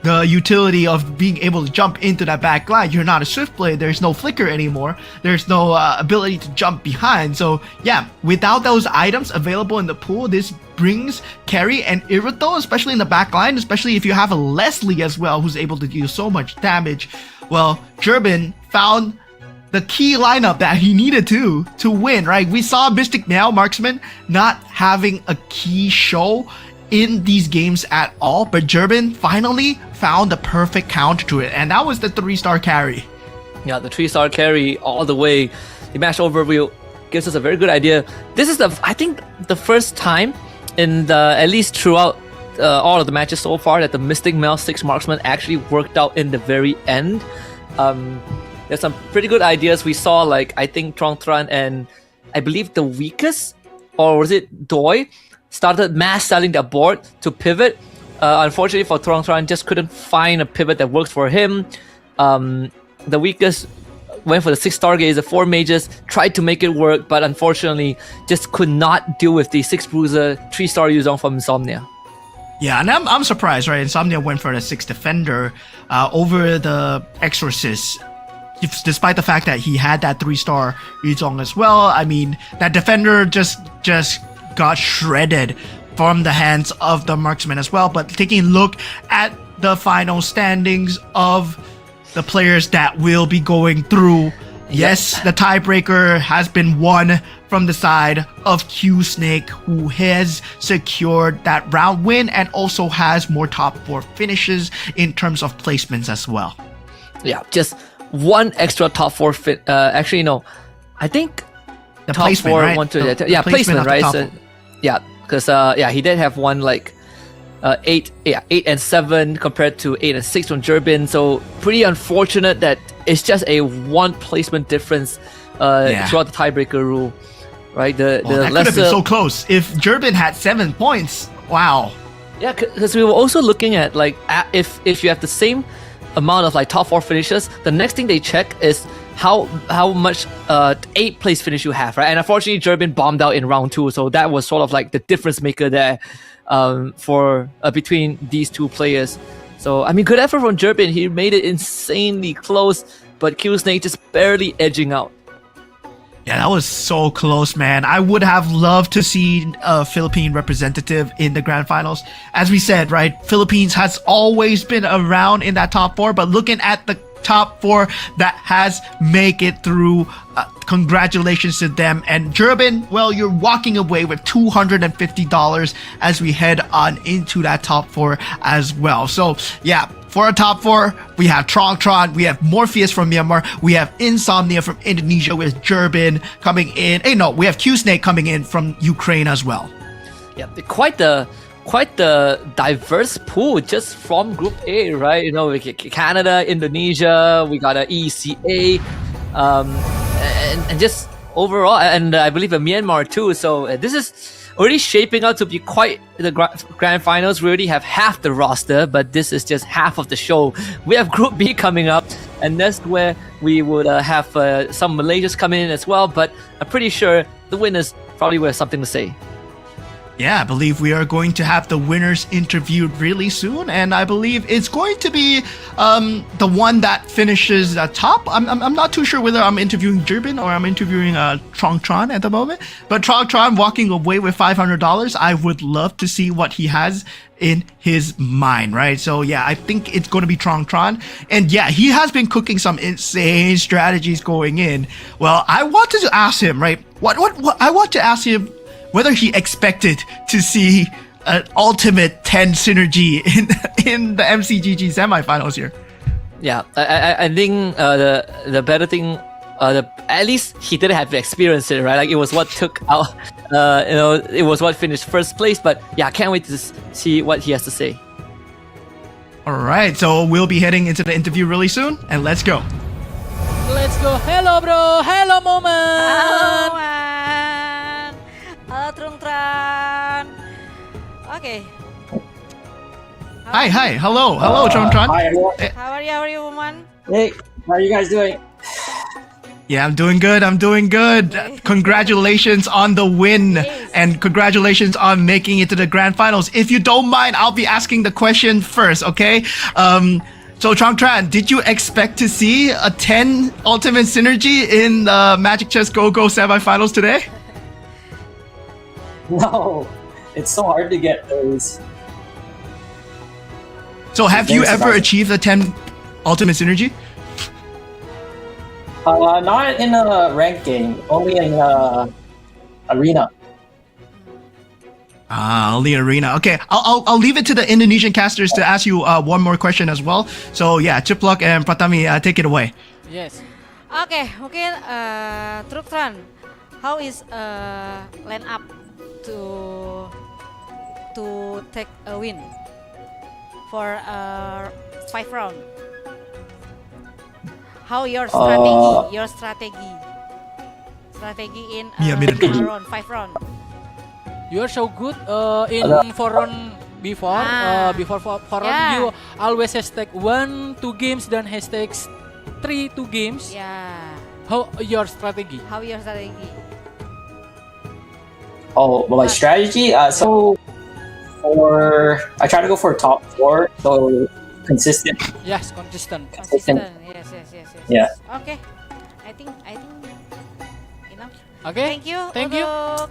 the utility of being able to jump into that back line. You're not a swift player, there's no flicker anymore, there's no ability to jump behind. So yeah, without those items available in the pool, this brings carry and Irithel, especially in the back line, especially if you have a Leslie as well who's able to deal so much damage. Well, Turbin found the key lineup that he needed to win, right? We saw Mystic Meow Marksman not having a key show in these games at all, but Turbin finally found the perfect counter to it, and that was the 3-star carry. Yeah, the 3-star carry all the way. The match overview gives us a very good idea. This is I think the first time in at least throughout all of the matches so far that the Mystic Meow 6 Marksman actually worked out in the very end. There's some pretty good ideas. We saw, I think Tron and I believe the weakest, or was it Doi, started mass selling their board to pivot. Unfortunately for Tron, just couldn't find a pivot that worked for him. The weakest went for the 6 Stargaze, the 4 mages, tried to make it work, but unfortunately just could not deal with the 6 bruiser, 3-star Yuzong from Insomnia. Yeah, and I'm surprised, right? Insomnia went for the 6 defender over the Exorcist. Despite the fact that he had that 3-star Yuzong as well. I mean, that defender just got shredded from the hands of the marksman as well. But taking a look at the final standings of the players that will be going through, yes, the tiebreaker has been won from the side of Q Snake, who has secured that round win and also has more top 4 finishes in terms of placements as well. Yeah, just one extra top 4 fit. Actually, no, I think the top placement, 4 right? one to the placement, right? So, top. yeah, because he did have one 8-7 compared to 8-6 from Durbin. So pretty unfortunate that it's just a one placement difference throughout the tiebreaker rule, right? That could have been so close. If Durbin had 7 points, wow. Yeah, because we were also looking at if you have the same amount of top 4 finishes, the next thing they check is how much 8th place finish you have, right? And unfortunately, Durbin bombed out in round 2, so that was sort of the difference maker there for between these two players. So I mean, good effort from Durbin. He made it insanely close, but Q-Snake just barely edging out. Yeah, that was so close, man. I would have loved to see a Philippine representative in the grand finals. As we said, right, Philippines has always been around in that top 4, but looking at the top 4 that has make it through, congratulations to them. And Durbin, well, you're walking away with $250 as we head on into that top 4 as well. So yeah, for our top 4, we have Tron, we have Morpheus from Myanmar, we have Insomnia from Indonesia with Durbin coming in. We have Q-Snake coming in from Ukraine as well. Yeah, quite the diverse pool just from Group A, right? We get Canada, Indonesia, we got ECA, and just overall, and I believe Myanmar too. So this is already shaping out to be quite the grand finals. We already have half the roster, but this is just half of the show. We have Group B coming up, and that's where we would have some Malaysians coming in as well. But I'm pretty sure the winners probably will have something to say. Yeah, I believe we are going to have the winners interviewed really soon, and I believe it's going to be the one that finishes top. I'm not too sure whether I'm interviewing Durbin or I'm interviewing Tron at the moment, but Tron walking away with $500. I would love to see what he has in his mind, right? So yeah, I think it's going to be Tron, and yeah, he has been cooking some insane strategies going in. Well, I wanted to ask him, right? What I want to ask him whether he expected to see an ultimate 10 synergy in the MCGG semifinals here. Yeah, I think the better thing, at least he didn't have to experience it, right? It was what took out, it was what finished first place. But yeah, I can't wait to see what he has to say. All right, so we'll be heading into the interview really soon, and let's go. Let's go. Hello, bro. Hello, Moment. Halo, Man. Halo, Trung. Okay. Hi. Hello, Tron. Hi, everyone. How are you, Woman? Hey, how are you guys doing? Yeah, I'm doing good. Congratulations on the win, Yes. and congratulations on making it to the grand finals. If you don't mind, I'll be asking the question first, okay? So Tran, did you expect to see a 10 ultimate synergy in the Magic Chess Go semifinals today? No, it's so hard to get those. So have you ever achieved a 10 ultimate synergy? Not in a ranked game, only in arena. Only arena. Okay, I'll leave it to the Indonesian casters to ask you one more question as well. So yeah, Chiplock and Pratami, take it away. Yes. Okay, mungkin Trung, how is line up to take a win for 5 round? How your strategy in round 5 round? You are so good in 4 round before. Before 4 round, you always hashtag 1-2 games dan hashtag 3-2 games. Yeah. How your strategy? Oh, well, my strategy. So I try to go for top 4, so consistent. Yes, consistent. Yes. Yeah. Okay. I think enough. Okay. Thank you. Thank you.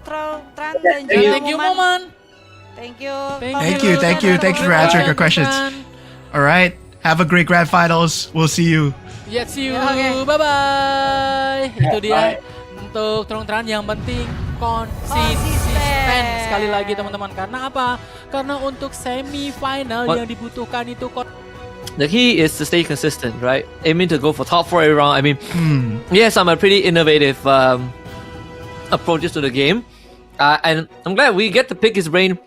Tran Thank dan you. Thank you, Moment. Thank you. Thank you for answering our questions. All right, have a great grand finals. We'll see you. Yeah, see you. Okay. Bye bye. Itu dia Bye. untuk Tran yang penting konsisten. Sekali lagi teman-teman, karena apa? Karena untuk semifinal yang dibutuhkan itu The key is to stay consistent, right? Aiming to go for top 4 every round. I mean, yes, I'm a pretty innovative approaches to the game, and I'm glad we get to pick his brain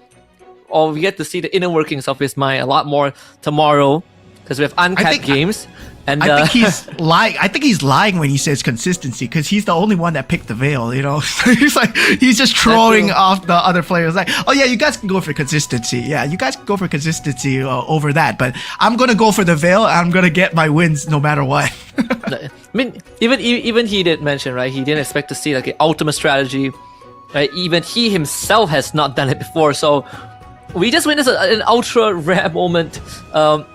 or we get to see the inner workings of his mind a lot more tomorrow because we have uncapped games. And I think he's lying. I think he's lying when he says consistency because he's the only one that picked the veil. You know, he's just trolling off the other players. Like, oh yeah, you guys can go for consistency. Yeah, you guys can go for consistency over that. But I'm gonna go for the veil. And I'm gonna get my wins no matter what. I mean, even he did mention, right? He didn't expect to see like an ultimate strategy. Right? Even he himself has not done it before. So we just witnessed an ultra rare moment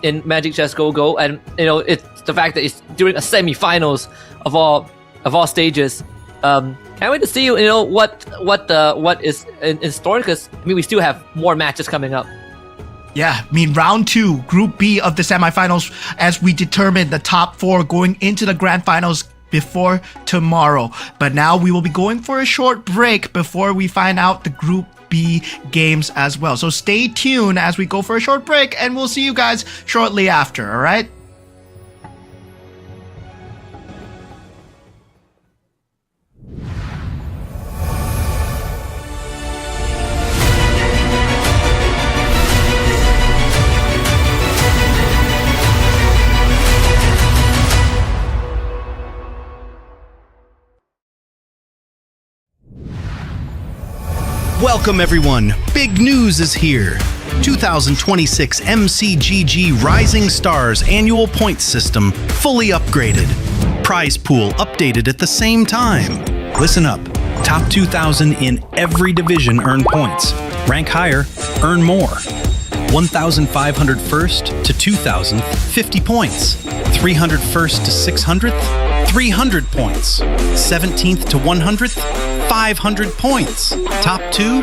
in Magic Chess Go, and you know it's the fact that it's during a semi-finals of all stages. Can't wait to see you know what is in store, because I mean we still have more matches coming up. Yeah, I mean, round 2, Group B of the semifinals, as we determine the top 4 going into the grand finals before tomorrow. But now we will be going for a short break before we find out the Group B games as well. So stay tuned as we go for a short break, and we'll see you guys shortly after, all right? Welcome everyone, big news is here. 2026 MCGG Rising Stars annual points system fully upgraded. Prize pool updated at the same time. Listen up, top 2,000 in every division earn points. Rank higher, earn more. 1,500 first to 2,000, 50 points. 300 first to 600th, 300 points. 17th to 100th, 500 points. Top 2,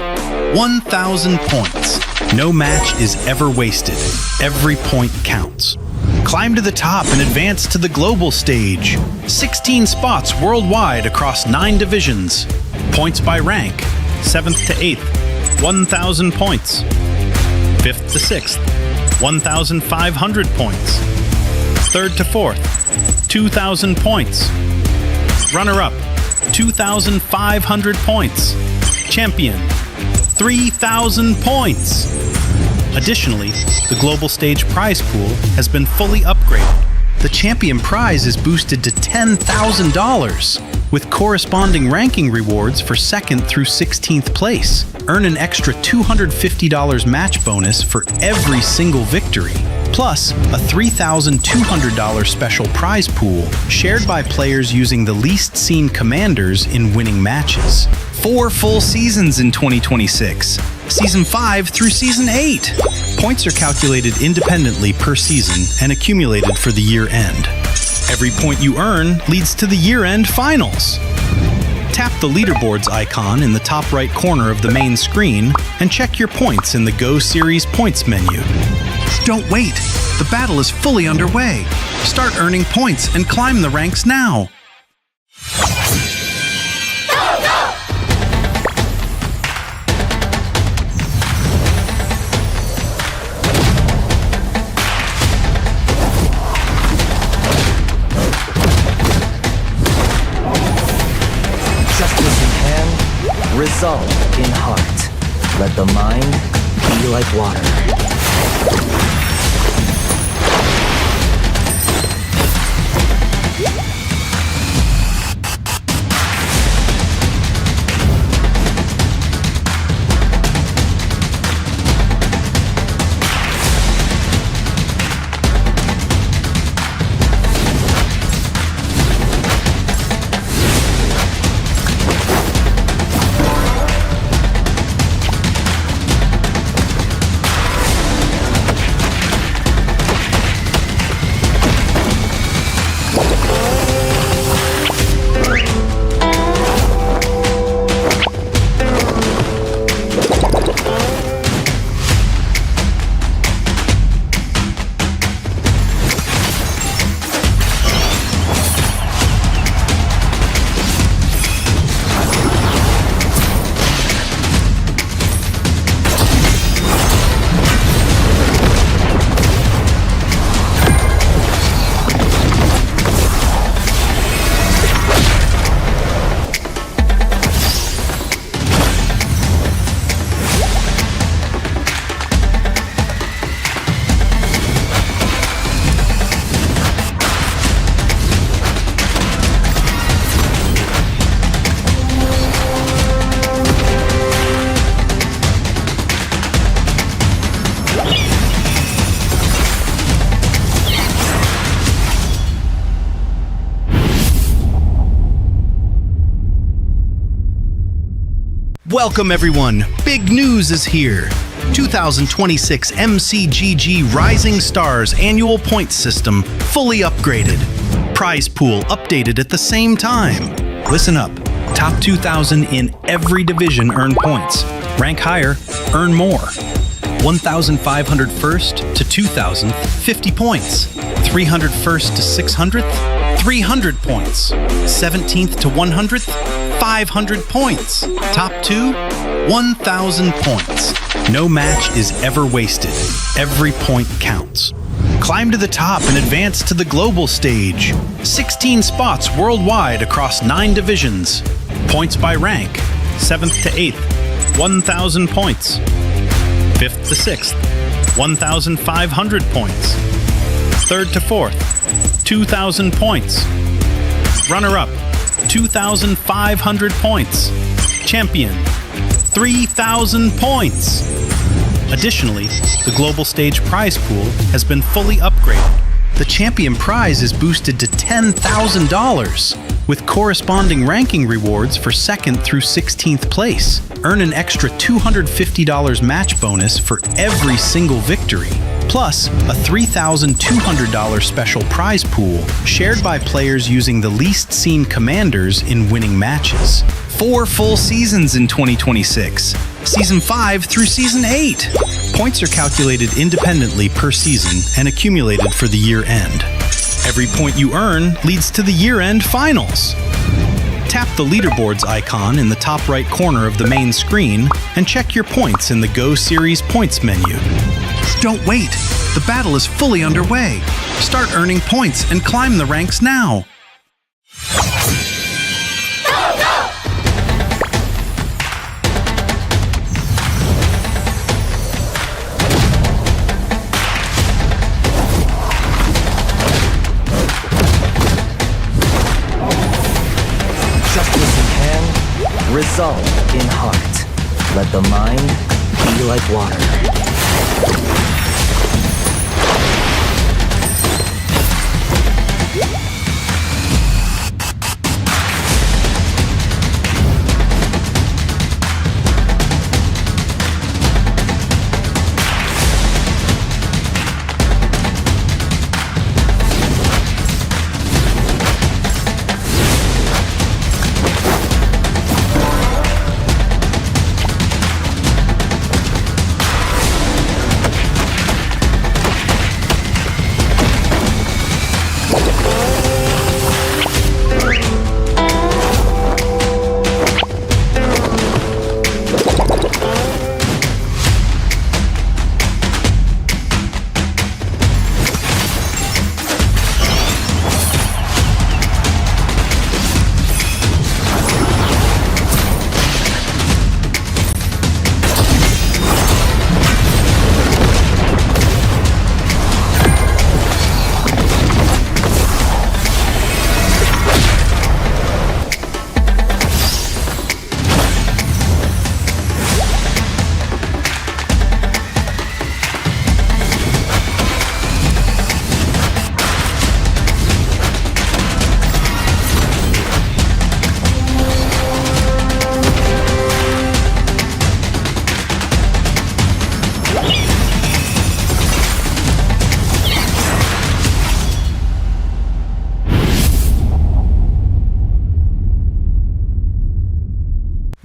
1,000 points. No match is ever wasted. Every point counts. Climb to the top and advance to the global stage. 16 spots worldwide across 9 divisions. Points by rank. 7th to 8th, 1,000 points. 5th to 6th, 1,500 points. 3rd to 4th, 2,000 points. Runner-up, 2,500 points. Champion, 3,000 points. Additionally, the global stage prize pool has been fully upgraded. The champion prize is boosted to $10,000 with corresponding ranking rewards for 2nd through 16th place. Earn an extra $250 match bonus for every single victory, plus a $3,200 special prize pool shared by players using the least seen commanders in winning matches. 4 full seasons in 2026, Season 5 through Season 8. Points are calculated independently per season and accumulated for the year end. Every point you earn leads to the year-end finals. Tap the leaderboards icon in the top right corner of the main screen and check your points in the Go Series points menu. Don't wait, the battle is fully underway. Start earning points and climb the ranks now. Resolve in heart. Let the mind be like water. Welcome everyone! Big news is here! 2026 MCGG Rising Stars annual points system fully upgraded. Prize pool updated at the same time. Listen up. Top 2,000 in every division earn points. Rank higher, earn more. 1,500 first to 2,000, 50 points. 300 first to 600th, 300 points. 17th to 100th, 500 points. Top 2, 1,000 points. No match is ever wasted. Every point counts. Climb to the top and advance to the global stage. 16 spots worldwide across 9 divisions. Points by rank. 7th to 8th, 1,000 points. 5th to 6th, 1,500 points. 3rd to 4th, 2,000 points. Runner-up, 2,500 points. Champion, 3,000 points. Additionally, the global stage prize pool has been fully upgraded. The champion prize is boosted to $10,000 with corresponding ranking rewards for 2nd through 16th place. Earn an extra $250 match bonus for every single victory, plus a $3,200 special prize pool shared by players using the least seen commanders in winning matches. 4 full seasons in 2026, Season 5 through Season 8. Points are calculated independently per season and accumulated for the year end. Every point you earn leads to the year-end finals. Tap the leaderboards icon in the top right corner of the main screen and check your points in the Go Series points menu. Don't wait! The battle is fully underway. Start earning points and climb the ranks now. Justice in hand, resolve in heart. Let the mind be like water.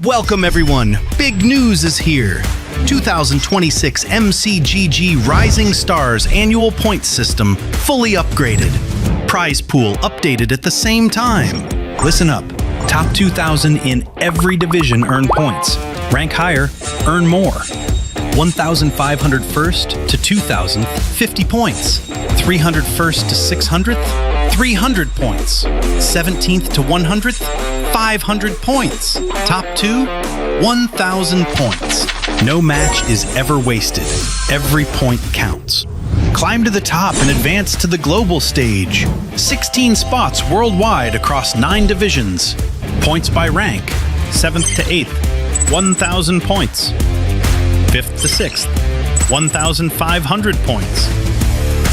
Welcome everyone! Big news is here! 2026 MCGG Rising Stars annual points system fully upgraded. Prize pool updated at the same time. Listen up. Top 2,000 in every division earn points. Rank higher, earn more. 1,500 first to 2,000, 50 points. 300 first to 600th, 300 points. 17th to 100th, 500 points. Top 2, 1,000 points. No match is ever wasted. Every point counts. Climb to the top and advance to the global stage. 16 spots worldwide across 9 divisions. Points by rank. 7th to 8th, 1,000 points. 5th to 6th, 1,500 points.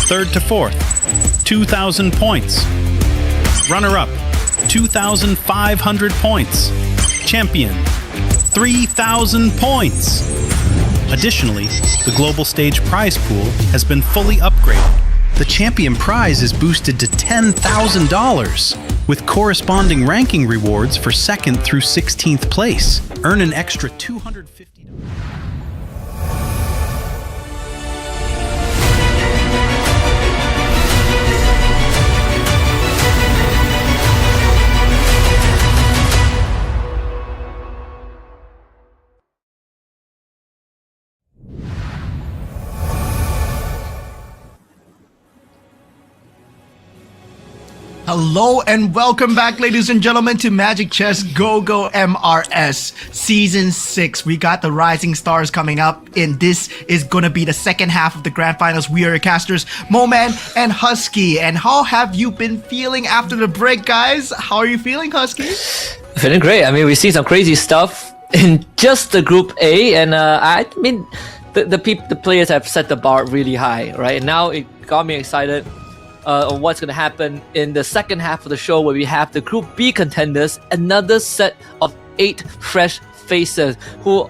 3rd to 4th, 2,000 points. Runner-up, 2,500 points. Champion, 3,000 points. Additionally, the global stage prize pool has been fully upgraded. The champion prize is boosted to $10,000, with corresponding ranking rewards for 2nd through 16th place. Earn an extra $250. Hello and welcome back, ladies and gentlemen, to Magic Chess Go-Go MRS Season 6. We got the Rising Stars coming up, and this is going to be the second half of the Grand Finals. We are your casters, Moman and Husky. And how have you been feeling after the break, guys? How are you feeling, Husky? Feeling great. I mean, we've seen some crazy stuff in just the Group A, and I mean, the players have set the bar really high, right? And now it got me excited on what's going to happen in the second half of the show, where we have the Group B contenders, another set of 8 fresh faces who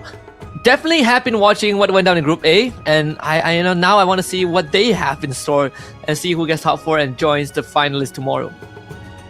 definitely have been watching what went down in Group A, and I now I want to see what they have in store and see who gets top 4 and joins the finalists tomorrow.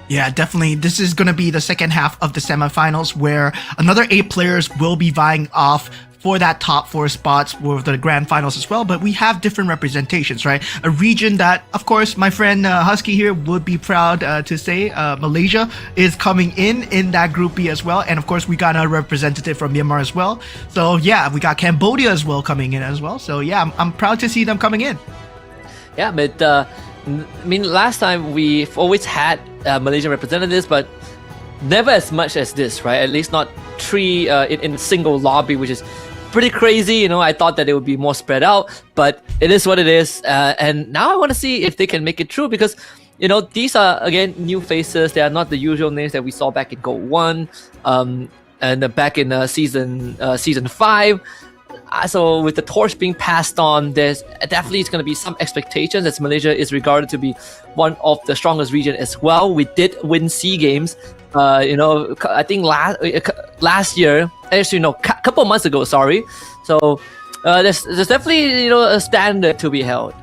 Yeah, definitely. This is going to be the second half of the semifinals, where another 8 players will be vying off for that top 4 spots for the grand finals as well. But we have different representations, right? A region that, of course, my friend Husky here would be proud to say Malaysia is coming in that Group B as well. And of course, we got a representative from Myanmar as well. So yeah, we got Cambodia as well coming in as well. So yeah, I'm proud to see them coming in. Yeah, but I mean, last time we've always had Malaysian representatives, but never as much as this, right? At least not 3 in a single lobby, which is pretty crazy. You know, I thought that it would be more spread out, but it is what it is. And now I want to see if they can make it true, because, you know, these are, again, new faces. They are not the usual names that we saw back in Gold 1 and back in season 5. So with the torch being passed on, there's definitely going to be some expectations, as Malaysia is regarded to be one of the strongest region as well. We did win SEA Games, you know, I think last year, actually no, couple of months ago, sorry. So there's definitely, you know, a standard to be held.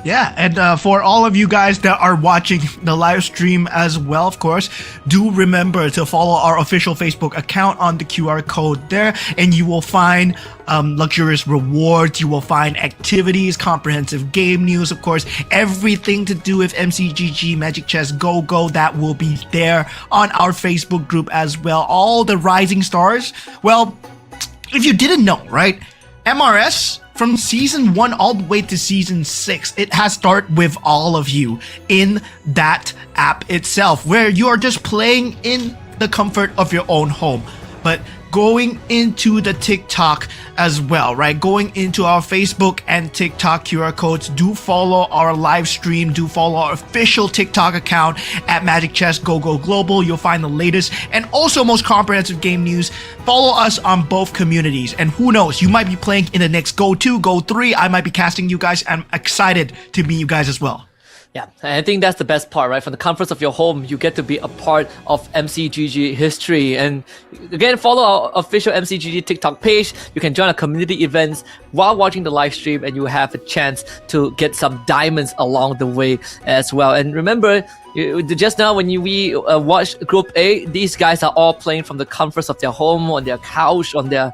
Yeah, and for all of you guys that are watching the live stream as well, of course, do remember to follow our official Facebook account on the QR code there, and you will find luxurious rewards, you will find activities, comprehensive game news, of course, everything to do with MCGG Magic Chess Go-Go, that will be there on our Facebook group as well. All the rising stars, well, if you didn't know, right, MRS, from season 1 all the way to season 6, it has started with all of you in that app itself, where you are just playing in the comfort of your own home. But going into the TikTok as well, right? Going into our Facebook and TikTok QR codes. Do follow our live stream. Do follow our official TikTok account at Magic Chess Go-Go Global. You'll find the latest and also most comprehensive game news. Follow us on both communities. And who knows, you might be playing in the next Go 2, Go 3. I might be casting you guys. I'm excited to meet you guys as well. Yeah, and I think that's the best part, right? From the comforts of your home, you get to be a part of MCGG history. And again, follow our official MCGG TikTok page. You can join our community events while watching the live stream, and you have a chance to get some diamonds along the way as well. And remember, just now when we watched Group A, these guys are all playing from the comforts of their home, on their couch, on their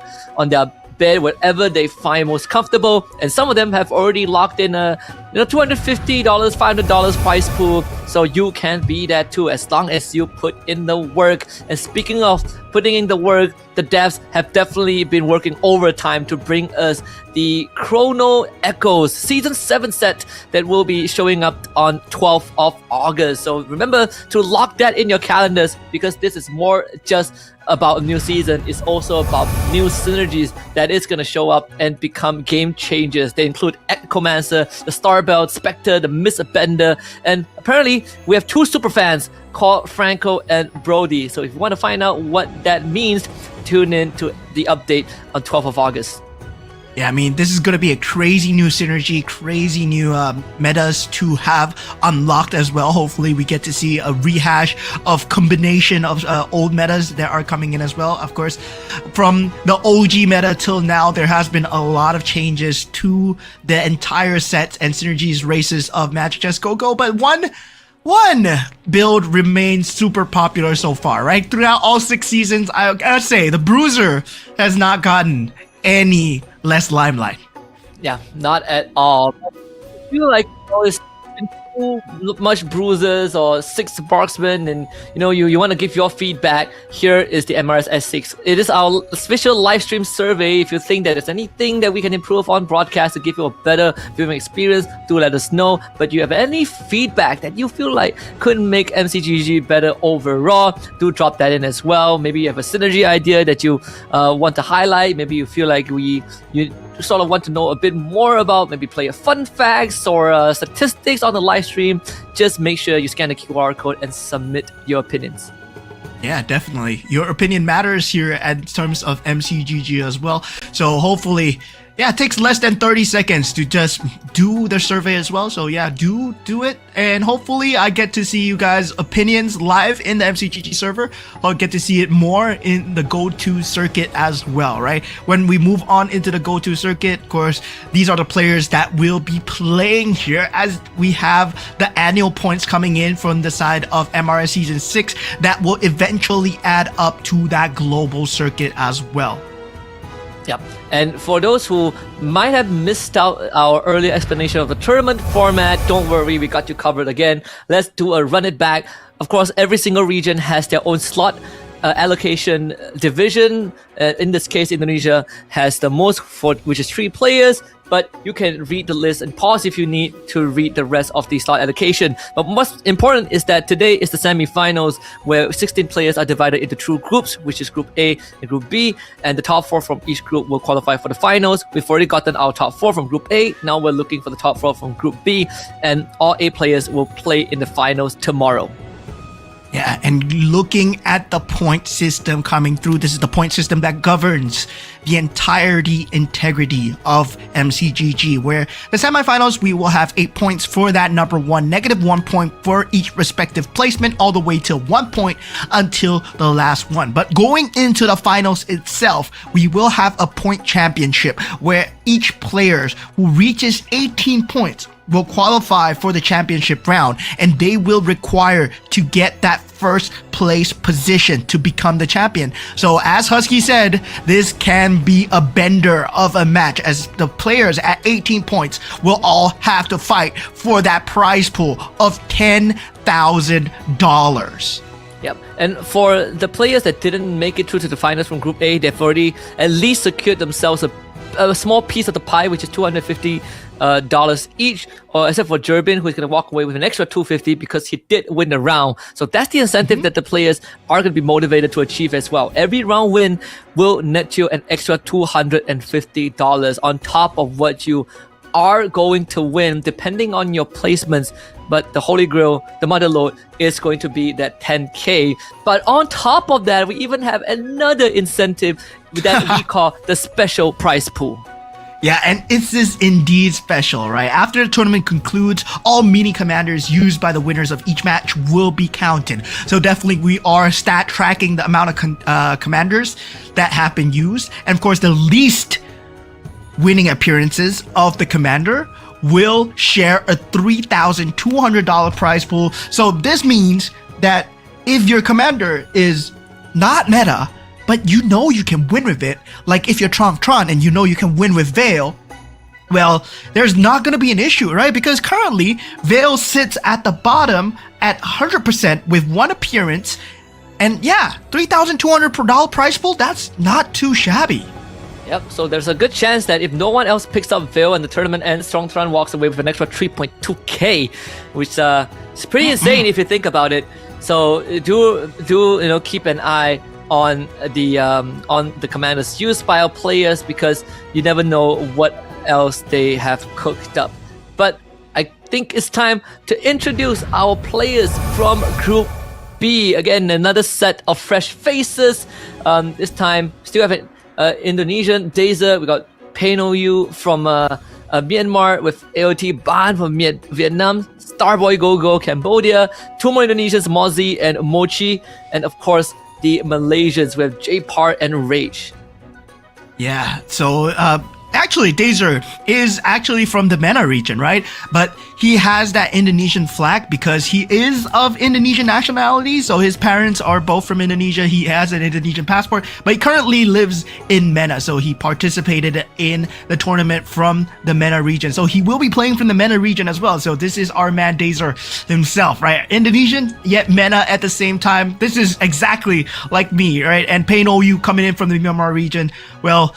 bed, wherever they find most comfortable. And some of them have already locked in a $250, $500 prize pool, so you can be that too, as long as you put in the work. And speaking of putting in the work, the devs have definitely been working overtime to bring us the Chrono Echoes Season 7 set that will be showing up on 12th of August. So remember to lock that in your calendars, because this is more just about a new season. It's also about new synergies that is going to show up and become game changers. They include Echomancer, the Starbelt, Spectre, the Miss Bender, and apparently we have 2 super fans called Franco and Brody. So if you want to find out what that means, tune in to the update on 12th of August. Yeah, I mean, this is going to be a crazy new synergy, crazy new metas to have unlocked as well. Hopefully, we get to see a rehash of combination of old metas that are coming in as well. Of course, from the OG meta till now, there has been a lot of changes to the entire sets and synergies races of Magic Chess Go-Go, but one build remains super popular so far, right? Throughout all 6 seasons, I gotta say, the Bruiser has not gotten any less limelight. Yeah, not at all. I feel like it's been too much bruises or 6 marksmen, and you want to give your feedback. Here is the MRS S6. It is our official live stream survey. If you think that there's anything that we can improve on broadcast to give you a better viewing experience, do let us know. But you have any feedback that you feel like could make MCGG better overall, do drop that in as well. Maybe you have a synergy idea that you want to highlight. Maybe you feel like you sort of want to know a bit more about maybe player fun facts or statistics on the live stream. Just make sure you scan the QR code and submit your opinions. Yeah, definitely. Your opinion matters here in terms of MCGG as well. So hopefully, yeah, it takes less than 30 seconds to just do the survey as well. So yeah, do it. And hopefully I get to see you guys' opinions live in the MCGG server. I'll get to see it more in the go-to circuit as well, right? When we move on into the go-to circuit, of course, these are the players that will be playing here as we have the annual points coming in from the side of MRS Season 6 that will eventually add up to that global circuit as well. Yep. And for those who might have missed out our earlier explanation of the tournament format, don't worry, we got you covered again. Let's do a run it back. Of course, every single region has their own slot allocation division. In this case, Indonesia has the most, which is 3 players. But you can read the list and pause if you need to read the rest of the slot allocation. But most important is that today is the semi-finals where 16 players are divided into 2 groups, which is Group A and Group B, and the top 4 from each group will qualify for the finals. We've already gotten our top 4 from Group A. Now we're looking for the top 4 from Group B, and all 8 players will play in the finals tomorrow. Yeah, and looking at the point system coming through, this is the point system that governs the integrity of MCGG, where the semifinals, we will have 8 points for that number 1, -1 point for each respective placement, all the way to 1 point until the last one. But going into the finals itself, we will have a point championship where each player who reaches 18 points will qualify for the championship round, and they will require to get that first place position to become the champion. So as Husky said, this can be a bender of a match, as the players at 18 points will all have to fight for that prize pool of $10,000. Yep. And for the players that didn't make it through to the finals from Group A, they've already at least secured themselves a small piece of the pie, which is $250 each, or except for Jerbin, who's going to walk away with an extra $250 because he did win the round. So that's the incentive that the players are going to be motivated to achieve as well. Every round win will net you an extra $250 on top of what you are going to win, depending on your placements. But the Holy Grail, the Mother Lode, is going to be that 10K. But on top of that, we even have another incentive that we call the special prize pool. Yeah, and this is indeed special, right? After the tournament concludes, all mini commanders used by the winners of each match will be counted. So definitely we are stat tracking the amount of commanders that have been used. And of course, the least winning appearances of the commander will share a $3,200 prize pool. So this means that if your commander is not meta, but you know you can win with it, like if you're Tron and you know you can win with Veil, well, there's not going to be an issue, right? Because currently, Veil sits at the bottom at 100% with 1 appearance. And yeah, $3,200 prize pool, that's not too shabby. Yep, so there's a good chance that if no one else picks up Veil and the tournament ends, Strongtron walks away with an extra 3.2K, which is pretty insane if you think about it. So do keep an eye on the commanders used by our players, because you never know what else they have cooked up. But I think it's time to introduce our players from Group B. Again, another set of fresh faces. This time, still have an Indonesian Dazer. We got Pain OU from Myanmar with AOT, Ban from Vietnam, Starboy Go Cambodia, two more Indonesians, Mozzie and Mochi, and of course the Malaysians with J Part and Rage. Yeah, so actually Dazer is actually from the MENA region, right? But he has that Indonesian flag because he is of Indonesian nationality, so his parents are both from Indonesia. He has an Indonesian passport, but he currently lives in MENA, so he participated in the tournament from the MENA region. So he will be playing from the MENA region as well. So this is our man Dazer himself, right? Indonesian, yet MENA at the same time. This is exactly like me, right? And Pain OU coming in from the Myanmar region. Well,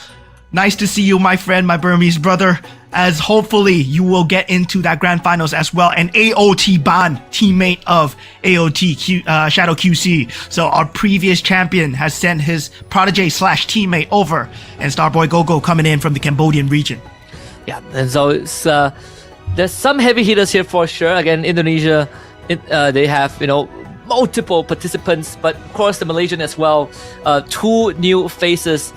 nice to see you, my friend, my Burmese brother, as hopefully you will get into that grand finals as well. And AOT Ban, teammate of AOT Shadow QC. So our previous champion has sent his protege / teammate over, and Starboy Go coming in from the Cambodian region. Yeah, and so it's there's some heavy hitters here for sure. Again, Indonesia, they have multiple participants, but of course the Malaysian as well. Two new faces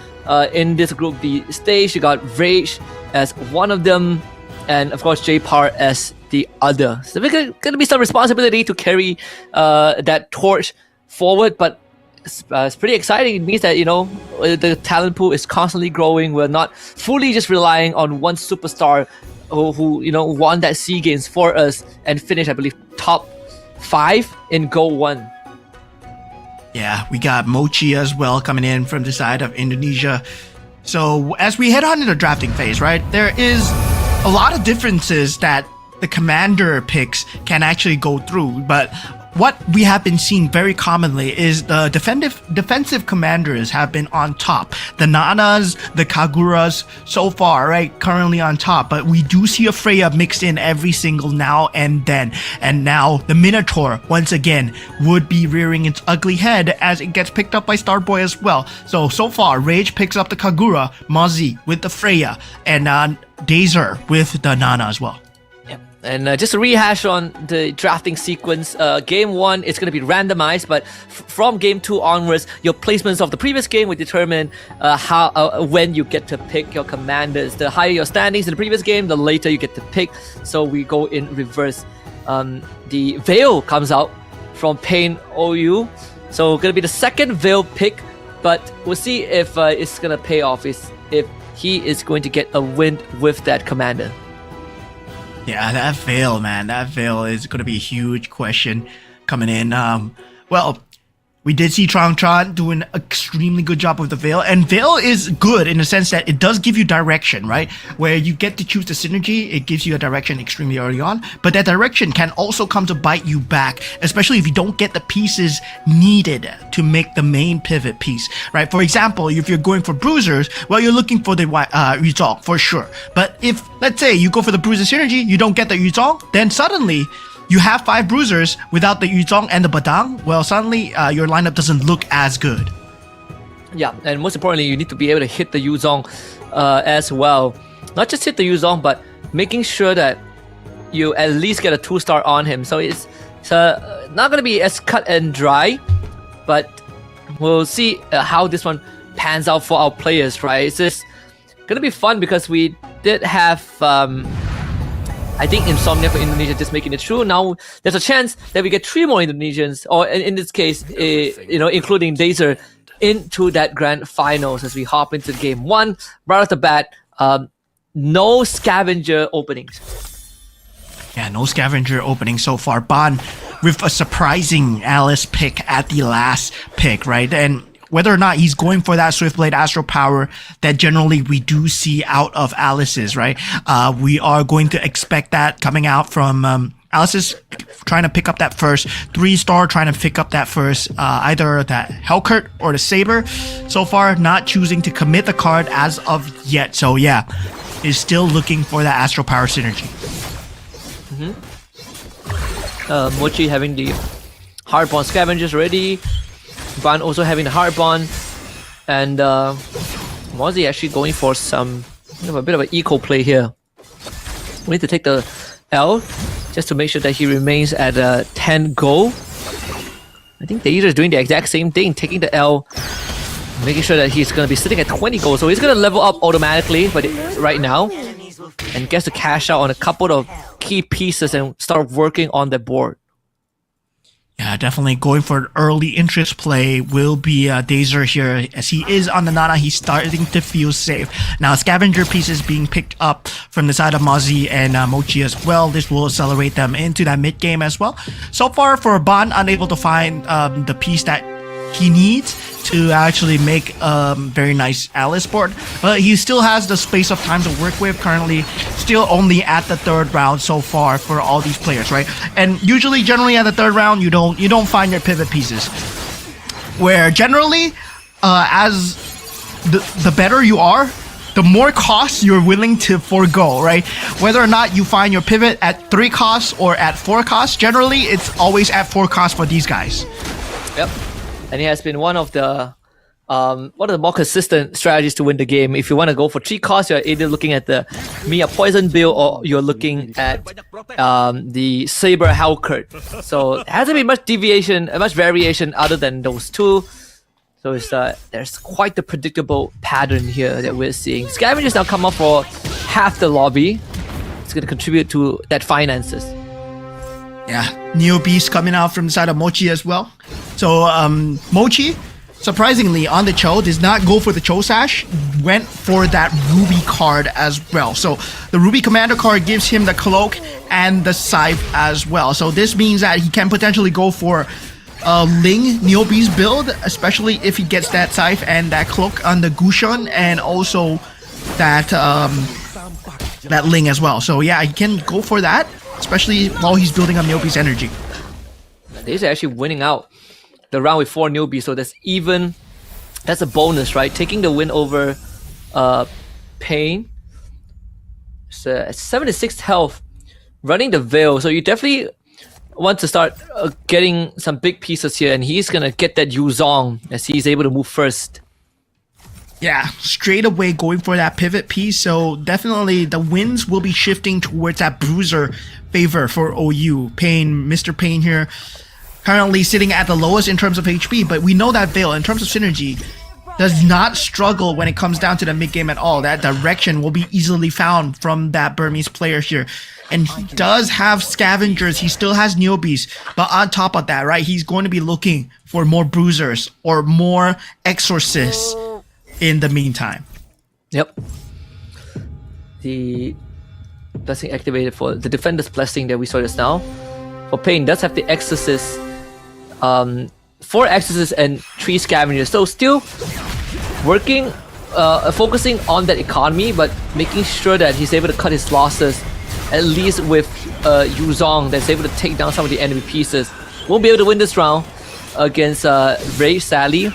in this Group B stage. You got Rage as one of them, and of course J Part as the other. So there's gonna be some responsibility to carry that torch forward, but it's pretty exciting. It means that the talent pool is constantly growing. We're not fully just relying on one superstar who won that SEA Games for us and finished, I believe, top 5 in Go 1. Yeah, we got Mochi as well coming in from the side of Indonesia. So as we head on to the drafting phase, right, there is a lot of differences that the commander picks can actually go through, but what we have been seeing very commonly is the defensive commanders have been on top. The Nanas, the Kaguras, so far, right, currently on top. But we do see a Freya mixed in every single now and then. And now the Minotaur, once again, would be rearing its ugly head as it gets picked up by Starboy as well. So far, Rage picks up the Kagura, Mozzie with the Freya, and Dazer with the Nana as well. And just to rehash on the drafting sequence, game 1 is going to be randomized, but from game 2 onwards, your placements of the previous game will determine when you get to pick your commanders. The higher your standings in the previous game, the later you get to pick. So we go in reverse. The Veil comes out from Pain OU, so going to be the second Veil pick, but we'll see if it's going to pay off. If he is going to get a win with that commander. Yeah, that Veil, man. That Veil is going to be a huge question coming in. Well, we did see Tron doing an extremely good job with the Veil. And Veil is good in the sense that it does give you direction, right? Where you get to choose the synergy, it gives you a direction extremely early on. But that direction can also come to bite you back, especially if you don't get the pieces needed to make the main pivot piece, right? For example, if you're going for bruisers, well, you're looking for the Yuzong for sure. But if, let's say, you go for the bruiser synergy, you don't get the Yuzong, then suddenly you have 5 bruisers without the Yuzong and the Badang. Well, suddenly your lineup doesn't look as good. Yeah, and most importantly, you need to be able to hit the Yuzong as well. Not just hit the Yuzong, but making sure that you at least get a 2-star on him. So it's not going to be as cut and dry, but we'll see how this one pans out for our players, right? It's just going to be fun because we did have... I think Insomnia for Indonesia just making it through. Now there's a chance that we get 3 more Indonesians, or in this case, including Dazer, into that grand finals as we hop into game 1. Right off the bat, no scavenger openings. Yeah, no scavenger opening so far. Ban with a surprising Alice pick at the last pick, right? And whether or not he's going for that Swiftblade Astral Power that generally we do see out of Alice's, right? We are going to expect that coming out from Alice is trying to pick up that first 3-star, trying to pick up that first either that Hellcurt or the Saber. So far, not choosing to commit the card as of yet. So yeah, is still looking for that Astral Power synergy. Mochi having the Hardbond Scavengers ready. Ban also having the Hardbond, and Mozzie actually going for a bit of an eco play here. We need to take the L just to make sure that he remains at 10 gold. I think the Eater is doing the exact same thing, taking the L making sure that he's going to be sitting at 20 gold. So he's going to level up automatically but right now and gets to cash out on a couple of key pieces and start working on the board. Yeah, definitely going for an early interest play will be Dazer here. As he is on the Nana, he's starting to feel safe. Now, scavenger pieces being picked up from the side of Mozzie and Mochi as well. This will accelerate them into that mid game as well. So far for Ban, unable to find the piece that he needs to actually make a very nice Alice board, but he still has the space of time to work with. Currently still only at the third round so far for all these players, right? And usually generally at the third round you don't find your pivot pieces, where generally as the better you are, the more costs you're willing to forego, right? Whether or not you find your pivot at 3 costs or at 4 costs, generally it's always at 4 costs for these guys. Yep. And it has been one of the more consistent strategies to win the game. If you want to go for 3 costs, you're either looking at the Mia Poison build or you're looking at the Saber Hellcurt. So it hasn't been much variation other than those two. So it's there's quite the predictable pattern here that we're seeing. Scavengers now come up for half the lobby. It's going to contribute to that finances. Yeah, Neo Beast coming out from the side of Mochi as well. So Mochi, surprisingly on the Cho, does not go for the Cho Sash, went for that Ruby card as well. So the Ruby Commander card gives him the Cloak and the Scythe as well. So this means that he can potentially go for Ling Neo Beast build, especially if he gets that Scythe and that Cloak on the Gushun and also that that Ling as well. So yeah, he can go for that, especially while he's building up Neobe's energy. He's actually winning out the round with 4 newbies, so that's a bonus, right? Taking the win over Pain. It's 76 health, running the Veil, so you definitely want to start getting some big pieces here, and he's gonna get that Yuzong as he's able to move first. Yeah, straight away going for that pivot piece. So definitely the wins will be shifting towards that bruiser favor for OU. Pain, Mr. Pain here, currently sitting at the lowest in terms of HP, but we know that Veil, in terms of synergy, does not struggle when it comes down to the mid game at all. That direction will be easily found from that Burmese player here. And he does have scavengers, he still has neobies, but on top of that, right, he's going to be looking for more bruisers or more exorcists in the meantime. Yep. The blessing activated for the defender's blessing that we saw just now. For Pain does have the exorcist, 4 exorcists and 3 scavengers. So still working, focusing on that economy, but making sure that he's able to cut his losses, at least with Yuzong that's able to take down some of the enemy pieces. Won't be able to win this round against Rage, sadly.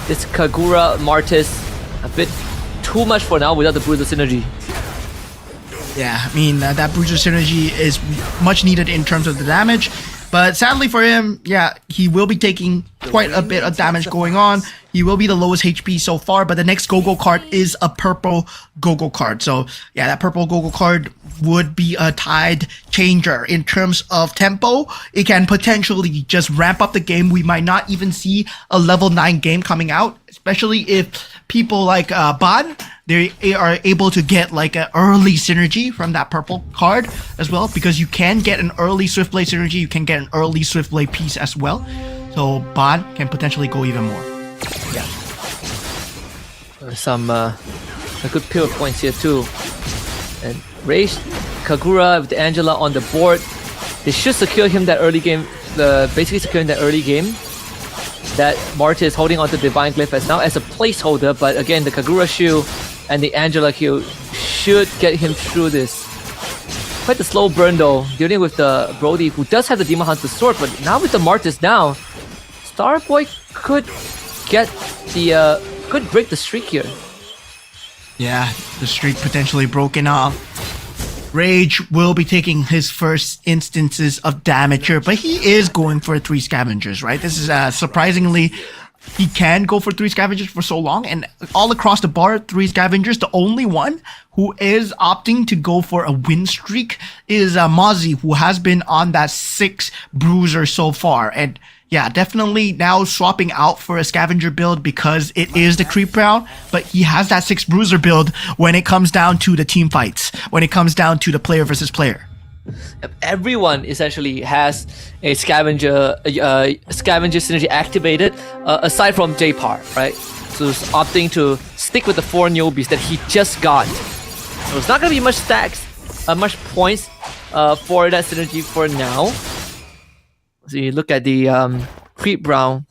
This Kagura Martis a bit too much for now without the Bruiser synergy. Yeah, I mean, that Bruiser synergy is much needed in terms of the damage. But sadly for him, yeah, he will be taking quite a bit of damage going on. He will be the lowest HP so far, but the next Gogo card is a purple Gogo card. So yeah, that purple Gogo card would be a tide changer in terms of tempo. It can potentially just ramp up the game. We might not even see a level 9 game coming out, especially if people like Ban, they are able to get like an early synergy from that purple card as well, because you can get an early Swift Blade synergy, you can get an early Swift Blade piece as well. So Ban can potentially go even more. Yeah. Some a good pivot points here too. And Rage, Kagura with Angela on the board. They should secure him that early game, basically securing that early game. That Marty is holding onto Divine Glyph as now as a placeholder, but again the Kagura Shield and the Angela Q should get him through this. Quite the slow burn though, dealing with the Brody who does have the Demon Hunter sword, but now with the Martis down, Starboy could get the could break the streak here. Yeah, the streak potentially broken off. Rage will be taking his first instances of damage here, but he is going for 3 scavengers, right? This is surprisingly, he can go for 3 scavengers for so long, and all across the board, 3 scavengers. The only one who is opting to go for a win streak is Mozzie, who has been on that 6 bruiser so far. And yeah, definitely now swapping out for a scavenger build because it is the creep round, but he has that 6 bruiser build when it comes down to the team fights, when it comes down to the player versus player. Everyone essentially has a scavenger synergy activated, aside from J-Par, right? So he's opting to stick with the 4 newbies that he just got. So it's not gonna be much stacks, much points for that synergy for now. So you look at the creep round,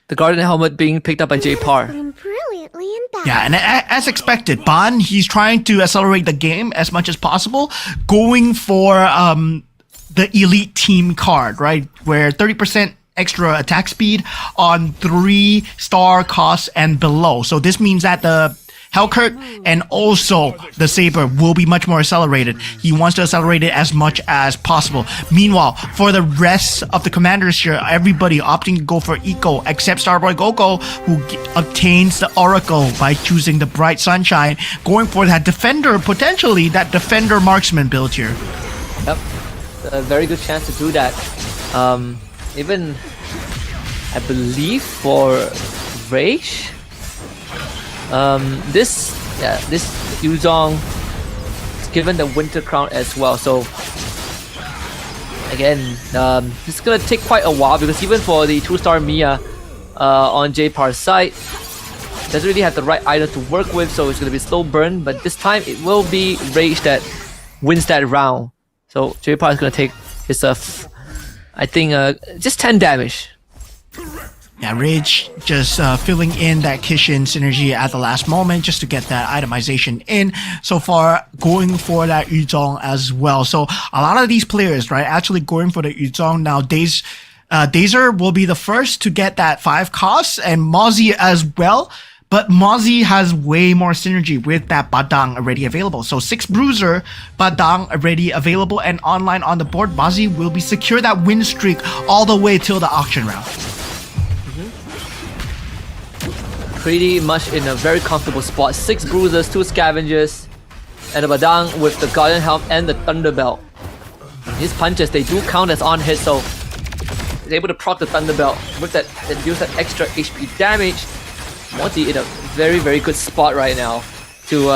the Garden Helmet being picked up by J-Par. Brilliantly in battle. Yeah, and as expected, Ban, he's trying to accelerate the game as much as possible, going for the elite team card, right? Where 30% extra attack speed on 3-star costs and below. So this means that the Hellkirk and also the Saber will be much more accelerated. He wants to accelerate it as much as possible. Meanwhile, for the rest of the commanders here, everybody opting to go for Eco except Starboy Goku, who obtains the Oracle by choosing the Bright Sunshine, going for that Defender, potentially that Defender Marksman build here. Yep, a very good chance to do that. Even, I believe for Rage, this Yuzong is given the Winter Crown as well. So again, this is gonna take quite a while because even for the 2-star Mia on J-Par's side, doesn't really have the right item to work with, so it's gonna be slow burn. But this time it will be Rage that wins that round. So J-Par is gonna take his I think just 10 damage. Yeah, Rage just filling in that Kishin synergy at the last moment just to get that itemization in. So far, going for that Yuzong as well. So a lot of these players, right, actually going for the Yuzong now. Dazer will be the first to get that 5 costs, and Mozzie as well. But Mozzie has way more synergy with that Badang already available. So 6 Bruiser, Badang already available and online on the board. Mozzie will be secure that win streak all the way till the auction round. Pretty much in a very comfortable spot. 6 bruisers, 2 scavengers, and a Badang with the Guardian Helm and the Thunderbelt. His punches, they do count as on hit, so he's able to proc the Thunderbelt with that and use that extra HP damage. Monty in a very, very good spot right now to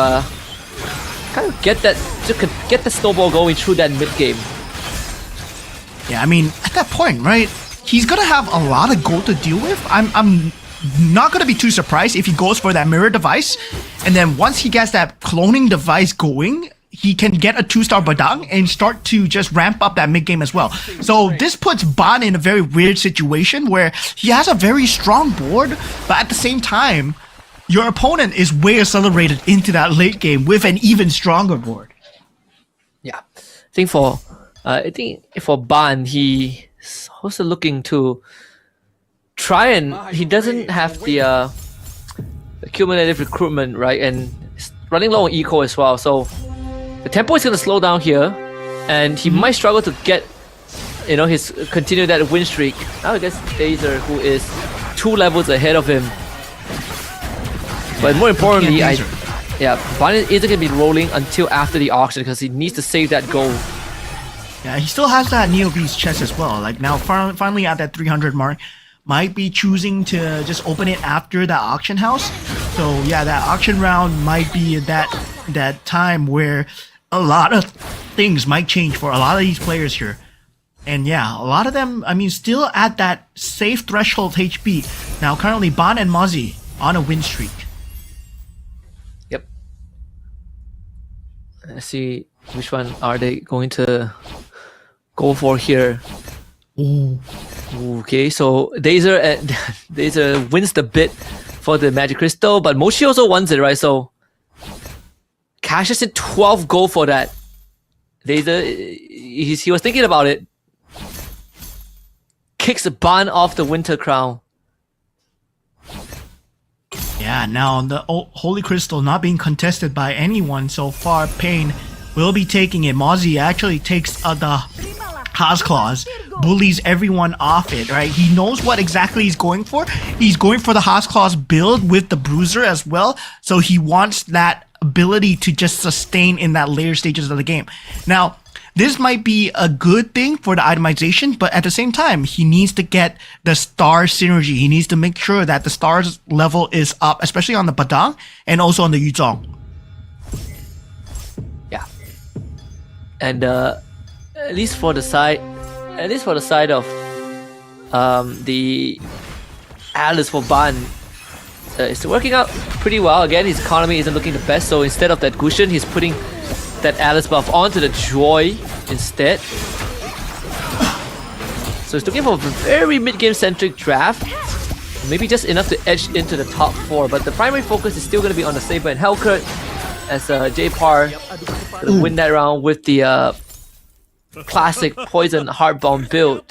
kind of get the snowball going through that mid game. Yeah, I mean, at that point, right, he's gonna have a lot of gold to deal with. I'm not gonna be too surprised if he goes for that mirror device, and then once he gets that cloning device going, he can get a 2-star Badang and start to just ramp up that mid game as well. So this puts Ban in a very weird situation where he has a very strong board, but at the same time, your opponent is way accelerated into that late game with an even stronger board. Yeah, I think for Ban, he's also looking to try and he doesn't have the cumulative recruitment, right, and he's running low on eco as well. So the tempo is gonna slow down here, and he might struggle to get, his continue that win streak. Now I guess Dazer, who is 2 levels ahead of him. But more importantly, Ban isn't gonna be rolling until after the auction because he needs to save that gold. Yeah, he still has that Neo Beast chest as well. Like now, finally at that 300 mark, might be choosing to just open it after the auction house. So yeah, that auction round might be that time where a lot of things might change for a lot of these players here. And yeah, a lot of them, I mean, still at that safe threshold HP. Now currently Ban and Mozzie on a win streak. Yep. Let's see which one are they going to go for here. Ooh. Okay, so Dazer wins the bid for the Magic Crystal, but Mochi also wants it, right? So cashes in 12 gold for that. Dazer, he was thinking about it. Kicks Ban off the Winter Crown. Yeah, now the Holy Crystal not being contested by anyone so far. Pain will be taking it. Mozzie actually takes the Haas Claws, bullies everyone off it, right? He knows what exactly he's going for. He's going for the Haas Claws build with the Bruiser as well, so he wants that ability to just sustain in that later stages of the game. Now, this might be a good thing for the itemization, but at the same time, he needs to get the star synergy. He needs to make sure that the stars level is up, especially on the Badang and also on the Yuzong. Yeah. And at least for the side of the Alice for Ban, it's working out pretty well. Again, his economy isn't looking the best, so instead of that Gushen, he's putting that Alice buff onto the Joy instead. So he's looking for a very mid-game centric draft. Maybe just enough to edge into the top 4, but the primary focus is still going to be on the Saber and Hellcurt, as J-Par gonna win that round with the classic Poison Heartbound build.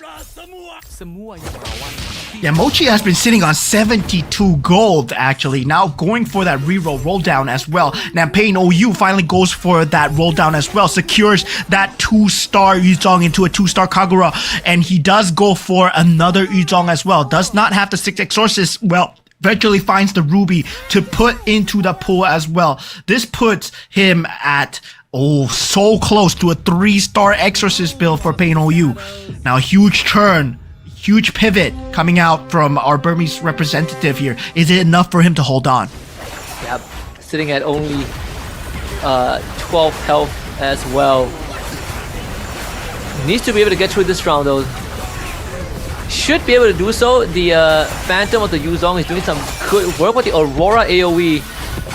Yeah, Mochi has been sitting on 72 gold actually. Now going for that reroll roll down as well. Now Pain OU finally goes for that roll down as well. Secures that 2-star Yuzong into a 2-star Kagura. And he does go for another Yuzong as well. Does not have the 6 Exorcist. Well, eventually finds the Ruby to put into the pool as well. This puts him at so close to a 3-star Exorcist build for Pain OU. Now huge turn. Huge pivot coming out from our Burmese representative here. Is it enough for him to hold on? Yep, sitting at only 12 health as well. Needs to be able to get through this round though. Should be able to do so. The Phantom of the Yuzong is doing some good work, but the Aurora AoE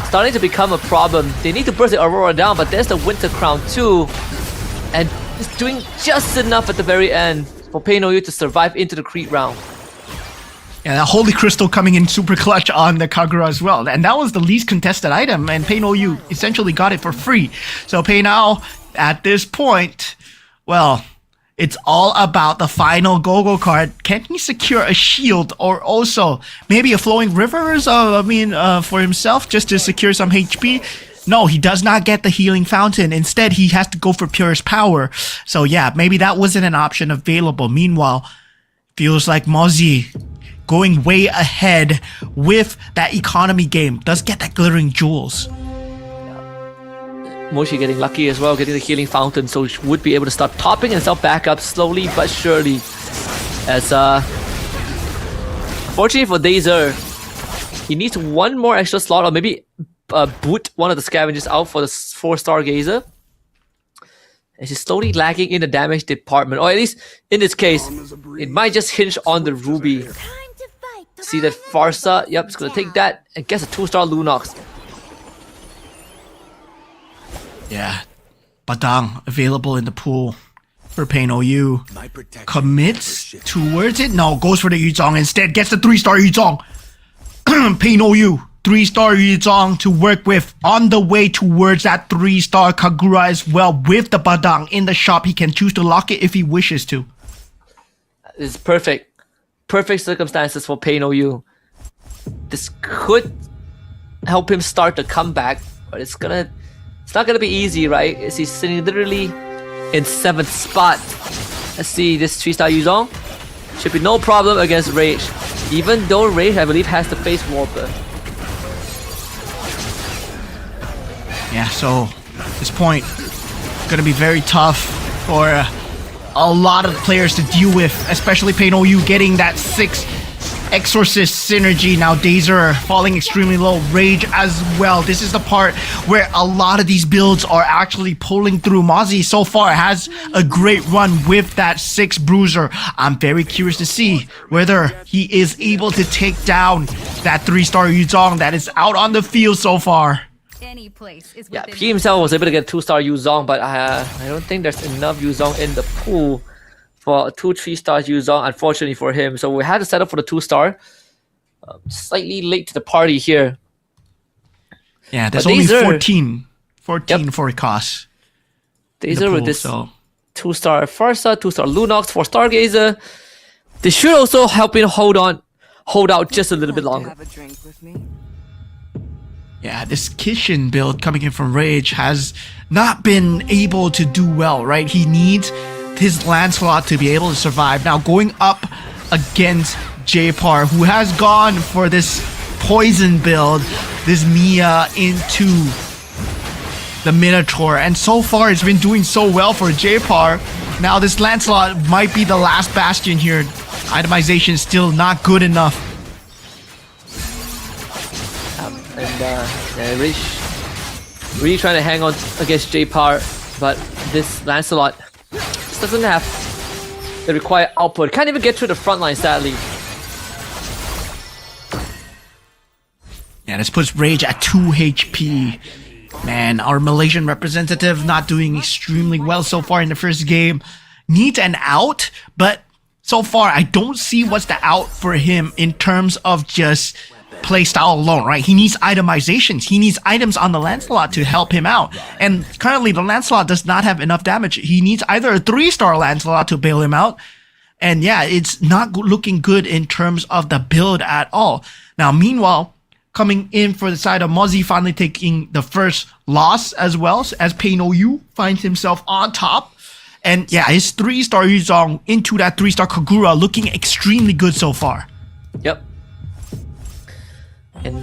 starting to become a problem. They need to burst the Aurora down, but there's the Winter Crown too. And it's doing just enough at the very end for Pain OU to survive into the Creed round. Yeah, that Holy Crystal coming in super clutch on the Kagura as well. And that was the least contested item, and Pain OU essentially got it for free. So Pain now, at this point, well, it's all about the final Go-Go card. Can he secure a shield or also maybe a Flowing Rivers for himself just to secure some HP? No, he does not get the Healing Fountain. Instead, he has to go for Purest Power. So yeah, maybe that wasn't an option available. Meanwhile, feels like Mozzie going way ahead with that economy game. Does get that Glittering Jewels. Moshi getting lucky as well, getting the Healing Fountain, so she would be able to start topping himself back up slowly but surely. As fortunately for Dazer, he needs one more extra slot, or maybe boot one of the scavengers out for the 4-star Gazer. And she's slowly lagging in the damage department, or at least in this case, it might just hinge on the Ruby. See that Farsa? Yep, it's gonna take that and gets a 2-star Lunox. Yeah, Badang available in the pool for Pain OU. Commits towards it? No, goes for the Yuzong instead. Gets the 3-star Yuzong. Pain OU. 3-star Yuzong to work with on the way towards that 3-star Kagura as well with the Badang in the shop. He can choose to lock it if he wishes to. It's perfect. Perfect circumstances for Pain OU. This could help him start the comeback, but it's not gonna be easy, right? As he's sitting literally in 7th spot. Let's see, this 3-star Yuzong should be no problem against Rage. Even though Rage, I believe, has the Face Warper. Yeah, so at this point, gonna be very tough for a lot of players to deal with, especially Pain OU getting that 6 Exorcist synergy. Now Dazer falling extremely low, Rage as well. This is the part where a lot of these builds are actually pulling through. Mozzie so far has a great run with that 6 Bruiser. I'm very curious to see whether he is able to take down that 3-star Yuzong that is out on the field so far. Any place is yeah, he himself was able to get 2-star Yuzong, but I don't think there's enough Yuzong in the pool for 2 3-star Yuzong, unfortunately for him. So we had to set up for the 2-star. Slightly late to the party here. Yeah, there's only 14 for it costs. Dazer with this 2-star Farsa, 2-star Lunox, 4-star Gazer. They should also help him hold out just a little bit longer. Have a drink with me? Yeah, this Kishin build coming in from Rage has not been able to do well, right? He needs his Lancelot to be able to survive. Now going up against J-Par, who has gone for this poison build, this Mia into the Minotaur, and so far it's been doing so well for J-Par. Now this Lancelot might be the last bastion here. Itemization is still not good enough. And really trying to hang on against J-Par, but this Lancelot just doesn't have the required output. Can't even get through the front line, sadly. Yeah, this puts Rage at 2 HP. Man, our Malaysian representative not doing extremely well so far in the first game. Needs an out, but so far I don't see what's the out for him in terms of just playstyle alone, right? He needs itemizations. He needs items on the Lancelot to help him out. And currently the Lancelot does not have enough damage. He needs either a 3-star Lancelot to bail him out. And yeah, it's not looking good in terms of the build at all. Now, meanwhile, coming in for the side of Mozzie, finally taking the first loss as well, as Pain OU finds himself on top. And yeah, his 3-star Yuzong into that 3-star Kagura looking extremely good so far. Yep. And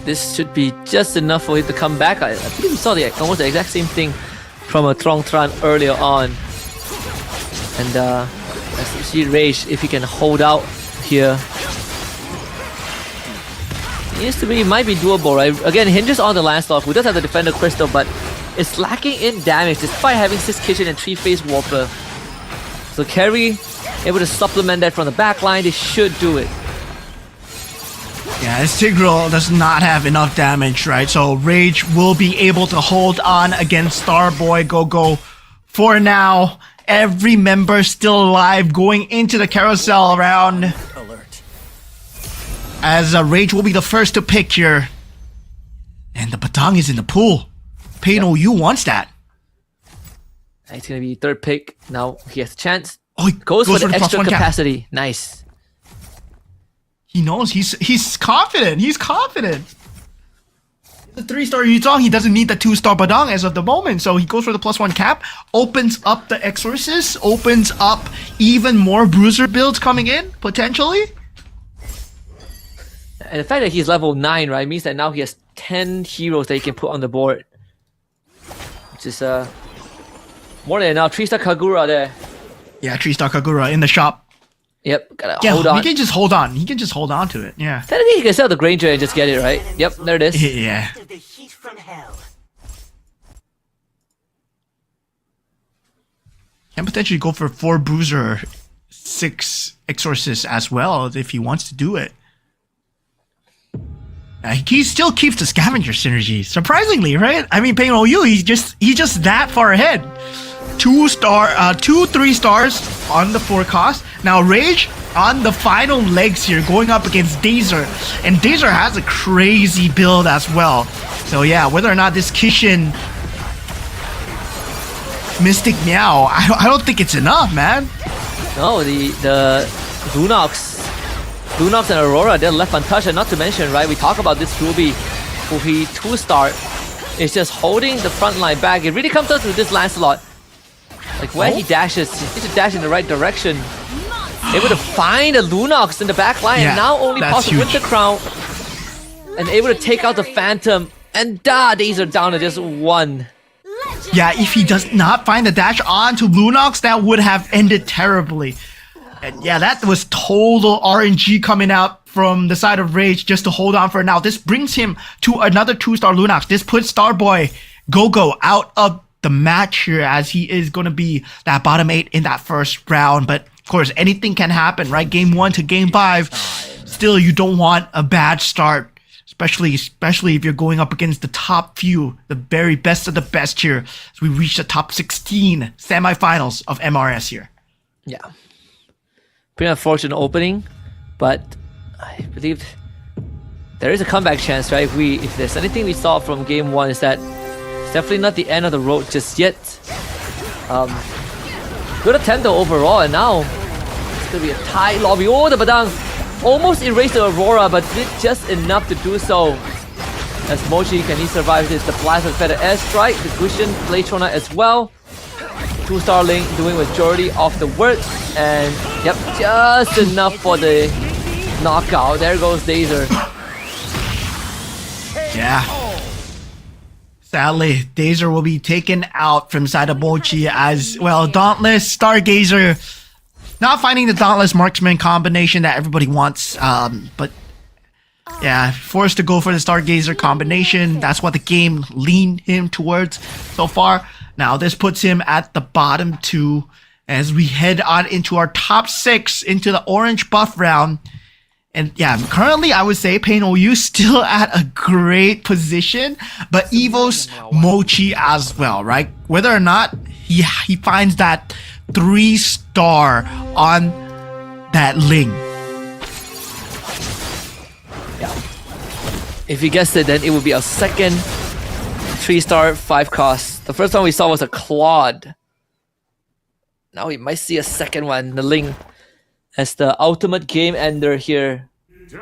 this should be just enough for him to come back. I believe we saw almost the exact same thing from a Trong Tran earlier on. And as you see Rage, if he can hold out here, might be doable, right? Again, hinges on the Lancelot, who does have the Defender Crystal, but it's lacking in damage despite having 6 Kitchen and 3-Phase Warper. So Carry able to supplement that from the back line, they should do it. Yeah, this Tigreal does not have enough damage, right? So Rage will be able to hold on against Starboy Go-Go for now. Every member still alive going into the carousel round. As Rage will be the first to pick here. And the Batang is in the pool. Pain OU wants that. It's going to be 3rd pick. Now he has a chance. Oh, he goes for the extra +1 cap. capacity. Nice. He knows. He's confident. He's confident. The 3-star Yuzong, he doesn't need the 2-star Badang as of the moment, so he goes for the +1 cap, opens up the Exorcist, opens up even more Bruiser builds coming in, potentially. And the fact that he's level 9, right, means that now he has 10 heroes that he can put on the board. Which is more than enough. 3-star Kagura there. Yeah, 3-star Kagura in the shop. Yep, gotta hold on. He can just hold on. He can just hold on to it, yeah. Technically, he can sell the Granger and just get it, right? Yep, there it is. Yeah. Can potentially go for 4 Bruiser, 6 Exorcist as well if he wants to do it. He still keeps the Scavenger synergy, surprisingly, right? I mean, Pain OU, he's just that far ahead. 2 3 stars on the forecast. Now Rage on the final legs here, going up against Dazer, and Dazer has a crazy build as well. So yeah, whether or not this Kishin Mystic Meow, I don't think it's enough, man. No, the Lunox and Aurora, they're left untouched, and not to mention, right, we talk about this Ruby, who he 2-star is just holding the front line back. It really comes down to this Lancelot. Like where he dashes, he needs to dash in the right direction. Able to find a Lunox in the back line, and now only possible Winter Crown. And able to take out the Phantom, and these are down to just 1. Yeah, if he does not find the dash onto Lunox, that would have ended terribly. And yeah, that was total RNG coming out from the side of Rage just to hold on for now. This brings him to another 2-star Lunox. This puts Starboy Go-Go out of the match here, as he is going to be that bottom 8 in that first round. But of course, anything can happen, right? Game 1 to game 5. Still, you don't want a bad start, especially if you're going up against the top few, the very best of the best here, as we reach the top 16 semifinals of MRS here. Yeah. Pretty unfortunate opening, but I believe there is a comeback chance, right? If there's anything we saw from game 1 is that it's definitely not the end of the road just yet. Good attempt though overall, and now it's gonna be a tight lobby. Oh, the Badang almost erased the Aurora, but did just enough to do so. As Mochi, can he survive this? The Blast of Feather Airstrike, the Gusion, Playtrona as well. 2-star Link doing majority of the work, and yep, just enough for the knockout. There goes Dazer. Yeah. Sadly, Dazer will be taken out from side of Mochi as well. Dauntless, Stargazer, not finding the Dauntless Marksman combination that everybody wants. But yeah, forced to go for the Stargazer combination. That's what the game leaned him towards so far. Now this puts him at the bottom 2 as we head on into our top 6 into the orange buff round. And yeah, currently I would say Pain OU still at a great position, but Evo's Mochi as well, right? Whether or not he finds that 3-star on that Ling. Yeah. If he gets it, then it would be a second 3-star 5 cost. The first one we saw was a Claude. Now we might see a second one, the Ling, as the ultimate game ender here. Death,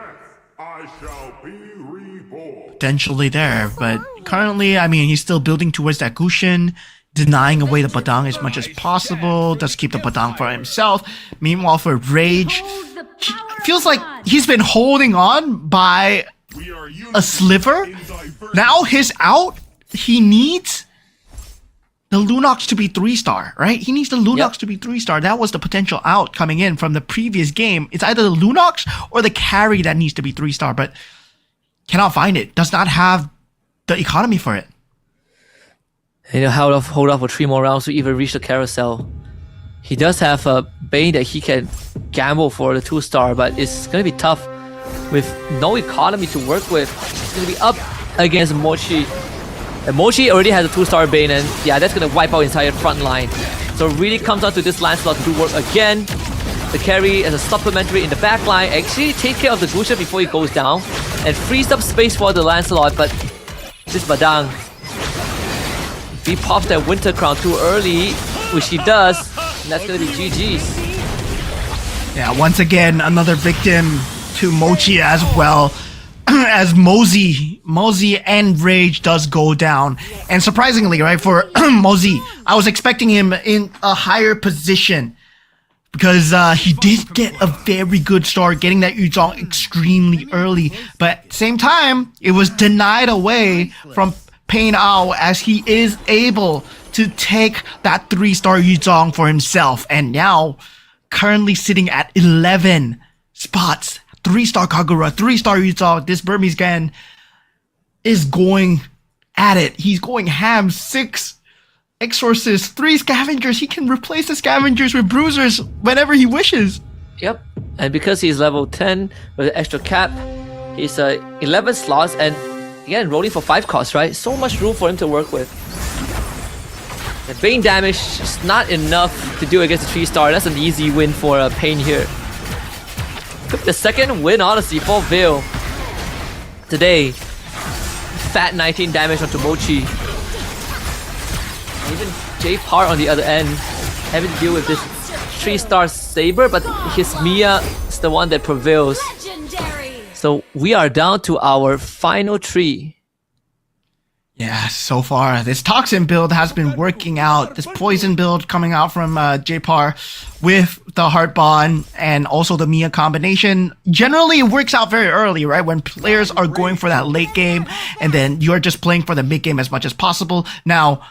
I shall be reborn. Potentially there, but currently, I mean, he's still building towards that Gushin, denying away the Badang as much as possible, does keep the Badang for himself. Meanwhile, for Rage, feels like he's been holding on by a sliver. Now his out, he needs the Lunox to be 3-star, right? He needs the Lunox to be 3-star. That was the potential out coming in from the previous game. It's either the Lunox or the carry that needs to be 3-star, but cannot find it. Does not have the economy for it. You know, hold off for 3 more rounds to even reach the carousel. He does have a Bane that he can gamble for the 2-star, but it's gonna be tough with no economy to work with. It's gonna be up against Mochi. And Mochi already has a 2-star Bane, and yeah, that's gonna wipe out entire front line. So it really comes down to this Lancelot to do work again. The carry as a supplementary in the back line, actually take care of the Gusha before he goes down, and frees up space for the Lancelot, but this Badang, if he pops that Winter Crown too early, which he does, and that's gonna be GG's. Yeah, once again, another victim to Mochi as well. As Mosey and Rage does go down. And surprisingly, right, for Mosey, I was expecting him in a higher position because he did get a very good start, getting that Yuzong extremely early. But at the same time, it was denied away from Pain Ao as he is able to take that 3-star Yuzong for himself. And now, currently sitting at 11 spots. 3-star Kagura, 3-star Yuzong. This Burmese Gan is going at it. He's going ham. 6 Exorcists, 3 Scavengers. He can replace the Scavengers with Bruisers whenever he wishes. Yep, and because he's level 10 with an extra cap, he's 11 slots, and again, rolling for 5 costs, right? So much room for him to work with. The Bane damage is not enough to do against a 3-star. That's an easy win for Pain here. Could be the second win, honestly, for Veil today. Fat 19 damage onto Mochi. Even J-Par on the other end having to deal with this 3-star Saber, but his Mia is the one that prevails. So we are down to our final 3. Yeah, so far, this Toxin build has been working out. This Poison build coming out from J-Par with the Heart Bond and also the Mia combination. Generally, it works out very early, right? When players are going for that late game and then you're just playing for the mid game as much as possible. Now,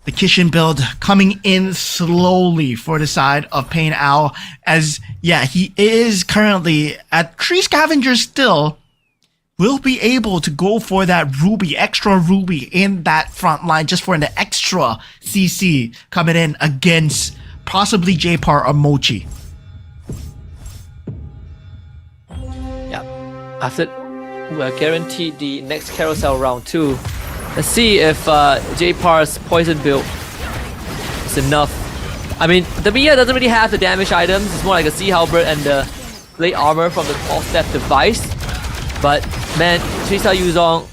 the Kishin build coming in slowly for the side of Pain Ao as, yeah, he is currently at 3 Scavengers still. Will be able to go for that Ruby, extra Ruby in that front line just for an extra CC coming in against possibly J-Par or Mochi. Yeah, after we're guaranteed the next carousel round 2. Let's see if J-Par's poison build is enough. I mean, the Mia doesn't really have the damage items. It's more like a Sea Halberd and the plate armor from the 12-step device. But man, 3-star Yuzong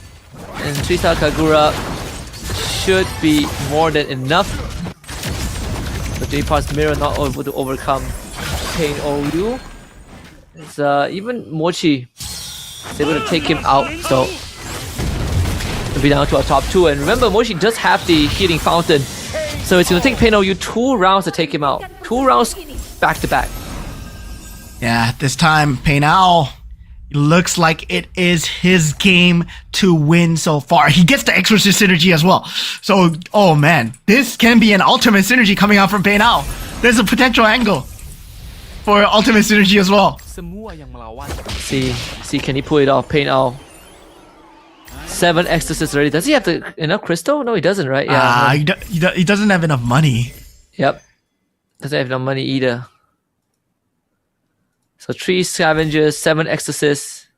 and 3-star Kagura should be more than enough. But J-Par's mirror not able to overcome Pain OU. It's even Mochi is able to take him out, so it'll be down to our top 2. And remember, Mochi does have the healing fountain, so it's gonna take Pain OU 2 rounds to take him out. 2 rounds back to back. Yeah, this time Pain Ao Looks like it is his game to win so far. He gets the Exorcist synergy as well. So, oh man, this can be an ultimate synergy coming out from Pei Now. There's a potential angle for ultimate synergy as well. See, can he pull it off? Pain out. 7 exorcists already. Does he have the enough crystal? No, he doesn't, right? Yeah. He doesn't have enough money. Yep. Doesn't have enough money either. So 3 scavengers, 7 exorcists.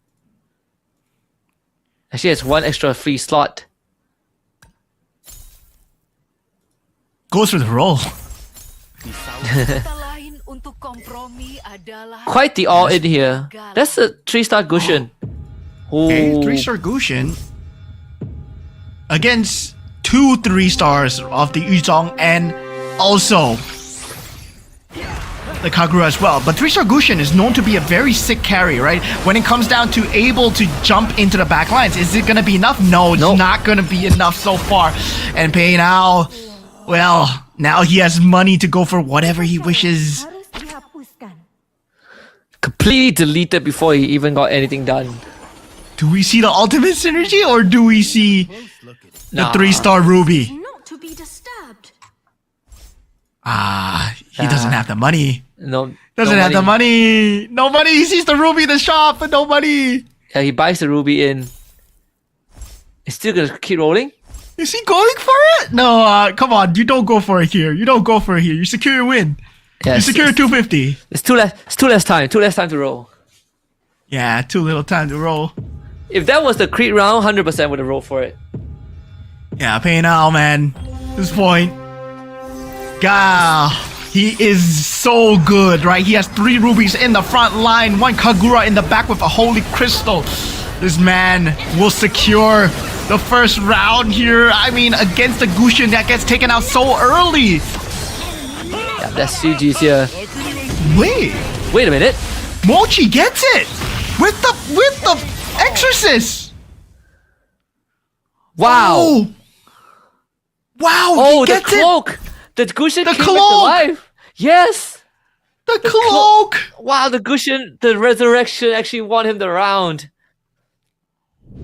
Actually, has 1 extra free slot. Goes for the roll. Quite the all in here. That's a 3-star Gushin. Okay, Ooh. 3-star Gushin against 2 3-stars of the Yuzhong and also the Kagura as well. But 3-star Gushin is known to be a very sick carry, right? When it comes down to able to jump into the back lines, is it gonna be enough? No, it's not gonna be enough so far. And Pei Now, well, now he has money to go for whatever he wishes. Completely deleted before he even got anything done. Do we see the ultimate synergy or do we see the 3-star Ruby? Not to be disturbed. He doesn't have the money. No, Doesn't no have the money. No money. He sees the Ruby in the shop, but no money. Yeah, he buys the ruby in. He's still gonna keep rolling? Is he going for it? No, come on. You don't go for it here. You don't go for it here. You secure your win. Yeah, You secure 250. It's too less time. Too less time to roll. Yeah, too little time to roll. If that was the Creed round, 100% would have rolled for it. Yeah, Pei Now, man. This point. God, he is so good, right? He has 3 rubies in the front line, 1 Kagura in the back with a holy crystal. This man will secure the first round here. I mean, against the Gushin that gets taken out so early. Yeah, that's CG's here. Wait a minute. Mochi gets it with the Exorcist. Wow. Oh. Wow, Oh, he the gets it. cloak. The Gushin The came back to cloak. life. Yes. The cloak. Wow, the Gushin, the resurrection actually won him the round.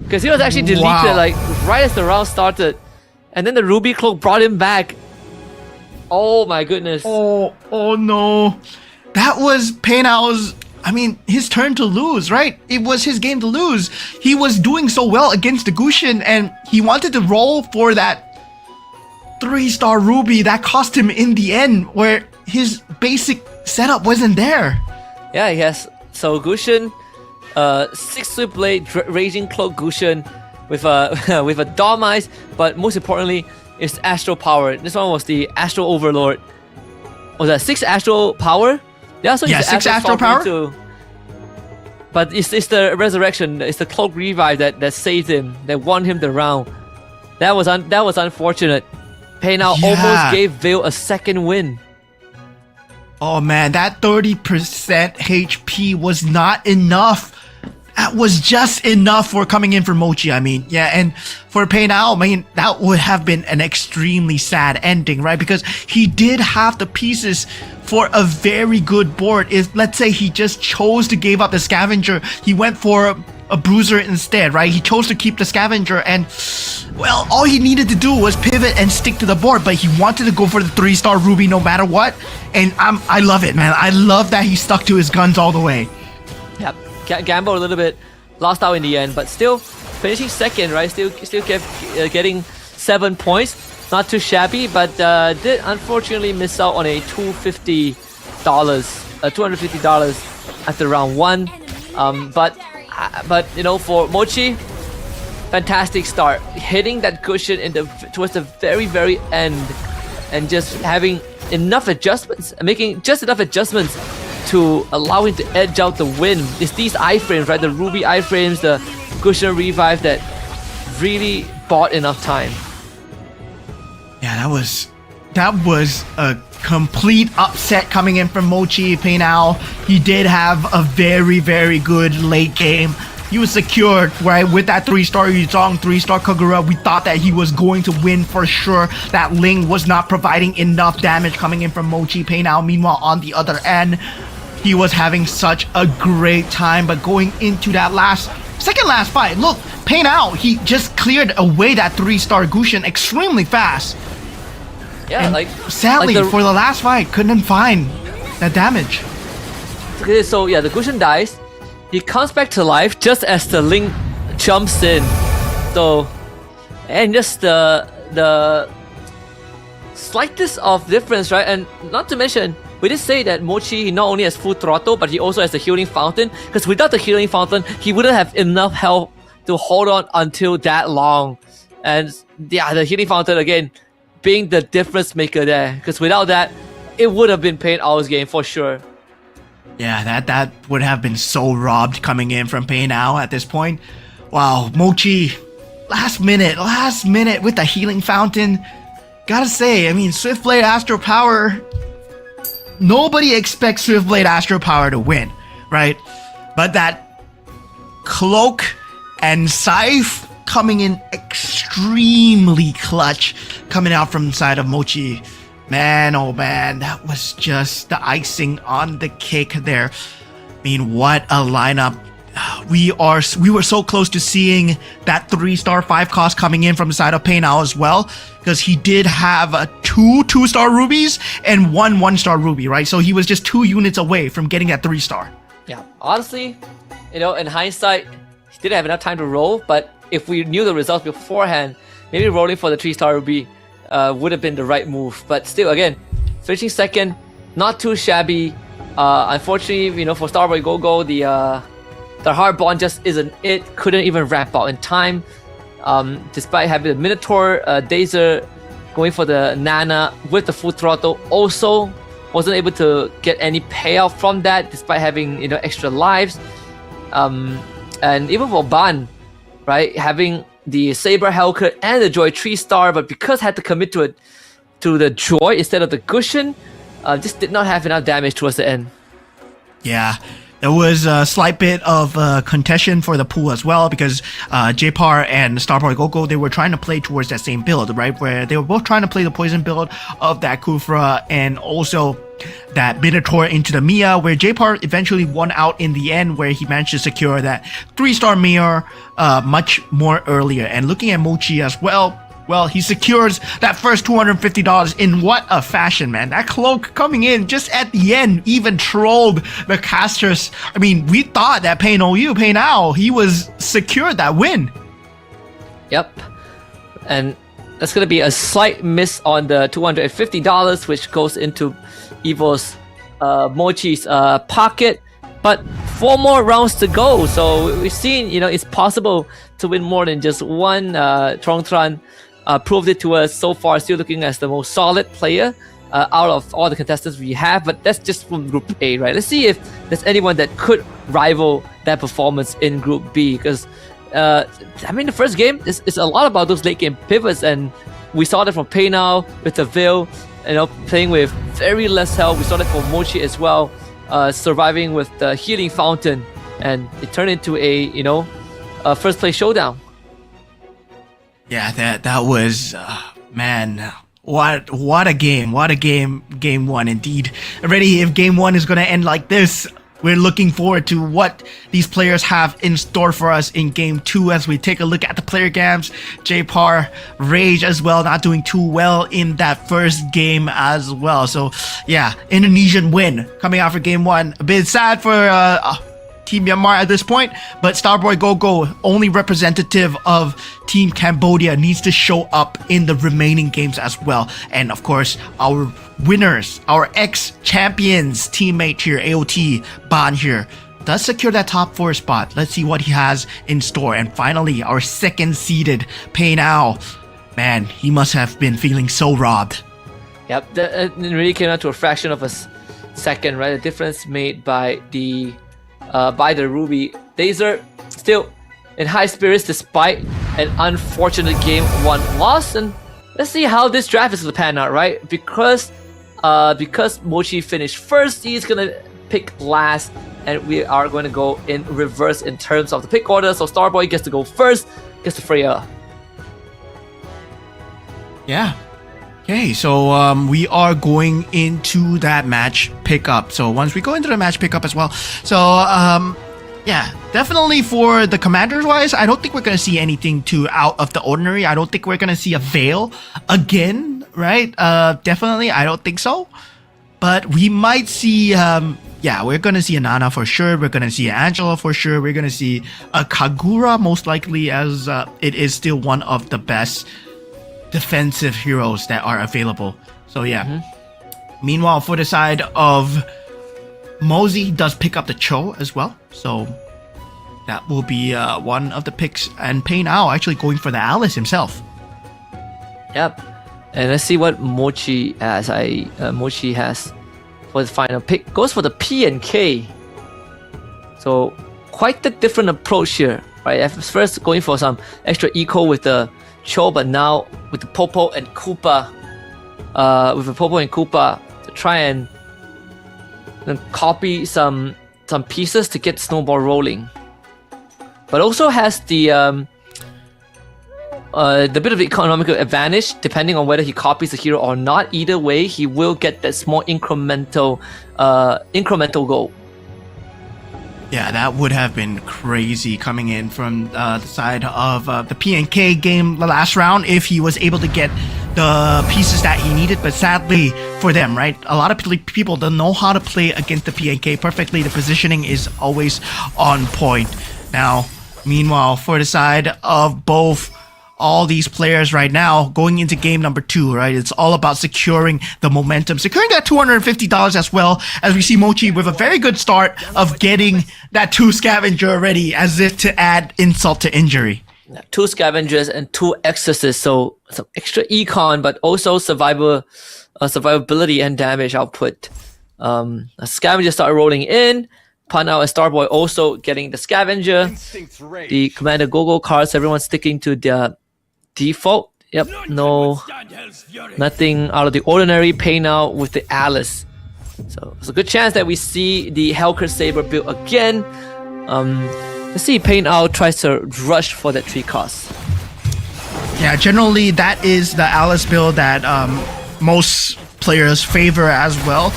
Because he was actually deleted like right as the round started. And then the ruby cloak brought him back. Oh my goodness. Oh no. That was Pei Nao's, I mean, his turn to lose, right? It was his game to lose. He was doing so well against the Gushin and he wanted to roll for that 3-star ruby that cost him in the end where his basic setup wasn't there. Yeah, yes. So Gushin, 6 swift blade, raging cloak Gushin with a with a Dom Eyes, but most importantly, it's astral power. This one was the Astral Overlord. Was that 6 astral power? Yeah, so Yeah, 6 astral power. Too. But it's the resurrection. It's the cloak revive that saved him, that won him the round. That was unfortunate. Pei Now almost gave Veil a second win. Oh man, that 30% HP was not enough. That was just enough for coming in for Mochi, I mean. Yeah, and for Pei Now, I mean, that would have been an extremely sad ending, right? Because he did have the pieces for a very good board. If, let's say, he just chose to give up the Scavenger, he went for a Bruiser instead, right? He chose to keep the Scavenger and, well, all he needed to do was pivot and stick to the board, but he wanted to go for the 3-star Ruby no matter what. And I love it, man. I love that he stuck to his guns all the way. Yep. Gamble a little bit, lost out in the end, but still finishing second, right? Still getting 7 points. Not too shabby, but did unfortunately miss out on a $250 after round 1. But you know, for Mochi, fantastic start, hitting that cushion towards the very end, and just having enough adjustments, making just enough adjustments to allow him to edge out the win. It's these iframes, right? The Ruby iframes, the Gushin revive that really bought enough time. Yeah, that was a complete upset coming in from Mochi. Pei Now, he did have a very good late game. He was secured, right, with that 3-star Yuzhong, 3-star Kagura. We thought that he was going to win for sure. That Ling was not providing enough damage coming in from Mochi. Pei Now, meanwhile, on the other end, he was having such a great time. But going into that second last fight, look, Pain Out, he just cleared away that 3-star Gusion extremely fast. Yeah, And sadly, for the last fight, couldn't find that damage. Okay, so yeah, the Gusion dies. He comes back to life just as the Link jumps in. So, and just the slightest of difference, right? And not to mention, we did say that Mochi, he not only has full throttle, but he also has the healing fountain. Because without the healing fountain, he wouldn't have enough health to hold on until that long. And yeah, the healing fountain again being the difference maker there. Because without that, it would have been Pain Out's game for sure. Yeah, that would have been so robbed coming in from Pain Out at this point. Wow, Mochi, last minute with the healing fountain. Gotta say, I mean, Swiftblade Astro Power, nobody expects Swiftblade Astro Power to win, right? But that Cloak and Scythe coming in extremely clutch, coming out from the side of Mochi. Man, oh man, that was just the icing on the cake there. I mean, what a lineup. We were so close to seeing that 3-star 5 cost coming in from the side of Pain Out as well, because he did have 2 2-star rubies and 1 1-star ruby, right? So he was just 2 units away from getting that 3-star. Yeah, honestly, in hindsight, he didn't have enough time to roll, but if we knew the results beforehand, maybe rolling for the 3-star ruby would have been the right move. But still, again, finishing second, not too shabby. Unfortunately, for Starboy Go-Go, the hard bond just isn't it. Couldn't even ramp out in time. Despite having the Minotaur, Dazer going for the Nana with the full throttle, also wasn't able to get any payoff from that, despite having extra lives. And even for Ban, right, having the Saber Hellcut and the Joy 3-star, but because had to commit to the Joy instead of the Gusion, just did not have enough damage towards the end. Yeah. There was a slight bit of contention for the pool as well, because J-Par and Starboy Go-Go, they were trying to play towards that same build, right? Where they were both trying to play the poison build of that Kufra and also that Minotaur into the Mia, where J-Par eventually won out in the end, where he managed to secure that 3-star Mia much more earlier. And looking at Mochi as well, he secures that first $250 in what a fashion, man. That Cloak coming in just at the end even trolled the casters. I mean, we thought that Pain Out, he was secured that win. Yep. And that's going to be a slight miss on the $250, which goes into Evo's Mochi's pocket. But 4 more rounds to go. So we've seen, it's possible to win more than just one. Trongtran proved it to us so far, still looking as the most solid player out of all the contestants we have, but that's just from Group A, right? Let's see if there's anyone that could rival that performance in Group B, because the first game is a lot about those late game pivots, and we saw that from Pain Out with the Veil, playing with very less health. We saw that for Mochi as well, surviving with the healing fountain, and it turned into a first place showdown. Yeah, that was man, what a game game 1 indeed. Already, if game 1 is gonna end like this, we're looking forward to what these players have in store for us in game 2 as we take a look at the player cams. J-Par, Rage as well, not doing too well in that first game as well. So yeah, Indonesian win coming out for game 1. A bit sad for Team Myanmar at this point, but Starboy Go-Go, only representative of Team Cambodia, needs to show up in the remaining games as well. And of course, our winners, our ex-champions teammate here, AOT, Ban here, does secure that top 4 spot. Let's see what he has in store. And finally, our second seeded Pain Out. Man, he must have been feeling so robbed. Yep, it really came down to a fraction of a second, right? The difference made by the Ruby. Dazer still in high spirits despite an unfortunate game 1 loss, and let's see how this draft is going to pan out, right? Because Mochi finished first, he's going to pick last, and we are going to go in reverse in terms of the pick order. So Starboy gets to go first, gets to Freya. Yeah. Okay, so we are going into that match pickup. So once we go into the match pickup as well, so yeah, definitely for the commanders wise, I don't think we're gonna see anything too out of the ordinary. I don't think we're gonna see a Veil again, right? Definitely, I don't think so. But we might see, yeah, we're gonna see a Nana for sure. We're gonna see Angela for sure. We're gonna see a Kagura most likely, as it is still one of the best defensive heroes that are available. So yeah. Meanwhile, for the side of Mosey, does pick up the Cho as well. So that will be one of the picks. And Pei Now actually going for the Alice himself. Yep. And let's see what Mochi has. Mochi has for the final pick. Goes for the P and K. So quite the different approach here, right? At first going for some extra eco with the Cho, but now with the Popo and Koopa, to try and copy some pieces to get Snowball rolling. But also has the bit of economical advantage depending on whether he copies the hero or not. Either way, he will get that small incremental goal. Yeah, that would have been crazy coming in from the side of the PNK game the last round if he was able to get the pieces that he needed. But sadly for them, right, a lot of people don't know how to play against the PNK perfectly. The positioning is always on point. Now, meanwhile, for the side of both all these players right now going into game number 2, right? It's all about securing the momentum, securing that $250 as well, as we see Mochi with a very good start of getting that 2 scavenger already, as if to add insult to injury. 2 scavengers and 2 exorcists, so some extra econ, but also survivability and damage output. A scavenger start rolling in. Panao and Starboy also getting the scavenger. The Commander Gogo cards, everyone's sticking to their default. Yep, nothing out of the ordinary. Pay now with the Alice. So it's a good chance that we see the Hellcurt Saber build again. Let's see, Pay now tries to rush for that 3 cost. Yeah, generally that is the Alice build that most players favor as well.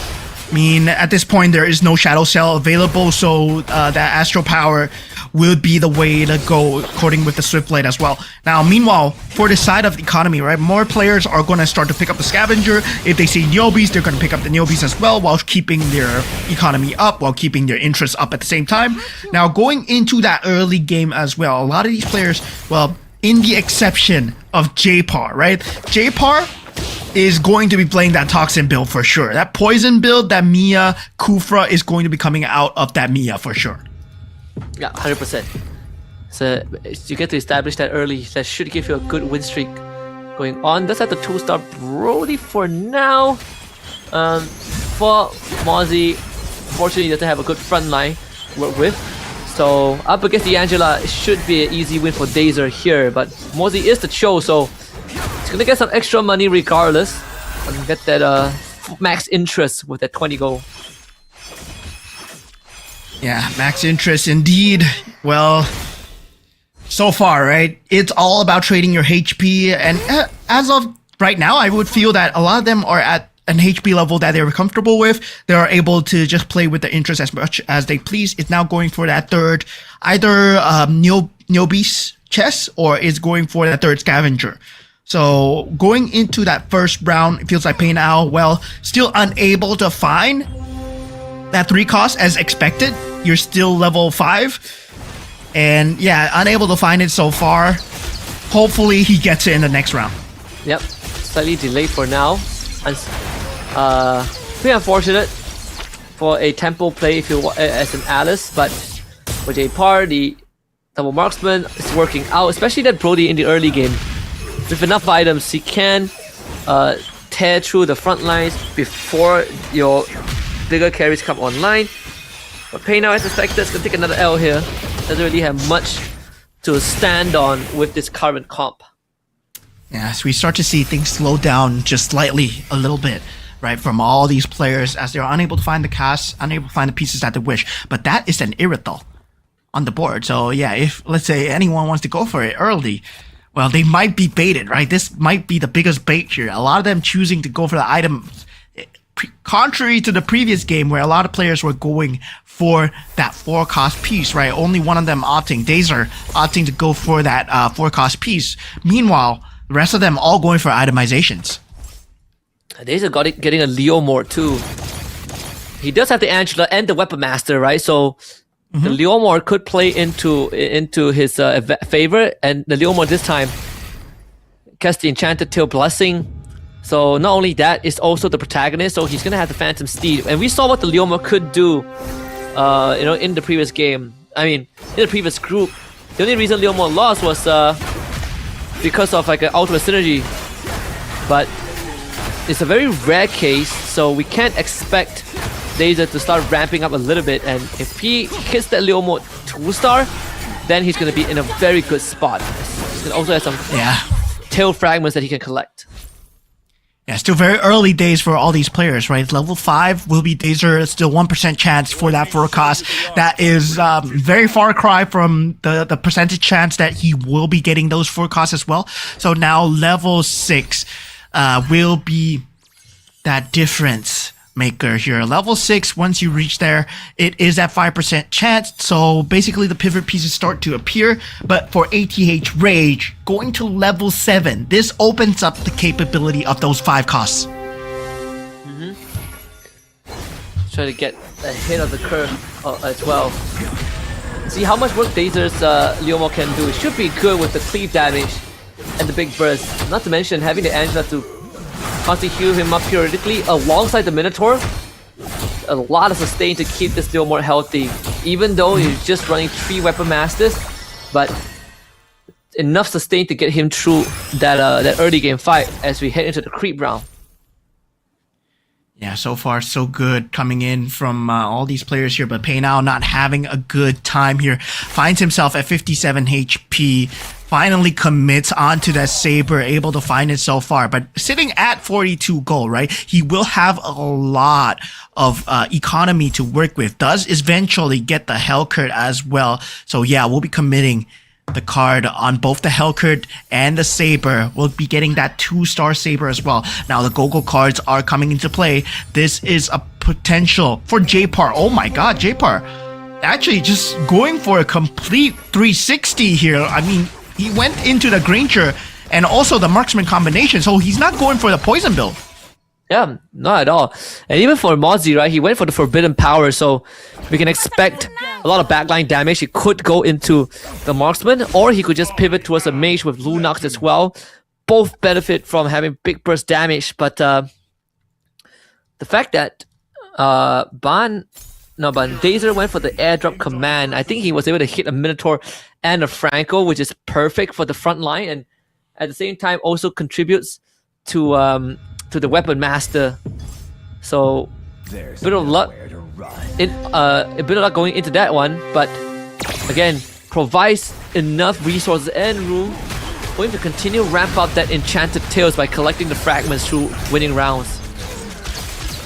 I mean, at this point, there is no Shadow Cell available, so that Astral Power will be the way to go, according with the Swift Blade as well. Now, meanwhile, for the side of the economy, right, more players are going to start to pick up the Scavenger. If they see Neobees, they're going to pick up the Neobees as well, while keeping their economy up, while keeping their interest up at the same time. Now, going into that early game as well, a lot of these players, well, in the exception of J-Par, right? J-Par is going to be playing that Toxin build for sure. That Poison build, that Mia Kufra is going to be coming out of that Mia for sure. Yeah, 100%. So you get to establish that early. That should give you a good win streak going on. Let's have the 2-star Brody for now. For Mozzie, fortunately, he doesn't have a good front line to work with. So up against the Angela, it should be an easy win for Dazer here. But Mozzie is the Cho, so he's gonna get some extra money regardless and get that max interest with that 20 gold. Yeah, max interest indeed. Well, so far, right? It's all about trading your HP, and as of right now, I would feel that a lot of them are at an HP level that they're comfortable with. They are able to just play with the interest as much as they please. It's now going for that third, either Neobeast chest, or is going for that third scavenger. So going into that first round, it feels like Pei Now, well, still unable to find that 3 cost as expected. You're still level 5. And yeah, unable to find it so far. Hopefully he gets it in the next round. Yep, slightly delayed for now. And pretty unfortunate for a tempo play if you as an Alice, but for J-Par, the double marksman is working out, especially that Brody in the early game. With enough items, he can tear through the front lines before your bigger carries come online. But Pei Now, as expected, is going to take another L here. Doesn't really have much to stand on with this current comp. Yeah, so we start to see things slow down just slightly, a little bit, right, from all these players as they're unable to find the casts, unable to find the pieces that they wish. But that is an Irithel on the board. So yeah, if, let's say, anyone wants to go for it early, well, they might be baited, right? This might be the biggest bait here. A lot of them choosing to go for the item, contrary to the previous game where a lot of players were going for that 4-cost piece, right? Only one of them opting, Dazer, opting to go for that 4-cost piece. Meanwhile, the rest of them all going for itemizations. Dazer getting a Leo Mort too. He does have the Angela and the Weapon Master, right? So the Leomord could play into his favor, and the Leomord this time casts the Enchanted Tail Blessing. So not only that, it's also the protagonist, so he's gonna have the Phantom Steed. And we saw what the Leomord could do, in the previous game. I mean, in the previous group. The only reason Leomord lost was because of like an ultimate synergy. But it's a very rare case, so we can't expect Dazer to start ramping up a little bit, and if he hits that Leo Mode 2-star, then he's going to be in a very good spot. He's going to also have some tail fragments that he can collect. Yeah, still very early days for all these players, right? Level 5 will be Dazer, still 1% chance for that forecast. That is very far cry from the percentage chance that he will be getting those forecasts as well. So now level 6 will be that difference maker here. Level 6, once you reach there, it is at 5% chance, so basically the pivot pieces start to appear. But for ATH Rage, going to level 7, this opens up the capability of those 5 costs. Try to get ahead of the curve as well. See how much work Dazer's Leomord can do. It should be good with the cleave damage and the big burst. Not to mention having the Angela to constantly heal him up periodically alongside the Minotaur. A lot of sustain to keep this Leomord healthy, even though he's just running 3 Weapon Masters, but enough sustain to get him through that early game fight as we head into the creep round. Yeah, so far so good coming in from all these players here, but Paynao not having a good time here. Finds himself at 57 HP, finally commits onto that Saber, able to find it so far, but sitting at 42 gold, right? He will have a lot of economy to work with, does eventually get the Hellcurt as well. So yeah, we'll be committing the card on both the Hellcurt and the Saber. We'll be getting that 2-star Saber as well. Now the Gogo cards are coming into play. This is a potential for J-Par. Oh my god, J-Par actually just going for a complete 360 here. I mean, he went into the Granger and also the Marksman combination, so he's not going for the poison build. Yeah, not at all. And even for Mozzie, right, he went for the Forbidden Power, so we can expect a lot of backline damage. He could go into the Marksman, or he could just pivot towards a Mage with Lunox as well. Both benefit from having big burst damage, but the fact that Dazer went for the airdrop command, I think he was able to hit a Minotaur and a Franco, which is perfect for the front line, and at the same time also contributes to the Weapon Master. So a bit of luck going into that one, but again, provides enough resources and room for him to continue ramp up that Enchanted Tails by collecting the fragments through winning rounds.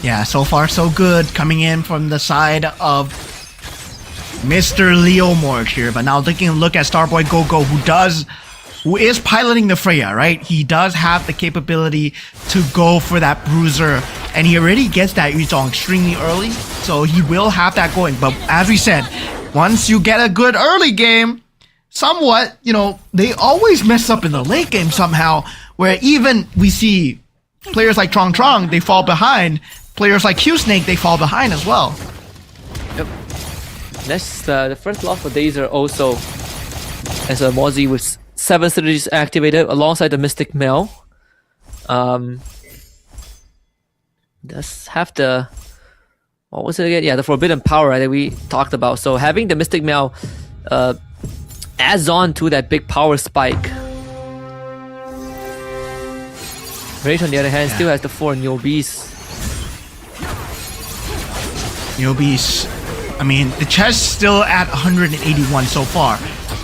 Yeah, so far so good coming in from the side of Mr. Leomord here, but now taking a look at Starboy Gogo, who is piloting the Freya, right? He does have the capability to go for that Bruiser, and he already gets that Yuzong extremely early, so he will have that going. But as we said, once you get a good early game, somewhat, they always mess up in the late game somehow, where even we see players like Trong, they fall behind. Players like Q-Snake, they fall behind as well. Yep. That's the first loss for Dazer also, as a Mozzie with 7 synergies activated alongside the Mystic Mail. Does have the... what was it again? Yeah, the Forbidden Power, right, that we talked about. So having the Mystic Mail adds on to that big power spike. Rage, on the other hand, still has the 4 Newbies. I mean, the chest still at 181 so far,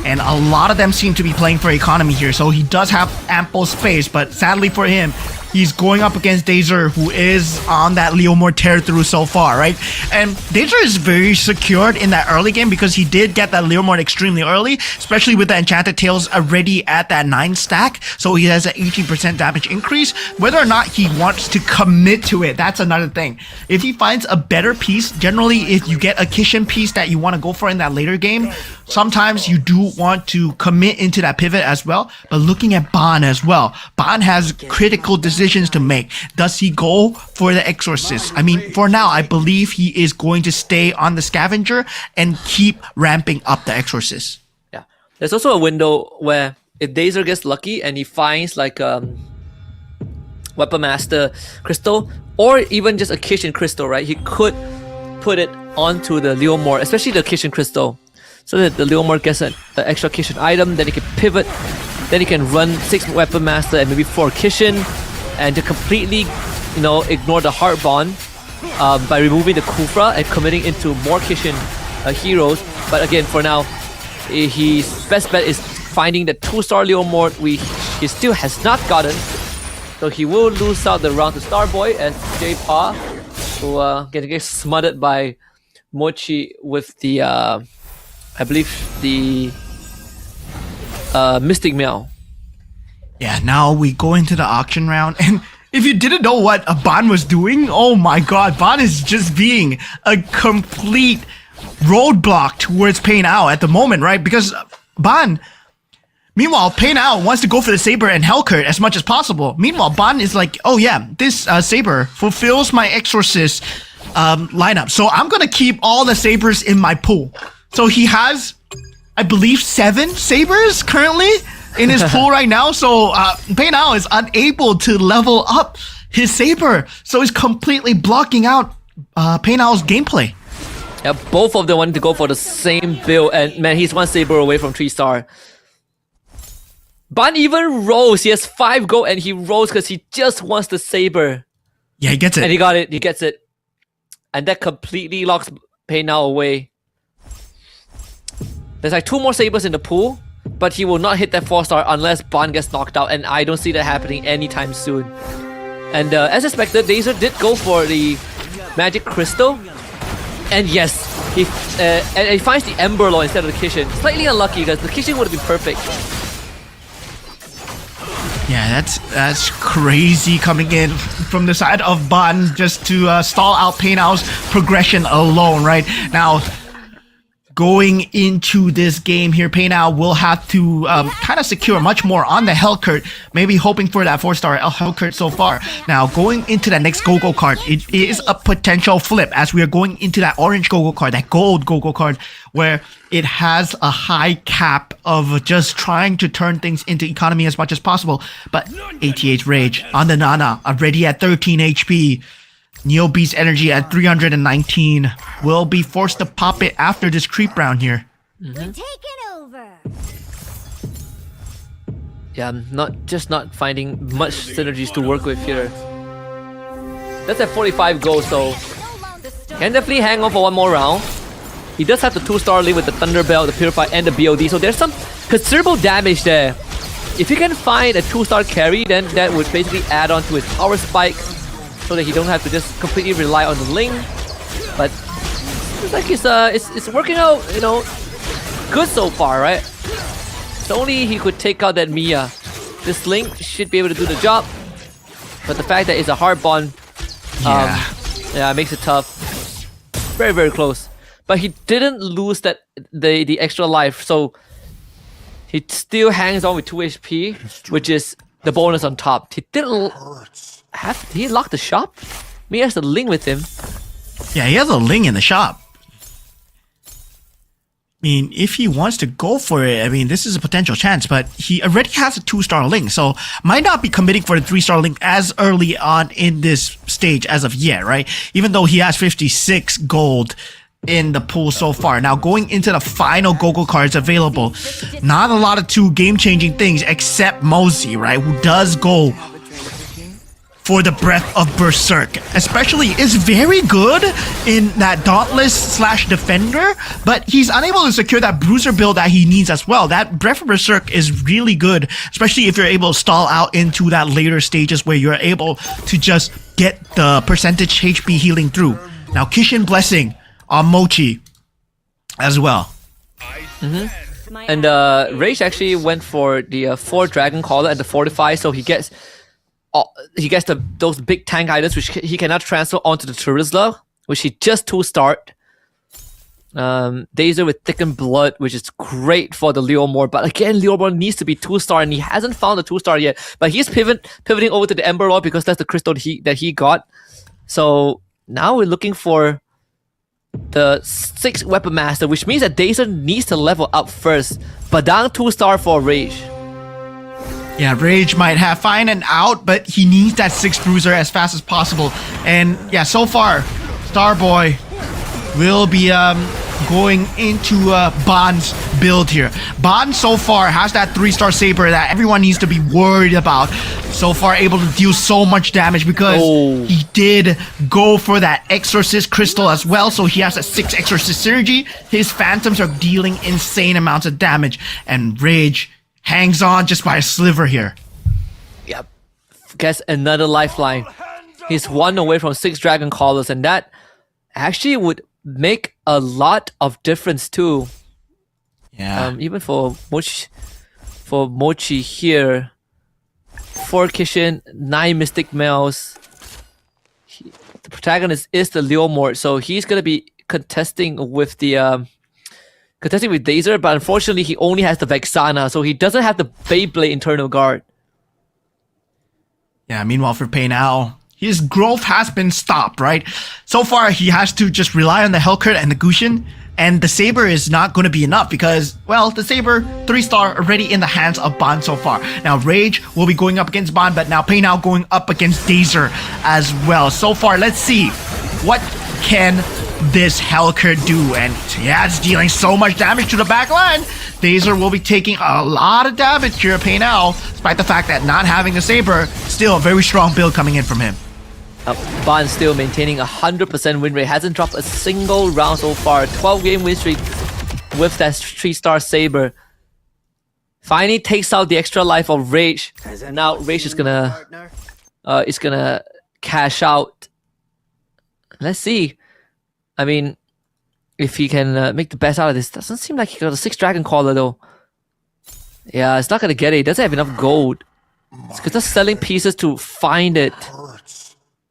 and a lot of them seem to be playing for economy here, so he does have ample space, but sadly for him, he's going up against Dazer, who is on that Leomord tear through so far, right? And Dazer is very secured in that early game because he did get that Leomord extremely early, especially with the Enchanted Tails already at that 9 stack. So he has an 18% damage increase. Whether or not he wants to commit to it, that's another thing. If he finds a better piece, generally if you get a Kishin piece that you want to go for in that later game, sometimes you do want to commit into that pivot as well. But looking at Ban as well, Ban has critical decisions to make. Does he go for the Exorcist? I mean, for now, I believe he is going to stay on the Scavenger and keep ramping up the Exorcist. Yeah. There's also a window where if Dazer gets lucky and he finds like Weapon Master Crystal or even just a Kishin Crystal, right? He could put it onto the Leomord, especially the Kishin Crystal, so that the Leomord gets an extra Kishin item, then he can pivot, then he can run 6 Weapon Master and maybe 4 Kishin, and to completely, ignore the Heart Bond by removing the Kufra and committing into more Kishin heroes. But again, for now, his best bet is finding the 2-star Leomord he still has not gotten. So he will lose out the round to Starboy as J-Pa, who gets smothered by Mochi with the I believe the Mystic Meow. Yeah, now we go into the auction round, and if you didn't know what Ban was doing, oh my god, Ban is just being a complete roadblock towards Pay Now at the moment, right? Because meanwhile, Pay Now wants to go for the Saber and Hellcurt as much as possible. Meanwhile, Ban is like, oh yeah, this Saber fulfills my Exorcist lineup, so I'm gonna keep all the Sabers in my pool. So he has, I believe, 7 Sabers currently in his pool right now. So Pay Now is unable to level up his Saber. So he's completely blocking out Pay Now's gameplay. Yeah, both of them wanted to go for the same build, and man, he's 1 Saber away from 3-star. Ban even rolls. He has 5 gold and he rolls because he just wants the Saber. Yeah, he gets it. And he got it. He gets it. And that completely locks Pay Now away. There's like 2 more Sabers in the pool, but he will not hit that 4-star unless Ban gets knocked out, and I don't see that happening anytime soon. And as expected, Dazer did go for the Magic Crystal. And yes, he finds the Ember Law instead of the Kishin. Slightly unlucky because the Kishin would have been perfect. Yeah, that's crazy coming in from the side of Ban just to stall out Pay Now's progression alone, right? Now, going into this game here, Pay Now will have to kind of secure much more on the Hellcurt, maybe hoping for that 4-star Hellcurt so far. Now, going into that next Go-Go card, it is a potential flip as we are going into that orange Go-Go card, that gold Go-Go card, where it has a high cap of just trying to turn things into economy as much as possible. But ATH Rage on the Nana, already at 13 HP. Neo Beast Energy at 319 will be forced to pop it after this creep round here. We're taking over. Yeah, I'm not finding much synergies to work with here. That's at 45 gold, so can definitely hang on for 1 more round. He does have the 2-star lead with the Thunder Belt, the Purify, and the BOD, so there's some considerable damage there. If he can find a 2-star carry, then that would basically add on to his power spike, so that he don't have to just completely rely on the Ling. But it's like it's working out, good so far, right? If only he could take out that Mia. This Ling should be able to do the job. But the fact that it's a hard bond, makes it tough. Very, very close. But he didn't lose the extra life, so he still hangs on with 2 HP, which is the bonus on top. He didn't did he lock the shop? He has the Ling with him. Yeah, he has a Ling in the shop. I mean, if he wants to go for it, I mean, this is a potential chance, but he already has a 2-star Ling, so might not be committing for the 3-star Ling as early on in this stage as of yet, right? Even though he has 56 gold in the pool so far. Now, going into the final Go-Go cards available, not a lot of 2 game-changing things except Mosey, right? Who does go for the Breath of Berserk. Especially, is very good in that Dauntless / Defender, but he's unable to secure that Bruiser build that he needs as well. That Breath of Berserk is really good, especially if you're able to stall out into that later stages where you're able to just get the percentage HP healing through. Now, Kishin Blessing on Mochi as well. And Rage actually went for the 4 Dragon Caller and the Fortify, so he gets those big tank items which he cannot transfer onto the Charizla, which he just 2-starred. Dazer with Thickened Blood, which is great for the Leomord, but again, Leomord needs to be 2-star, and he hasn't found the 2-star yet. But he's pivoting over to the Ember Lord because that's the crystal that he got. So now we're looking for the 6 Weapon Master, which means that Dazer needs to level up first. But down 2-star for Rage. Yeah, Rage might have fine and out, but he needs that 6 Bruiser as fast as possible. And yeah, so far, Starboy will be going into Bond's build here. Bond so far has that 3-star Saber that everyone needs to be worried about. So far able to deal so much damage because he did go for that Exorcist Crystal as well. So he has a 6 Exorcist Synergy. His Phantoms are dealing insane amounts of damage. And Rage hangs on just by a sliver here. Yep. Gets another lifeline. He's 1 away from 6 Dragon Callers, and that actually would make a lot of difference too. Yeah. Even for Mochi here. 4 Kishin, 9 Mystic Males. The protagonist is the Leomord, so he's gonna be contesting with Dazer, but unfortunately he only has the Vexana, so he doesn't have the Beyblade Internal Guard. Yeah, meanwhile for Pei Now, his growth has been stopped, right? So far, he has to just rely on the Hellcurt and the Gushin, and the Saber is not going to be enough because, well, the Saber 3-star already in the hands of Bond so far. Now, Rage will be going up against Bond, but now Pei Now going up against Dazer as well. So far, let's see what can this Hellcurt do, and yeah, it's dealing so much damage to the back line. Dazer will be taking a lot of damage here, Pei Now, despite the fact that not having the Saber, still a very strong build coming in from him. Bond still maintaining 100% win rate, hasn't dropped a single round so far. 12-game win streak with that 3-star Saber. Finally takes out the extra life of Rage, and now Rage is gonna cash out. Let's see. I mean, if he can make the best out of this. Doesn't seem like he got a 6 Dragon Caller though. Yeah, it's not gonna get it. He doesn't have enough gold. It's just selling pieces to find it.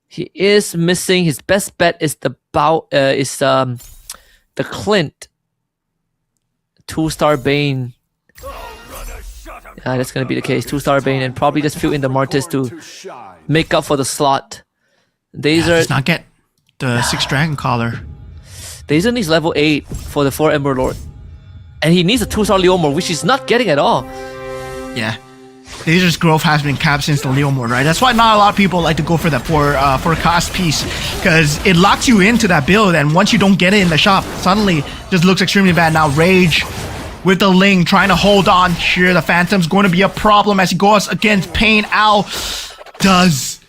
He is missing. His best bet is the Clint. 2-star Bane. Yeah, that's gonna be the case. 2-star Bane, and probably just fill in the Mortis to make up for the slot. Dazer does not get the 6 Dragon Caller. Dazer needs level 8 for the 4 Ember Lord. And he needs a 2-star Leomord, which he's not getting at all. Yeah. Dazer's growth has been capped since the Leomord, right? That's why not a lot of people like to go for that for cost piece, because it locks you into that build, and once you don't get it in the shop, suddenly just looks extremely bad. Now Rage with the Ling trying to hold on here. The Phantom's going to be a problem as he goes against Pei Now. Does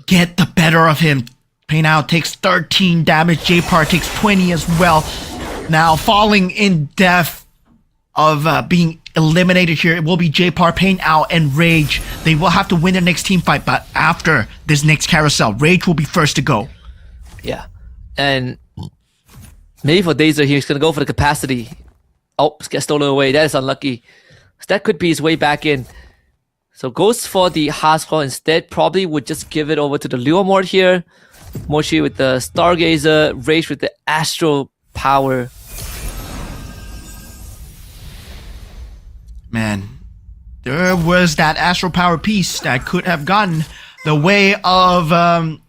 get the better of him. Pei Now takes 13 damage. J-Par takes 20 as well. Now falling in death of being eliminated here, it will be J-Par, Pei Now, and Rage. They will have to win their next team fight, but after this next carousel, Rage will be first to go. Yeah. And maybe for Dazer, he's going to go for the capacity. Oh, gets stolen away. That is unlucky. So that could be his way back in. So goes for the Haskell instead. Probably would just give it over to the Leomord here. Mochi with the Stargazer. Rage with the Astral Power. Man, there was that Astral Power piece that could have gone the way of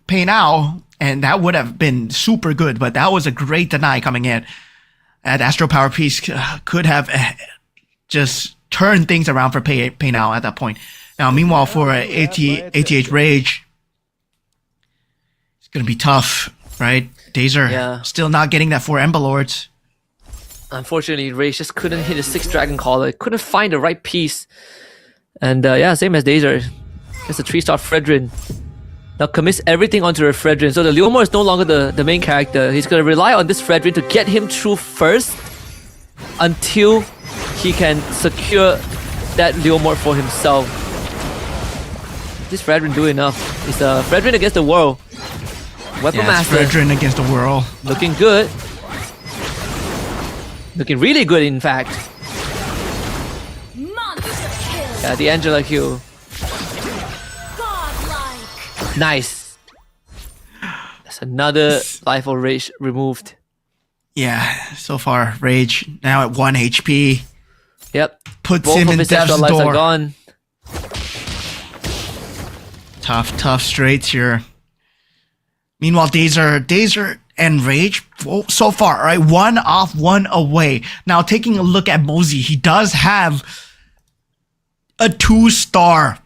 Pei Now, and that would have been super good, but that was a great deny coming in. That Astral Power piece could have just turned things around for Pei Now at that point. Now, meanwhile, for ATH Rage, it's going to be tough, right? Dazer still not getting that 4 Ember Lords. Unfortunately, Rage just couldn't hit a 6 Dragon Caller. Couldn't find the right piece. And yeah, same as Dazer. Just a 3-star Fredrin. now commits everything onto the Fredrin. So the Leomore is no longer the main character. He's gonna rely on this Fredrin to get him through first until he can secure that Leomore for himself. This Fredrin do enough. It's a Fredrin against the world. Weapon Yeah, it's Master Fredrin against the world. looking good. Looking really good, in fact. Monster kill. Yeah, the Angela Q. Godlike. Nice. That's another life or rage removed. Yeah, so far, Rage now at 1 HP. Yep. Puts Both him of in his extra death's lives are door. gone. Tough straights here. Meanwhile, Dazer and Rage, so far, right? 1 off, 1 away. Now, taking a look at Mosey, he does have a 2-star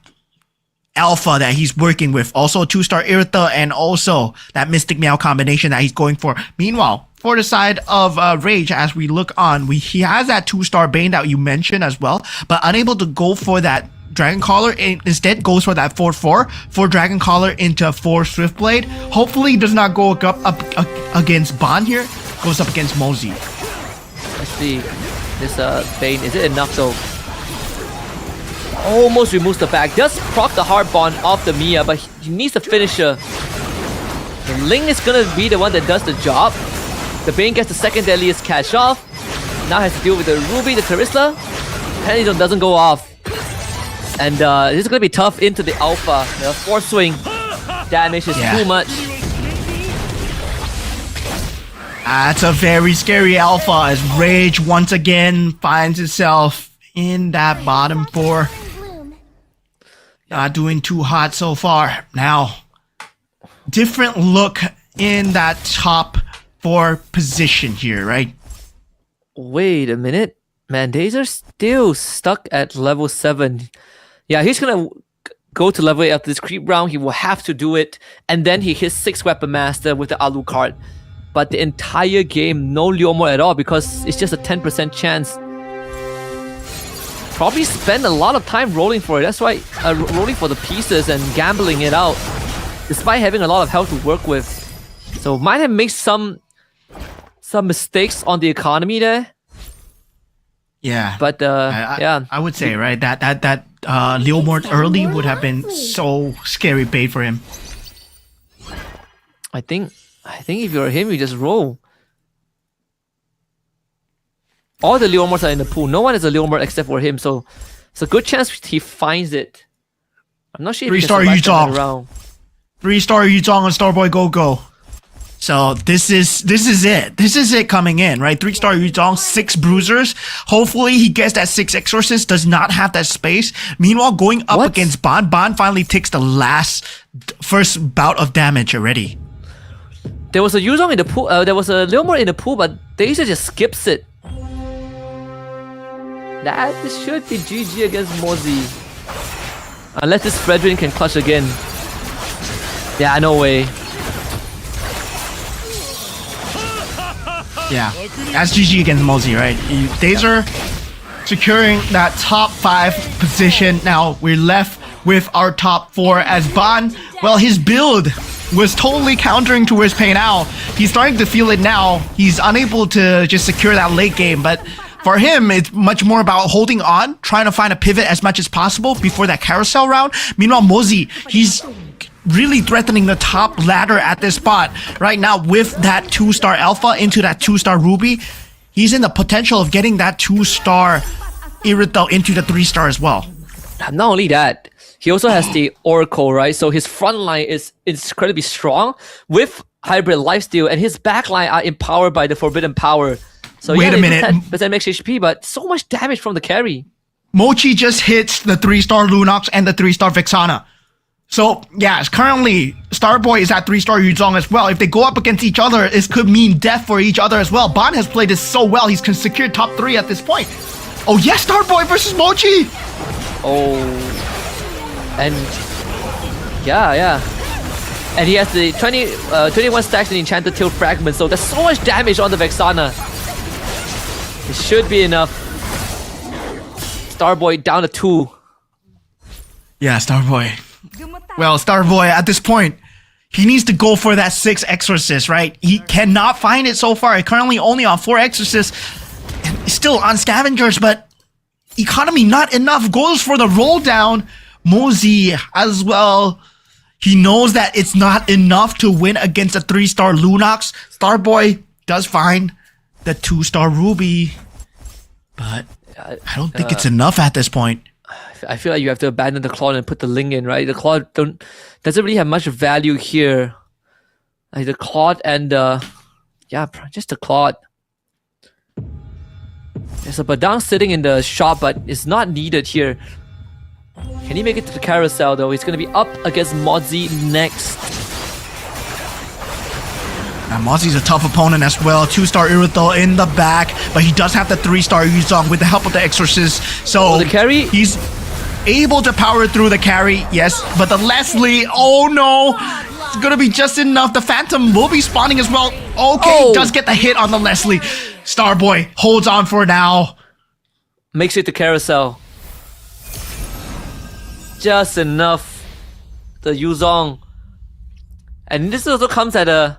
alpha that he's working with. Also, a 2-star Irita and also that Mystic Meow combination that he's going for. Meanwhile, for the side of Rage, as we look on, he has that 2-star Bane that you mentioned as well, but unable to go for that Dragon Collar, instead goes for that 4-4 for Dragon Collar into 4 Swiftblade. Hopefully he does not go up against Bond here, goes up against Mosey. Let's see. This Bane, is it enough though? Almost removes the back. Does proc the hard bond off the Mia, but he needs the finisher. The Ling is gonna be the one that does the job. The Bane gets the second deadliest catch off. Now has to deal with the Ruby, the Terisla. Penny doesn't go off. And this is gonna be tough into the Alpha. The force swing damage is too much. That's a very scary Alpha as Rage once again finds itself in that bottom 4. Not doing too hot so far. Now, different look in that top 4 position here, right? Wait a minute. Man, Dazer still stuck at level 7. Yeah, he's gonna go to level 8 after this creep round. He will have to do it. And then he hits 6 Weapon Master with the Alucard. But the entire game, no Leomore at all because it's just a 10% chance. Probably spend a lot of time rolling for it. That's why rolling for the pieces and gambling it out, despite having a lot of health to work with. So might have made some mistakes on the economy there. Yeah, but yeah, I would say right that Leomord early would have been so scary bait for him. I think if you're him, you just roll. All the Leomords are in the pool. No one is a Leomord except for him, so it's a good chance he finds it. I'm not sure if he can survive that round. 3-star Yuzong on Starboy Go. So this is it. This is it coming in, right? 3-star Yuzong, 6 bruisers. Hopefully he gets that 6 exorcist, does not have that space. Meanwhile, going up against Bond. Bond finally takes the first bout of damage already. There was a Yuzong in the pool, there was a Leomord in the pool, but Dazer just skips it. That should be GG against Mosey. Unless this Fredrin can clutch again. Yeah, no way. Yeah, that's GG against Mosey, right? Dazer securing that top 5 position. Now we're left with our top 4 as Bond. Well, his build was totally countering towards Pei Now. He's starting to feel it now. He's unable to just secure that late game, but for him, it's much more about holding on, trying to find a pivot as much as possible before that carousel round. Meanwhile, Mosey, he's really threatening the top ladder at this spot. Right now, with that 2-star Alpha into that 2-star Ruby, he's in the potential of getting that 2-star Irithel into the 3-star as well. Not only that, he also has the Oracle, right? So his front line is incredibly strong with Hybrid Lifesteal, and his back line are empowered by the Forbidden Power. So Wait a minute. 10% max HP, but so much damage from the carry. Mochi just hits the 3-star Lunox and the 3-star Vexana. So, yes, currently, Starboy is at 3-star Yuzong as well. If they go up against each other, this could mean death for each other as well. Bond has played this so well, he's secured top 3 at this point. Oh, yes, Starboy versus Mochi! Oh. And, yeah. And he has the 21 stacks in Enchanted Tail Fragment, so there's so much damage on the Vexana. It should be enough. Starboy down to 2. Yeah, Starboy. Well, Starboy, at this point, He needs to go for that 6 exorcist, right? He cannot find it so far. Currently only on 4 exorcists. And still on scavengers, but economy not enough. Goes for the roll down. Mosey as well. He knows that it's not enough to win against a 3-star Lunox. Starboy does find the 2-star Ruby. But I don't think it's enough at this point. I feel like you have to abandon the Claw and put the Ling in, right? The Claw doesn't really have much value here. Like the Claw and just the Claw. There's a Badang sitting in the shop, but it's not needed here. Can he make it to the carousel though? He's gonna be up against Mozzie next. And Mozzie's a tough opponent as well. 2-star Irithel in the back, but he does have the 3-star Yuzong with the help of the Exorcist. So the carry? He's able to power through the carry, yes. But the Leslie, oh no! It's gonna be just enough. The Phantom will be spawning as well. Okay, does get the hit on the Leslie. Starboy holds on for now. Makes it to carousel. Just enough. The Yuzong. And this also comes at a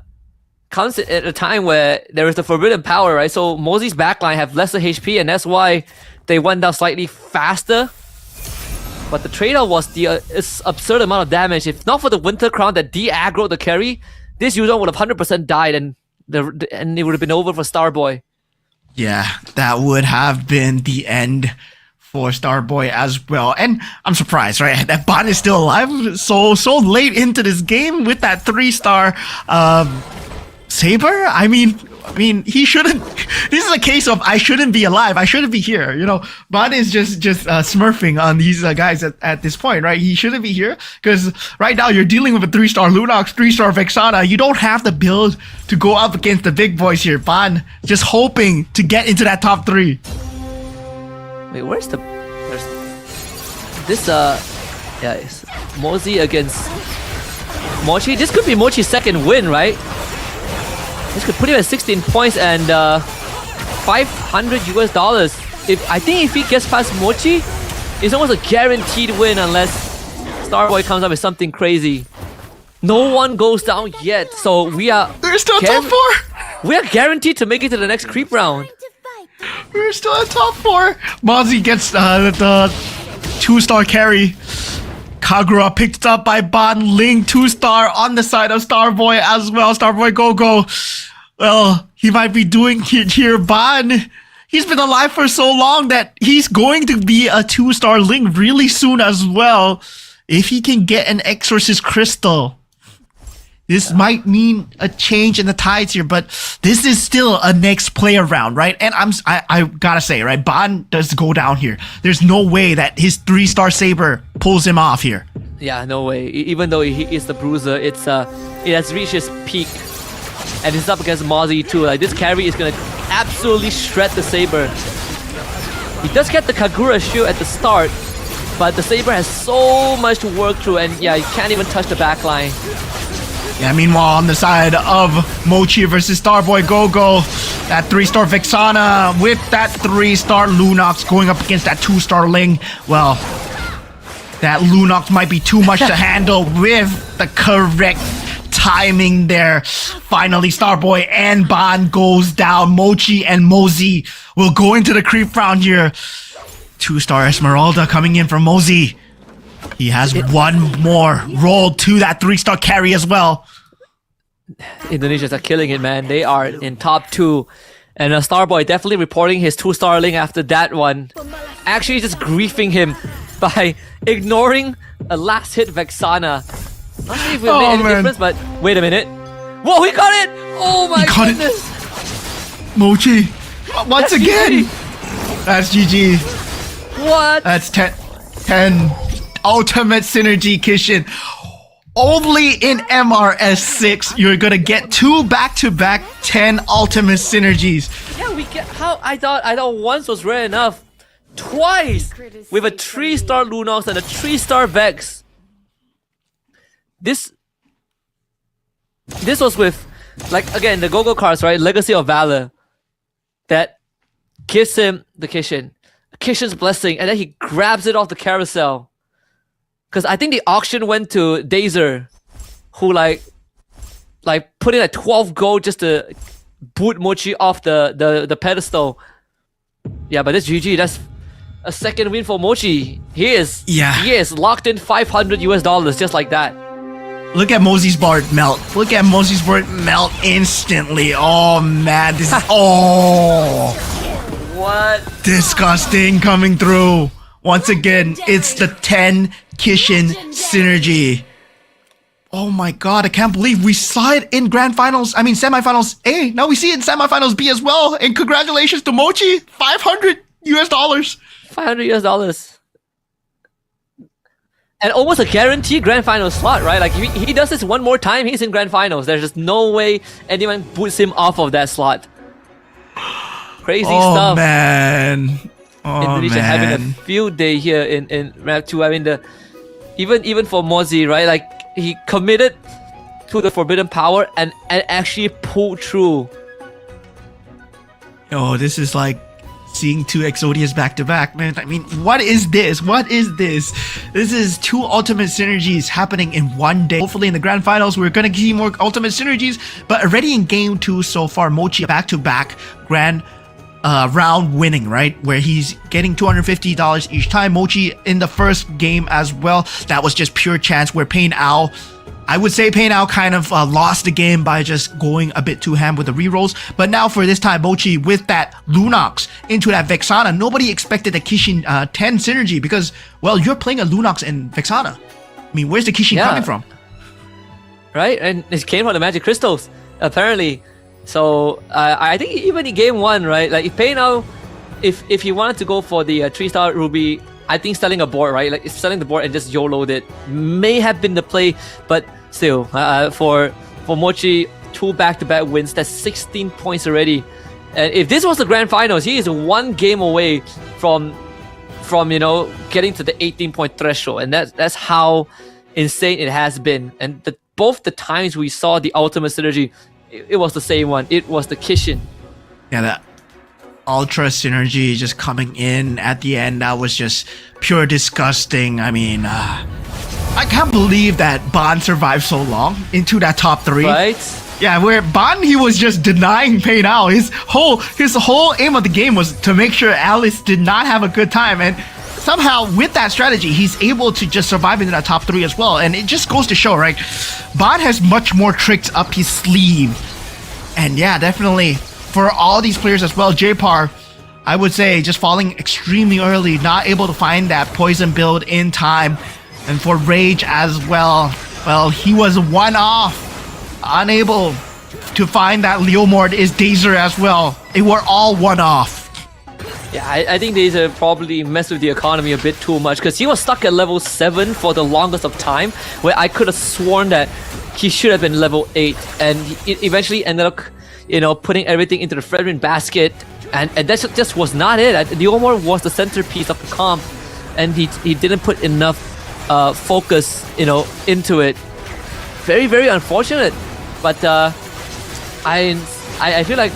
time where there is the forbidden power, right? So Mosey's backline have lesser HP, and that's why they went down slightly faster. But the trade-off was the absurd amount of damage. If not for the Winter Crown that de-aggroed the carry, this Yuzong would have 100% died, and it would have been over for Starboy. Yeah, that would have been the end for Starboy as well. And I'm surprised, right? That bot is still alive so late into this game with that 3-star Saber. I mean, he shouldn't. This is a case of I shouldn't be alive. I shouldn't be here. You know, Bot is just smurfing on these guys at this point, right? He shouldn't be here because right now you're dealing with a 3-star Lunox, 3-star Vexana. You don't have the build to go up against the big boys here. Ban just hoping to get into that top 3. Wait, there's this it's Mosey against Mochi. This could be Mochi's second win, right? This could put him at 16 points and $500 US. I think if he gets past Mochi, it's almost a guaranteed win unless Starboy comes up with something crazy. No one goes down yet, so we're still top 4. We are guaranteed to make it to the next creep round. We're still at top 4. Mozzie gets the 2-star carry. Kagura picked up by Ban. Ling 2-star on the side of Starboy as well. Starboy go. Well, he might be doing it here. Ban, he's been alive for so long that he's going to be a 2-star Ling really soon as well. If he can get an Exorcist Crystal. This might mean a change in the tides here, but this is still a next player round, right? And I gotta say, right, Ban does go down here. There's no way that his 3-star Saber pulls him off here. Yeah, no way. Even though he is the bruiser, it has reached its peak, and it's up against Mozzie too. Like this carry is gonna absolutely shred the Saber. He does get the Kagura shield at the start, but the Saber has so much to work through, and yeah, he can't even touch the backline. Yeah, meanwhile, on the side of Mochi versus Starboy Go-Go, that 3-star Vexana with that 3-star Lunox going up against that 2-star Ling. Well, that Lunox might be too much to handle with the correct timing there. Finally, Starboy and Ban goes down. Mochi and Mosey will go into the creep round here. 2-star Esmeralda coming in from Mosey. He has one more roll to that 3-star carry as well. Indonesians are killing it, man. They are in top 2. And Starboy definitely reporting his 2-star Ling after that one. Actually just griefing him by ignoring a last hit Vexana. Not sure if we made any difference, but wait a minute. Whoa, he got it! Oh my goodness! Mochi, once again! That's GG. What? That's 10 ultimate synergy Kishin. Only in MRS6 you're gonna get 2 back-to-back 10 ultimate synergies. Yeah, we get how I thought once was rare enough. Twice with a 3-star Lunox and a 3-star Vex. This was with, like, again, the Go-Go cards, right? Legacy of Valor. That gives him the Kishin's blessing, and then he grabs it off the carousel. Because I think the auction went to Dazer, who, like, like put in a 12 gold just to boot Mochi off the pedestal. Yeah, but that's GG. That's a second win for Mochi. He is locked in $500 just like that. Look at Mosey's board melt. Look at Mosey's board melt instantly. Oh man, this is What? disgusting coming through. Once again, it's the 10 Kishin synergy. Oh my god, I can't believe we saw it in semifinals A. Now we see it in semifinals B as well. And congratulations to Mochi, $500. $500. And almost a guaranteed grand final slot, right? Like if he does this one more time, he's in grand finals. There's just no way anyone boots him off of that slot. Crazy stuff. Oh man. Indonesia having a field day here in Map 2. I mean, even for Mozi, right? Like he committed to the Forbidden Power and actually pulled through. Oh, this is like seeing two Exodias back to back, man. I mean, what is this? What is this? This is two ultimate synergies happening in one day. Hopefully in the grand finals, we're gonna see more ultimate synergies, but already in game 2 so far, Mochi back to back grand round winning, right? Where he's getting $250 each time. Mochi in the first game as well. That was just pure chance where Pain Ao, I would say Pain Ao kind of lost the game by just going a bit too ham with the rerolls. But now for this time, Mochi with that Lunox into that Vexana. Nobody expected the Kishin 10 synergy because, well, you're playing a Lunox and Vexana. I mean, where's the Kishin coming from? Right? And it came from the Magic Crystals, apparently. So I think even in game 1, right? Like if Pain Ao, if he wanted to go for the 3-star Ruby, I think selling a board, right? Like selling the board and just YOLO'd it may have been the play, but still, for Mochi, 2 back-to-back wins. That's 16 points already. And if this was the grand finals, he is 1 game away from getting to the 18-point threshold, and that's how insane it has been. And both the times we saw the ultimate synergy, it was the same one. It was the Kishin. Yeah, that ultra synergy just coming in at the end, that was just pure disgusting. I mean, I can't believe that Ban survived so long into that top 3. Right? Yeah, where Ban, he was just denying Pain Ao. His whole aim of the game was to make sure Alice did not have a good time, and somehow with that strategy, he's able to just survive into that top 3 as well. And it just goes to show, right? Ban has much more tricks up his sleeve. And yeah, definitely for all these players as well, J-Par, I would say just falling extremely early, not able to find that poison build in time. And for Rage as well, he was one off, unable to find that Leomord is Dazer as well. They were all one off. Yeah, I think Dazer probably messed with the economy a bit too much because he was stuck at level 7 for the longest of time, where I could have sworn that he should have been level 8, and he eventually ended up, putting everything into the Fredrin basket, and that just was not it. Leomord was the centerpiece of the comp, and he didn't put enough focus, into it. Very, very unfortunate. But I feel like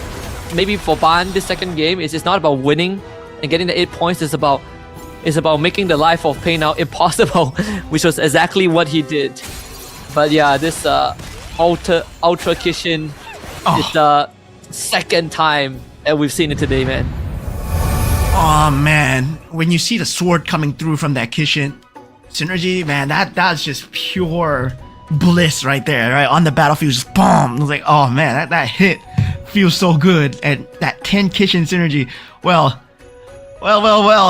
maybe for Ban, this second game is not about winning and getting the 8 points. It's about making the life of Pain Ao impossible, which was exactly what he did. But yeah, this Ultra Kishin is the second time that we've seen it today, man. Oh man, when you see the sword coming through from that Kishin synergy, man, that's just pure bliss right there, right? On the battlefield, just boom. It was like, oh man, that hit feels so good. And that 10 Kishin synergy, well,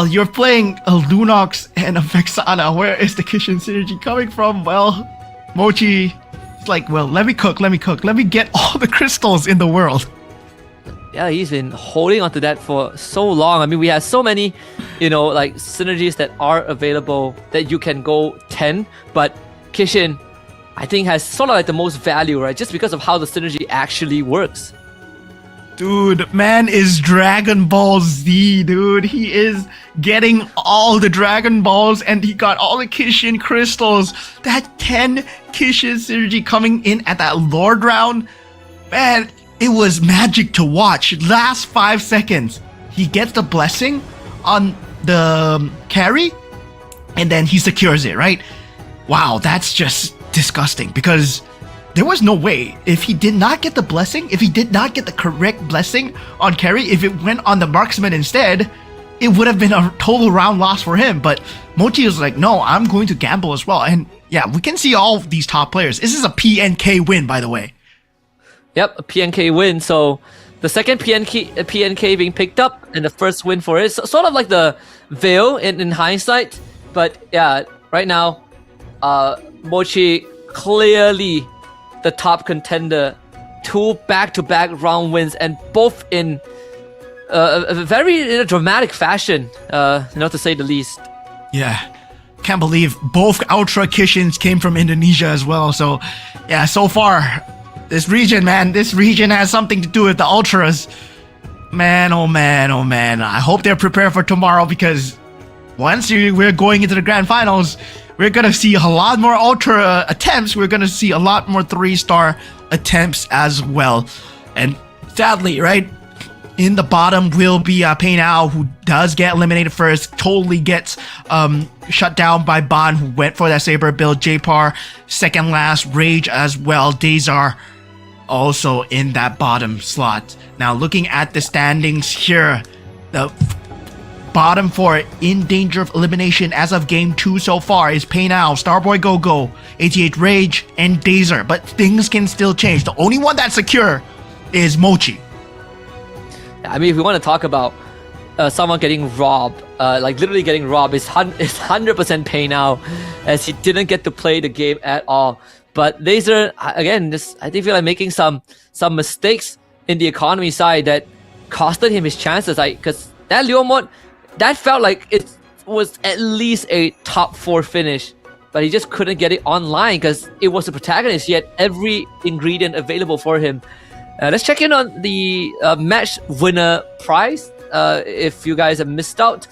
you're playing a Lunox and a Vexana. Where is the Kishin synergy coming from? Well, Mochi, it's like, well, let me cook, let me get all the crystals in the world. Yeah, he's been holding onto that for so long. I mean, we have so many, like synergies that are available that you can go 10, but Kishin, I think, has sort of like the most value, right? Just because of how the synergy actually works. Dude, man is Dragon Ball Z, dude. He is getting all the Dragon Balls and he got all the Kishin crystals. That 10 Kishin synergy coming in at that Lord round, man, it was magic to watch. Last 5 seconds, he gets the blessing on the carry and then he secures it, right? Wow, that's just disgusting because there was no way if he did not get the blessing, if he did not get the correct blessing on carry, if it went on the marksman instead, it would have been a total round loss for him. But Mochi was like, no, I'm going to gamble as well. And yeah, we can see all of these top players. This is a PNK win, by the way. Yep, a PNK win. So the second PNK being picked up and the first win for it. So, sort of like the Veil in hindsight. But yeah, right now, Mochi clearly the top contender. 2 back-to-back round wins, and both in a very dramatic fashion, to say the least. Yeah. Can't believe both Ultra Kishins came from Indonesia as well. So yeah, so far, this region has something to do with the Ultras. Man, oh man, oh man. I hope they're prepared for tomorrow, because once we're going into the grand finals, we're going to see a lot more Ultra attempts. We're going to see a lot more 3-star attempts as well. And sadly, right, in the bottom will be Pain Ao, who does get eliminated first, totally gets shut down by Ban, who went for that Saber build. J-Par, second last, Rage as well. Dazar also in that bottom slot. Now looking at the standings here, the bottom 4 in danger of elimination as of game 2 so far is Pain Ao, Starboy Go-Go, 88 Rage, and Dazer. But things can still change. The only one that's secure is Mochi. I mean, if we want to talk about someone getting robbed, like literally getting robbed, it's 100% Pain Ao, as he didn't get to play the game at all. But Laser, again, I think feel like making some mistakes in the economy side that costed him his chances. Because that Leo mode, that felt like it was at least a top 4 finish, but he just couldn't get it online because it was the protagonist. He had every ingredient available for him. Let's check in on the match winner prize. If you guys have missed out,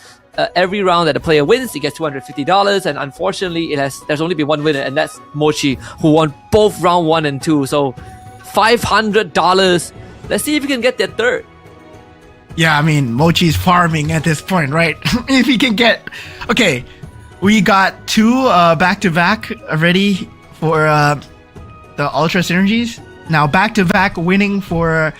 every round that the player wins, he gets $250, and unfortunately, there's only been one winner, and that's Mochi, who won both round 1 and 2. So $500. Let's see if he can get that third. Yeah, I mean, Mochi's farming at this point, right? If he can get... Okay, we got 2 back-to-back already for the Ultra Synergies. Now, back-to-back winning for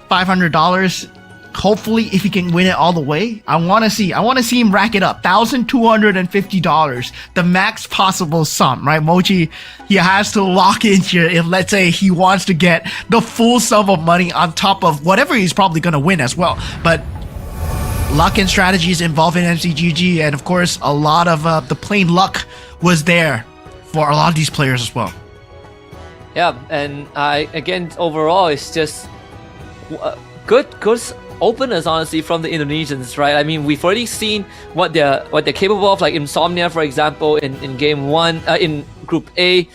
$500. Hopefully, if he can win it all the way, I want to see him rack it up. $1,250, the max possible sum, right? Mochi, he has to lock in here if, let's say, he wants to get the full sum of money on top of whatever he's probably going to win as well. But luck and strategies involved in MCGG, and of course, a lot of the plain luck was there for a lot of these players as well. Yeah, and again, overall, it's just good openers, honestly, from the Indonesians, right? I mean, we've already seen what they're capable of, like Insomnia, for example, in game 1, in Group A,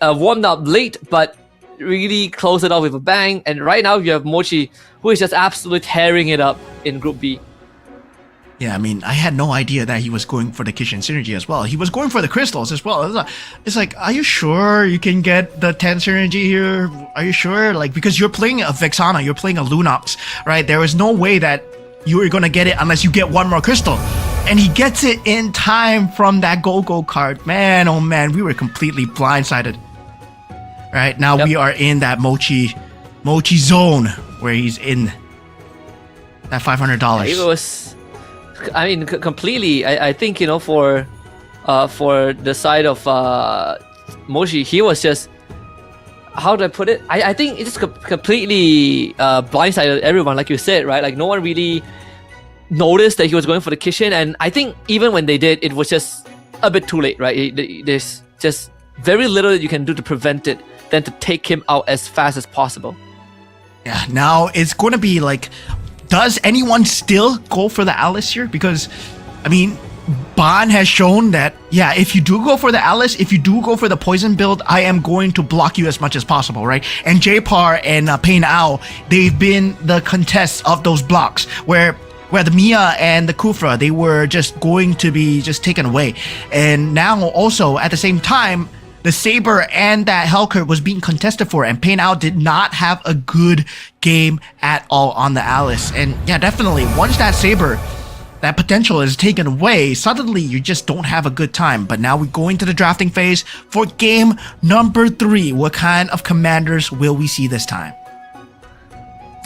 warmed up late, but really closed it off with a bang. And right now, you have Mochi, who is just absolutely tearing it up in Group B. Yeah, I mean, I had no idea that he was going for the Kishin Synergy as well. He was going for the crystals as well. It's like, are you sure you can get the 10 Synergy here? Are you sure? Like, because you're playing a Vexana, you're playing a Lunox, right? There is no way that you are going to get it unless you get one more crystal. And he gets it in time from that Go-Go card. Man, oh man, we were completely blindsided. Right, now we are in that Mochi zone where he's in that $500. It was... I mean, completely. I think, for the side of Mochi, he was just, how do I put it? I think it just completely blindsided everyone, like you said, right? Like, no one really noticed that he was going for the Kishin, and I think even when they did, it was just a bit too late, right? There's just very little that you can do to prevent it than to take him out as fast as possible. Yeah, now it's going to be like... Does anyone still go for the Alice here? Because, I mean, Ban has shown that, yeah, if you do go for the Alice, if you do go for the poison build, I am going to block you as much as possible, right? And J-Par and Pain Ao, they've been the contests of those blocks where the Mia and the Kufra, they were just going to be just taken away. And now also, at the same time, the Saber and that Hellcurt was being contested for, and Pain Ao did not have a good game at all on the Alice. And yeah, definitely, once that Saber that potential is taken away, suddenly you just don't have a good time. But now we go into the drafting phase for game number 3. What kind of commanders will we see this time?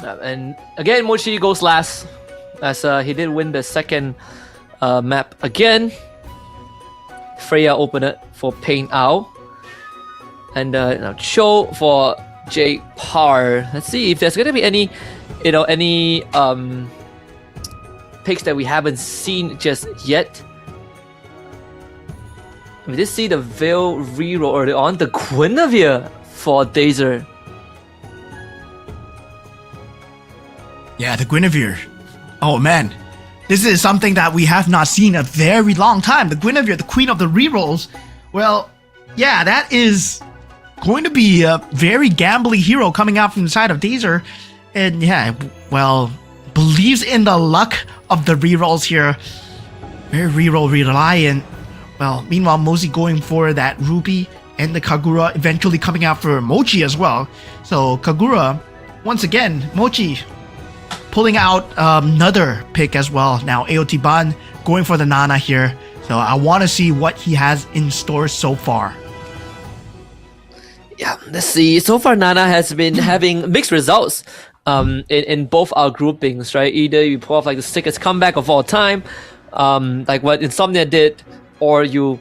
And again, Mochi goes last, as he did win the second map again. Freya opened it for Pain Ao. And now Cho for J Par. Let's see if there's gonna be any picks that we haven't seen just yet. We did see the Veil reroll early on. The Guinevere for Dazer. Yeah, the Guinevere. Oh man, this is something that we have not seen a very long time. The Guinevere, the queen of the rerolls. Well, yeah, that is going to be a very gambly hero coming out from the side of Dazer. And yeah, well, believes in the luck of the rerolls here. Very reroll reliant. Well, meanwhile, Mozi going for that Ruby and the Kagura eventually coming out for Mochi as well. So Kagura, once again, Mochi pulling out another pick as well. Now AOT Ban going for the Nana here. So I want to see what he has in store so far. Yeah, let's see. So far, Nana has been having mixed results in both our groupings, right? Either you pull off like the sickest comeback of all time, like what Insomnia did, or you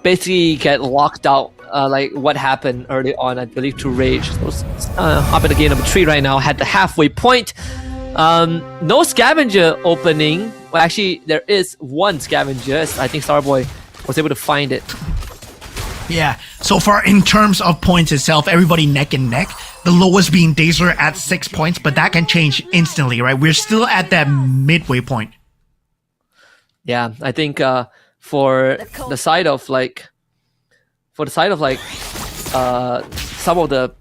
basically get locked out, like what happened early on, I believe, to Rage. So, up in the game number 3 right now, had the halfway point. No scavenger opening. Well, actually, there is one scavenger. I think Starboy was able to find it. Yeah, so far in terms of points itself, everybody neck and neck. The lowest being Dazer at 6 points, but that can change instantly, right? We're still at that midway point. Yeah, I think for the side of some of the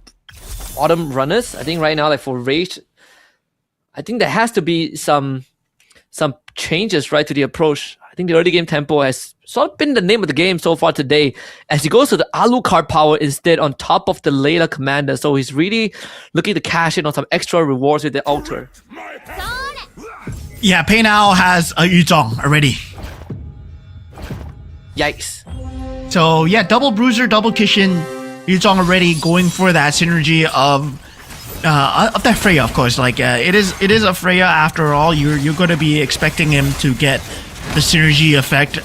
bottom runners, I think right now, like for Rage, I think there has to be some changes, right, to the approach. I think the early game tempo has sort of been the name of the game so far today, as he goes to the Alucard power instead on top of the Layla commander. So he's really looking to cash in on some extra rewards with the altar. Yeah, Pei now has a Yuzong already. Yikes. So yeah, double Bruiser, double Kishin, Yuzong already going for that synergy of that Freya, of course. Like it is a Freya after all. You're going to be expecting him to get the synergy effect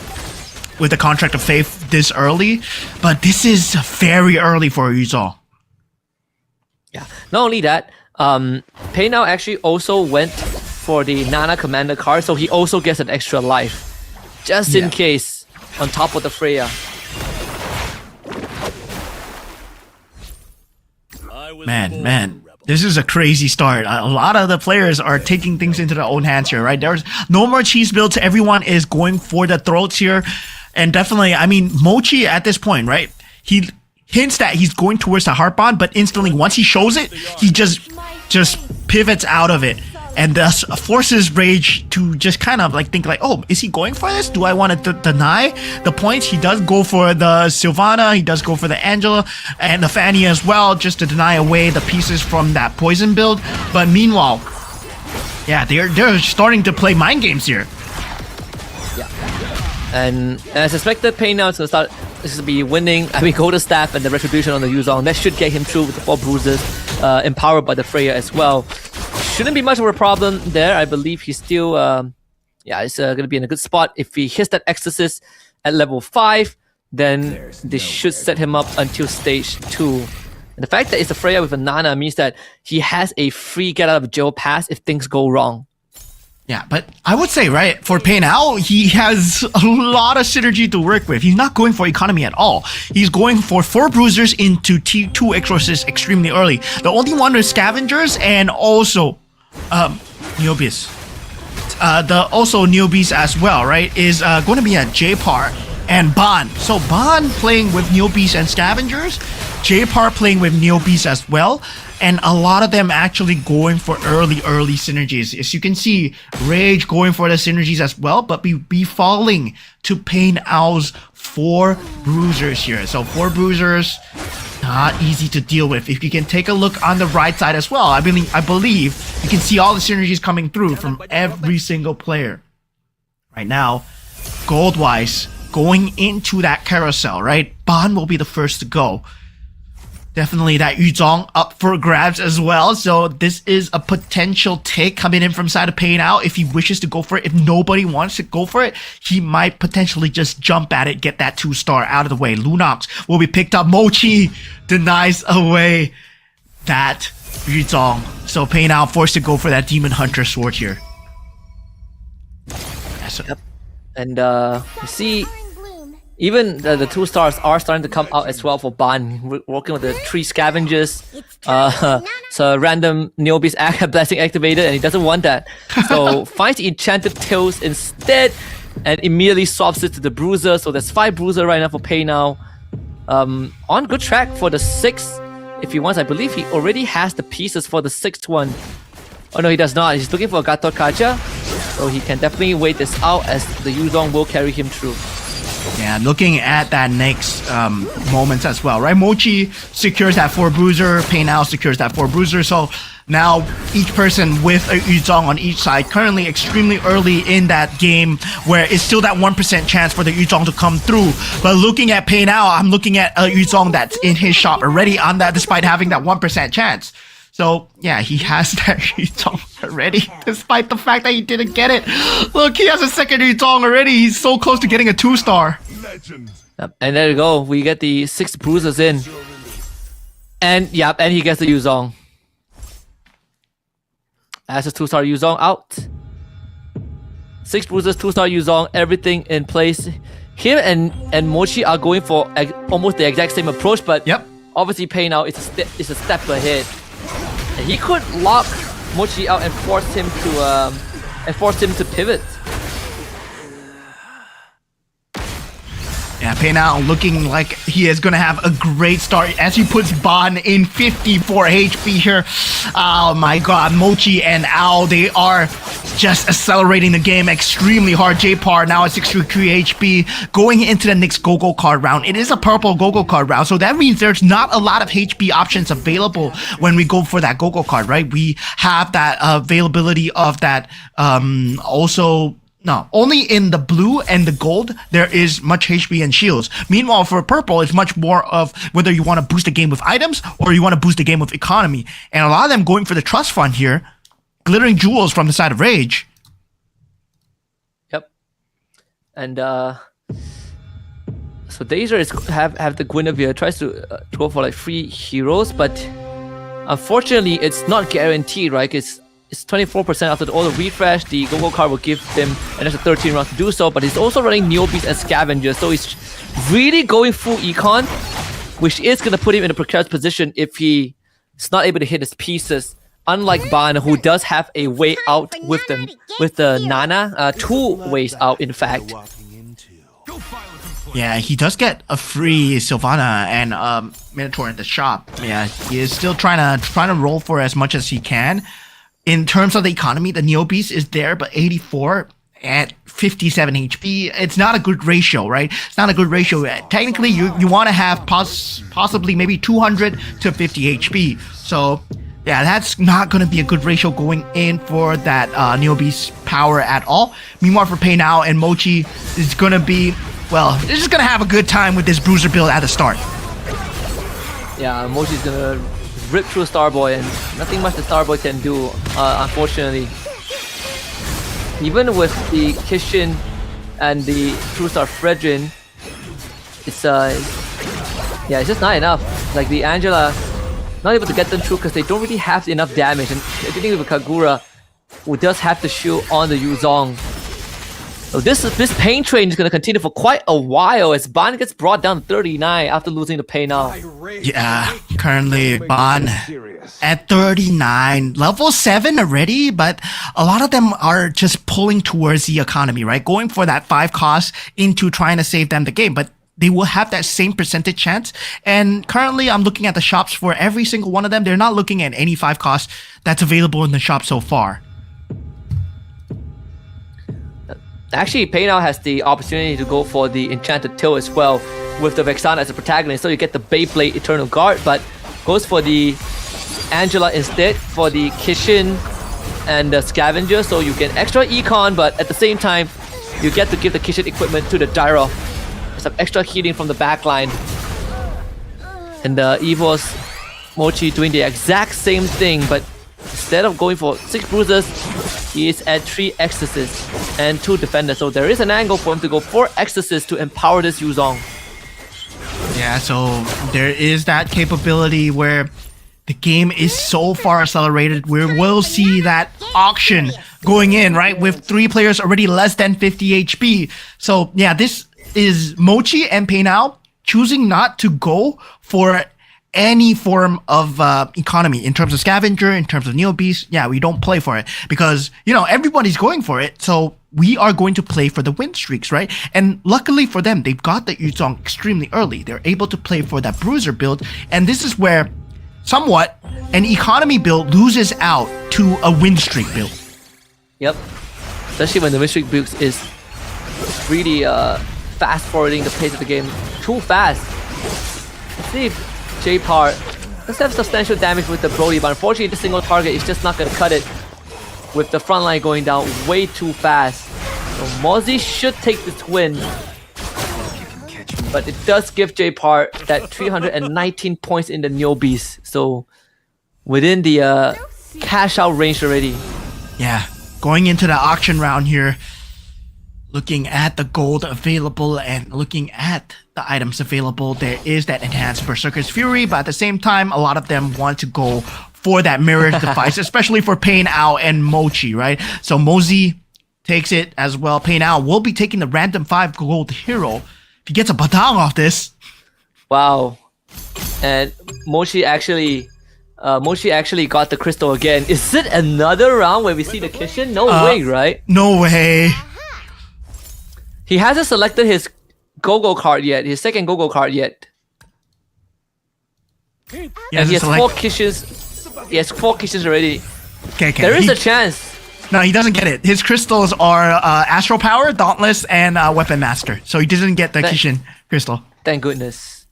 with the Contract of Faith this early, but this is very early for Yuzong. Yeah. Not only that, Pei now actually also went for the Nana commander card, so he also gets an extra life, just in case, on top of the Freya. Man, this is a crazy start. A lot of the players are taking things into their own hands here, right? There's no more cheese builds. Everyone is going for the throats here. And definitely, I mean, Mochi at this point, right? He hints that he's going towards the heart bond, but instantly, once he shows it, he just pivots out of it. And thus forces Rage to just kind of like think like, oh, is he going for this? Do I want to deny the points? He does go for the Sylvana, he does go for the Angela and the Fanny as well, just to deny away the pieces from that poison build. But meanwhile, yeah, they're starting to play mind games here. Yeah. And as expected, Pei now is going to start to be winning. I mean, Golden Staff and the Retribution on the Yuzong. That should get him through with the 4 bruises, empowered by the Freya as well. Shouldn't be much of a problem there. I believe he's still, it's going to be in a good spot. If he hits that Exorcist at level 5, then this should set him up until stage 2. And the fact that it's a Freya with a Nana means that he has a free get out of jail pass if things go wrong. Yeah, but I would say, right, for Pei now, he has a lot of synergy to work with. He's not going for economy at all. He's going for 4 bruisers into T2 exorcists extremely early. The only one is scavengers and also Neobeast. The also Neobeast as well, right, is going to be a J-Par and Ban. So Ban playing with Neobeast and scavengers, J-Par playing with Neobeast as well, and a lot of them actually going for early synergies. As you can see, Rage going for the synergies as well, but be falling to Pain Ao's 4 bruisers here. So 4 bruisers, not easy to deal with. If you can take a look on the right side as well, I believe you can see all the synergies coming through from every single player. right now, gold-wise, going into that carousel, right? Ban will be the first to go. Definitely that Yuzong up for grabs as well. So this is a potential take coming in from side of Pay Now if he wishes to go for it. If nobody wants to go for it, he might potentially just jump at it, get that 2-star out of the way. Lunox will be picked up. Mochi denies away that Yuzong. So Pay Now forced to go for that Demon Hunter sword here. Yep. And you see, even the 2 stars are starting to come out as well for Ban, working with the 3 scavengers. So random Neobeast blessing activated, and he doesn't want that. So finds Enchanted Tails instead, and immediately swaps it to the Bruiser. So there's 5 Bruiser right now for Pay Now. On good track for the 6th. If he wants, I believe he already has the pieces for the 6th one. Oh no, he does not. He's looking for a Gato Kaja. So he can definitely wait this out as the Yuzong will carry him through. Yeah, looking at that next moments as well, right? Mochi secures that 4 Bruiser, Pay Now secures that 4 Bruiser, so now each person with a Yuzong on each side, currently extremely early in that game where it's still that 1% chance for the Yuzong to come through. But looking at Pay Now, I'm looking at a Yuzong that's in his shop already on that despite having that 1% chance. So yeah, he has that Yuzong already, despite the fact that he didn't get it. Look, he has a second Yuzong already. He's so close to getting a 2-star. Yep. And there you go. We get the 6 bruisers in. And yep, and he gets the Yuzong. As a 2-star Yuzong out. 6 bruisers, 2-star Yuzong, everything in place. Him and Mochi are going for almost the exact same approach, but yep, obviously Pay Now is a step ahead. And he could lock Mochi out and force him to pivot. Yeah, Pay Now looking like he is going to have a great start as he puts Ban in 54 HP here. Oh my god, Mochi and Ao, they are just accelerating the game extremely hard. J-Par now at 63 HP going into the next Go-Go card round. It is a purple Go-Go card round, so that means there's not a lot of HP options available when we go for that Go-Go card, right? We have that availability of that also... No, only in the blue and the gold, there is much HP and shields. Meanwhile, for purple, it's much more of whether you want to boost the game with items or you want to boost the game with economy. And a lot of them going for the trust fund here. Glittering jewels from the side of Rage. Yep. And so Dazer is have the Guinevere, tries to go for like 3 heroes, but unfortunately, it's not guaranteed, right? It's 24% after all the refresh. The Go-Go card will give him an extra 13 rounds to do so, but he's also running Neobeast and Scavenger, so he's really going full econ, which is going to put him in a precarious position if he's not able to hit his pieces. Unlike Ban, who does have a way out with the Nana, 2 ways out, in fact. Yeah, he does get a free Sylvana and Minotaur in the shop. Yeah, he is still trying to roll for as much as he can. In terms of the economy, the Neobeast is there, but 84 at 57 HP. It's not a good ratio, right? It's not a good ratio. Technically, you want to have possibly maybe 200 to 50 HP. So, yeah, that's not going to be a good ratio going in for that Neobeast power at all. Meanwhile, for Pay Now and Mochi is going to be, well, they're just going to have a good time with this Bruiser build at the start. Yeah, Mochi's going to rip through Starboy, and nothing much the Starboy can do, unfortunately. Even with the Kishin and the True Star Fredrin, it's just not enough. Like the Angela, not able to get them through because they don't really have enough damage, and everything with Kagura, who does have the shield on the Yuzong. So this pain train is going to continue for quite a while as Ban gets brought down to 39 after losing the Pay Now. Yeah, currently Ban at 39, level 7 already, but a lot of them are just pulling towards the economy, right? Going for that 5 cost into trying to save them the game, but they will have that same percentage chance. And currently I'm looking at the shops for every single one of them. They're not looking at any 5 cost that's available in the shop so far. Actually, Pay Now has the opportunity to go for the Enchanted Tail as well with the Vexana as a protagonist, so you get the Beyblade Eternal Guard, but goes for the Angela instead for the Kishin and the Scavenger, so you get extra econ, but at the same time, you get to give the kitchen equipment to the gyro. Some extra healing from the back line. And the Evo's Mochi doing the exact same thing, but instead of going for 6 bruises, he is at 3 exorcists and 2 defenders. So there is an angle for him to go 4 exorcists to empower this Yuzong. Yeah, so there is that capability where the game is so far accelerated. We will see that auction going in, right? With 3 players already less than 50 HP. So yeah, this is Mochi and Peinao choosing not to go for any form of economy in terms of scavenger, in terms of Neo Beast. Yeah, we don't play for it because, you know, everybody's going for it. So we are going to play for the win streaks, right? And luckily for them, they've got the Yuzong extremely early. They're able to play for that bruiser build. And this is where somewhat an economy build loses out to a win streak build. Yep. Especially when the win streak build is really fast forwarding the pace of the game too fast. Let's see if J-Par does have substantial damage with the Brody, but unfortunately the single target is just not going to cut it with the front line going down way too fast. So Mozzie should take this win, but it does give J-Par that 319 points in the Neo Beast, so within the cash out range already. Yeah, going into the auction round here, looking at the gold available and looking at the items available, there is that enhanced Berserker's Fury, but at the same time, a lot of them want to go for that Mirror's Device, especially for Peinao and Mochi, right? So Mozzie takes it as well. Peinao will be taking the random 5 gold hero. If he gets a batang off this. Wow. And Mochi actually got the crystal again. Is it another round where we see the kitchen? No way, right? No way. He hasn't selected his Go-Go card yet, his second Go-Go card yet. And he has 4 kitchens. He has 4 kitchens already. Okay. There is a chance. No, he doesn't get it. His crystals are Astral Power, Dauntless, and Weapon Master. So he doesn't get the Kishin crystal. Thank goodness.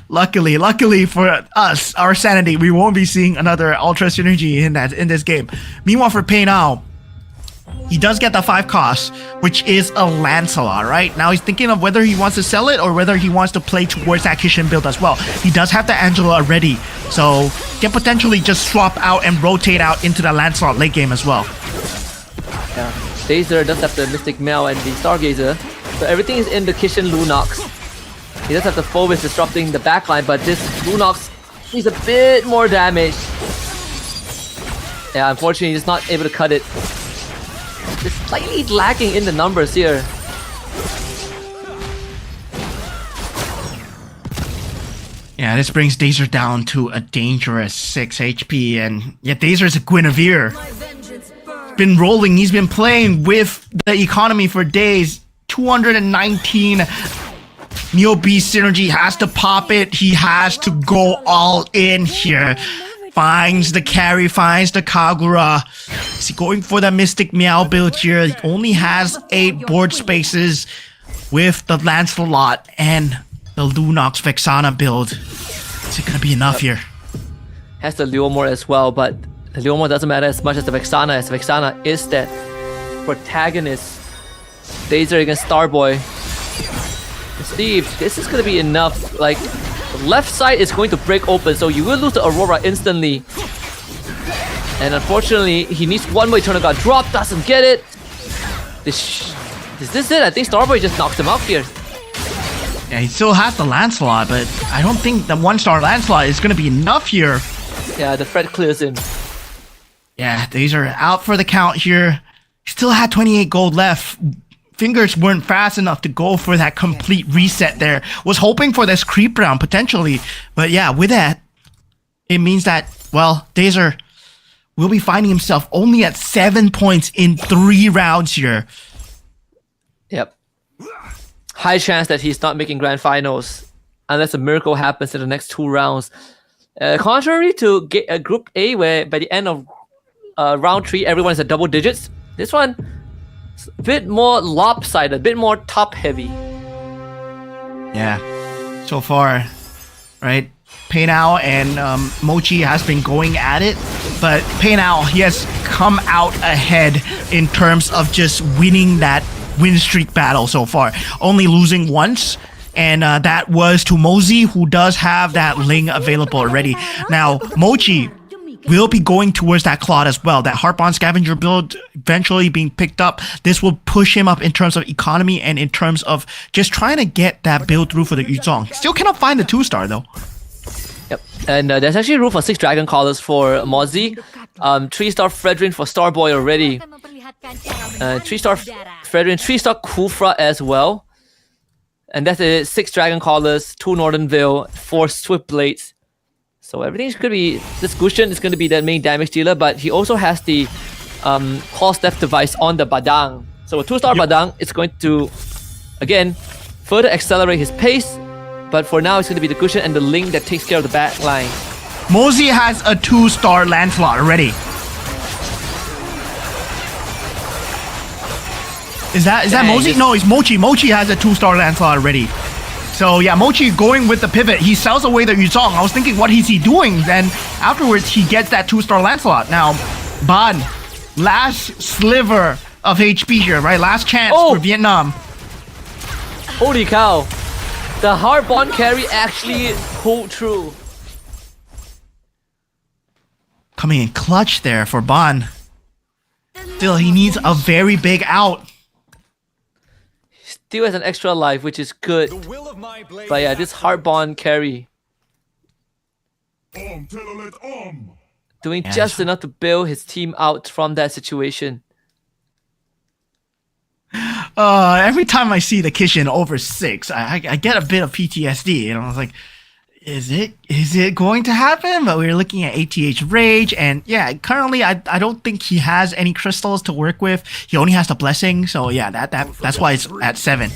Luckily for us, our sanity, we won't be seeing another Ultra Synergy in this game. Meanwhile, for Peinao, he does get the 5 cost, which is a Lancelot, right? Now he's thinking of whether he wants to sell it or whether he wants to play towards that Kishin build as well. He does have the Angela already, so can potentially just swap out and rotate out into the Lancelot late game as well. Yeah. Dazer does have the Mystic Mail and the Stargazer, so everything is in the Kishin Lunox. He does have the Phobos disrupting the backline, but this Lunox needs a bit more damage. Yeah, unfortunately he's not able to cut it. It's slightly lacking in the numbers here. Yeah, this brings Dazer down to a dangerous 6 HP, and yeah, Dazer is a Guinevere. Been rolling, he's been playing with the economy for days. 219 Neo Beast synergy, has to pop it. He has to go all in here. Finds the carry, finds the Kagura. Is he going for the Mystic Meow build here? He only has 8 board spaces with the Lancelot and the Lunox Vexana build. Is it gonna be enough here? Has the Leomore as well, but the Leomore doesn't matter as much as the Vexana, as Vexana is that protagonist. Dazer against Starboy. Steve, this is gonna be enough. Like, the left side is going to break open, so you will lose the Aurora instantly. And unfortunately, he needs one more Eternal God drop, doesn't get it. Is this it? I think Starboy just knocks him out here. Yeah, he still has the Lancelot, but I don't think the 1-star Lancelot is gonna be enough here. Yeah, the threat clears him. Yeah, these are out for the count here. Still had 28 gold left. Fingers weren't fast enough to go for that complete reset there. Was hoping for this creep round potentially. But yeah, with that, it means that, well, Dazer will be finding himself only at 7 points in 3 rounds here. Yep. High chance that he's not making grand finals unless a miracle happens in the next 2 rounds. Contrary to Group A, where by the end of round 3, everyone is at double digits. This one, a bit more lopsided, a bit more top heavy. Yeah, so far, right? Peinao and Mochi has been going at it, but Peinao, he has come out ahead in terms of just winning that win streak battle so far, only losing once. And that was to Mosey, who does have that Ling available already. Now, Mochi will be going towards that Claude as well. That Harp on Scavenger build eventually being picked up. This will push him up in terms of economy and in terms of just trying to get that build through for the Yuzong. Still cannot find the 2-star though. Yep. And there's actually room for 6 Dragon Callers for Mozzie. 3-star Fredrin for Starboy already. 3-star Fredrin, 3-star Kufra as well. And that's it. 6 Dragon Callers, 2 Northern Veil, 4 Swift Blades. So everything's going to be... This Gushen is going to be the main damage dealer, but he also has the Call Death device on the Badang. So a 2-star Badang is going to, again, further accelerate his pace. But for now, it's going to be the Gushen and the Ling that takes care of the back line. Mosey has a 2-star Lancelot already. Is that Mosey? No, it's Mochi. Mochi has a 2-star Lancelot already. So yeah, Mochi going with the pivot. He sells away the Yuzong. I was thinking, what is he doing? Then afterwards, he gets that 2-star Lancelot. Now, Ban, last sliver of HP here, right? Last chance for Vietnam. Holy cow. The hard bond carry actually pulled through. Coming in clutch there for Ban. Still, he needs a very big out. Still has an extra life, which is good. But yeah, this hard bond carry. Doing just enough to bail his team out from that situation. Every time I see the Kishin over 6, I get a bit of PTSD. And I was like, is it going to happen? But we were looking at ATH Rage, and yeah, currently I don't think he has any crystals to work with. He only has the blessing, so yeah, that's why it's at 7.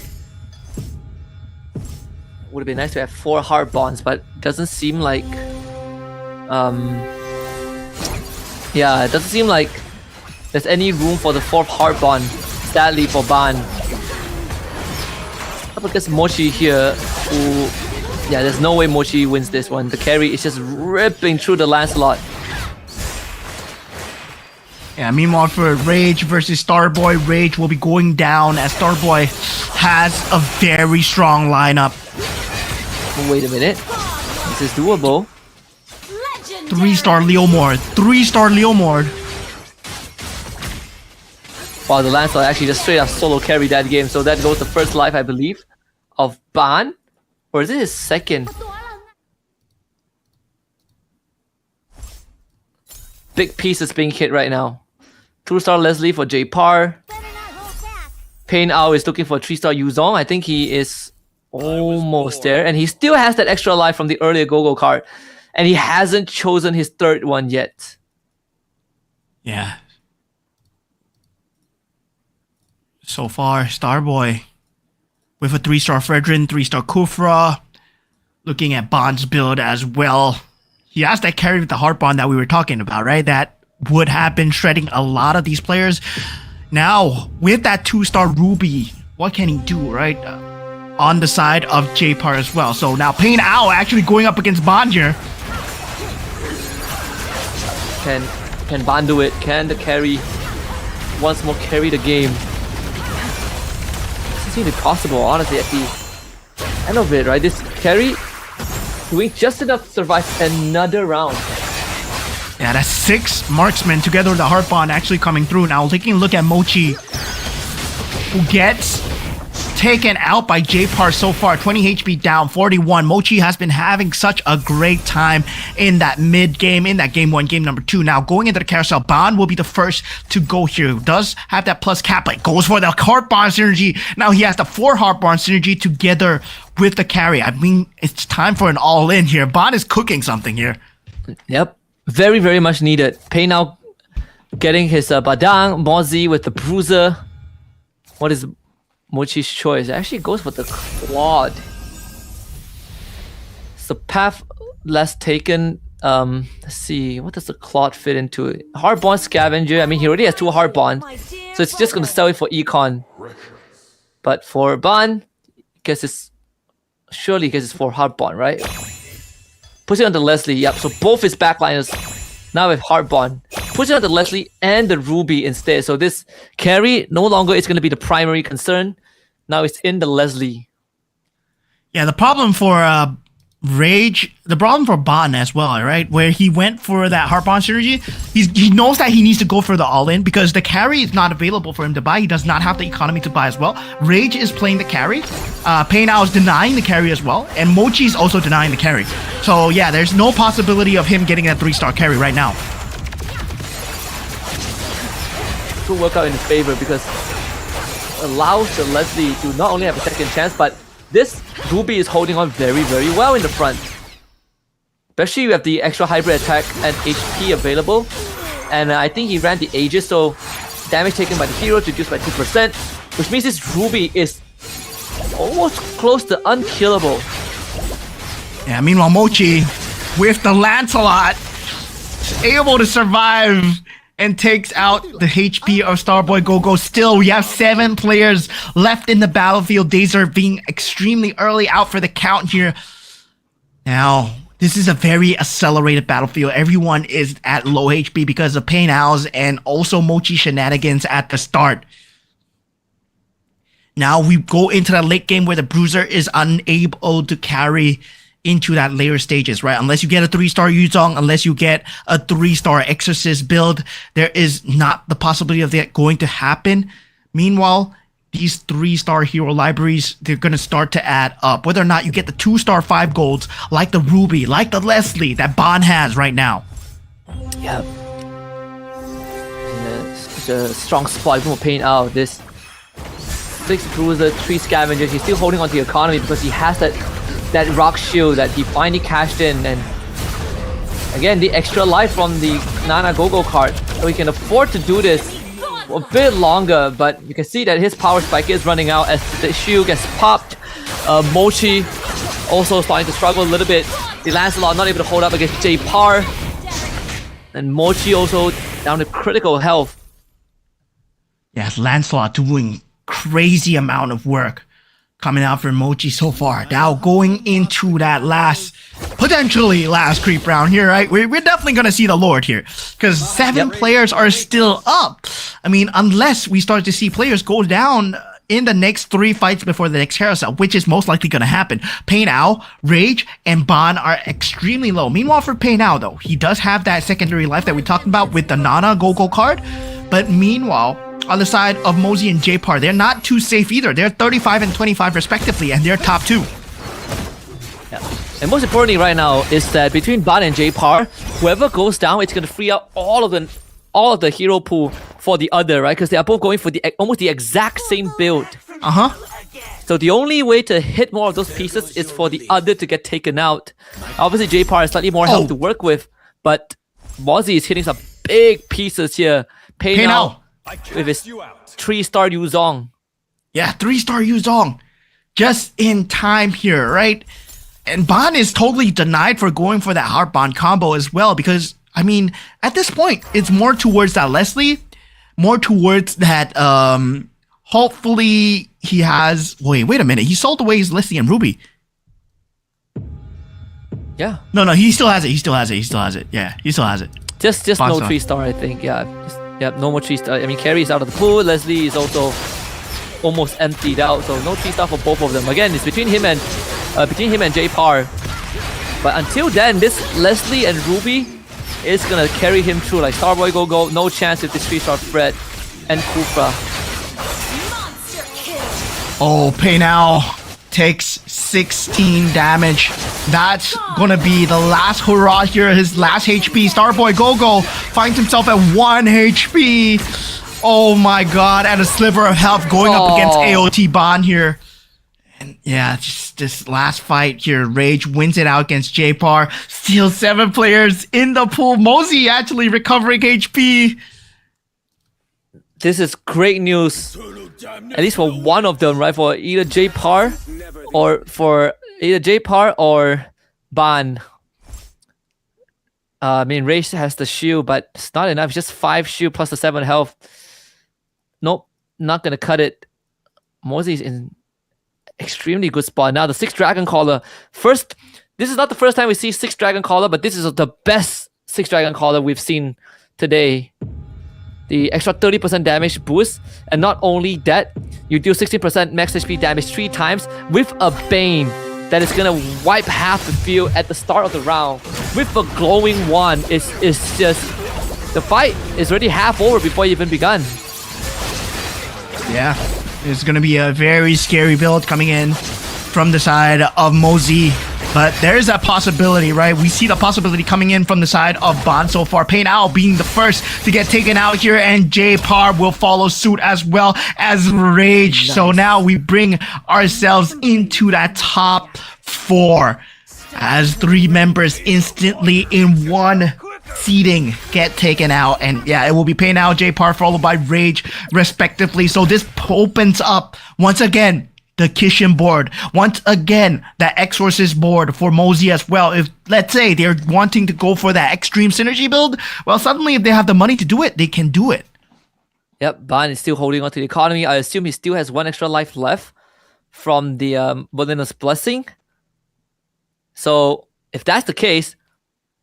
Would have been nice to have 4 hard bonds, but doesn't seem like yeah, it doesn't seem like there's any room for the 4th hard bond, sadly for Ban. Up against Mochi here, who... Yeah, there's no way Mochi wins this one. The carry is just ripping through the Lancelot. Yeah, meanwhile for Rage versus Starboy, Rage will be going down as Starboy has a very strong lineup. Wait a minute. This is doable. 3-star Leomord. 3-star Leomord. Wow, the Lancelot actually just straight up solo carried that game. So that goes the first life, I believe, of Ban. Or is it his second? Big piece is being hit right now. 2-star Leslie for J Par. Pain Ao is looking for a 3-star Yuzong. I think he is almost there. And he still has that extra life from the earlier Gogo card. And he hasn't chosen his 3rd one yet. Yeah. So far, Starboy with a 3-star Fredrin, 3-star Kufra. Looking at Bond's build as well. He has that carry with the Heart Bond that we were talking about, right? That would have been shredding a lot of these players. Now, with that 2-star Ruby, what can he do, right? On the side of J-Par as well. So now Pain Ao actually going up against Bond here. Can Ban do it? Can the carry once more carry the game? Seems to be possible, honestly, at the end of it, right? This carry doing just enough to survive another round. Yeah, that's 6 marksmen together with the Heart Bond actually coming through. Now, taking a look at Mochi, who gets taken out by J-Par so far. 20 HP down, 41. Mochi has been having such a great time in that mid game, in that game 1, game number 2. Now, going into the carousel, Bond will be the first to go here. Does have that plus cap, but goes for the Heart Bond synergy. Now, he has the 4 Heart Bond synergy together with the carry. I mean, it's time for an all-in here. Bond is cooking something here. Yep. Very, very much needed. Pei now getting his Badang, Mozzie with the Bruiser. What is Mochi's choice? It actually goes for the Claude. It's the path less taken. Let's see. What does the Claude fit into it? Hard Bond Scavenger. I mean, he already has 2 Hard Bond. So it's just going to sell it for Econ. But for Ban, surely guess it's for Hard Bond, right? Puts it on the Leslie. Yep. So both his backliners now with Hard Bond. puts it on the Leslie and the Ruby instead. So this carry no longer is going to be the primary concern. Now it's in the Leslie. Yeah, the problem for Rage, the problem for Bon as well, right? Where he went for that Heart Bond synergy, he knows that he needs to go for the all-in because the carry is not available for him to buy. He does not have the economy to buy as well. Rage is playing the carry. Pei Now is denying the carry as well. And Mochi is also denying the carry. So yeah, there's no possibility of him getting that 3-star carry right now. Could work out in his favor because it allows the Leslie to not only have a second chance, but this Ruby is holding on very, very well in the front. Especially with the extra hybrid attack and HP available. And I think he ran the Aegis, so damage taken by the hero reduced by 2%, which means this Ruby is almost close to unkillable. Yeah, meanwhile Mochi, with the Lancelot, able to survive and takes out the HP of Starboy Go-Go. Still, we have 7 players left in the battlefield. Dazer being extremely early out for the count here. Now, this is a very accelerated battlefield. Everyone is at low HP because of Pei Nao's and also Mochi shenanigans at the start. Now we go into the late game where the Bruiser is unable to carry into that later stages, right? Unless you get a 3-star Yuzong, unless you get a 3-star Exorcist build, there is not the possibility of that going to happen. Meanwhile, these 3-star hero libraries, they're going to start to add up. Whether or not you get the 2-star 5 golds, like the Ruby, like the Leslie that Bon has right now. Yeah. Such a strong spot from Pei Now. This 6 Bruiser, 3 Scavengers, he's still holding on to the economy because he has that rock shield that he finally cashed in, and again the extra life from the Nana Gogo card, so he can afford to do this a bit longer. But you can see that his power spike is running out as the shield gets popped. Mochi also starting to struggle a little bit. The Lancelot not able to hold up against J-Par, and Mochi also down to critical health. Yes, Lancelot doing crazy amount of work coming out for Mochi so far. Now going into that potentially last creep round here, right? We're definitely going to see the Lord here because 7 players are still up. I mean, unless we start to see players go down in the next 3 fights before the next carousel, which is most likely going to happen. Pei Now, Rage, and Bon are extremely low. Meanwhile, for Pei Now, though, he does have that secondary life that we talked about with the Nana Gogo card. But meanwhile, on the side of Mosey and J-Par, they're not too safe either. They're 35 and 25 respectively, and they're top 2. Yeah. And most importantly right now is that between Bon and J-Par, whoever goes down, it's going to free up all of the hero pool for the other, right? Because they are both going for almost the exact same build. So the only way to hit more of those pieces is for the other to get taken out. Obviously, J-Par has slightly more health to work with, but Mozzie is hitting some big pieces here. Pei Now with his 3-star Yuzong. Yeah, 3-star Yuzong. Just in time here, right? And Bon is totally denied for going for that Heart Bond combo as well because, I mean, at this point, it's more towards that Leslie, more towards that, hopefully he has... Wait a minute. He sold away his Leslie and Ruby. Yeah. No, he still has it. Yeah, he still has it. Just no 3-star, I think. Yeah. No more 3-star. I mean, Carrie is out of the pool. Leslie is also almost emptied out, so no 3-star for both of them. Again, it's between him and J-Par. But until then, this Leslie and Ruby is gonna carry him through. Like Starboy Go, no chance with this 3-star Fred and Kufra. Oh, Pei Now takes 16 damage. That's gonna be the last hurrah here, his last HP. Starboy Go finds himself at 1 HP. Oh my god, and a sliver of health going up against AOT Bon here. And yeah, just this last fight here, Rage wins it out against J-Par. Still 7 players in the pool. Mosey actually recovering HP. This is great news, at least for one of them, right? For either J-Par or Ban. I mean, Rage has the shield, but it's not enough. It's just 5 shield plus the 7 health. Nope, not gonna cut it. Mosey's in extremely good spot. Now the 6 Dragon Caller. First, this is not the first time we see 6 Dragon Caller, but this is the best 6 Dragon Caller we've seen today. The extra 30% damage boost, and not only that, you deal 60% max HP damage 3 times with a Bane that is gonna wipe half the field at the start of the round. With a glowing wand, it's just the fight is already half over before you even begun. Yeah, it's gonna be a very scary build coming in from the side of Mosey. But there's that possibility, right? We see the possibility coming in from the side of Bond so far. Pain Owl being the first to get taken out here, and J-Par will follow suit as well as Rage. Nice. So now we bring ourselves into that top 4 as 3 members instantly in one seating get taken out. And yeah, it will be Pain Owl, J-Par followed by Rage respectively. So this opens up once again the Kishin board. Once again, that Exorcist board for Mosey as well. If, let's say, they're wanting to go for that extreme synergy build, well, suddenly if they have the money to do it, they can do it. Yep, Ban is still holding on to the economy. I assume he still has 1 extra life left from the Wilderness Blessing. So, if that's the case,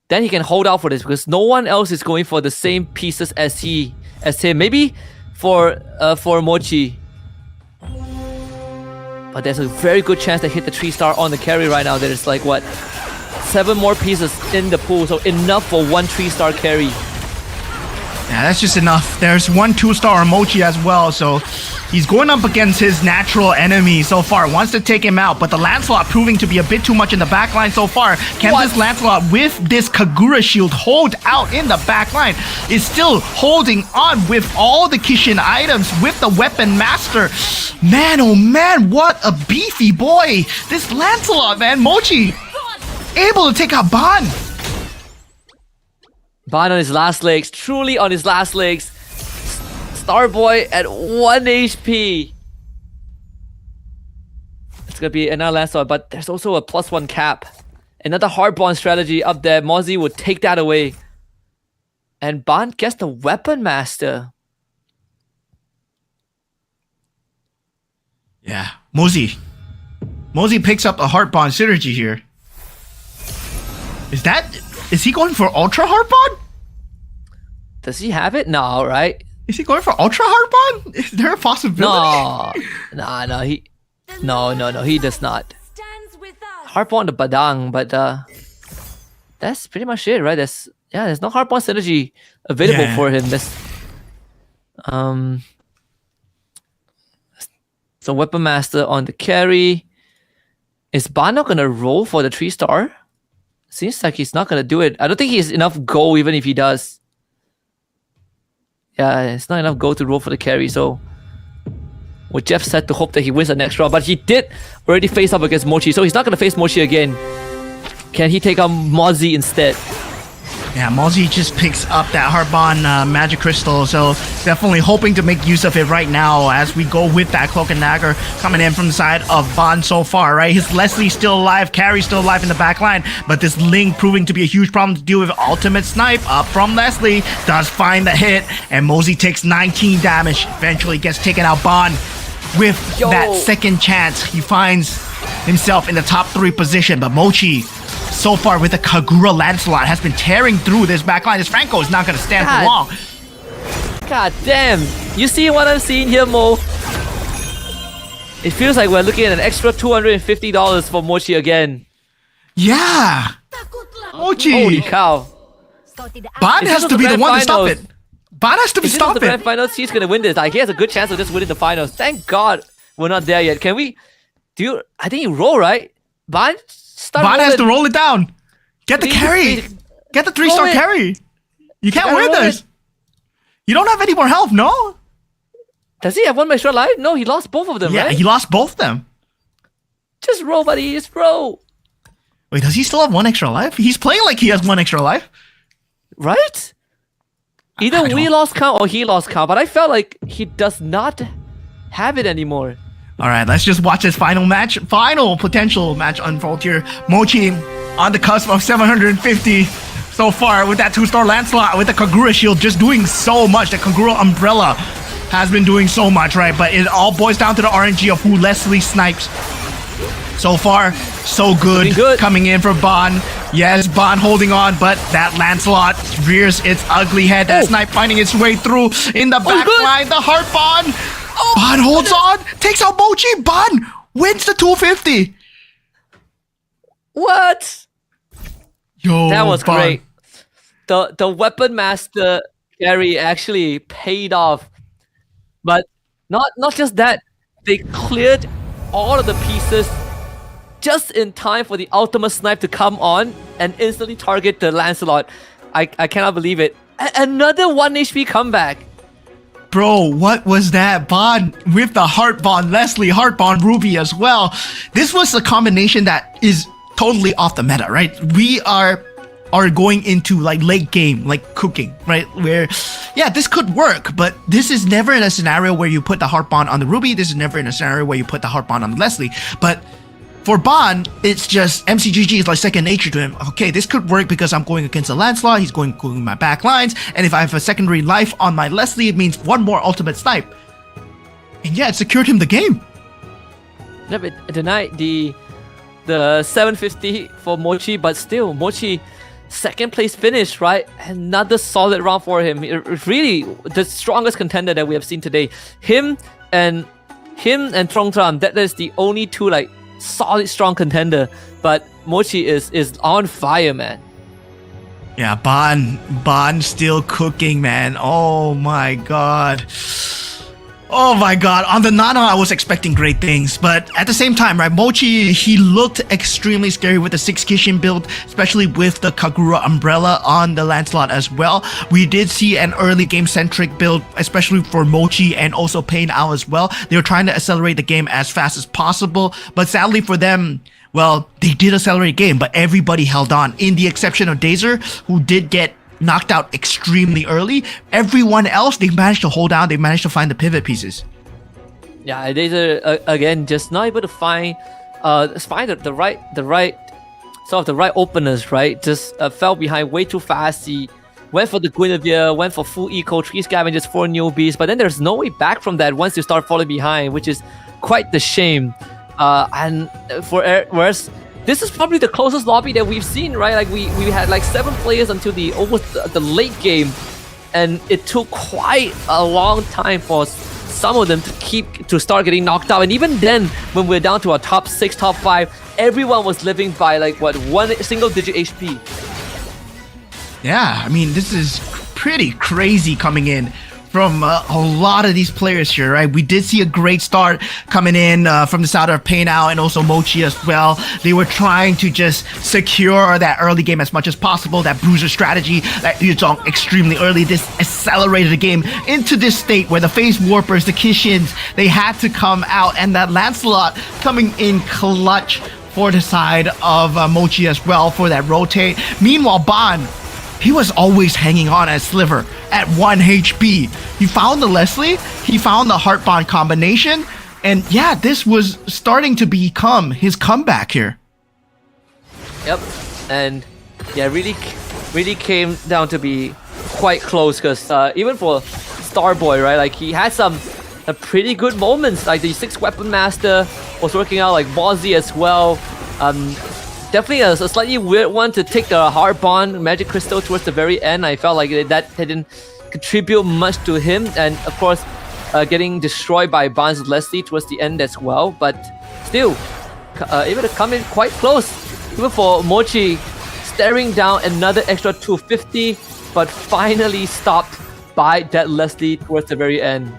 then he can hold out for this because no one else is going for the same pieces as him. Maybe for Mochi. But there's a very good chance to hit the 3-star on the carry right now. There's like, what, 7 more pieces in the pool, so enough for 1 3-star carry. Yeah, that's just enough. There's 1 2-star Mochi as well, so he's going up against his natural enemy so far. Wants to take him out, but the Lancelot proving to be a bit too much in the backline so far. Can this Lancelot with this Kagura shield hold out in the backline? Is still holding on with all the Kishin items with the Weapon Master. Man, oh man, what a beefy boy. This Lancelot, man. Mochi able to take out Ban. Ban on his last legs, truly on his last legs. Starboy at 1 HP. It's gonna be another Lancelot, but there's also a +1 cap. Another hard-bond strategy up there. Mozzie would take that away. And Ban gets the Weapon Master. Yeah, Mozzie picks up a Heart Bond synergy here. Is he going for Ultra Heart Bond? Does he have it? No, right? Is he going for Ultra Heart Bond? Is there a possibility? No, he does not. Heart Bond the Badang, but that's pretty much it, right? There's no Heart Bond synergy available for him. So Weapon Master on the carry. Is Ban not gonna roll for the 3-star? Seems like he's not gonna do it. I don't think he has enough gold even if he does. Yeah, it's not enough gold to roll for the carry, so with Jeff said to hope that he wins the next round, but he did already face up against Mochi, so he's not gonna face Mochi again. Can he take on Mozzie instead? Yeah, Mozzie just picks up that Heartbond Magic Crystal, so definitely hoping to make use of it right now as we go with that Cloak and Dagger coming in from the side of Bond so far, right? His Leslie still alive, Carrie still alive in the back line, but this Ling proving to be a huge problem to deal with. Ultimate Snipe up from Leslie, does find the hit, and Mozzie takes 19 damage, eventually gets taken out. Bond with that second chance, he finds himself in the top 3 position, but Mochi so far with the Kagura Lancelot has been tearing through this backline. This Franco is not going to stand for long. God damn. You see what I'm seeing here, Mo? It feels like we're looking at an extra $250 for Mochi again. Yeah. Mochi. Holy cow. Ban has to be the one to stop it. Ban has to be stopped. The grand finals, he's going to win this. Like, he has a good chance of just winning the finals. Thank God we're not there yet. Can we... I think you roll, right? Ban has to roll it down. Get the carry. Get the 3-star carry. You can't win this. You don't have any more health, no? Does he have 1 extra life? No, he lost both of them, right? Yeah, he lost both of them. Just roll, buddy. Just roll. Wait, does he still have 1 extra life? He's playing like he has 1 extra life. Right? Either we lost count or he lost count, but I felt like he does not have it anymore. All right, let's just watch this final potential match unfold here. Mochi on the cusp of 750 so far with that 2-star Lancelot with the Kagura shield just doing so much. The Kagura umbrella has been doing so much, right? But it all boils down to the RNG of who Leslie snipes. So far, so good, Looking good. coming in for Bond. Yes, Bond holding on, but that Lancelot rears its ugly head. That Oh. snipe finding its way through in the back good. line. The heart Bond. Bond holds on, takes out Mochi. Bond wins the 250. What? Yo, That was Bond. great. The weapon master carry actually paid off. But not just that, they cleared all of the pieces just in time for the ultimate snipe to come on and instantly target the Lancelot. I cannot believe it. Another 1 HP comeback. Bro, what was that? Bond with the Heart Bond, Leslie, Heart Bond, Ruby as well. This was a combination that is totally off the meta, right? We are going into like late game, like cooking, right? Where, yeah, this could work, but this is never in a scenario where you put the Heart Bond on the Ruby. This is never in a scenario where you put the Heart Bond on the Leslie. But for Bond, it's just MCGG is like second nature to him. Okay, this could work because I'm going against the Lancelot. He's going my back lines, and if I have a secondary life on my Leslie, it means one more ultimate snipe. And yeah, it secured him the game. Yeah, but denied the 750 for Mochi, but still Mochi second place finish, right? Another solid round for him. Really the strongest contender that we have seen today. Him and Trong Tram, that is the only two like solid strong contender. But Mochi is on fire, man. Yeah, Bond still cooking, man. Oh my god. Oh my god, on the Nana I was expecting great things, but at the same time, right, Mochi, he looked extremely scary with the 6 Kishin build, especially with the Kagura Umbrella on the Lancelot as well. We did see an early game centric build, especially for Mochi and also Pain Ao as well. They were trying to accelerate the game as fast as possible, but sadly for them, well, they did accelerate the game, but everybody held on, in the exception of Dazer, who did get knocked out extremely early. Everyone else, they managed to hold down, they managed to find the pivot pieces. Yeah, they are again just not able to find the right sort of the right openers, right? Just fell behind way too fast. He went for the Guinevere, went for full eco, 3 scavengers, 4 newbies, but then there's no way back from that once you start falling behind, which is quite the shame. And for whereas this is probably the closest lobby that we've seen, right? Like we had like 7 players until the late game, and it took quite a long time for some of them to start getting knocked out. And even then, when we're down to our top 6, top 5, everyone was living by like what, 1 single digit HP. Yeah, I mean, this is pretty crazy coming in from a lot of these players here, right? We did see a great start coming in from the side of Pain Ao and also Mochi as well. They were trying to just secure that early game as much as possible, that bruiser strategy that Yuzong extremely early. This accelerated the game into this state where the Phase Warpers, the Kishins, they had to come out, and that Lancelot coming in clutch for the side of Mochi as well for that rotate. Meanwhile, Bond, he was always hanging on at Sliver at 1 HP. He found the Leslie, he found the Heart Bond combination, and yeah, this was starting to become his comeback here. Yep, and yeah, really came down to be quite close, because even for Starboy, right, like he had some pretty good moments, like the 6 Weapon Master was working out, like Bozzy as well. Definitely a slightly weird one to take the Heart Bond Magic Crystal towards the very end. I felt like that didn't contribute much to him, and of course getting destroyed by Bond's Leslie towards the end as well, but still able to come in quite close. Even for Mochi, staring down another extra 250, but finally stopped by that Leslie towards the very end.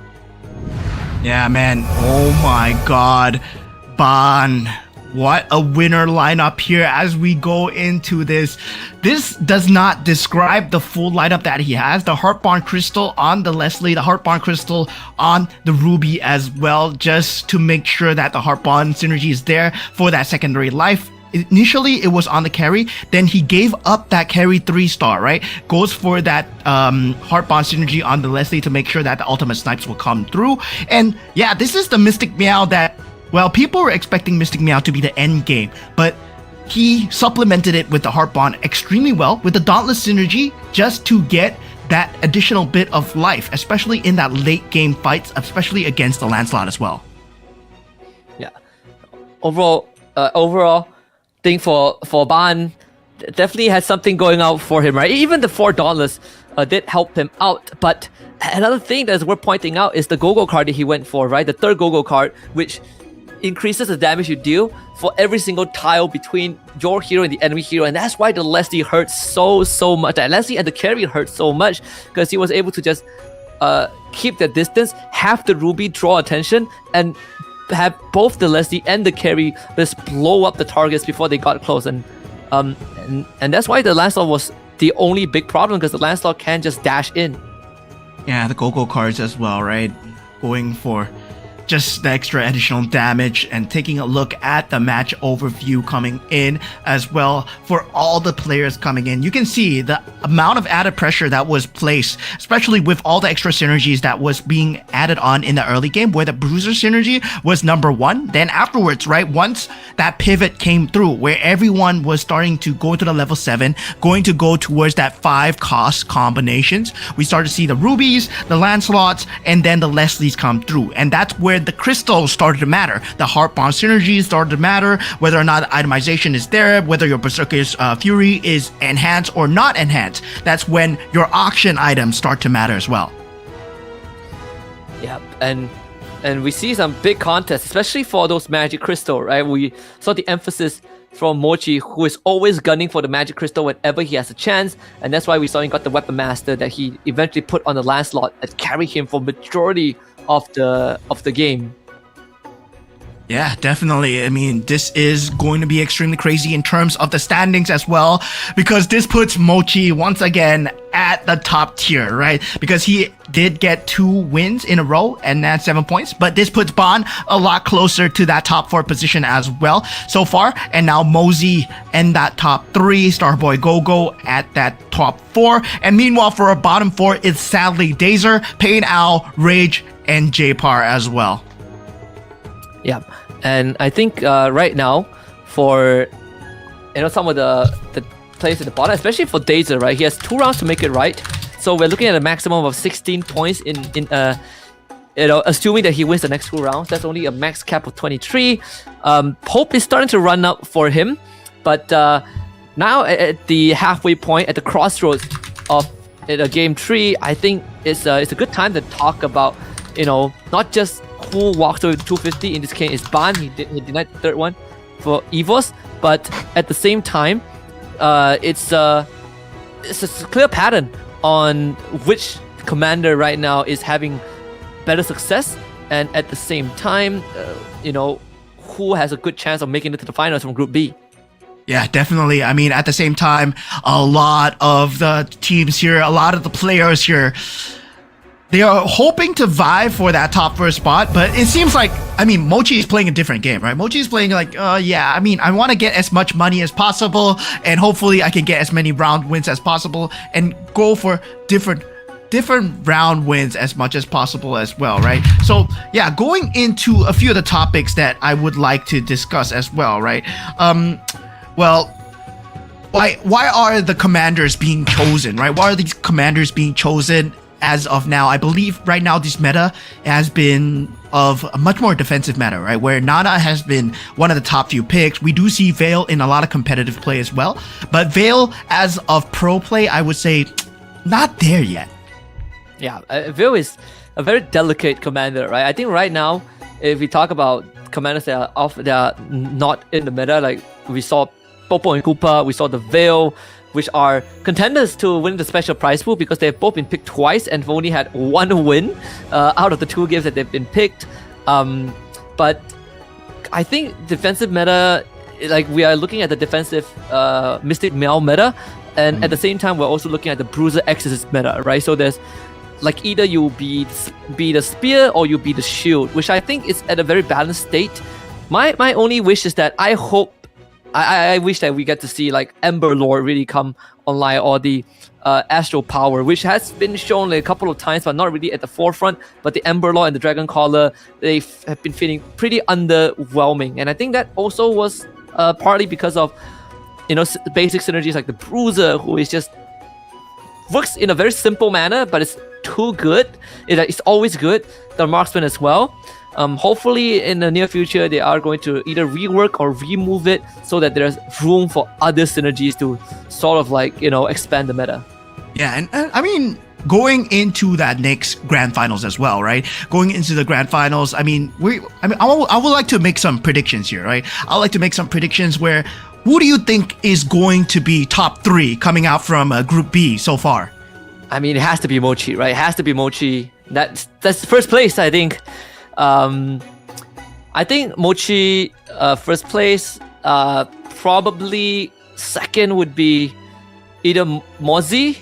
Yeah, man. Oh my god. Bond. What a winner lineup here as we go into this. This does not describe the full lineup that he has. The Heart Bond Crystal on the Leslie, the Heart Bond Crystal on the Ruby as well, just to make sure that the Heart Bond synergy is there for that secondary life. Initially, it was on the carry, then he gave up that carry 3-star, right? Goes for that Heart Bond synergy on the Leslie to make sure that the ultimate snipes will come through. And yeah, this is the Mystic Meow that, well, people were expecting Mystic Meow to be the end game, but he supplemented it with the Heart Bond extremely well with the Dauntless synergy just to get that additional bit of life, especially in that late game fights, especially against the Lancelot as well. Yeah. overall thing for Ban definitely had something going out for him, right? Even the $4 did help him out. But another thing that's worth pointing out is the go-go card that he went for, right? The third go-go card, which increases the damage you deal for every single tile between your hero and the enemy hero, and that's why the Leslie hurts so much. The Leslie and the carry hurt so much because he was able to just keep the distance, have the Ruby draw attention, and have both the Leslie and the carry just blow up the targets before they got close. And that's why the Lancelot was the only big problem, because the Lancelot can just dash in. Yeah, the go-go cards as well, right? Going for just the extra additional damage, and taking a look at the match overview coming in as well for all the players coming in. You can see the amount of added pressure that was placed, especially with all the extra synergies that was being added on in the early game, where the Bruiser synergy was number one. Then afterwards, right, once that pivot came through, where everyone was starting to go to the level 7, going to go towards that 5 cost combinations, we started to see the Rubies, the Lancelots, and then the Leslies come through. And that's where the crystals started to matter. The heart bond synergies started to matter, whether or not itemization is there, whether your Berserker's Fury is enhanced or not enhanced. That's when your auction items start to matter as well. Yep, and we see some big contests, especially for those magic crystal, right? We saw the emphasis from Mochi, who is always gunning for the magic crystal whenever he has a chance, and that's why we saw him got the weapon master that he eventually put on the Lancelot that carried him for majority of the game. Yeah, definitely. I mean, this is going to be extremely crazy in terms of the standings as well, because this puts Mochi once again at the top tier, right? Because he did get 2 wins in a row and that's 7 points, but this puts Ban a lot closer to that top 4 position as well so far. And now Mosey in that top 3, Starboy Gogo at that top 4. And meanwhile, for a bottom 4, it's sadly Dazer, Pain Owl, Rage, and J-Par as well. Yeah, and I think right now for some of the players at the bottom, especially for Dazer, right? He has 2 rounds to make it right, so we're looking at a maximum of 16 points in assuming that he wins the next 2 rounds. That's only a max cap of 23. Hope is starting to run up for him, but now at the halfway point, at the crossroads of game 3, I think it's a good time to talk about not just who walked away with 250. In this case, it's Ban. He denied the 3rd one for EVOS, but at the same time, it's a clear pattern on which commander right now is having better success, and at the same time, who has a good chance of making it to the finals from Group B. Yeah, definitely. I mean, at the same time, a lot of the teams here, a lot of the players here, they are hoping to vie for that top 1st spot, but it seems like, I mean, Mochi is playing a different game, right? Mochi is playing like, yeah, I mean, I want to get as much money as possible, and hopefully I can get as many round wins as possible, and go for different round wins as much as possible as well, right? So yeah, going into a few of the topics that I would like to discuss as well, right? Well, why are the commanders being chosen, right? Why are these commanders being chosen as of now? I believe right now this meta has been of a much more defensive meta, right? Where Nana has been one of the top few picks. We do see Veil in a lot of competitive play as well, but Veil as of pro play, I would say not there yet. Yeah, Veil is a very delicate commander, right? I think right now, if we talk about commanders that are not in the meta, like we saw Popo and Koopa, we saw the Veil, which are contenders to win the special prize pool because they've both been picked twice and have only had 1 win out of the 2 games that they've been picked. But I think defensive meta, like we are looking at the defensive Mystic Meow meta, and at the same time we're also looking at the Bruiser Exorcist meta, right? So there's like either you be the spear or you be the shield, which I think is at a very balanced state. My only wish is that I wish that we get to see like Ember Lord really come online, or the Astral Power, which has been shown like a couple of times but not really at the forefront. But the Ember Lord and the Dragon Caller, they have been feeling pretty underwhelming, and I think that also was partly because of basic synergies like the Bruiser, who is just works in a very simple manner, but it's too good. It's always good. The Marksman as well. Hopefully, in the near future, they are going to either rework or remove it so that there's room for other synergies to sort of like, expand the meta. Yeah, and I mean, going into that next grand finals as well, right? Going into the grand finals, I would like to make some predictions here, right? I would like to make some predictions where, who do you think is going to be top 3 coming out from Group B so far? I mean, it has to be Mochi, right? It has to be Mochi. That's first place, I think. I think Mochi, first place. Probably second would be either Mozi.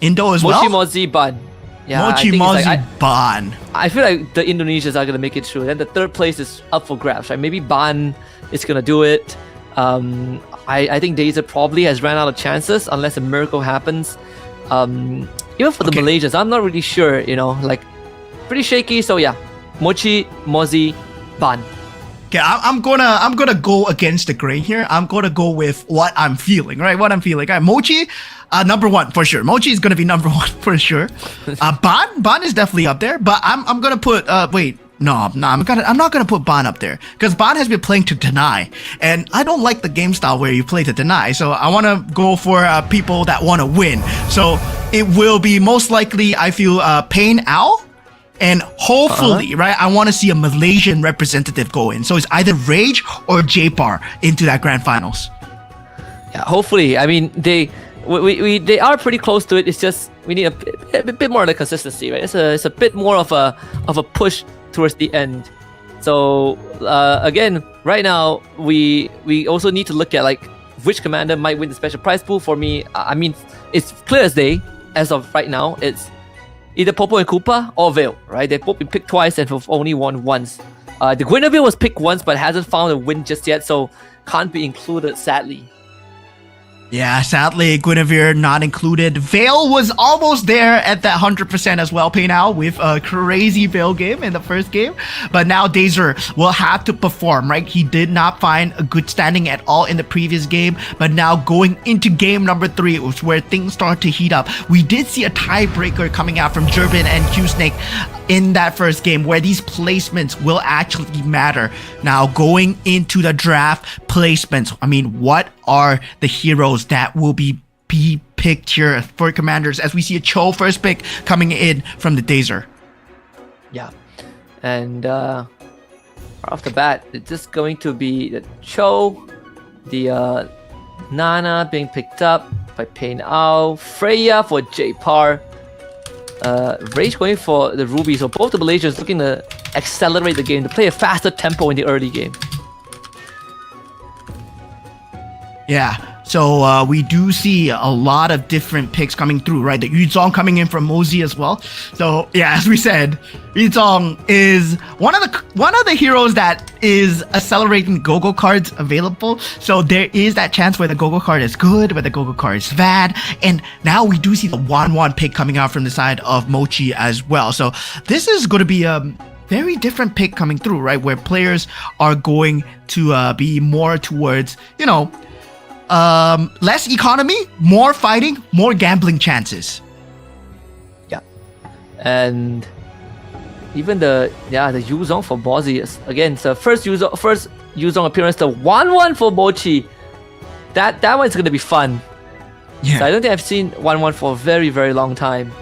Indo as Mochi, well? Mozi, Ban. Yeah, Mochi, I think it's like, Mozi, Ban. I feel like the Indonesians are gonna make it through. Then the third place is up for grabs, right? Maybe Ban is gonna do it. I think Dazer probably has ran out of chances unless a miracle happens. Even for the Malaysians, I'm not really sure. Like pretty shaky. So yeah, Mochi, Mozi, Ban. Okay, I'm gonna go against the grain here. I'm gonna go with what I'm feeling, right? What I'm feeling. Right, Mochi, number 1 for sure. Mochi is gonna be number 1 for sure. Ban is definitely up there, but I'm gonna put I'm not gonna put Ban up there because Ban has been playing to deny, and I don't like the game style where you play to deny. So I want to go for people that want to win. So it will be most likely, I feel, Pain Owl. And hopefully, right, I want to see a Malaysian representative go in. So it's either Rage or J-Par into that grand finals. Yeah, hopefully. I mean, they are pretty close to it. It's just we need a bit more of the consistency, right? It's a bit more of a push towards the end. So again, right now we also need to look at like which commander might win the special prize pool. For me, I mean, it's clear as day as of right now. It's either Popo and Koopa or Veil, right? They've both been picked twice and have only won once. The Guinevere was picked once but hasn't found a win just yet, so can't be included, sadly. Yeah, sadly, Guinevere not included. Veil was almost there at that 100% as well, Paynal, with a crazy Veil game in the first game. But now Dazer will have to perform, right? He did not find a good standing at all in the previous game. But now going into game number 3, was where things start to heat up. We did see a tiebreaker coming out from Durbin and Q-Snake in that first game, where these placements will actually matter. Now, going into the draft placements, I mean, what are the heroes that will be picked here for commanders, as we see a Cho first pick coming in from the Dazer? Yeah, and right off the bat, it's just going to be the Cho, the Nana being picked up by Pain Ao, Freya for J-Par, Rage going for the Ruby. So both the Malaysians looking to accelerate the game, to play a faster tempo in the early game. Yeah, so we do see a lot of different picks coming through, right? The Yuzong coming in from Mozi as well. So yeah, as we said, Yuzong is one of the heroes that is accelerating Go-Go cards available. So there is that chance where the Go-Go card is good, where the Go-Go card is bad. And now we do see the Wan pick coming out from the side of Mochi as well. So this is going to be a very different pick coming through, right? Where players are going to be more towards, less economy, more fighting, more gambling chances. Yeah, and even the Yuzong for Mozi is again the first Yuzong appearance. The 1-1 for Mochi. That one's gonna be fun. Yeah, so I don't think I've seen 1-1 for a very, very long time.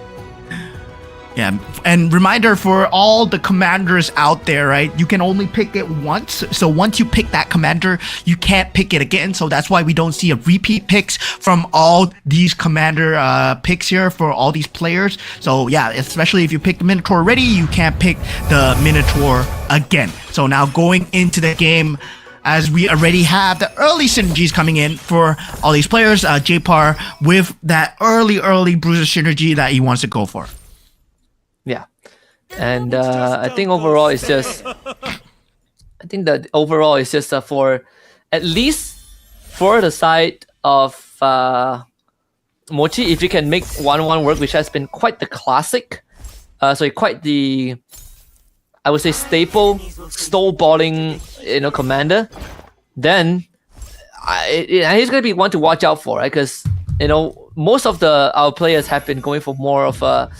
Yeah, and reminder for all the commanders out there, right? You can only pick it once. So once you pick that commander, you can't pick it again. So that's why we don't see a repeat picks from all these commander picks here for all these players. So yeah, especially if you pick the Minotaur already, you can't pick the Minotaur again. So now going into the game, as we already have the early synergies coming in for all these players, J-Par with that early bruiser synergy that he wants to go for. Yeah, and I think overall it's just, for at least for the side of Mochi, if you can make 1-1 work, which has been quite the classic, quite the, I would say, staple snowballing commander, then he's gonna be one to watch out for, right? Because most of our players have been going for more of a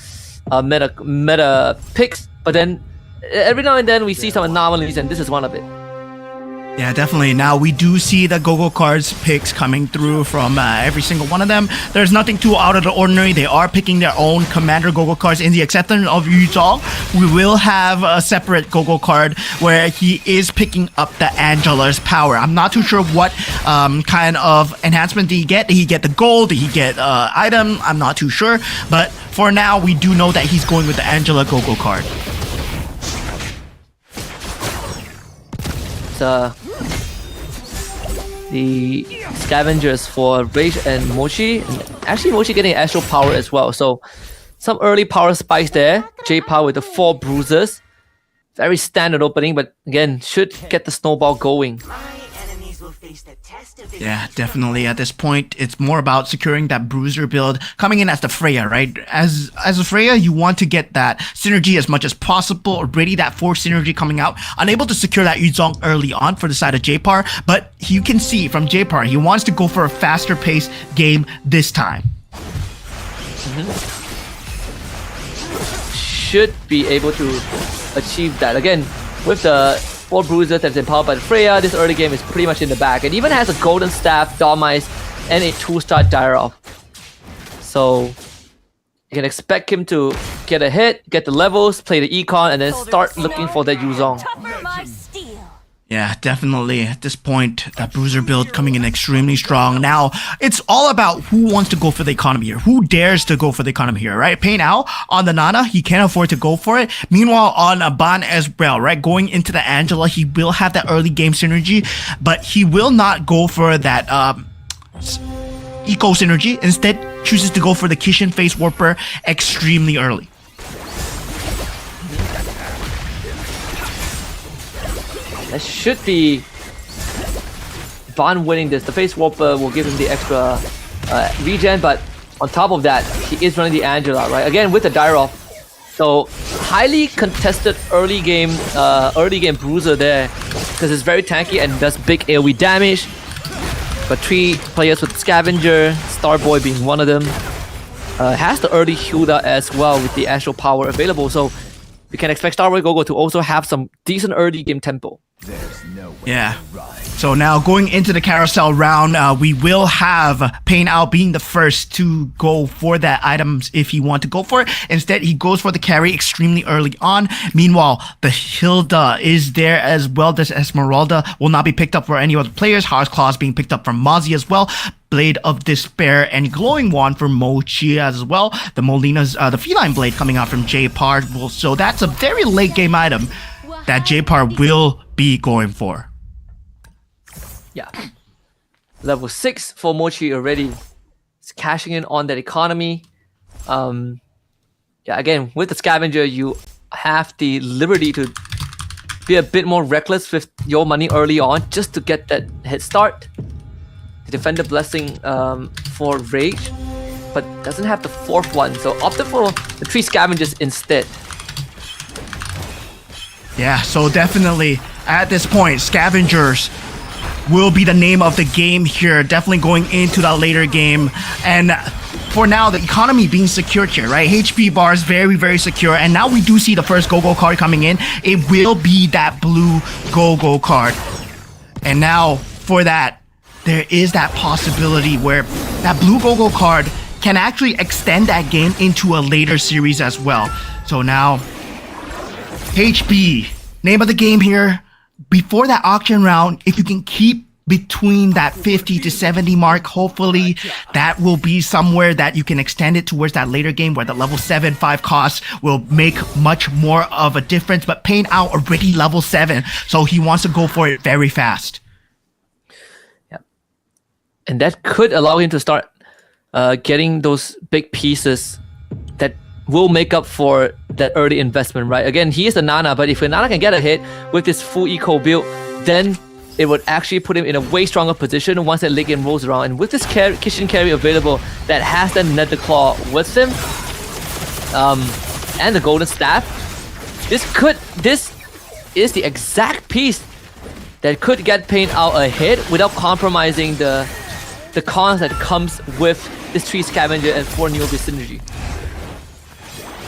meta picks, but then every now and then we see some anomalies, and this is one of it. Yeah, definitely. Now we do see the Go-Go cards picks coming through from every single one of them. There's nothing too out of the ordinary. They are picking their own Commander Go-Go cards. In the exception of Yu Zhong, we will have a separate Go-Go card where he is picking up the Angela's power. I'm not too sure what kind of enhancement did he get. Did he get the gold? Did he get item? I'm not too sure. But for now, we do know that he's going with the Angela Go-Go card. The scavengers for Rage and Mochi. Actually, Mochi getting astral power as well. So some early power spikes there. J-Power with the 4 bruises. Very standard opening, but again, should get the snowball going. Yeah, definitely. At this point, it's more about securing that bruiser build, coming in as the Freya, right? As a Freya, you want to get that synergy as much as possible. Already that 4 synergy coming out. Unable to secure that Yuzong early on for the side of J-Par, but you can see from J-Par, he wants to go for a faster paced game this time. Should be able to achieve that. Again, with the 4 bruisers that's empowered by the Freya, this early game is pretty much in the bag. It even has a golden staff, Dormice, and a 2-star Dairoff. So you can expect him to get a hit, get the levels, play the econ, and then start looking for that Yuzong. Tougher my steel. Yeah, definitely. At this point, that bruiser build coming in extremely strong. Now, it's all about who wants to go for the economy here. Who dares to go for the economy here, right? Pain Ao on the Nana, he can't afford to go for it. Meanwhile, on Ban as well, right? Going into the Angela, he will have that early game synergy, but he will not go for that eco synergy. Instead, chooses to go for the Kishin Face Warper extremely early. That should be Ban winning this. The Face Warper will give him the extra regen, but on top of that, he is running the Angela, right? Again, with the Dairoff. So, highly contested early game bruiser there, because it's very tanky and does big AoE damage. But 3 players with Scavenger, Starboy being one of them, has the early Hilda as well with the Astral Power available. So, we can expect Starboy Gogo to also have some decent early game tempo. Yeah. So now going into the carousel round, we will have Pain Ao being the first to go for that items if he want to go for it. Instead, he goes for the carry extremely early on. Meanwhile, the Hilda is there as well. This Esmeralda will not be picked up for any other players. Heart's Claws being picked up from Mozzie as well. Blade of Despair and Glowing Wand for Mochi as well. The Molina's, the Feline Blade coming out from J-Par. So that's a very late game item that J-Par will be going for. Yeah. Level 6 for Mochi already. It's cashing in on that economy. Yeah, again, with the Scavenger, you have the liberty to be a bit more reckless with your money early on just to get that head start. The Defender Blessing for Rage, but doesn't have the 4th one, so opted for the 3 Scavengers instead. Yeah, so definitely at this point, Scavengers will be the name of the game here. Definitely going into that later game. And for now, the economy being secured here, right? HP bars very, very secure. And now we do see the first Go-Go card coming in. It will be that blue Go-Go card. And now for that, there is that possibility where that blue Go-Go card can actually extend that game into a later series as well. So now, HB, name of the game here. Before that auction round, if you can keep between that 50 to 70 mark, hopefully that will be somewhere that you can extend it towards that later game where the level 7-5 costs will make much more of a difference. But Pain Ao already level 7, so he wants to go for it very fast. Yeah, and that could allow him to start getting those big pieces that will make up for that early investment, right? Again, he is a Nana, but if a Nana can get a hit with this full eco build, then it would actually put him in a way stronger position once that late game rolls around. And with this Kishin carry available that has the Nether Claw with him, and the Golden Staff, this is the exact piece that could get Pain Ao a hit without compromising the cons that comes with this 3 Scavenger and 4 Neo synergy.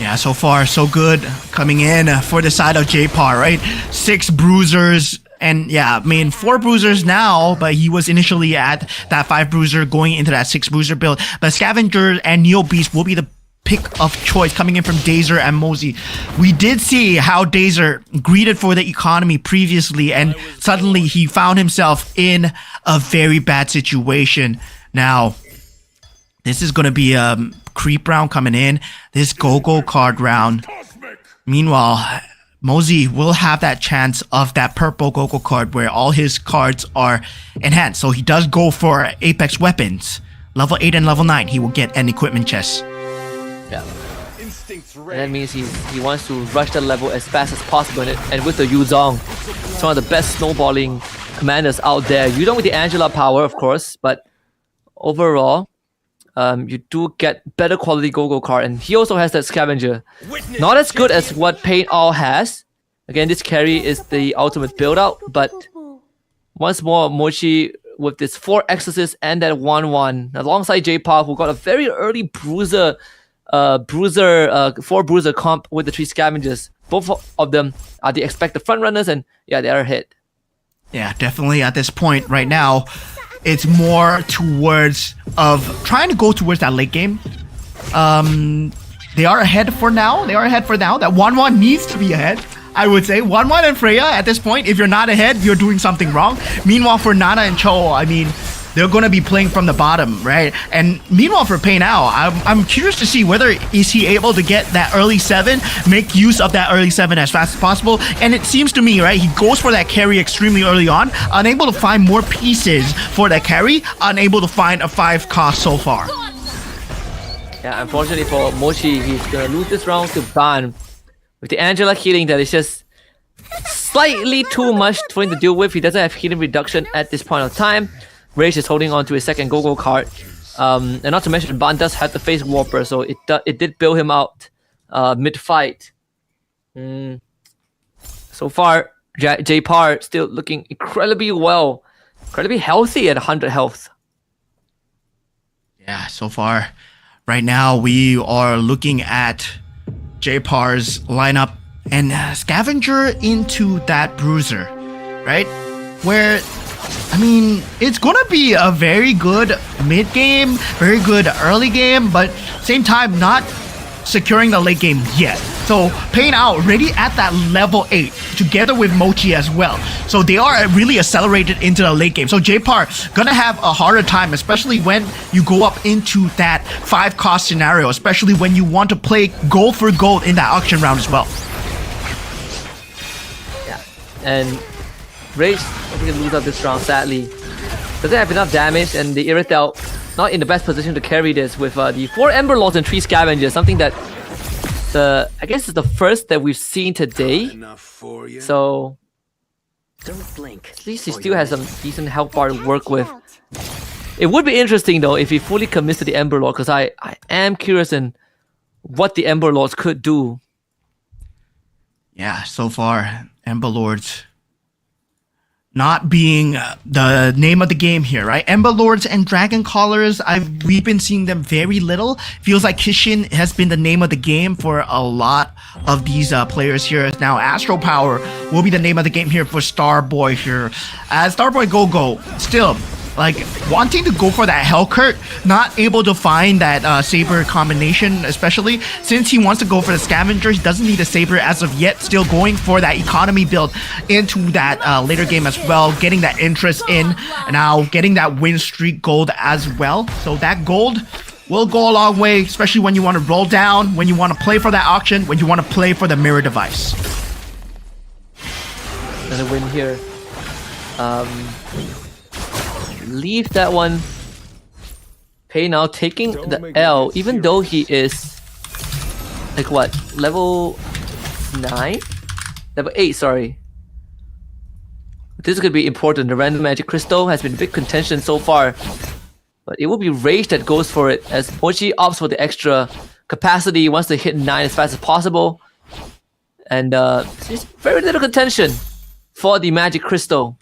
Yeah, so far so good coming in for the side of J-Par, right? 6 bruisers. And yeah, I mean, 4 bruisers now, but he was initially at that 5 bruiser going into that 6 bruiser build. But Scavenger and Neo Beast will be the pick of choice coming in from Dazer and Mosey. We did see how Dazer greeted for the economy previously, and suddenly he found himself in a very bad situation. Now, this is going to be a creep round coming in. This go-go card round. Meanwhile, Mosey will have that chance of that purple go-go card where all his cards are enhanced. So he does go for Apex weapons. Level 8 and level 9, he will get an equipment chest. Yeah. And that means he wants to rush the level as fast as possible. And with the Yuzong, it's one of the best snowballing commanders out there. You don't with the Angela power, of course, but overall, you do get better quality go-go card. And he also has that Scavenger. Not as good as what Pain All has. Again, this carry is the ultimate build-out, but once more, Mochi with this 4 Exorcists and that 1-1, alongside J-Pop, who got a very early bruiser 4 bruiser comp with the 3 Scavengers. Both of them are the expected front runners, and yeah, they are ahead. Yeah, definitely at this point right now, it's more towards of trying to go towards that late game. They are ahead for now. That 1-1 needs to be ahead. I would say 1-1 and Freya at this point, if you're not ahead, you're doing something wrong. Meanwhile, for Nana and Cho, I mean, they're going to be playing from the bottom, right? And meanwhile, for Pei Now, I'm curious to see whether is he able to get that early 7, make use of that early 7 as fast as possible. And it seems to me, right, he goes for that carry extremely early on, unable to find more pieces for that carry, unable to find a 5 cost so far. Yeah, unfortunately for Mochi, he's going to lose this round to Ban. With the Angela healing that is just slightly too much for him to deal with. He doesn't have healing reduction at this point of time. Rage is holding on to his second go-go card. And not to mention, Ban does have the face warper, so it did bail him out mid-fight. So far, J-Par still looking incredibly well. Incredibly healthy at 100 health. Yeah, so far, right now, we are looking at J-Par's lineup and Scavenger into that Bruiser, right? Where, I mean, it's gonna be a very good mid-game, very good early game, but same time, not securing the late game yet. So, Pain Out already at that level 8, together with Mochi as well. So they are really accelerated into the late game. So J-Par gonna have a harder time, especially when you go up into that 5 cost scenario, especially when you want to play gold for gold in that auction round as well. Yeah, and Rage is going to lose out this round, sadly. Doesn't have enough damage, and the Irritel not in the best position to carry this with the 4 Ember Lords and 3 Scavengers, something that I guess is the first that we've seen today. So Don't blink. at least he still has some decent health bar to work with. It would be interesting though if he fully commits to the Ember Lord, because I am curious in what the Ember Lords could do. Yeah, so far, Ember Lords not being the name of the game here, right? Ember Lords and Dragon Callers, we've been seeing them very little. Feels like Kishin has been the name of the game for a lot of these players here. Now, Astro Power will be the name of the game here for Starboy here. As Starboy Go-Go, still, like, wanting to go for that Hellkurt, not able to find that Saber combination, especially since he wants to go for the Scavenger. He doesn't need a Saber as of yet, still going for that economy build into that later game as well, getting that interest in, and now getting that win streak gold as well. So that gold will go a long way, especially when you want to roll down, when you want to play for that auction, when you want to play for the mirror device. Another win here. Leave that one. Pei now taking the L, even though he is like what, level 9? Level 8, sorry. This is going to be important. The random magic crystal has been big contention so far, but it will be Rage that goes for it as Mochi opts for the extra capacity, wants to hit 9 as fast as possible, and there's very little contention for the magic crystal.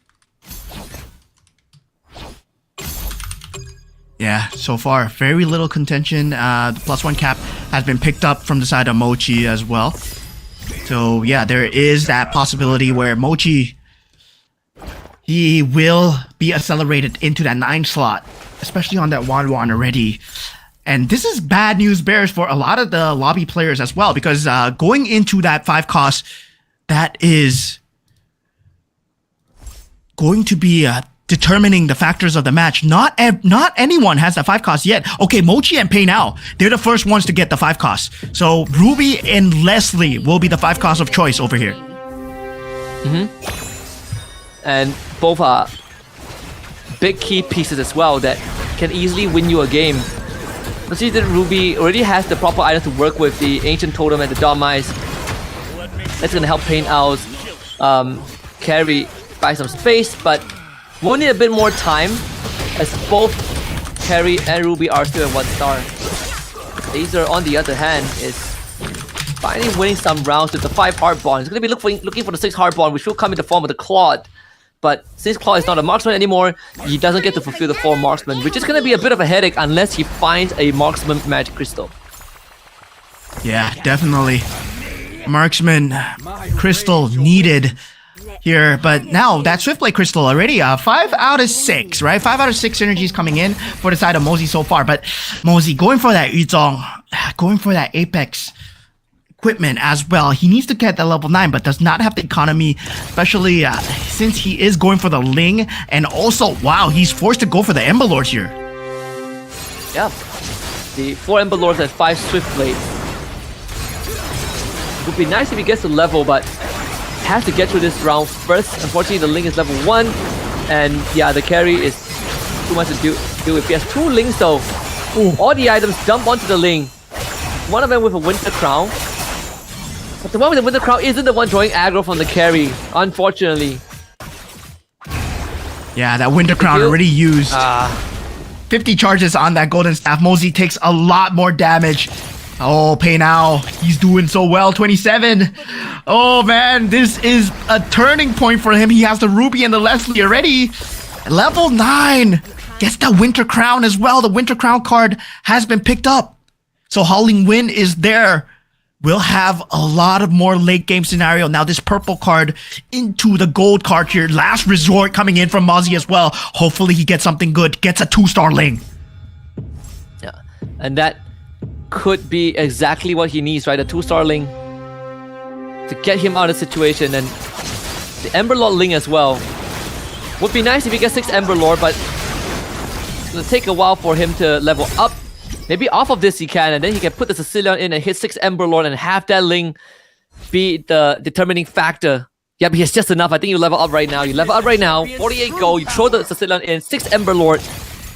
Yeah, so far, very little contention. The +1 cap has been picked up from the side of Mochi as well. So yeah, there is that possibility where Mochi, he will be accelerated into that 9 slot, especially on that Wan already. And this is bad news bears for a lot of the lobby players as well, because going into that 5 cost, that is going to be determining the factors of the match. Not anyone has the 5 cost yet. Okay, Mochi and Pei now, they're the first ones to get the 5 cost. So Ruby and Leslie will be the 5 cost of choice over here. And both are big key pieces as well that can easily win you a game. You see that Ruby already has the proper items to work with, the Ancient Totem and the Dawn Mice. That's gonna help Pain Owl's carry by some space, but we'll need a bit more time as both Carry and Ruby are still at 1 star. Laser, on the other hand, is finally winning some rounds with the 5 hard bond. He's gonna be looking for the 6 hard bond, which will come in the form of the Claude. But since Claude is not a marksman anymore, he doesn't get to fulfill the 4 marksman, which is gonna be a bit of a headache unless he finds a marksman magic crystal. Yeah, definitely. Marksman crystal needed here, but now that Swiftblade crystal already 5 out of 6, right? 5 out of 6 synergies coming in for the side of Mosey so far, but Mosey going for that Yuzong, going for that Apex equipment as well. He needs to get the level 9, but does not have the economy, especially since he is going for the Ling, and also, wow, he's forced to go for the Ember Lords here. Yeah, the 4 Ember Lords and 5 Swiftblades. Would be nice if he gets the level, but has to get through this round first. Unfortunately, the Ling is level 1, and yeah, the carry is too much to do with. He has 2 Lings though. All the items dump onto the Ling. One of them with a Winter Crown. But the one with the Winter Crown isn't the one drawing aggro from the carry, unfortunately. Yeah, that Winter Crown already used. 50 charges on that Golden Staff. Mosey takes a lot more damage. Oh, Pei now, he's doing so well, 27. Oh man, this is a turning point for him. He has the Ruby and the Leslie already. Level 9. Gets the Winter Crown as well. The Winter Crown card has been picked up. So Howling Wind is there. We'll have a lot of more late game scenario. Now this purple card into the gold card here. Last resort coming in from Mozzie as well. Hopefully he gets something good. Gets a 2-star Ling. Yeah, and that could be exactly what he needs, right? A 2-star Ling to get him out of the situation, and the Ember Lord Ling as well. Would be nice if he gets 6 Ember Lord, but it's gonna take a while for him to level up. Maybe off of this he can, and then he can put the Sicilian in and hit 6 Ember Lord and have that Ling be the determining factor. Yep, he has just enough. I think you level up right now. You level up right now. 48 gold. You throw the Sicilian in, 6 Ember Lord,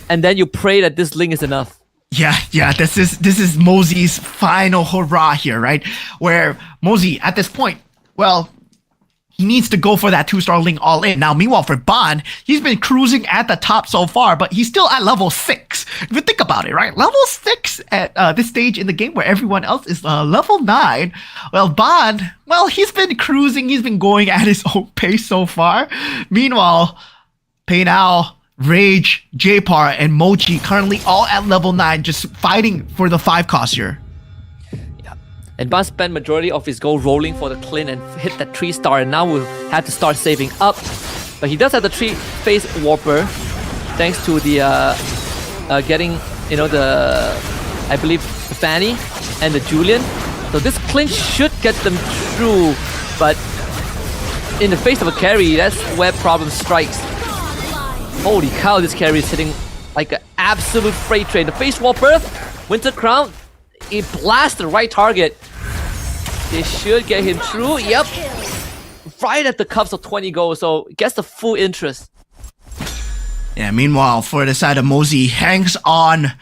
and then you pray that this Ling is enough. Yeah, this is Mosey's final hurrah here, right? Where Mosey, at this point, well, he needs to go for that 2-star Ling all in. Now, meanwhile, for Bond, he's been cruising at the top so far, but he's still at level 6. If you think about it, right? Level 6 at this stage in the game where everyone else is level 9. Well, Bond, well, he's been cruising. He's been going at his own pace so far. Meanwhile, Pei Now, Rage, J-Par, and Mochi currently all at level 9, just fighting for the 5 cost here. And Bond spent majority of his gold rolling for the Clint and hit that 3-star, and now will have to start saving up. But he does have the 3-phase Warper, thanks to the getting, you know, the, I believe, the Fanny and the Julian. So this Clint should get them through, but in the face of a carry, that's where problem strikes. Holy cow, this carry is hitting like an absolute freight train. The Phase Warper, Winter Crown, it blasts the right target. They should get him through. Yep. Right at the cups of 20 gold, so gets the full interest. Yeah, meanwhile, for the side of Mosey, hangs on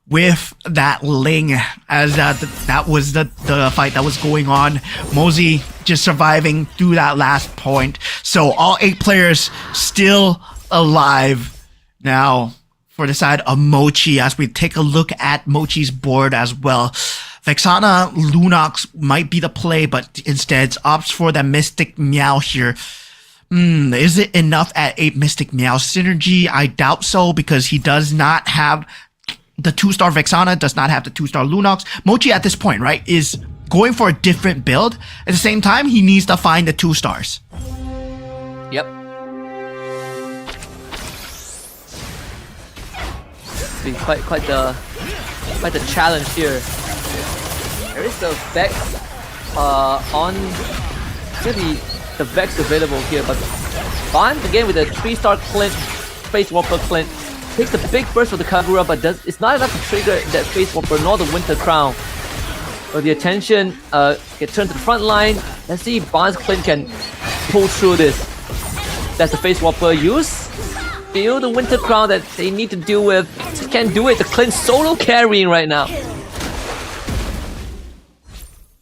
with that Ling, as that was the fight that was going on. Mosey just surviving through that last point. So all 8 players still alive. Now, for the side of Mochi, as we take a look at Mochi's board as well, Vexana Lunox might be the play, but instead opts for the Mystic Meow here. Is it enough at 8 Mystic Meow synergy? I doubt so, because he does not have the 2-star Vexana, does not have the 2-star Lunox. Mochi at this point, right, is going for a different build. At the same time, he needs to find the 2 stars. Yep. It's been quite the challenge here. There is the Vex on. It's gonna be the Vex available here, but Bond again with a 3-star Clint, Face Warper Clint. Takes the big burst for the Kagura, but it's not enough to trigger that Face Warper nor the Winter Crown. So the attention gets turned to the front line. Let's see if Bond's Clint can pull through this. That's the Face Warper use. Feel the Winter Crown that they need to deal with. Just can't do it. The Clint solo carrying right now.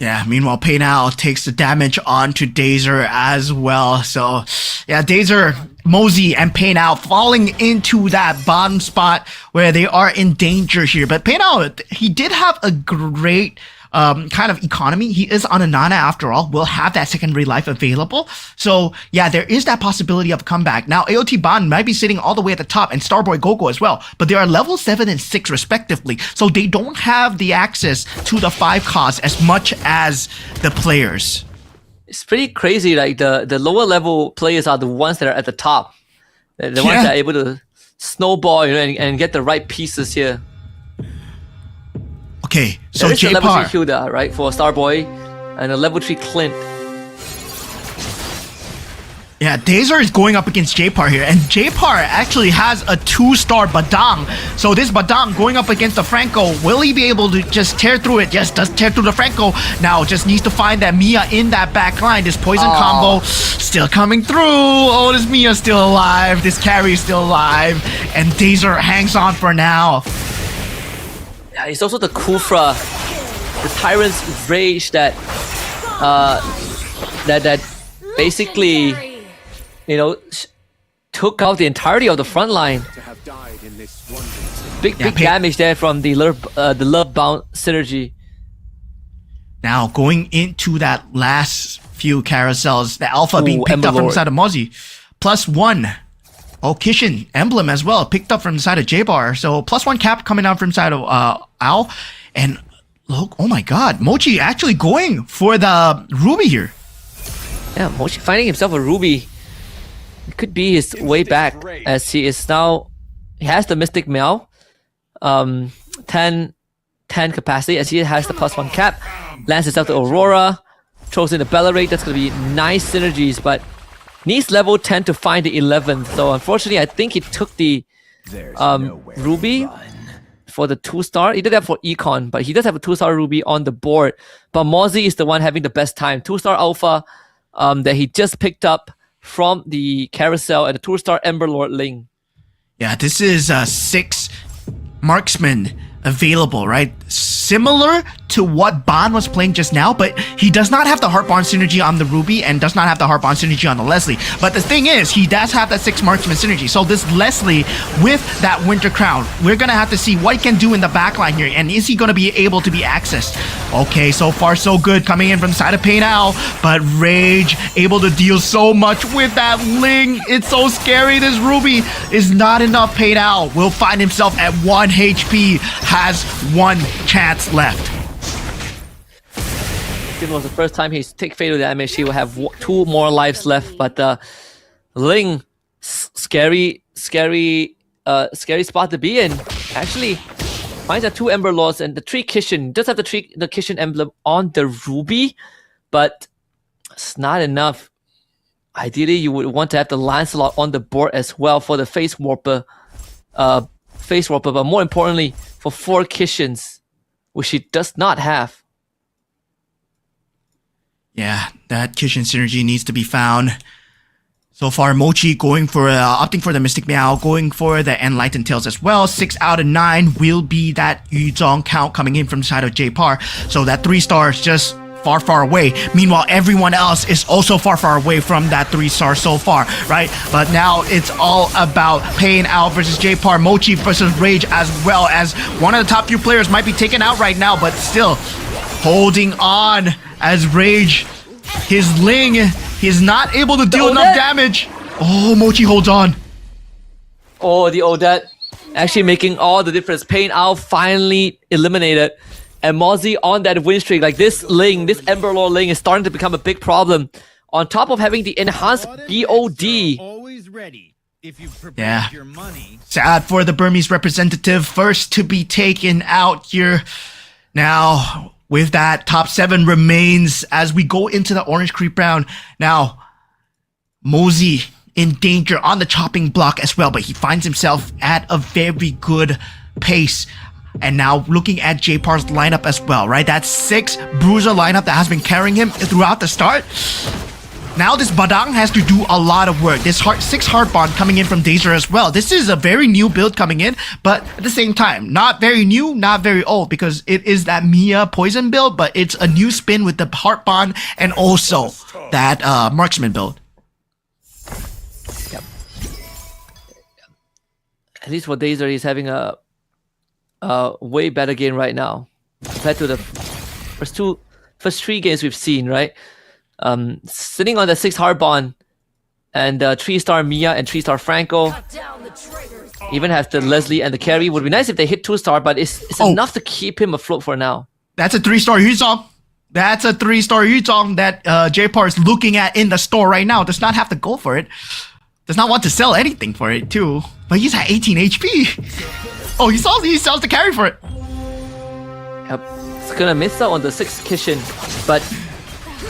Yeah, meanwhile, Pei Now takes the damage onto Dazer as well. So, yeah, Dazer, Mosey, and Pei Now falling into that bottom spot where they are in danger here. But Pei Now, he did have a great kind of economy. He is on a Nana after all, will have that secondary life available. So yeah, there is that possibility of a comeback. Now AOT Bond might be sitting all the way at the top and Starboy Gogo as well, but they are level 7 and 6 respectively. So they don't have the access to the 5 cost as much as the players. It's pretty crazy, like the lower level players are the ones that are at the top. The ones that are able to snowball, you know, and get the right pieces here. Okay, so there is a level 3 J-Par. Hilda, right, for Starboy, and a level 3 Clint. Yeah, Dazer is going up against J-Par here, and J-Par actually has a 2-star Badang. So this Badang going up against the Franco, will he be able to just tear through it? Yes, does tear through the Franco. Now just needs to find that Mia in that back line. This poison combo still coming through. Oh, this Mia's still alive. This carry's still alive. And Dazer hangs on for now. Yeah, it's also the Kufra, the Tyrant's Rage that basically, you know, took out the entirety of the front line. Big damage there from the Love Bound synergy. Now going into that last few carousels, the Alpha being picked up from the side of Mozzie. +1. Oh, Kishin Emblem as well, picked up from the side of J-Bar. So +1 cap coming out from the side of Ao. And look, oh my god, Mochi actually going for the Ruby here. Yeah, Mochi finding himself a Ruby. It could be his way back, as he is now, he has the Mystic Meow, 10 capacity, as he has the +1 cap, lands himself to Aurora, throws in the Bellerate. That's going to be nice synergies, but needs level 10 to find the 11th. So unfortunately, I think he took the Ruby for the 2-star. He did that for Econ, but he does have a 2-star Ruby on the board. But Mozzie is the one having the best time. 2-star Alpha that he just picked up from the carousel and the 2-star Emberlord Ling. Yeah, this is 6 marksmen available, right? Similar to what Bond was playing just now, but he does not have the Heartborn synergy on the Ruby and does not have the Heartborn synergy on the Leslie. But the thing is, he does have that 6 marksman synergy. So this Leslie with that Winter Crown, we're gonna have to see what he can do in the backline here, and is he gonna be able to be accessed? Okay, so far so good coming in from the side of Pei Now, but Rage able to deal so much with that Ling. It's so scary. This Ruby is not enough. Pei Now will find himself at 1 HP, has 1 chance left. It was the first time he's take fatal damage. He will have 2 more lives left, but Ling, scary spot to be in. Actually, finds the 2 Ember Lords and the 3 Kishin. Does have the Kishin emblem on the Ruby, but it's not enough. Ideally, you would want to have the Lancelot on the board as well for the Face Warper, but more importantly, for 4 Kishins, which he does not have. Yeah, that Kishin synergy needs to be found. So far, Mochi going for opting for the Mystic Meow, going for the Enlightened Tails as well. 6 out of 9 will be that Yuzong count coming in from the side of J-Par. So that 3 stars just far away. Meanwhile, everyone else is also far away from that 3 star so far, right? But now it's all about Pei Now versus J-Par, Mochi versus Rage, as well as one of the top few players might be taken out right now, but still holding on as Rage, his Ling, he's not able to deal enough damage. Oh, Mochi holds on. Oh, the Odette. actually making all the difference. Pain out finally eliminated. And Mozzie on that win streak. Like this Ling, this Ember Lord Ling is starting to become a big problem. On top of having the enhanced BOD. Always ready. If you Yeah. your money. Sad for the Burmese representative, first to be taken out here. Now, with that, top 7 remains as we go into the Orange Creep round. Now, Mozzie in danger on the chopping block as well, but he finds himself at a very good pace. And now looking at J-Par's lineup as well, right? That 6 bruiser lineup that has been carrying him throughout the start. Now this Badang has to do a lot of work. This 6 hard bond coming in from Dazer as well. This is a very new build coming in, but at the same time, not very new, not very old, because it is that Mia poison build, but it's a new spin with the heart bond and also that marksman build. At least for Dazer, he's having a way better game right now compared to the first 3 games we've seen, right? Sitting on the 6 hard bond and 3-star Mia and 3-star Franco. Even have the Leslie and the carry. Would be nice if they hit 2-star, but it's enough to keep him afloat for now. That's a 3-star Yuzong. That's a 3-star Yuzong that J-Par is looking at in the store right now. Does not have to go for it. Does not want to sell anything for it too. But he's at 18 HP. Oh, he sells the carry for it. Yep. It's gonna miss out on the 6 Kishin, but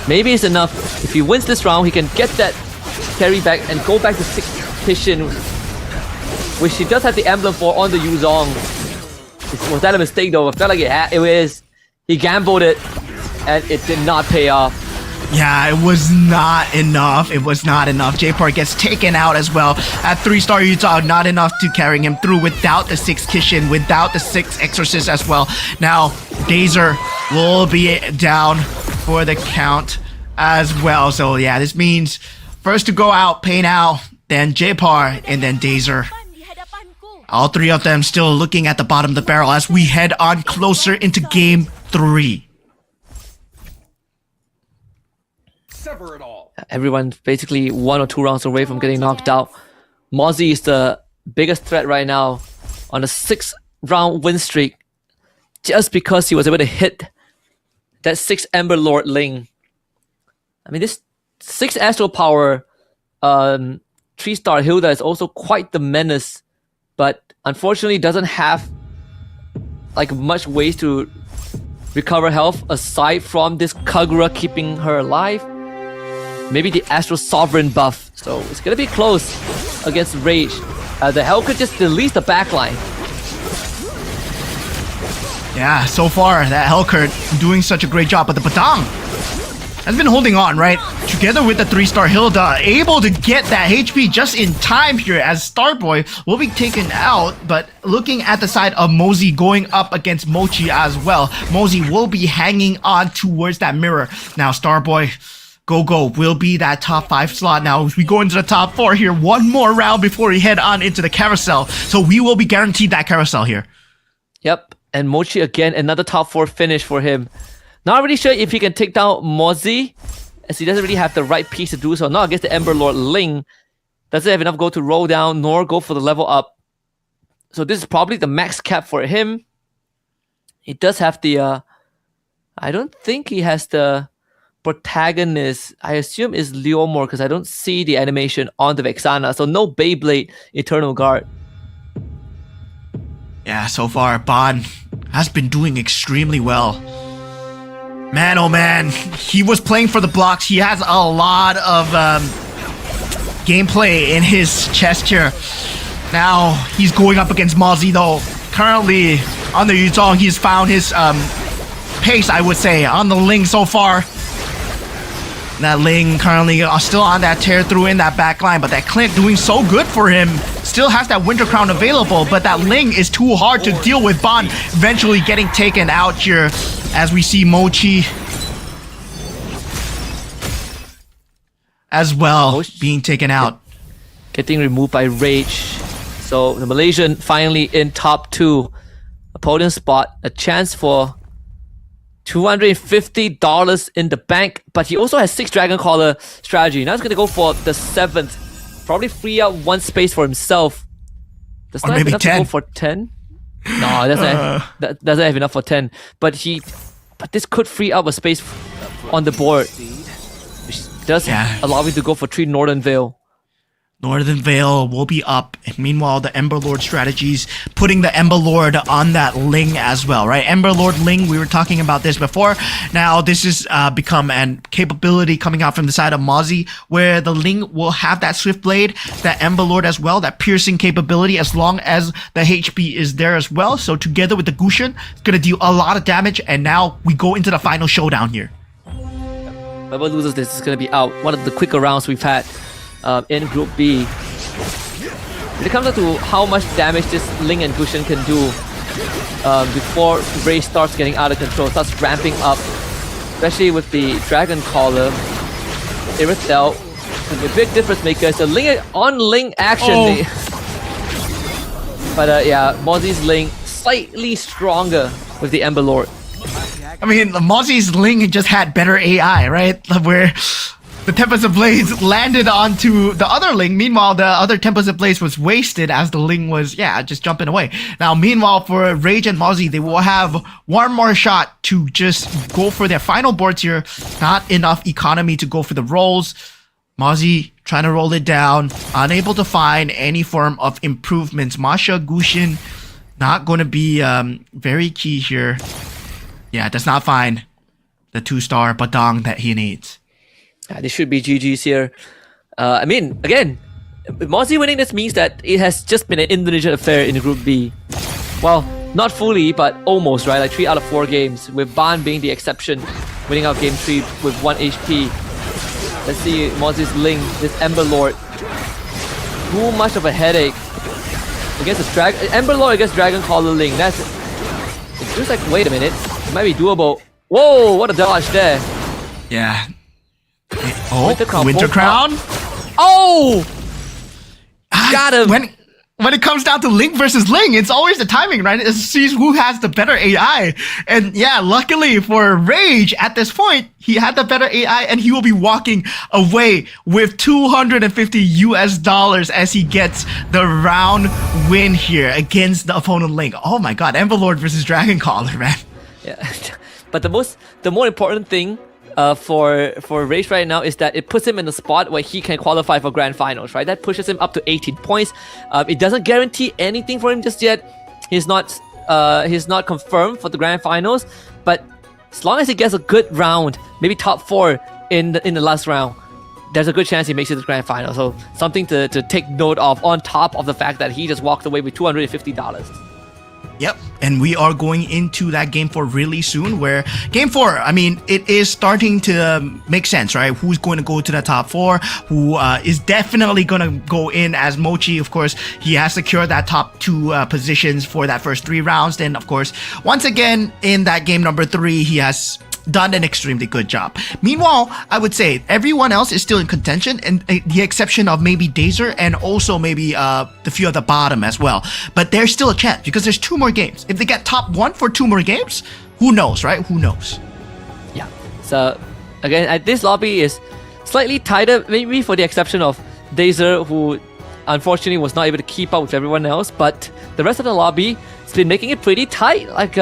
maybe it's enough. If he wins this round, he can get that carry back and go back to 6 Kishin, which he does have the emblem for on the Yuzong. Was that a mistake though? I felt like it was. He gambled it, and it did not pay off. Yeah, it was not enough. It was not enough. J-Par gets taken out as well. At 3-star Utah, not enough to carry him through without the 6 Kishin, without the 6 Exorcist as well. Now, Dazer will be down for the count as well. So yeah, this means first to go out, Pain out, then J-Par, and then Dazer. All 3 of them still looking at the bottom of the barrel as we head on closer into game 3. Sever it all. Everyone's basically 1 or 2 rounds away from getting knocked out. Mozzie is the biggest threat right now on a 6-round win streak, just because he was able to hit that 6 Ember Lord Ling. I mean, this 6 Astral Power 3-star Hilda is also quite the menace, but unfortunately doesn't have like much ways to recover health aside from this Kagura keeping her alive. Maybe the Astral Sovereign buff. So it's gonna be close against Rage. The Hell could just delete the backline. Yeah, so far that Hellcurt doing such a great job, but the Badang has been holding on, right? Together with the 3-star Hilda, able to get that HP just in time here as Starboy will be taken out, but looking at the side of Mozzie going up against Mochi as well, Mozzie will be hanging on towards that mirror. Now Starboy, Go will be that top 5 slot. Now as we go into the top 4 here, 1 more round before we head on into the carousel. So we will be guaranteed that carousel here. Yep, and Mochi again, another top 4 finish for him. Not really sure if he can take down Mozzie, as he doesn't really have the right piece to do so. Not against the Ember Lord Ling. Doesn't have enough gold to roll down, nor go for the level up. So this is probably the max cap for him. He does have the... I don't think he has the protagonist. I assume is Leomor, because I don't see the animation on the Vexana. So no Beyblade Eternal Guard. Yeah, so far, Ban has been doing extremely well. Man, oh man, he was playing for the blocks. He has a lot of gameplay in his chest here. Now, he's going up against Mozzie though. Currently, on the Yuzong, he's found his pace, I would say, on the Ling so far. That Ling currently still on that tear through in that back line, but that Clint doing so good for him. Still has that Winter Crown available, but that Ling is too hard to deal with. Ban eventually getting taken out here as we see Mochi as well being taken out. Getting removed by Rage. So the Malaysian finally in top 2. Opponent spot, a chance for $250 in the bank, but he also has 6 Dragon Caller strategy. Now he's gonna go for the 7th. Probably free up 1 space for himself Does Or not have maybe enough to go 10. for 10. No, it doesn't. That doesn't have enough for 10. But this could free up a space on the board, which does allow me to go for 3 Northern Veil. Northern Veil will be up, and meanwhile the Ember Lord strategies putting the Ember Lord on that Ling as well, right? Ember Lord Ling, we were talking about this before. Now this has become an capability coming out from the side of Mozzie, where the Ling will have that Swift Blade, that Ember Lord as well, that piercing capability as long as the HP is there as well. So together with the Gushin, it's gonna deal a lot of damage, and now we go into the final showdown here. Whoever loses this is going to be out. One of the quicker rounds we've had in Group B. When it comes down to how much damage this Ling and Gushin can do before Ray starts getting out of control, starts ramping up, especially with the Dragon Caller, Irithel, the big difference maker is the Ling on Ling action. But yeah, Mozzie's Ling slightly stronger with the Ember Lord. I mean, Mozzie's Ling just had better AI, right? Where the Tempest of Blades landed onto the other Ling. Meanwhile, the other Tempest of Blades was wasted as the Ling was, just jumping away. Now, meanwhile, for Rage and Mozzie, they will have one more shot to just go for their final boards here. Not enough economy to go for the rolls. Mozzie trying to roll it down, unable to find any form of improvements. Masha, Gushin, not going to be very key here. Yeah, does not find the 2-star Badang that he needs. This should be GG's here. I mean, again, Mozzie winning this means that it has just been an Indonesian affair in Group B. Well, not fully, but almost, right? Like 3 out of 4 games, with Ban being the exception, winning out Game 3 with 1 HP. Let's see Mozzie's Ling, this Ember Lord. Too much of a headache against the Ember Lord against Dragon Caller Ling. It feels like, wait a minute, it might be doable. Whoa, what a dodge there. Yeah. Oh, Winter Crown. Oh! Got him. When it comes down to Ling versus Ling, it's always the timing, right? It sees who has the better AI. And yeah, luckily for Rage, at this point, he had the better AI and he will be walking away with $250 as he gets the round win here against the opponent Ling. Oh my god, Ember Lord versus Dragon Caller, man. Yeah. But the more important thing for Rage right now is that it puts him in the spot where he can qualify for Grand Finals, right? That pushes him up to 18 points. It doesn't guarantee anything for him just yet. He's not confirmed for the Grand Finals, but as long as he gets a good round, maybe top 4 in the last round, there's a good chance he makes it to the Grand Final. So something to take note of, on top of the fact that he just walked away with $250. Yep, and we are going into that Game 4 really soon, where Game 4, I mean, it is starting to make sense, right? Who's going to go to the top 4, who is definitely going to go in as Mochi. Of course, he has secured that top 2 positions for that first 3 rounds. Then, of course, once again, in that game number 3, he has done an extremely good job. Meanwhile, I would say everyone else is still in contention, and the exception of maybe Dazer and also maybe the few at the bottom as well. But there's still a chance because there's 2 more games. If they get top 1 for 2 more games, who knows, right? Who knows? Yeah. So again, this lobby is slightly tighter, maybe for the exception of Dazer, who unfortunately was not able to keep up with everyone else. But the rest of the lobby has been making it pretty tight. Like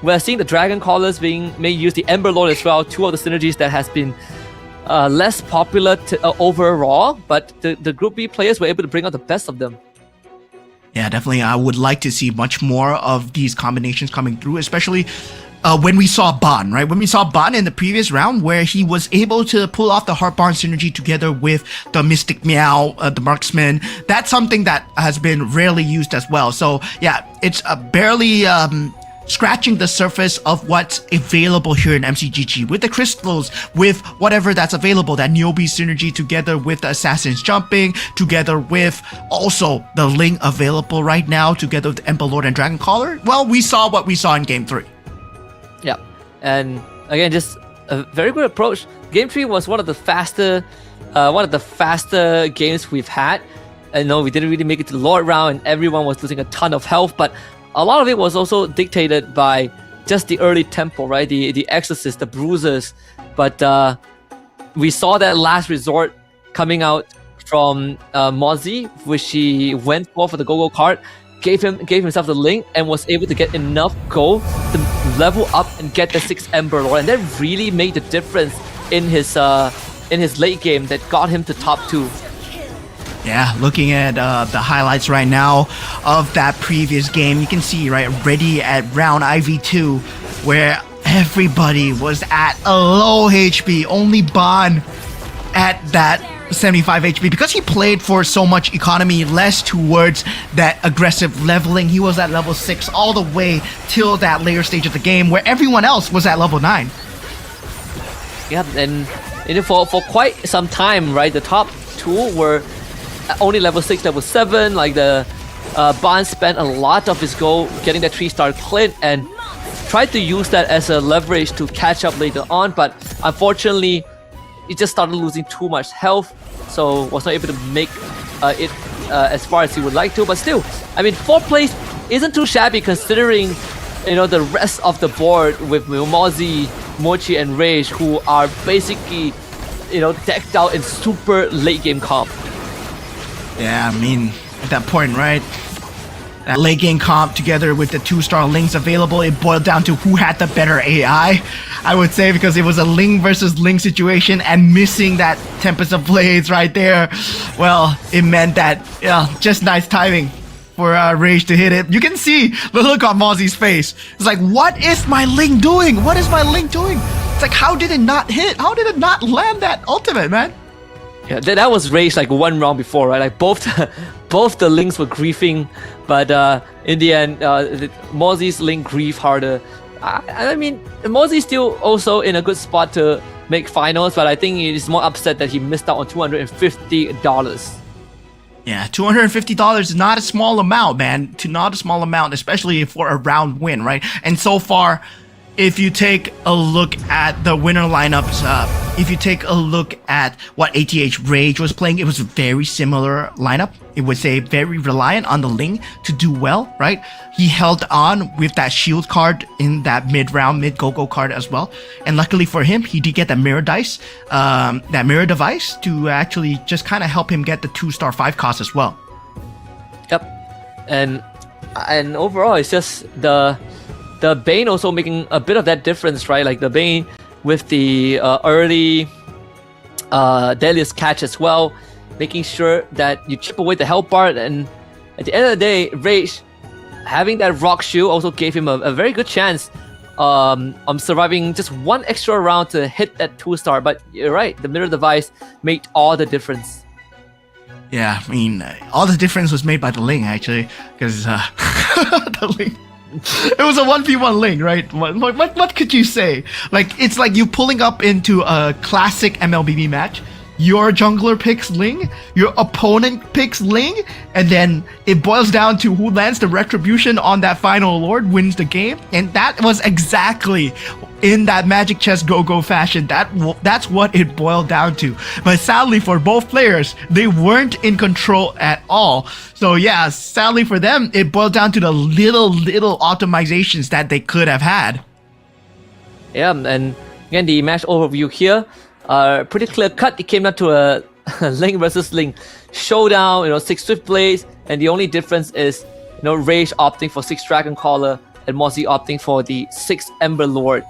we're seeing the Dragon Callers may use the Ember Lord as well. 2 of the synergies that has been less popular overall, but the Group B players were able to bring out the best of them. Yeah, definitely. I would like to see much more of these combinations coming through, especially when we saw Ban, right? When we saw Ban in the previous round, where he was able to pull off the Heartbarn synergy together with the Mystic Meow, the Marksman. That's something that has been rarely used as well. So yeah, it's barely scratching the surface of what's available here in MCGG with the crystals, with whatever that's available, that Niobe synergy together with the Assassin's Jumping, together with also the Ling available right now, together with Ember Lord and Dragon Caller. Well, we saw what we saw in Game 3. Yeah, and again, just a very good approach. Game 3 was one of the faster games we've had. I know we didn't really make it to the Lord round, and everyone was losing a ton of health, but a lot of it was also dictated by just the early tempo, right? The Exorcist, the Bruisers. But we saw that last resort coming out from Mozzie, which he went for the go-go card. gave himself the link and was able to get enough gold to level up and get the 6 Ember Lord, and that really made the difference in his late game that got him to top 2. Yeah, looking at the highlights right now of that previous game, you can see, right, ready at round IV2, where everybody was at a low HP, only Ban at that 75 HP, because he played for so much economy, less towards that aggressive leveling. He was at level 6 all the way till that later stage of the game, where everyone else was at level 9. Yeah, and for quite some time, right, the top 2 were only level 6, level 7. Like the Ban spent a lot of his gold getting that 3-star Clint and tried to use that as a leverage to catch up later on, but unfortunately he just started losing too much health, so was not able to make it as far as he would like to. But still, I mean, 4th place isn't too shabby considering, you know, the rest of the board with Mozzie, Mochi and Rage, who are basically, you know, decked out in super late game comp. Yeah, I mean, at that point, right? That late game comp together with the 2-star links available, it boiled down to who had the better AI, I would say, because it was a Ling versus Ling situation, and missing that Tempest of Blades right there, well, it meant that, just nice timing for Rage to hit it. You can see the look on Mozzie's face. It's like, what is my Ling doing? What is my Ling doing? It's like, how did it not hit? How did it not land that ultimate, man? Yeah, that was Rage like 1 round before, right? Like both the links were griefing, but in the end, Mozzie's link grief harder. I mean, Mozzie's still also in a good spot to make finals, but I think he's more upset that he missed out on $250. Yeah, $250 is not a small amount, man. Not a small amount, especially for a round win, right? And so far, if you take a look at the winner lineups, if you take a look at what ATH Rage was playing, it was a very similar lineup. It was a very reliant on the Ling to do well, right? He held on with that shield card in that mid-round, mid-go-go card as well. And luckily for him, he did get that mirror dice, that mirror device to actually just kind of help him get the 2-star 5 cost as well. Yep. And overall, it's just the Bane also making a bit of that difference, right? Like the Bane with the early Deadliest Catch as well, making sure that you chip away the health bar, and at the end of the day, Rage having that rock shield also gave him a very good chance on surviving just 1 extra round to hit that 2-star. But you're right, the mirror device made all the difference. Yeah, I mean, all the difference was made by the Ling, actually, because the Ling. It was a 1v1 Ling, right? What could you say? Like, it's like you pulling up into a classic MLBB match. Your jungler picks Ling, your opponent picks Ling, and then it boils down to who lands the retribution on that final lord wins the game. And that was exactly in that Magic Chess Go-Go fashion. That's what it boiled down to. But sadly for both players, they weren't in control at all. So yeah, sadly for them, it boiled down to the little optimizations that they could have had. Yeah, and again, the match overview here, pretty clear cut. It came down to a Ling versus Ling showdown, 6 Swift Blades, and the only difference is, Rage opting for 6 Dragon Caller and Mozzie opting for the 6 Ember Lord.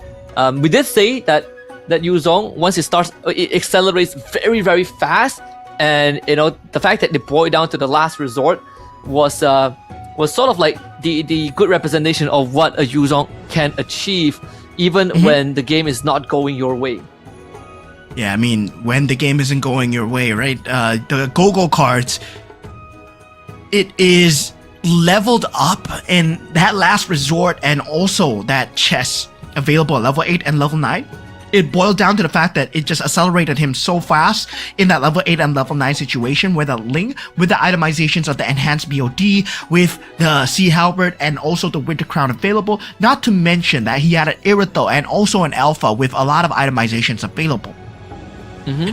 We did say that Yuzong, once it starts, it accelerates very, very fast, and the fact that they boiled down to the last resort was sort of like the good representation of what a Yuzong can achieve, even when the game is not going your way. Yeah, I mean, when the game isn't going your way, right? The Go-Go cards, it is leveled up in that last resort, and also that chess available at level 8 and level 9. It boiled down to the fact that it just accelerated him so fast in that level 8 and level 9 situation, where the Ling, with the itemizations of the enhanced BOD, with the Sea Halberd and also the Winter Crown available, not to mention that he had an Irithel and also an Alpha with a lot of itemizations available.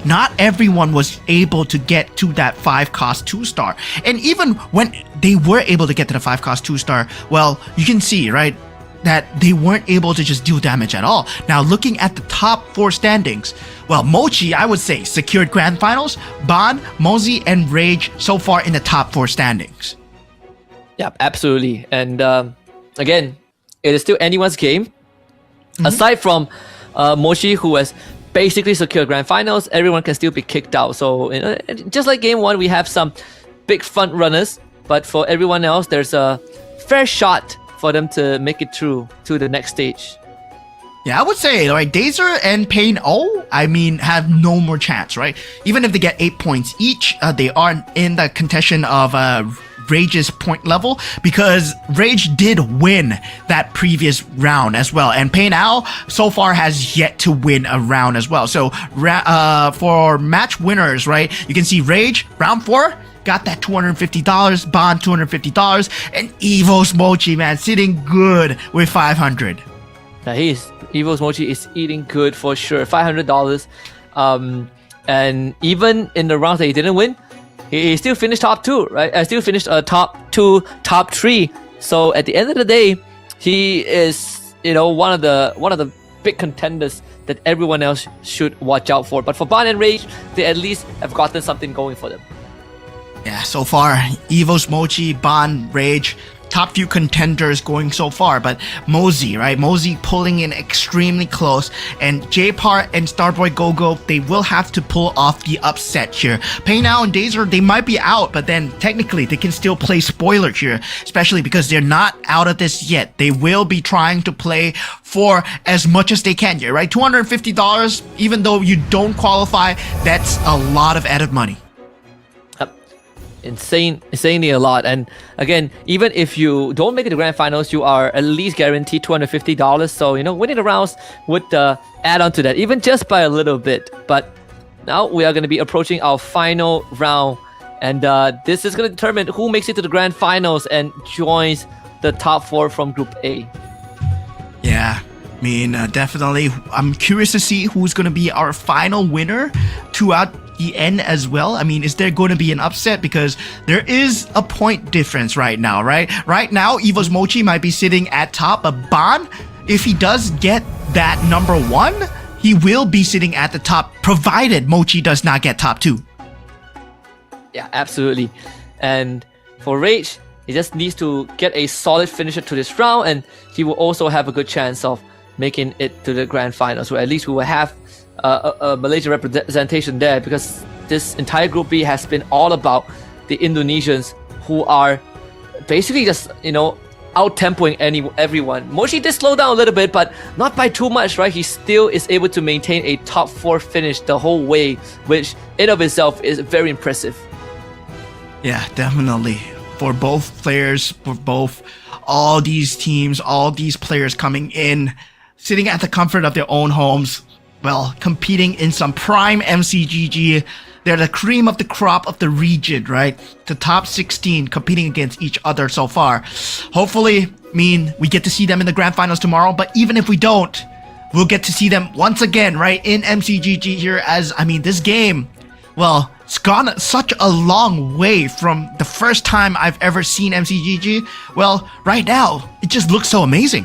Not everyone was able to get to that 5 cost 2-star. And even when they were able to get to the 5 cost 2-star, well, you can see, right, that they weren't able to just deal damage at all. Now, looking at the top 4 standings, well, Mochi, I would say, secured Grand Finals. Ban, Mozzie, and Rage so far in the top 4 standings. Yeah, absolutely. And again, it is still anyone's game. Aside from Mochi, who has basically secured grand finals, everyone can still be kicked out. So just like game one, we have some big front runners, but for everyone else, there's a fair shot for them to make it through to the next stage. Yeah, I would say, right, Dazer and Pain O, I mean, have no more chance, right? Even if they get 8 points each, they aren't in the contention of Rage's point level, because Rage did win that previous round as well, and Pain Ao so far has yet to win a round as well. So for match winners, right, you can see Rage, round 4, got that $250, Bond $250, and Evo's Mochi, man, sitting good with 500. Evo's Mochi is eating good for sure. $500. And even in the rounds that he didn't win, he still finished top 2, right? I still finished top 2, top 3. So at the end of the day, he is, one of the big contenders that everyone else should watch out for. But for Ban and Rage, they at least have gotten something going for them. Yeah, so far, Evo's Mochi, Ban, Rage, top few contenders going so far, but Mosey, right? Mosey pulling in extremely close, and J-Par and Starboy Go-Go, they will have to pull off the upset here. Pain Ao and Dazer, they might be out, but then technically they can still play spoiler here, especially because they're not out of this yet. They will be trying to play for as much as they can here, right? $250, even though you don't qualify, that's a lot of added money. Insanely a lot. And again, even if you don't make it to grand finals, you are at least guaranteed $250. So winning the rounds would add on to that, even just by a little bit. But now we are going to be approaching our final round, and this is going to determine who makes it to the grand finals and joins the top 4 from Group A. Yeah, I mean, definitely. I'm curious to see who's going to be our final winner throughout the end as well. I mean, is there going to be an upset? Because there is a point difference right now, right? Right now, Evo's Mochi might be sitting at top, but Ban, if he does get that number 1, he will be sitting at the top, provided Mochi does not get top 2. Yeah, absolutely. And for Rage, he just needs to get a solid finisher to this round, and he will also have a good chance of making it to the grand finals, or at least we will have a Malaysia representation there, because this entire Group B has been all about the Indonesians, who are basically just out-tempoing everyone. Mochi did slow down a little bit, but not by too much, right? He still is able to maintain a top 4 finish the whole way, which in of itself is very impressive. Yeah, definitely. For both players, for both all these teams, all these players coming in, sitting at the comfort of their own homes, well, competing in some prime MCGG. They're the cream of the crop of the region, right? The top 16 competing against each other so far. Hopefully, we get to see them in the grand finals tomorrow, but even if we don't, we'll get to see them once again, right, in MCGG here, as, this game, well, it's gone such a long way from the first time I've ever seen MCGG. Well, right now, it just looks so amazing.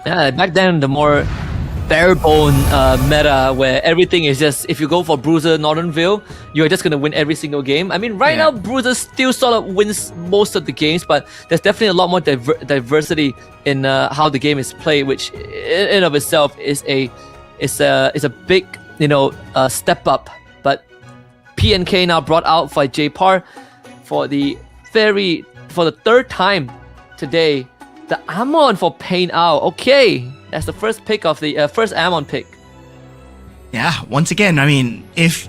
Yeah, back then, the more bare bone meta where everything is just, if you go for Bruiser Northernville, you're just going to win every single game. Right now, Bruiser still sort of wins most of the games, but there's definitely a lot more diversity in how the game is played, which in of itself is a big step up. But PNK now brought out by J-Par for the 3rd time today. The Amon for Pain Ao. Okay, that's the first pick of the first Amon pick. Yeah, once again, if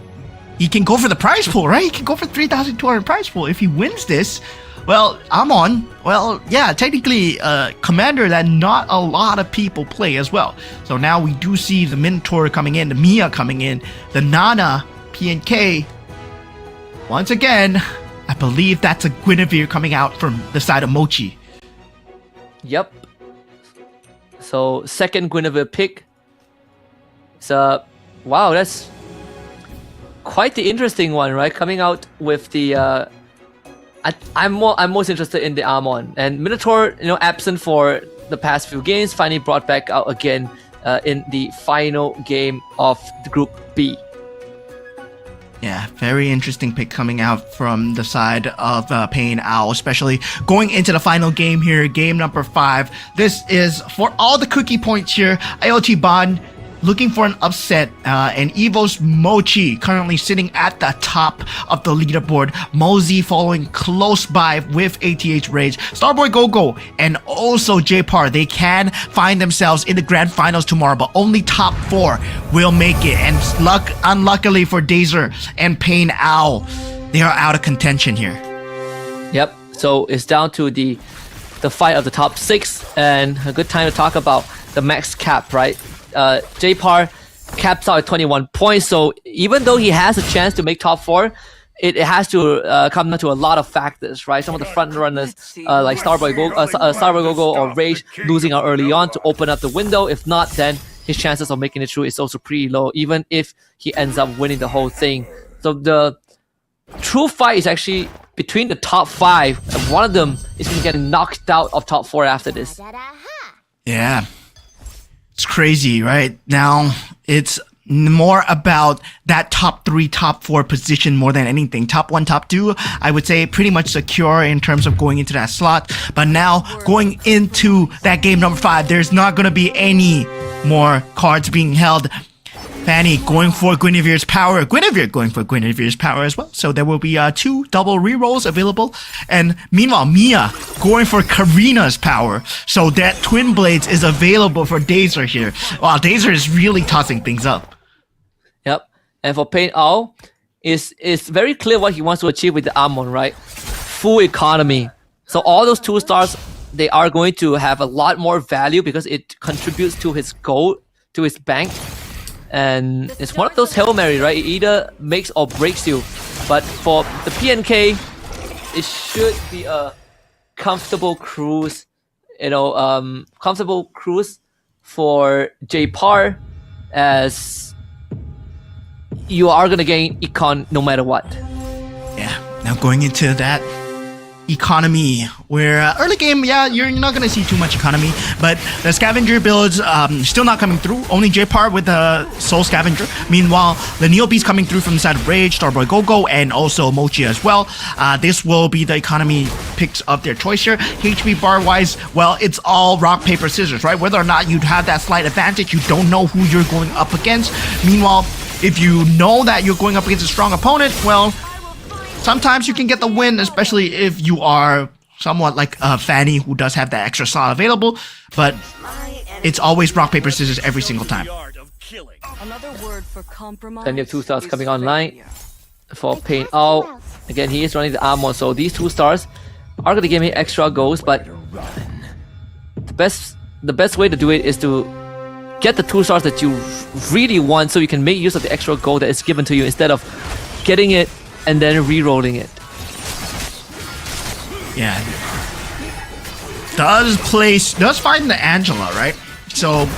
he can go for the prize pool, right? He can go for 3,200 prize pool. If he wins this, well, Amon, well, yeah, technically commander that not a lot of people play as well. So now we do see the Minotaur coming in, the Mia coming in, the Nana, PNK. Once again, I believe that's a Guinevere coming out from the side of Mochi. Yep. So second Guinevere pick. So wow, that's quite the interesting one, right? Coming out with the I'm most interested in the Amon, and Minotaur, absent for the past few games, finally brought back out again in the final game of the Group B. Yeah, very interesting pick coming out from the side of Payne Owl, especially going into the final game here, game number 5. This is for all the cookie points here. IoT Bond looking for an upset, and Evo's Mochi currently sitting at the top of the leaderboard. Mosey following close by with ATH Rage. Starboy Gogo and also J-Par, they can find themselves in the grand finals tomorrow, but only top 4 will make it. And unluckily for Dazer and Payne Owl, they are out of contention here. Yep. So it's down to the fight of the top 6, and a good time to talk about the max cap, right? J-Par caps out at 21 points, so even though he has a chance to make top 4, it has to come down to a lot of factors, right? Some of the front runners, like Starboy Gogo or Rage, losing out early on to open up the window. If not, then his chances of making it through is also pretty low, even if he ends up winning the whole thing. So the true fight is actually between the top 5, and one of them is going to get knocked out of top 4 after this. Yeah. It's crazy, right? Now, it's more about that top 3, top 4 position more than anything. Top 1, top 2, I would say pretty much secure in terms of going into that slot. But now, going into that game number 5, there's not going to be any more cards being held. Fanny going for Guinevere's power. Guinevere going for Guinevere's power as well. So there will be 2 double rerolls available. And meanwhile, Mia going for Karina's power. So that Twin Blades is available for Dazer here. Wow, Dazer is really tossing things up. Yep. And for Payne Owl, it's very clear what he wants to achieve with the Amon, right? Full economy. So all those 2 stars, they are going to have a lot more value because it contributes to his gold, to his bank. And it's one of those Hail Mary, right? It either makes or breaks you. But for the PNK, it should be a comfortable cruise, comfortable cruise for J-Par, as you are going to gain econ no matter what. Yeah, now going into that economy, where early game, yeah, you're not gonna see too much economy, but the scavenger builds still not coming through. Only J-Par with the soul scavenger. Meanwhile, the Neo Beast coming through from the side of Rage, Starboy Gogo, and also Mochi as well. This will be the economy picks of their choice here. HP bar wise, well, it's all rock paper scissors, right? Whether or not you'd have that slight advantage, you don't know who you're going up against. Meanwhile, if you know that you're going up against a strong opponent, well, sometimes you can get the win, especially if you are somewhat like Fanny, who does have that extra slot available, but it's always rock, paper, scissors every single time. Plenty of 2 stars coming online for Payne Owl. Again, he is running the armor, so these 2 stars are going to give me extra goals, but the best way to do it is to get the 2 stars that you really want, so you can make use of the extra gold that is given to you instead of getting it and then re-rolling it. Yeah. Does find the Angela, right? So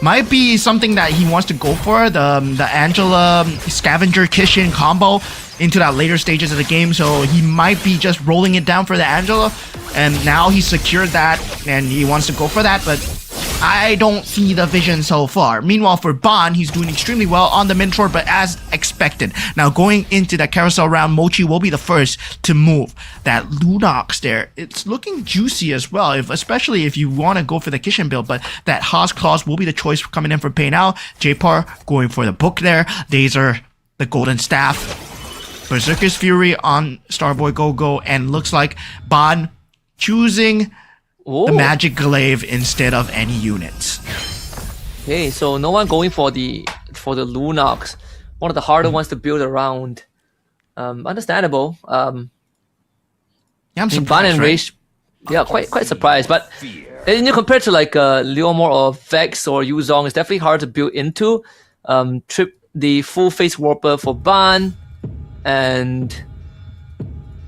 might be something that he wants to go for, the Angela Scavenger Kishin combo into that later stages of the game. So he might be just rolling it down for the Angela, and now he's secured that and he wants to go for that, but I don't see the vision so far. Meanwhile, for Bon, he's doing extremely well on the Minotaur, but as expected. Now, going into that carousel round, Mochi will be the first to move. That Lunox there, it's looking juicy as well, especially if you want to go for the Kishin build, but that Haas Claws will be the choice coming in for Payne Owl. J-Par going for the book there. Dazer, the Golden Staff. Berserker's Fury on Starboy Gogo, and looks like Bon choosing the Magic Glaive instead of any units. Okay, so no one going for the Lunox, one of the harder ones to build around. Understandable. Yeah, I'm surprised, Ban and right? Rage, yeah, quite surprised. But compared to like Leomor or Vex or Yuzong, it's definitely hard to build into. Trip the full face warper for Ban, and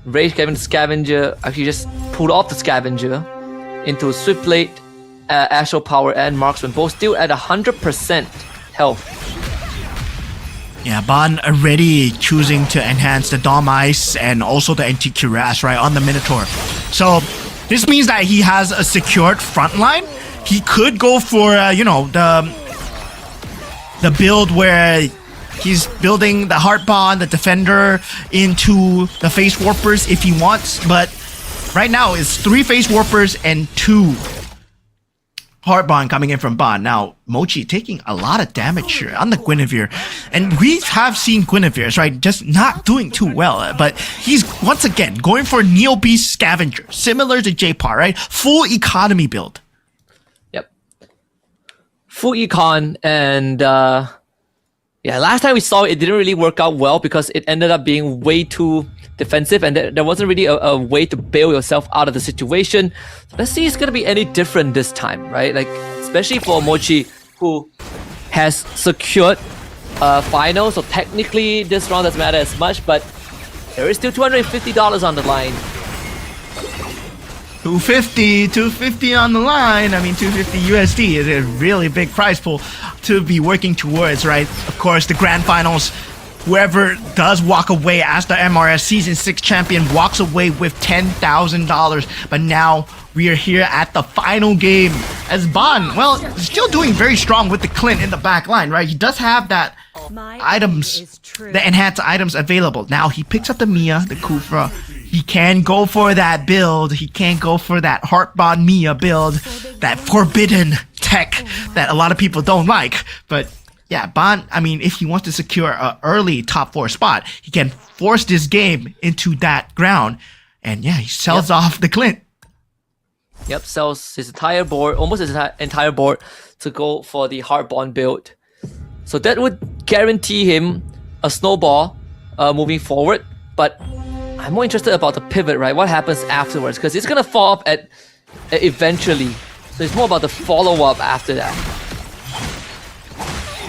Rage having the Scavenger actually just pulled off the Scavenger into Swiftblade, Astral Power, and Marksman, both still at 100% health. Yeah, Ban already choosing to enhance the Dom Ice and also the Anti-Cuirass, right, on the Minotaur. So this means that he has a secured front line. He could go for, the build where He's building the Heart Bond, the Defender into the Face Warpers if he wants, but right now it's 3 Face Warpers and 2 Heart Bond coming in from Bond. Now, Mochi taking a lot of damage here on the Guinevere. And we have seen Guinevere's, right, just not doing too well. But he's, once again, going for Neo Beast Scavenger, similar to J-Par, right? Full economy build. Yep. Full econ, and yeah, last time we saw it didn't really work out well because it ended up being way too defensive, and there wasn't really a way to bail yourself out of the situation. So let's see if it's gonna be any different this time, right? Like, especially for Mochi, who has secured final, so technically this round doesn't matter as much, but there is still $250 on the line. 250 on the line. I mean, 250 USD is a really big prize pool to be working towards, right? Of course, the grand finals, whoever does walk away as the MRS Season 6 champion walks away with $10,000. But now we are here at the final game as Bond, well, still doing very strong with the Clint in the back line, right? He does have that items, the enhanced items available. Now he picks up the Mia, the Kufra. He can go for that build. He can go for that Heart Bond Mia build, that forbidden tech that a lot of people don't like. But yeah, Bond, I mean, if he wants to secure an early top 4 spot, he can force this game into that ground. And yeah, he sells off the Clint. Yep, sells his entire board, almost his entire board, to go for the Heart Bond build. So that would guarantee him a snowball moving forward. But I'm more interested about the pivot, right? What happens afterwards? Because it's gonna fall off at eventually. So it's more about the follow-up after that.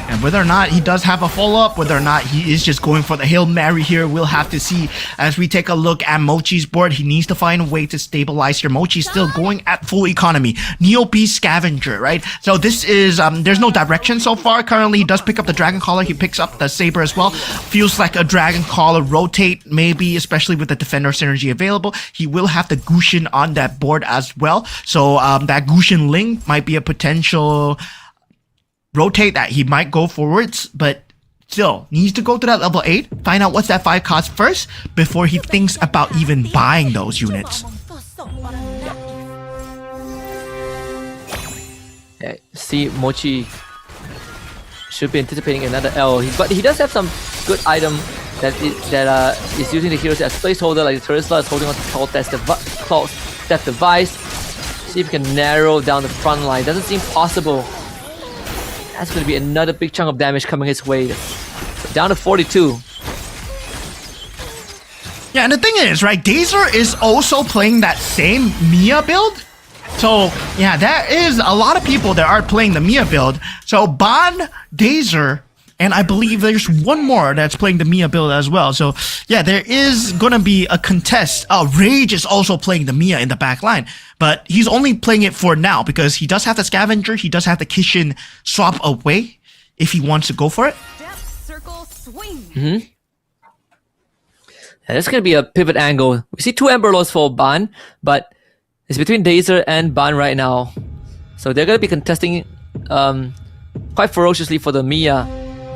And whether or not he does have a follow-up, whether or not he is just going for the Hail Mary here, we'll have to see as we take a look at Mochi's board. He needs to find a way to stabilize here. Mochi's still going at full economy. Neo Beast Scavenger, right? So this is, there's no direction so far. Currently, he does pick up the Dragon Collar. He picks up the Saber as well. Feels like a Dragon Collar rotate, maybe, especially with the Defender synergy available. He will have the Gushin on that board as well. So that Gushin Ling might be a potential rotate that he might go forwards, but still needs to go to that level 8, find out what's that 5 cost first before he thinks about even buying those units. Yeah, see, Mochi should be anticipating another L, but he does have some good item that is using the heroes as placeholder, like Terisla is holding on to Cloud Death Device. See if he can narrow down the front line. Doesn't seem possible. That's going to be another big chunk of damage coming his way. Down to 42. Yeah, and the thing is, right, Dazer is also playing that same Mia build. So, yeah, there is a lot of people that are playing the Mia build. So, Bond, Dazer, and I believe there's one more that's playing the Mia build as well. So, yeah, there is going to be a contest. Rage is also playing the Mia in the back line. But he's only playing it for now because he does have the Scavenger. He does have the Kishin swap away if he wants to go for it. Yeah, that's going to be a pivot angle. We see 2 Ember Lords for Ban, but it's between Dazer and Ban right now. So they're going to be contesting quite ferociously for the Mia.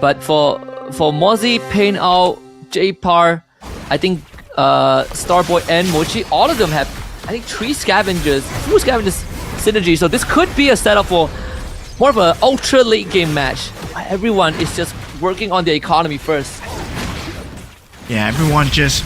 But for Mozzie, Pain Out, J-Par, I think Starboy and Mochi, all of them have, I think, 3 Scavengers, 2 Scavengers synergy. So this could be a setup for more of an ultra late game match. Everyone is just working on their economy first. Yeah, everyone just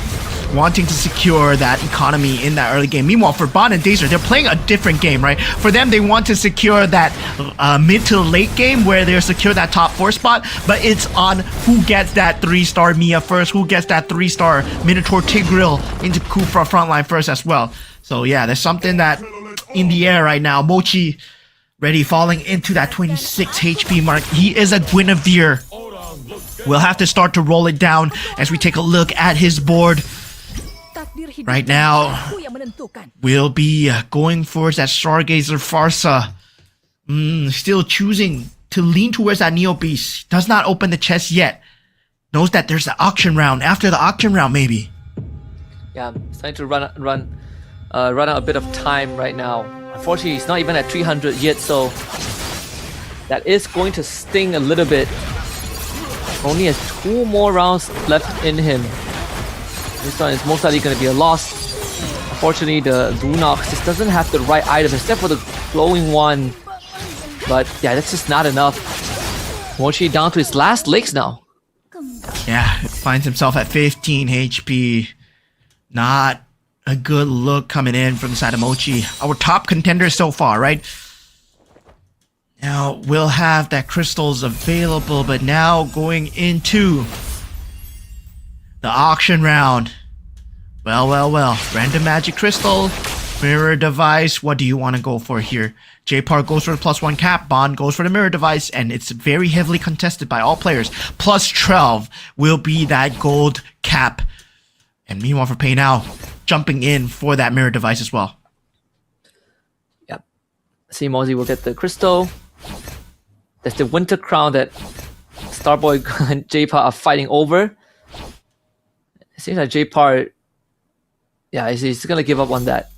wanting to secure that economy in that early game. Meanwhile, for Bond and Dazer, they're playing a different game, right? For them, they want to secure that mid to late game where they're secure that top 4 spot, but it's on who gets that 3-star Mia first, who gets that 3-star Minotaur Tigreal into Kufra frontline first as well. So yeah, there's something that in the air right now. Mochi ready, falling into that 26 HP mark. He is a Guinevere. We'll have to start to roll it down as we take a look at his board. Right now, we'll be going for that Stargazer Farsa. Still choosing to lean towards that Neo Beast. Does not open the chest yet. Knows that there's the auction round. After the auction round, maybe. Yeah, I'm starting to run out a bit of time right now. Unfortunately, he's not even at 300 yet, so that is going to sting a little bit. only has 2 more rounds left in him. This one is most likely going to be a loss. Unfortunately, the Lunox just doesn't have the right item except for the glowing one. But yeah, that's just not enough. Mochi down to his last legs now. Yeah, finds himself at 15 HP. Not a good look coming in from the side of Mochi. Our top contender so far, right? Now, we'll have that crystals available, but now going into the auction round. Well. Random magic crystal, mirror device. What do you want to go for here? J-Park goes for the +1 cap, Bond goes for the mirror device, and it's very heavily contested by all players. Plus 12 will be that gold cap. And meanwhile for Pei now, jumping in for that mirror device as well. Yep. Mozzie will get the crystal. There's the winter crown that Starboy and J-Park are fighting over. It seems like J-Park, yeah, he's gonna give up on that.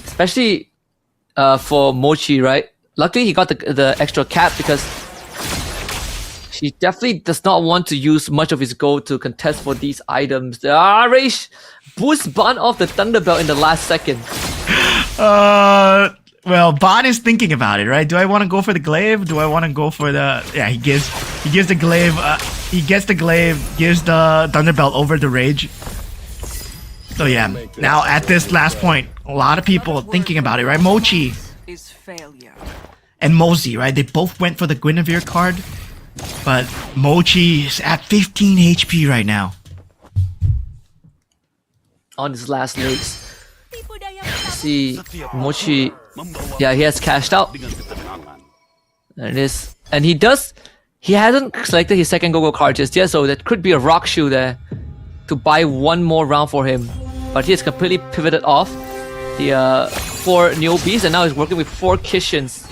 Especially for Mochi, right? Luckily he got the extra cap because he definitely does not want to use much of his gold to contest for these items. Raish boosts Ban off the Thunderbelt in the last second. Well, Ban is thinking about it, right? Do I want to go for the glaive? Do I want to go for the... Yeah, he gives the glaive. He gets the glaive, gives the Thunderbelt over the rage. So yeah, now at this last point, a lot of people thinking about it, right? Mochi and Mozzie, right? They both went for the Guinevere card, but Mochi is at 15 HP right now. On his last legs. See, Mochi, yeah, he has cashed out. There it is. And he hasn't selected his second Go-Go card just yet, so that could be a rock shoe there to buy one more round for him. But he has completely pivoted off the 4 Neobees, and now he's working with 4 Kishins.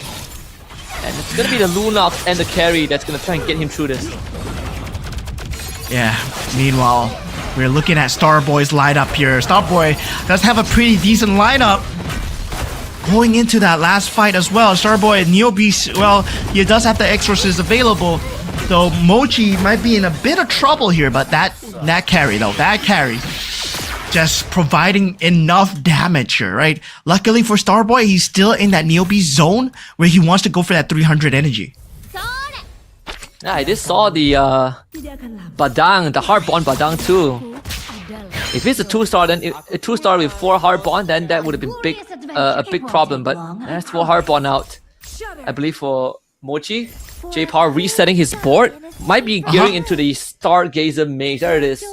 And it's gonna be the Lunox and the carry that's gonna try and get him through this. Yeah, meanwhile, we're looking at Starboy's lineup here. Starboy does have a pretty decent lineup going into that last fight as well. Starboy, Neobeast, well, he does have the Exorcist available. So Mochi might be in a bit of trouble here, but that carry though, that carry just providing enough damage here, right? Luckily for Starboy, he's still in that Neobeast zone where he wants to go for that 300 energy. Yeah, I just saw the Badang, the hard bond Badang too. If it's a 2-star, then a 2-star with 4 hard bond, then that would have been a big problem. But that's 4 hard bond out, I believe, for Mochi. J-Power resetting his board, might be gearing into the Stargazer mage. There it is.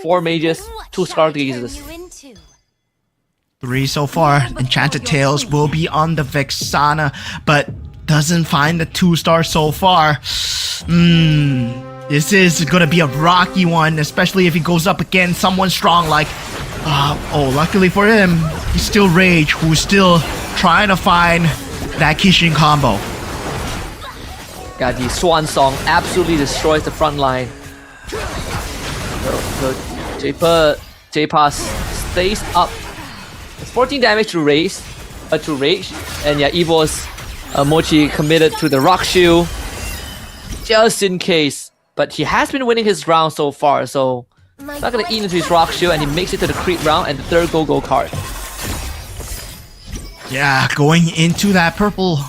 4 mages, 2 Stargazers. 3 so far. Enchanted Tales will be on the Vexana, but doesn't find the 2-star so far. This is gonna be a rocky one, especially if he goes up against someone strong like... luckily for him, he's still Rage, who's still trying to find that Kishin combo. God, the Swan Song absolutely destroys the front line. So J-Pass stays up. It's 14 damage to Rage, and yeah, Evo's Mochi committed to the Rock Shield just in case. But he has been winning his round so far, so he's not gonna eat into his Rock Shield, and he makes it to the creep round and the 3rd Go-Go card. Yeah, going into that purple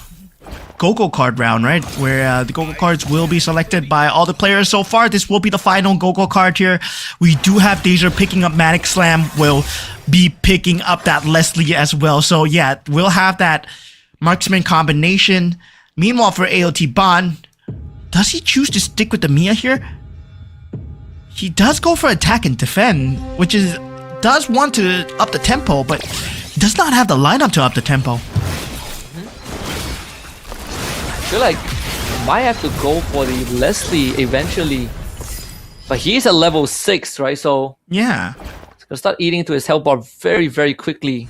Go-Go card round, right? Where the Go-Go cards will be selected by all the players so far. This will be the final Go-Go card here. We do have Deja picking up Manic Slam, will be picking up that Leslie as well. So yeah, we'll have that marksman combination. Meanwhile for AOT Bond, does he choose to stick with the Mia here? He does go for attack and defend, which does want to up the tempo, but he does not have the lineup to up the tempo. I feel like he might have to go for the Leslie eventually. But he's at level 6, right? So yeah, he's gonna start eating into his health bar very, very quickly.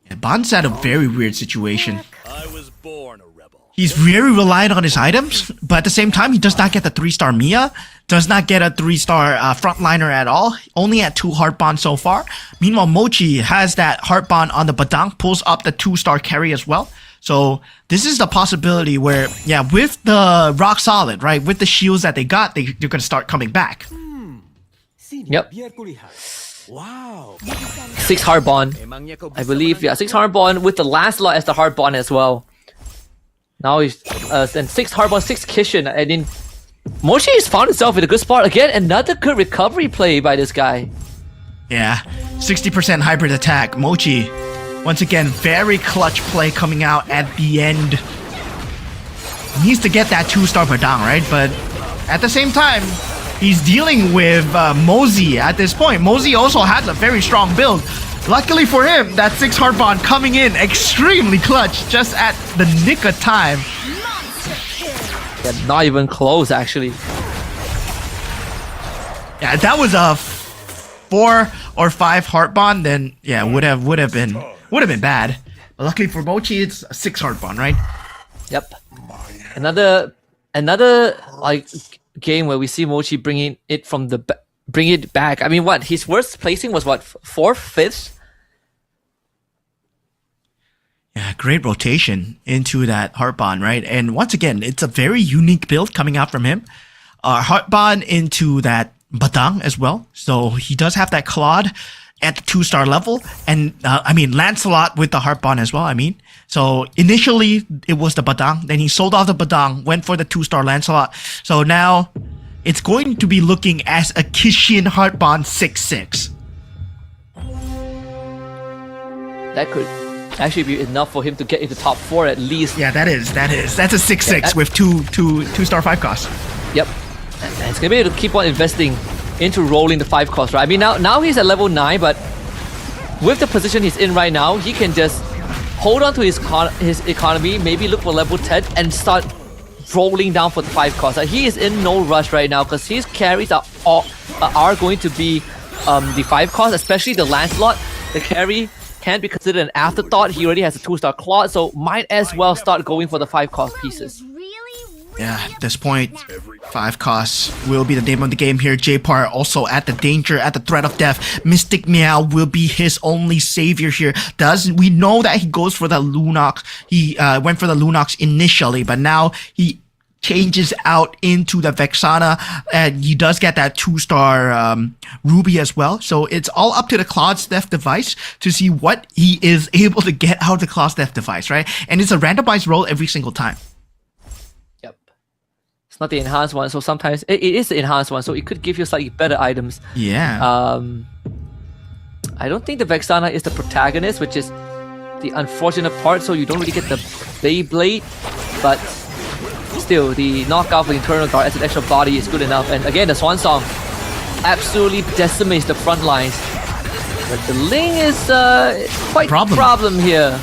Yeah, Bond's at a very weird situation. I was born a rebel. He's very reliant on his items, but at the same time, he does not get the 3-star Mia, does not get a 3-star frontliner at all, only at 2 heart bond so far. Meanwhile, Mochi has that heart bond on the Badang, pulls up the 2-star carry as well. So this is the possibility where, yeah, with the rock solid, right, with the shields that they got, they're going to start coming back. Yep. Wow. 6 hard bond. I believe, yeah, 6 hard bond with the Lancelot as the hard bond as well. Now he's then 6 hard bond, 6 Kishin. And then Mochi has found himself in a good spot again. Another good recovery play by this guy. Yeah, 60% hybrid attack. Mochi, once again, very clutch play coming out at the end. Needs to get that 2-star Badang, right? But at the same time, he's dealing with Mosey at this point. Mosey also has a very strong build. Luckily for him, that 6 hard bond coming in extremely clutch just at the nick of time. Yeah, not even close actually. Yeah, that was a 4 or 5 heart bond, then yeah, would have been bad. But luckily for Mochi, it's a 6 heart bond, right? Yep. Another like game where we see Mochi bringing it back. I mean, what his worst placing was what 4th, 5th. Yeah, great rotation into that heart bond, right? And once again, it's a very unique build coming out from him. Heart bond into that Batang as well. So he does have that Claude at the 2-star level. And I mean, Lancelot with the heart bond as well, I mean. So initially, it was the Batang. Then he sold off the Batang, went for the 2-star Lancelot. So now, it's going to be looking as a Kishin heart bond 6-6. That could actually be enough for him to get into top 4 at least. Yeah, that is. That's a 6-6 with 2-star 5 costs. Yep. And it's gonna be able to keep on investing into rolling the 5 cost, right? I mean, now he's at level 9, but with the position he's in right now, he can just hold on to his economy, maybe look for level 10 and start rolling down for the 5 cost. He is in no rush right now because his carries are going to be the 5 cost, especially the Lancelot. The carry can't be considered an afterthought. He already has a 2-star Claude, so might as well start going for the 5 cost pieces. Yeah, at this point, 5 costs will be the name of the game here. J-Par also at the danger, at the threat of death. Mystic Meow will be his only savior here. We know that he goes for the Lunox. He went for the Lunox initially, but now he changes out into the Vexana, and he does get that 2-star Ruby as well. So it's all up to the Claude's Death device to see what he is able to get out of the Claude's Death device, right? And it's a randomized roll every single time. It's not the enhanced one, so sometimes it is the enhanced one, so it could give you slightly better items. Yeah. I don't think the Vexana is the protagonist, which is the unfortunate part, so you don't really get the Beyblade, but still, the knockout of the Internal Guard as an extra body is good enough. And again, the Swan Song absolutely decimates the front lines. But the Ling is quite a problem here.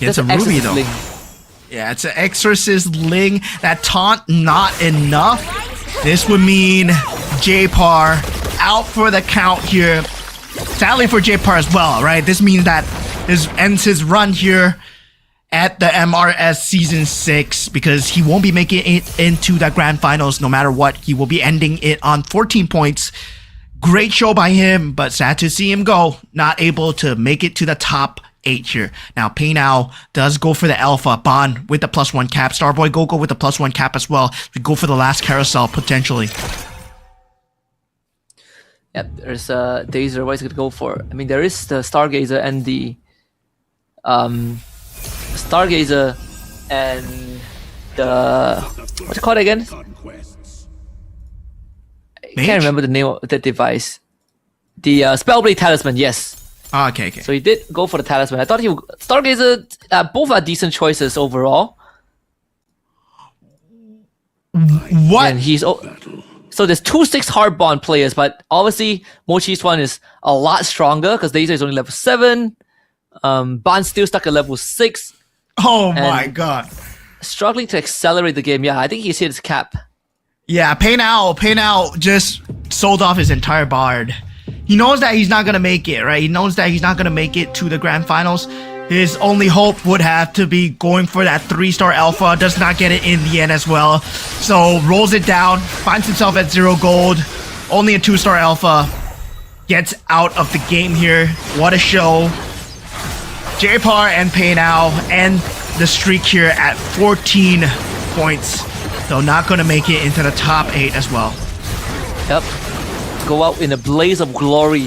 It's a Ruby though. Ling. Yeah, it's an Exorcist Ling. That taunt, not enough. This would mean J-Par out for the count here. Sadly for J-Par as well, right? This means that this ends his run here at the MRS Season 6 because he won't be making it into the Grand Finals no matter what. He will be ending it on 14 points. Great show by him, but sad to see him go. Not able to make it to the top 8 here. Now, Paynow does go for the Alpha. Bond with the +1 cap. Starboy go with the +1 cap as well. We go for the last carousel, potentially. Yep, there's Dazer. What is it going to go for? I mean, there is the Stargazer and the Stargazer and the what's it called again? I can't remember the name of the device. The Spellblade Talisman, yes. Oh, okay. So he did go for the Talisman. I thought he would... Stargazer, both are decent choices overall. What? And he's... So there's 2 6 hard bond players, but obviously Mochi's one is a lot stronger because Dazer is only level 7. Bond's still stuck at level 6. Oh my god. Struggling to accelerate the game. Yeah, I think he's hit his cap. Yeah, Paynow just sold off his entire Bard. He knows that he's not going to make it, right? He knows that he's not going to make it to the Grand Finals. His only hope would have to be going for that 3-star Alpha. Does not get it in the end as well. So rolls it down, finds himself at 0 gold. Only a 2-star Alpha. Gets out of the game here. What a show. J-Par and Pei now end the streak here at 14 points. So not going to make it into the top 8 as well. Yep. Go out in a blaze of glory.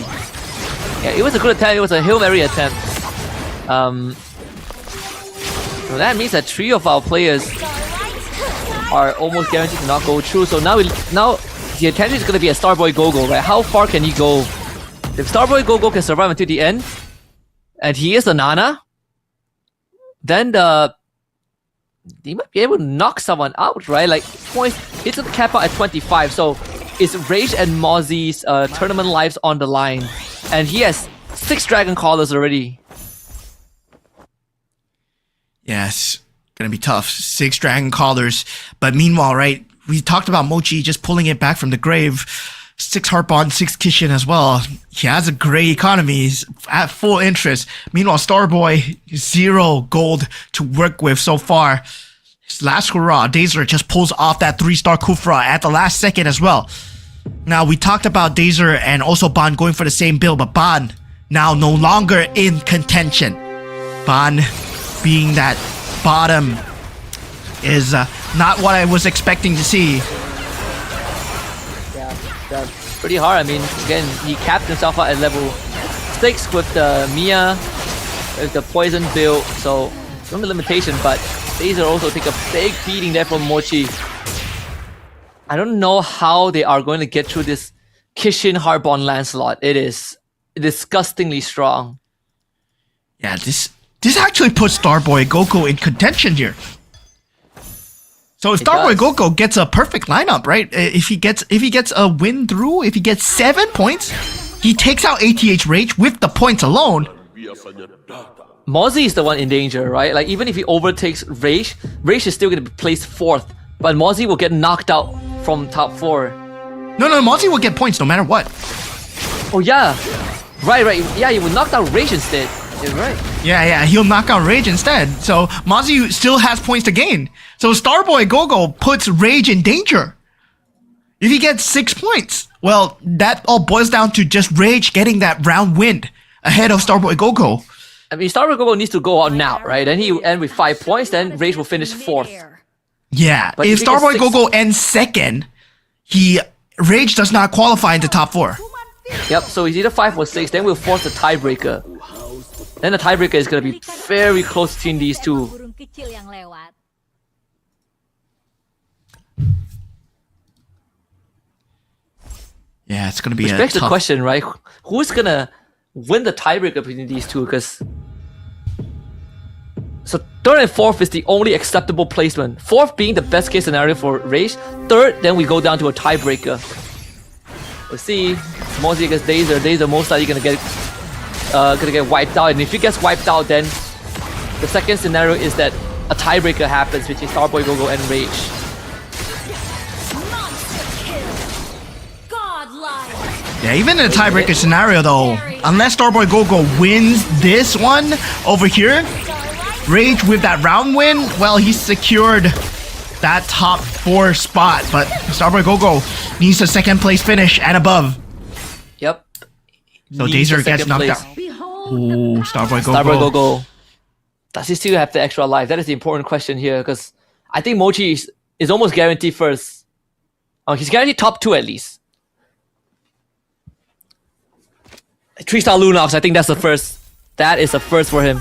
Yeah, it was a good attempt. It was a Hail Mary attempt. So that means that 3 of our players are almost guaranteed to not go through. So now the attention is going to be a Starboy Gogo, right? How far can he go? If Starboy Gogo can survive until the end, and he is a Nana, then he might be able to knock someone out, right? Like, points, it's a cap out at 25, so it's Rage and Mozzie's tournament lives on the line. And he has 6 Dragon Callers already. Yes, gonna be tough. 6 Dragon Callers. But meanwhile, right, we talked about Mochi just pulling it back from the grave. 6 Harpon, 6 Kishin as well. He has a great economy. He's at full interest. Meanwhile, Starboy, 0 gold to work with so far. His last hurrah, Dazer just pulls off that 3-star Kufra at the last second as well. Now, we talked about Dazer and also Ban going for the same build, but Ban now no longer in contention. Ban being that bottom is not what I was expecting to see. Yeah, pretty hard. I mean, again, he capped himself out at level 6 with the Mia, with the poison build, so no limitation, but Dazer also take a big beating there from Mochi. I don't know how they are going to get through this Kishin Harbon Lancelot. It is disgustingly strong. Yeah, this actually puts Starboy Goku in contention here. So if Starboy Goku gets a perfect lineup, right? If he gets a win through, if he gets 7 points, he takes out ATH Rage with the points alone. Mozzie is the one in danger, right? Like, even if he overtakes Rage, Rage is still going to be placed 4th, but Mozzie will get knocked out from top 4. No, Mozzie will get points no matter what. Oh yeah, right. Yeah, he will knock out Rage instead. You're right. Yeah, he'll knock out Rage instead. So Mozzie still has points to gain. So Starboy Gogo puts Rage in danger. If he gets 6 points, well, that all boils down to just Rage getting that round win ahead of Starboy Gogo. I mean, Starboy Gogo needs to go out now, right? Then he will end with 5 points, then Rage will finish 4th. Yeah, But if if he gets Starboy 6 Gogo ends 2nd, Rage does not qualify into top 4. Yep, so it's either 5 or 6, then we'll force the tiebreaker. Then the tiebreaker is going to be very close between these two. Burung kecil yang lewat. Yeah, it's gonna be Which a begs the tough... question, right? Who's going to win the tiebreaker between these two? Because so 3rd and 4th is the only acceptable placement. 4th being the best case scenario for Rage. 3rd, then we go down to a tiebreaker. We'll see. Mozzie against Dazer. Dazer most likely gonna get wiped out. And if he gets wiped out, then the second scenario is that a tiebreaker happens between Starboy Gogo and Rage. Yeah, even in a tiebreaker scenario though, unless Starboy Gogo wins this one over here, Rage with that round win, well, he's secured that top 4 spot, but Starboy Gogo needs a 2nd place finish and above. Yep. So Needs the Dazer gets second knocked place. out. Ooh, Starboy Gogo. Starboy Gogo. Does he still have the extra life? That is the important question here, because I think Mochi is almost guaranteed 1st. Oh, he's guaranteed top 2 at least. 3-star Lunox, I think that's the first. That is the first for him.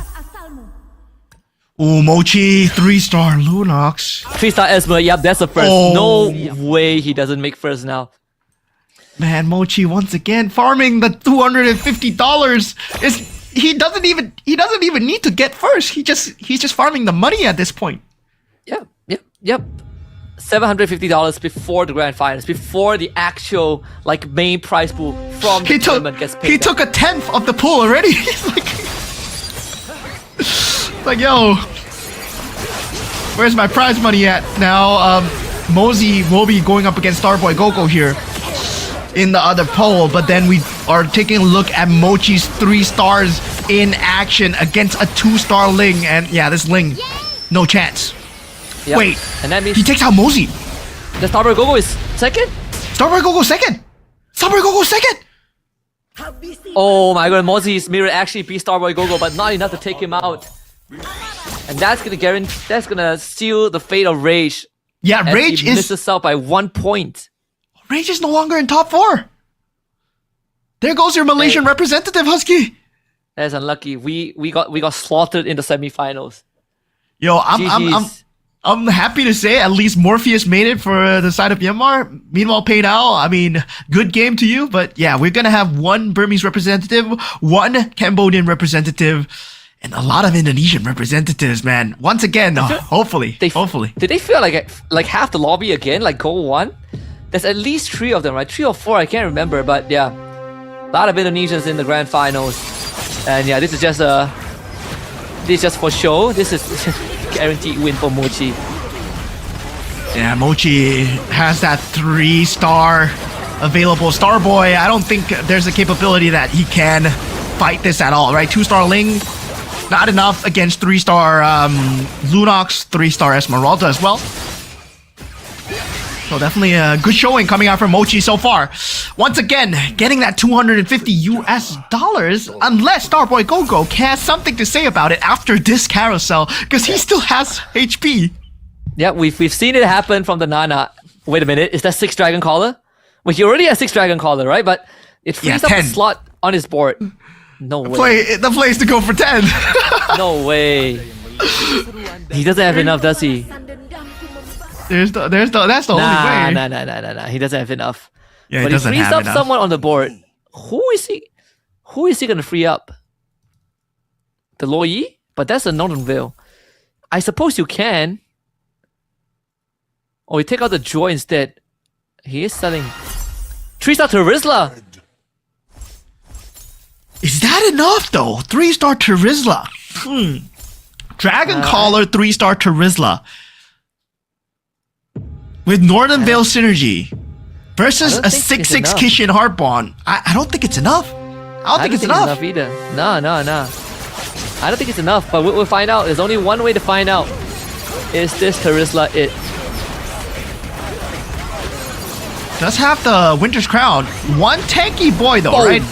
Ooh, Mochi, 3-star Lunox. 3-star Esmer, yep, that's the first. Oh. No way he doesn't make 1st now. Man, Mochi once again farming the $250. He doesn't even need to get 1st. He's just farming the money at this point. Yep. $750 before the grand finals, before the actual main prize pool from the tournament gets paid. He took a 10th of the pool already. He's like, yo, where's my prize money at? Now, Mozzie will be going up against Starboy Gogo here in the other poll, but then we are taking a look at Mochi's 3 stars in action against a 2-star Ling, and yeah, this Ling, no chance. Yep. Wait, and that means he takes out Mozzie. The Starboy Gogo is 2nd? Starboy Gogo 2nd. Starboy Gogo 2nd. Oh my god, Mozzie's mirror actually beat Starboy Gogo, but not enough to take him out. And that's gonna seal the fate of Rage. Yeah, as Rage he misses out by 1 point. Rage is no longer in top 4. There goes your Malaysian representative, Husky. That's unlucky. We got slaughtered in the semifinals. Yo, GG's. I'm happy to say at least Morpheus made it for the side of Myanmar. Meanwhile, Paid Owl, I mean, good game to you, but yeah, we're gonna have one Burmese representative, one Cambodian representative, and a lot of Indonesian representatives, man. Once again, hopefully. Did they feel like half the lobby again, like goal 1? There's at least 3 of them, right? 3 or 4, I can't remember, but yeah. A lot of Indonesians in the grand finals. And yeah, this is just for show. This is guaranteed win for Mochi. Yeah, Mochi has that 3-star available. Starboy, I don't think there's a capability that he can fight this at all, right? 2-star Ling, not enough against 3-star Lunox, 3-star Esmeralda as well. So definitely a good showing coming out from Mochi so far. Once again, getting that $250 unless Starboy Gogo has something to say about it after this carousel, because he still has HP. Yeah, we've seen it happen from the Nana. Wait a minute, is that 6 Dragon Caller? Well, he already has 6 Dragon Caller, right? But it frees up a 10. slot on his board. No way. The play's to go for 10. No way. He doesn't have enough, does he? That's the only way. Nah. He doesn't have enough. Yeah, But he he doesn't frees have up enough. someone on the board. Who is he gonna free up? The Lo Yi? But that's a Northern Veil. I suppose you can. Or you take out the Joy instead. He is selling 3-star Terizla. Is that enough though? 3-star Terizla. Dragon Caller 3-star Terizla. With Northern Veil synergy versus a I don't think it's 6-6 enough. Kishin Heartbond. I don't think it's enough. I don't think it's enough. Either. No. I don't think it's enough, but we'll find out. There's only one way to find out. Is this Terizla it? Does have the Winter's Crown. One tanky boy though, Boom. right?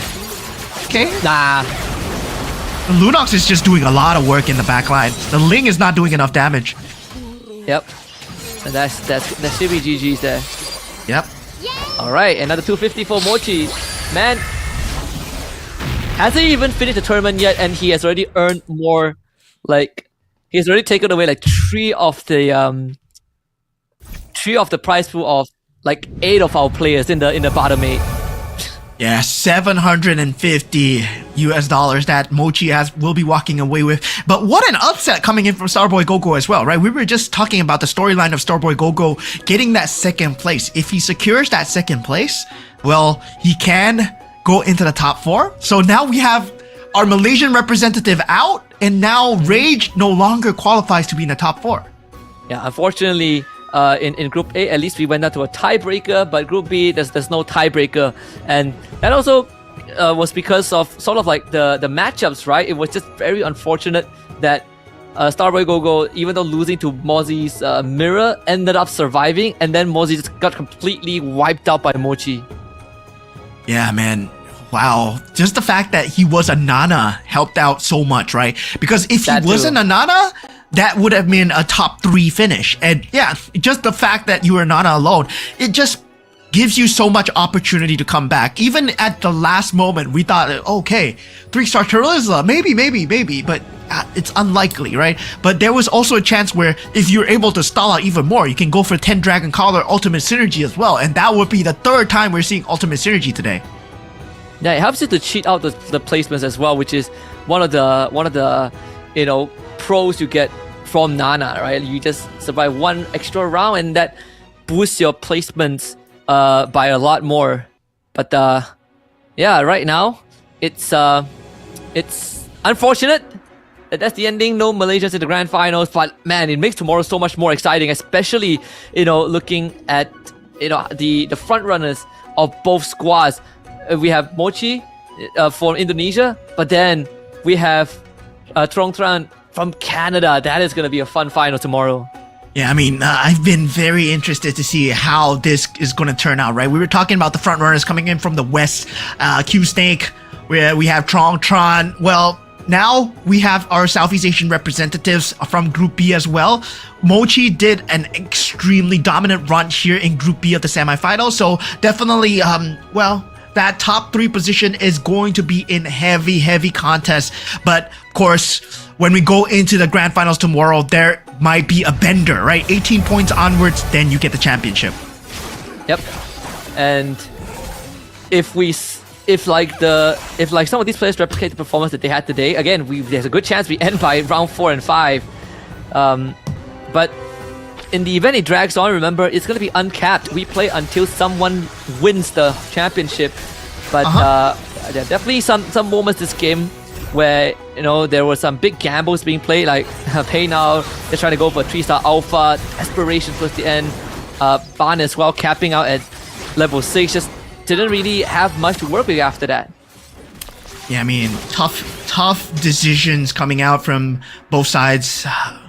Okay. Nah. Lunox is just doing a lot of work in the back line. The Ling is not doing enough damage. Yep. And that should be GG's there. Yep. Alright, another 250 for Mochi. Man, hasn't even finished the tournament yet, and he has already earned more. Like, he's already taken away like 3 of the prize pool of like 8 of our players in the bottom 8. Yeah, $750 that Mochi will be walking away with. But what an upset coming in from Starboy Gogo as well, right? We were just talking about the storyline of Starboy Gogo getting that 2nd place. If he secures that 2nd place, well, he can go into the top 4. So now we have our Malaysian representative out, and now Rage no longer qualifies to be in the top 4. Yeah, unfortunately, in Group A, at least we went down to a tiebreaker, but Group B, there's no tiebreaker. And that also was because of sort of like the matchups, right? It was just very unfortunate that Starboy Gogo, even though losing to Mozzie's mirror, ended up surviving, and then Mozzie just got completely wiped out by Mochi. Yeah, man. Wow. Just the fact that he was a Nana helped out so much, right? Because if he wasn't a Nana, that would have been a top 3 finish. And yeah, just the fact that you were Nana alone, it just gives you so much opportunity to come back. Even at the last moment, we thought, okay, 3-star Terizla, maybe, but it's unlikely, right? But there was also a chance where if you're able to stall out even more, you can go for 10 Dragon Collar Ultimate Synergy as well. And that would be the 3rd time we're seeing Ultimate Synergy today. Yeah, it helps you to cheat out the placements as well, which is one of the pros you get from Nana, right? You just survive 1 extra round, and that boosts your placements by a lot more. But yeah, right now it's unfortunate that that's the ending. No Malaysians in the grand finals, but man, it makes tomorrow so much more exciting, especially looking at the front runners of both squads. We have Mochi from Indonesia, but then we have Trong Tran from Canada. That is going to be a fun final tomorrow. Yeah, I mean, I've been very interested to see how this is going to turn out, right? We were talking about the front runners coming in from the West, Q Snake, where we have Tron. Well, now we have our Southeast Asian representatives from Group B as well. Mochi did an extremely dominant run here in Group B of the semifinals, so definitely, that top 3 position is going to be in heavy contest. But of course, when we go into the grand finals tomorrow, there might be a bender, right? 18 points onwards, then you get the championship. Yep. And if some of these players replicate the performance that they had today, again, there's a good chance we end by round 4 and 5. But in the event it drags on, remember, it's going to be uncapped. We play until someone wins the championship. But there are definitely some moments this game where, there were some big gambles being played, like Pay Now, they're trying to go for a 3-star alpha, desperation towards the end. Ban as well, capping out at level 6, just didn't really have much to work with after that. Yeah, I mean, tough decisions coming out from both sides. I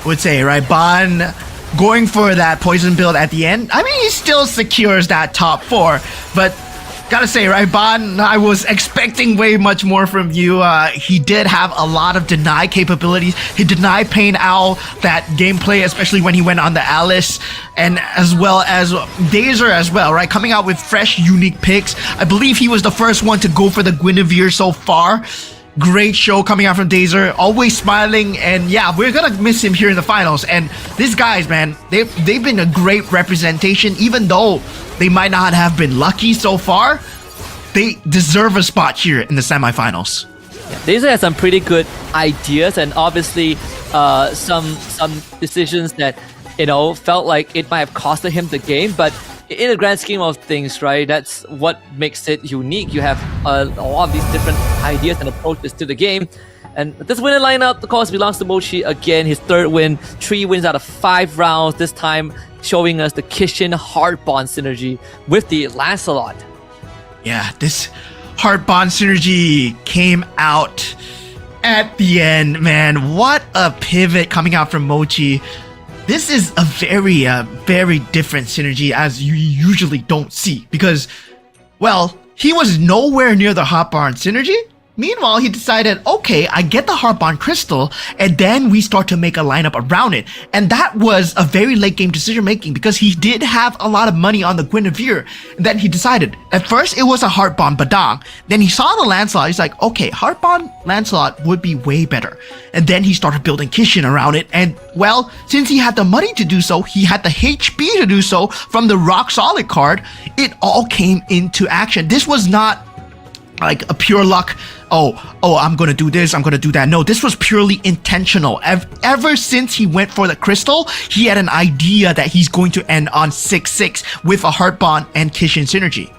would say, right? Ban going for that poison build at the end. I mean, he still secures that top 4, but gotta say, right, Ban, I was expecting way much more from you. He did have a lot of deny capabilities. He denied Pain Owl that gameplay, especially when he went on the Alice, and as well as Dazer as well, right? Coming out with fresh, unique picks. I believe he was the first one to go for the Guinevere so far. Great show coming out from Dazer, always smiling, and yeah, we're gonna miss him here in the finals. And these guys, man, they've been a great representation, even though they might not have been lucky so far. They deserve a spot here in the semifinals. Yeah, Dazer has some pretty good ideas, and obviously some decisions that felt like it might have costed him the game, but in the grand scheme of things, right, that's what makes it unique. You have a lot of these different ideas and approaches to the game. And this winner lineup, of course, belongs to Mochi again. His 3rd win, 3 wins out of 5 rounds, this time showing us the Kishin Heart Bond synergy with the Lancelot. Yeah, this Heart Bond synergy came out at the end, man. What a pivot coming out from Mochi. This is a very different synergy as you usually don't see because, well, he was nowhere near the Heart Bond synergy. Meanwhile, he decided, okay, I get the Heart Bond Crystal, and then we start to make a lineup around it. And that was a very late game decision making because he did have a lot of money on the Guinevere. And then he decided, at first it was a Heart Bond Badang. Then he saw the Lancelot, he's like, okay, Heart Bond Lancelot would be way better. And then he started building Kishin around it. And well, since he had the money to do so, he had the HP to do so from the Rock Solid card, it all came into action. This was not like a pure luck, I'm gonna do this, I'm gonna do that. No, this was purely intentional. Ever since he went for the crystal, he had an idea that he's going to end on 6-6 with a Heart Bond and Kishin synergy.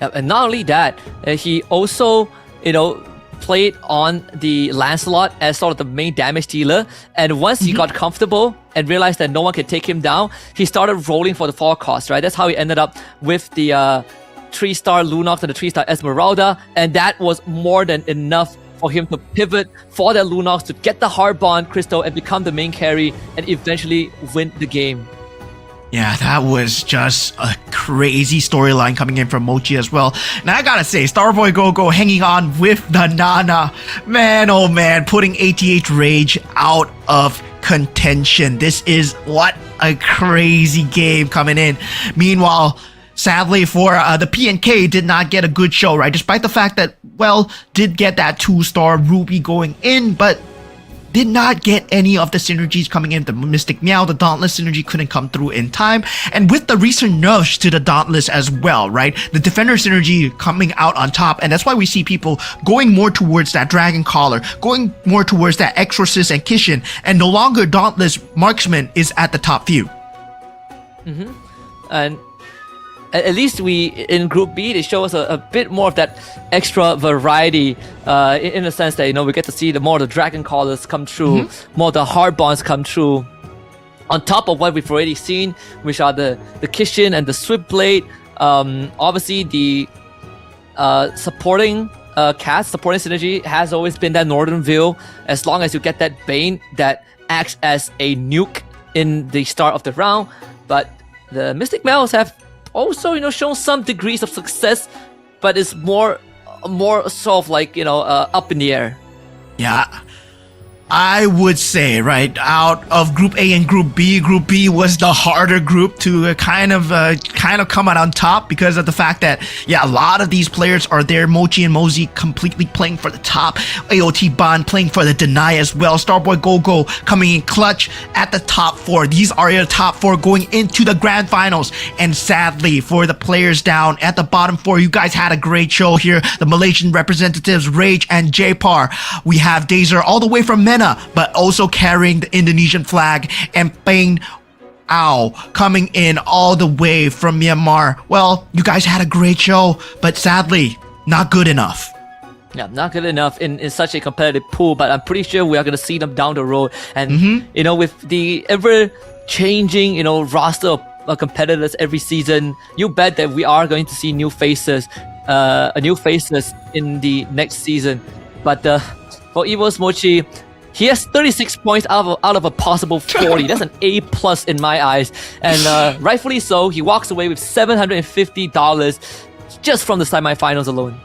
And not only that, he also, played on the Lancelot as sort of the main damage dealer. And once he got comfortable and realized that no one could take him down, he started rolling for the fall cost, right? That's how he ended up with the 3-star Lunox and the 3-star Esmeralda, and that was more than enough for him to pivot for that Lunox to get the Heart Bond Crystal and become the main carry and eventually win the game. Yeah, that was just a crazy storyline coming in from Mochi as well. Now I gotta say, Starboy Go hanging on with the Nana. Man, oh man, putting ATH Rage out of contention. This is what a crazy game coming in. Meanwhile, sadly for the PNK did not get a good show, right? Despite the fact that, well, did get that 2-star Ruby going in, but did not get any of the synergies coming in. The Mystic Meow, the Dauntless synergy couldn't come through in time. And with the recent nerfs to the Dauntless as well, right? The Defender synergy coming out on top. And that's why we see people going more towards that Dragon Collar, going more towards that Exorcist and Kishin. And no longer Dauntless Marksman is at the top few. And at least in Group B, they show us a bit more of that extra variety in the sense that, we get to see more of the Dragon Callers come through, more of the Hard Bonds come through. On top of what we've already seen, which are the Kishin and the Swiftblade. Obviously, the supporting cast, supporting synergy has always been that Northern Veil. As long as you get that Bane that acts as a nuke in the start of the round, but the Mystic Males have also, shown some degrees of success, but it's more sort of like, up in the air. Yeah. I would say, right, out of Group A and Group B was the harder group to kind of come out on top because of the fact that, a lot of these players are there. Mochi and Mosey completely playing for the top. AOT Bond playing for the deny as well. Starboy Gogo coming in clutch at the top 4. These are your top 4 going into the grand finals. And sadly, for the players down at the bottom 4, you guys had a great show here. The Malaysian representatives, Rage and J-Par. We have Dazer all the way from Mena, but also carrying the Indonesian flag, and Peng Ao coming in all the way from Myanmar. Well, you guys had a great show, but sadly, not good enough. Yeah, not good enough in such a competitive pool, but I'm pretty sure we are going to see them down the road. And, with the ever-changing, roster of competitors every season, you bet that we are going to see new faces in the next season. But for Evo's Mochi, he has 36 points out of a possible 40. That's an A+ in my eyes. And rightfully so, he walks away with $750 just from the semifinals alone.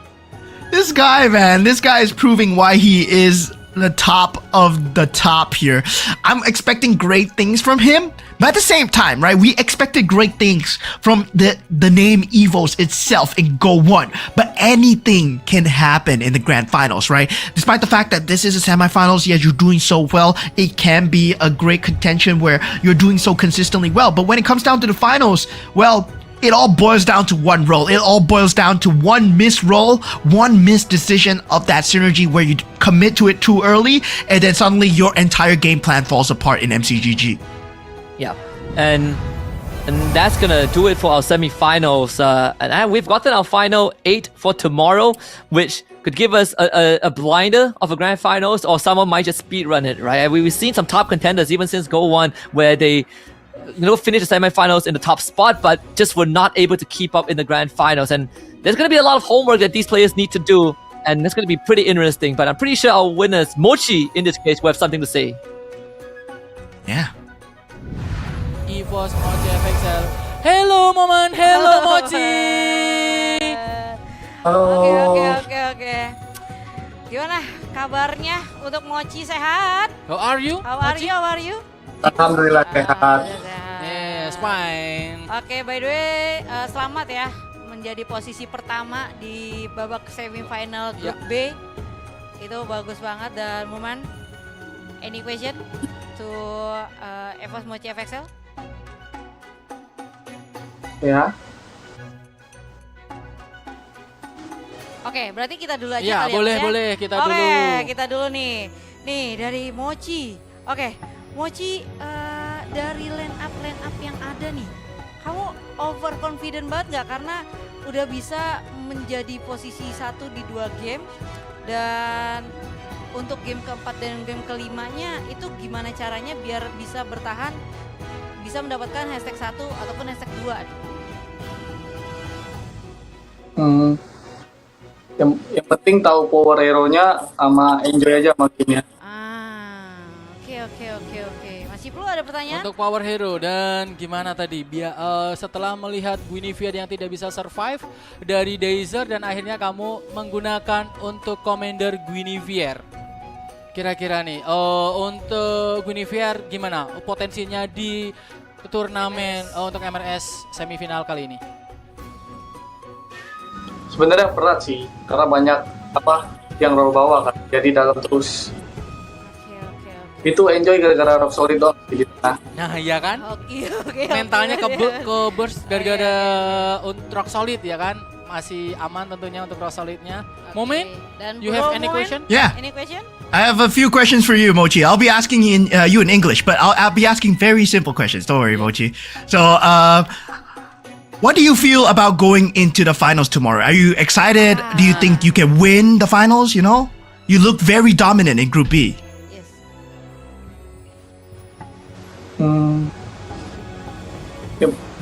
This guy, man, is proving why he is the top of the top here. I'm expecting great things from him, but at the same time, right, we expected great things from the name EVOS itself in Go 1, but anything can happen in the grand finals, right? Despite the fact that this is a semifinals, yes, you're doing so well, it can be a great contention where you're doing so consistently well, but when it comes down to the finals, well, it all boils down to one role. It all boils down to one missed role, one missed decision of that synergy where you commit to it too early, and then suddenly your entire game plan falls apart in MCGG. Yeah, and that's gonna do it for our semifinals. And we've gotten our final 8 for tomorrow, which could give us a blinder of a grand finals, or someone might just speedrun it, right? We've seen some top contenders even since Go 1 where they finish the semifinals in the top spot, but just were not able to keep up in the grand finals. And there's going to be a lot of homework that these players need to do, and it's going to be pretty interesting. But I'm pretty sure our winners, Mochi in this case, will have something to say. Yeah. EVOS Mochi FXL. Hello, Momen. Hello, Mochi. Oke. Gimana kabarnya untuk Mochi, sehat? How are you? How are you? Alhamdulillah sehat. Yes, fine. Oke, by the way, selamat ya menjadi posisi pertama di babak semifinal Grup B. Itu bagus banget. Dan Momen, any question to EVOS Mochi FXL? Ya. Oke, berarti kita dulu aja Ya, kali ya. boleh kita dulu. Oke, kita dulu nih. Nih dari Mochi. Oke, Mochi, dari line up yang ada nih, kamu overconfident banget nggak? Karena udah bisa menjadi posisi 1 di 2 game, dan untuk game keempat dan game kelimanya itu gimana caranya biar bisa bertahan, bisa mendapatkan hashtag 1 ataupun hashtag 2? Yang penting tahu power hero-nya sama enjoy aja sama game-nya. Oke. Masih perlu ada pertanyaan? Untuk power hero, dan gimana tadi setelah melihat Guinevere yang tidak bisa survive dari Dazer dan akhirnya kamu menggunakan untuk Commander Guinevere. Kira-kira nih untuk Guinevere gimana potensinya di turnamen untuk MRS semifinal kali ini? Sebenarnya berat sih karena banyak yang roll bawah kan. Jadi dalam terus. Itu enjoy gara-gara Rock Solid doang di tengah. Nah, iya kan? Oke. Mentalnya ke burst gara-gara Rock Solid ya kan? Masih aman tentunya untuk Rock Solidnya. Momen, you have any question? Yeah. Any question? I have a few questions for you, Mochi. I'll be asking you in English, but I'll be asking very simple questions. Don't worry, Mochi. So, what do you feel about going into the finals tomorrow? Are you excited? Do you think you can win the finals, You look very dominant in Group B.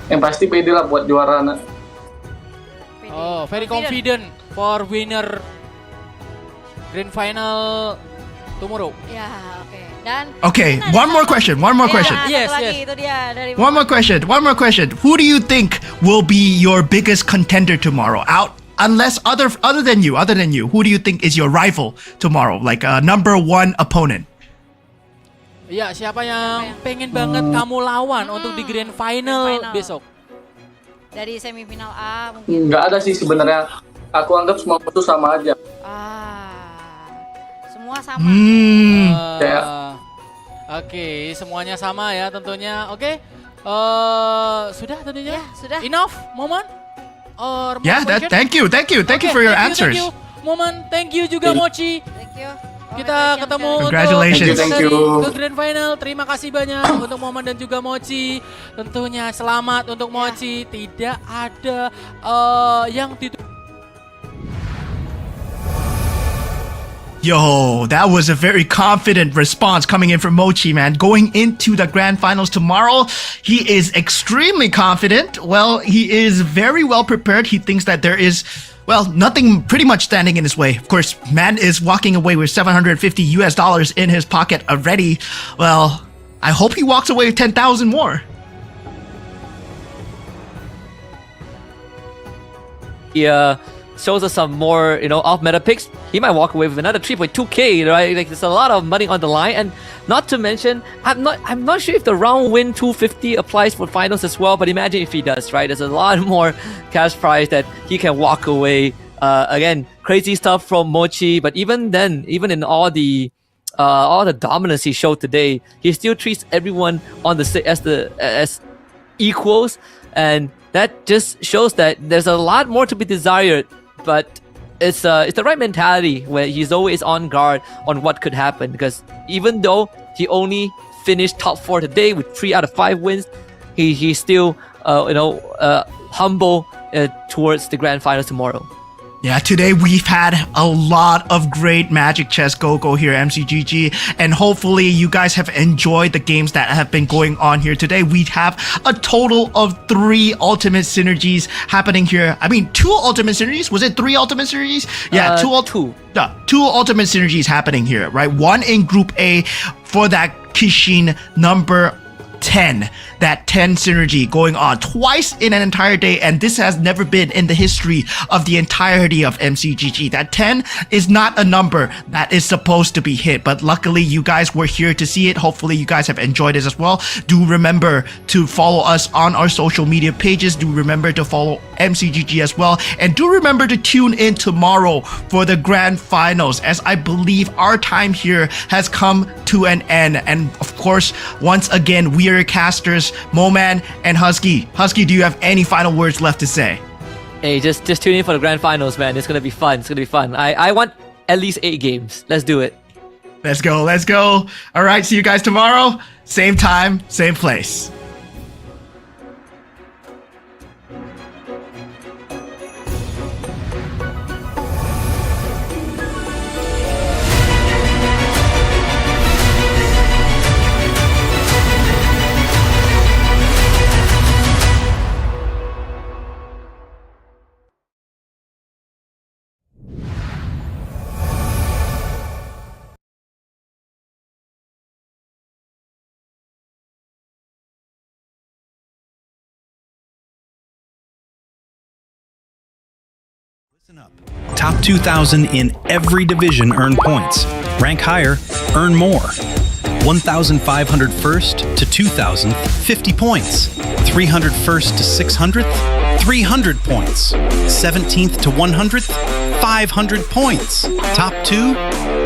Yang pasti pede lah buat juara. Very confident for winner grand final tomorrow. Ya, oke. Dan Okay, mungkin ada one more satu- question. One more Iya, question. satu Yes, lagi, yes. itu dia dari One more question. One more question. Who do you think will be your biggest contender tomorrow? Unless other than you, who do you think is your rival tomorrow? Like a number one opponent? Ya, siapa yang pengen banget kamu lawan untuk di grand final final. besok? dari semifinal A mungkin. Nggak ada sih sebenarnya. Aku anggap semua musuh sama aja. Semua sama. Kayak Oke, semuanya sama ya tentunya. Oke, sudah tentunya. Ya, sudah. Enough, Momen? Or more Yeah, question? thank you Okay, for your thank answers. You, Momen, thank you juga Mochi. Thank you. Kita ketemu Congratulations. Thank you. ke grand final. Terima kasih banyak untuk Momen dan juga Mochi. Tentunya selamat untuk Mochi. Tidak ada yang Yo, that was a very confident response coming in from Mochi, man. Going into the grand finals tomorrow, he is extremely confident. Well, he is very well prepared. He thinks that there is, well, nothing pretty much standing in his way. Of course, man is walking away with $750 in his pocket already. Well, I hope he walks away with 10,000 more. He shows us some more, off meta picks. He might walk away with another 3.2k, right? Like there's a lot of money on the line, and not to mention, I'm not sure if the round win 250 applies for finals as well. But imagine if he does, right? There's a lot more cash prize that he can walk away. Again, crazy stuff from Mochi, but even then, even in all the dominance he showed today, he still treats everyone on the as equals, and that just shows that there's a lot more to be desired. But it's the right mentality where he's always on guard on what could happen, because even though he only finished top 4 today with 3 out of 5 wins, he's still humble towards the grand finals tomorrow. Yeah, today we've had a lot of great Magic Chess Go-Go here at MCGG, and hopefully you guys have enjoyed the games that have been going on here today. We have a total of 3 Ultimate Synergies happening here. I mean, 2 Ultimate Synergies? Was it 3 Ultimate Synergies? Yeah, 2 Ultimate Synergies happening here, right? One in Group A for that Kishin number 10, that 10 synergy going on twice in an entire day, and this has never been in the history of the entirety of MCGG. That 10 is not a number that is supposed to be hit, but luckily you guys were here to see it. Hopefully you guys have enjoyed it as well. Do remember to follow us on our social media pages. Do remember to follow MCGG as well, and do remember to tune in tomorrow for the grand finals, as I believe our time here has come to an end. And of course, once again, we are casters, Moman and Husky. Husky, do you have any final words left to say? Hey, just tune in for the grand finals, man. It's gonna be fun. I want at least 8 games. Let's do it. Let's go. All right, see you guys tomorrow. Same time, same place. Listen up. Top 2,000 in every division earn points. Rank higher, earn more. 1,500 first to 2,000, 50 points. 300 first to 600th, 300 points. 17th to 100th, 500 points. Top 2,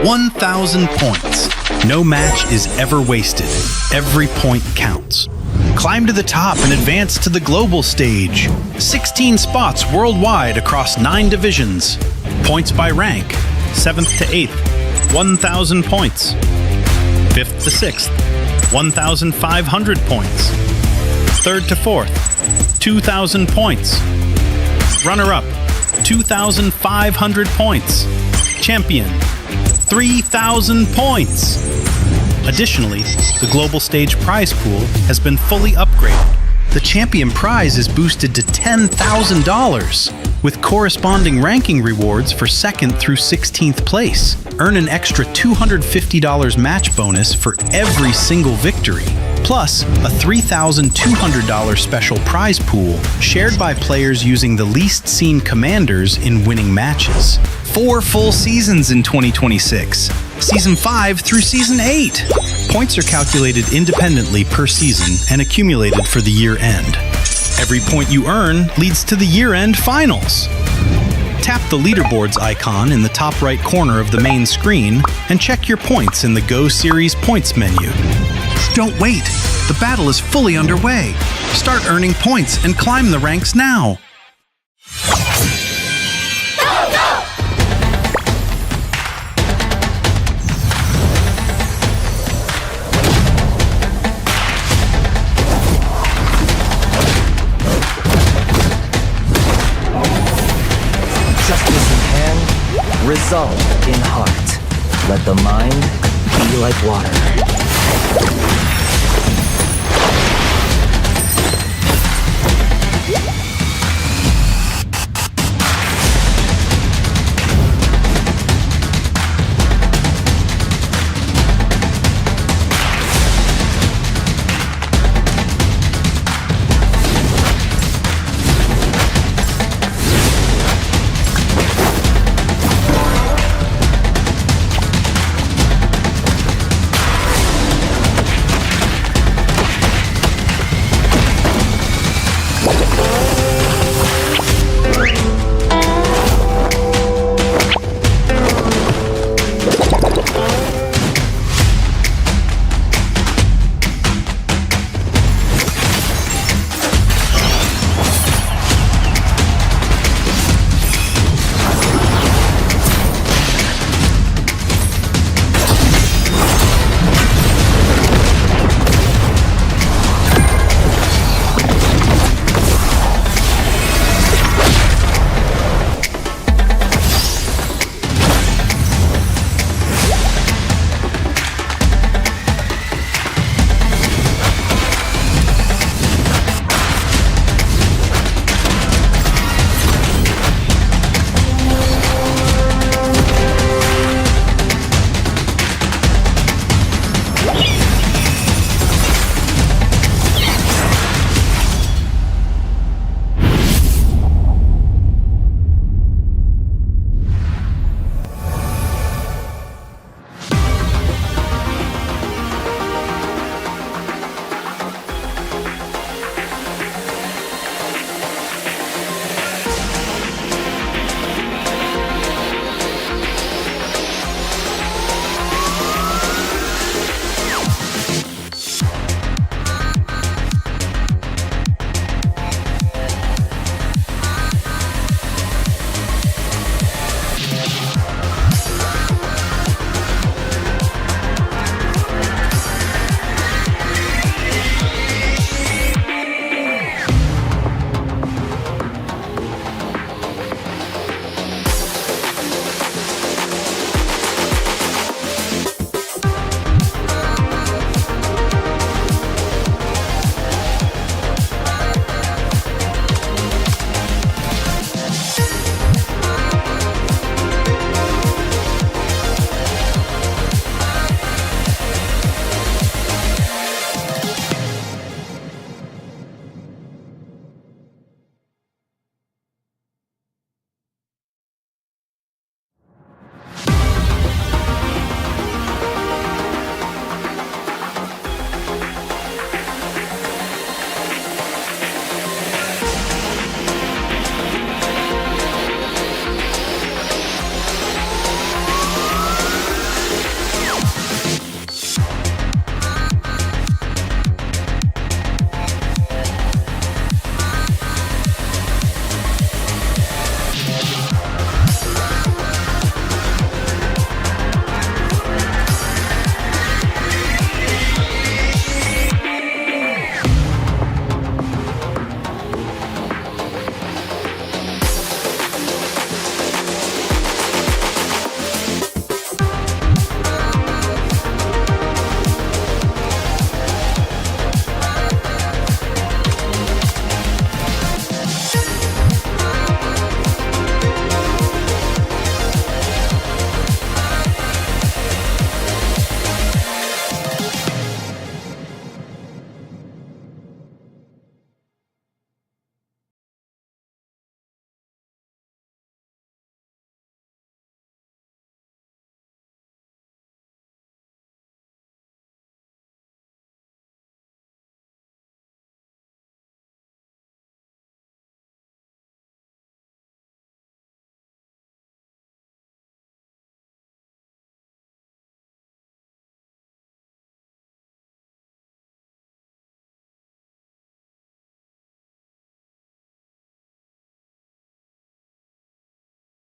1,000 points. No match is ever wasted. Every point counts. Climb to the top and advance to the global stage. 16 spots worldwide across 9 divisions. Points by rank. 7th to 8th, 1,000 points. 5th to 6th, 1,500 points. 3rd to 4th, 2,000 points. Runner-up, 2,500 points. Champion, 3,000 points. Additionally, the global stage prize pool has been fully upgraded. The champion prize is boosted to $10,000, with corresponding ranking rewards for 2nd through 16th place. Earn an extra $250 match bonus for every single victory, plus a $3,200 special prize pool shared by players using the least seen commanders in winning matches. 4 full seasons in 2026, Season 5 through Season 8. Points are calculated independently per season and accumulated for the year end. Every point you earn leads to the year-end finals. Tap the leaderboards icon in the top right corner of the main screen and check your points in the Go Series points menu. Don't wait! The battle is fully underway. Start earning points and climb the ranks now. Justice in hand, resolve in heart. Let the mind be like water.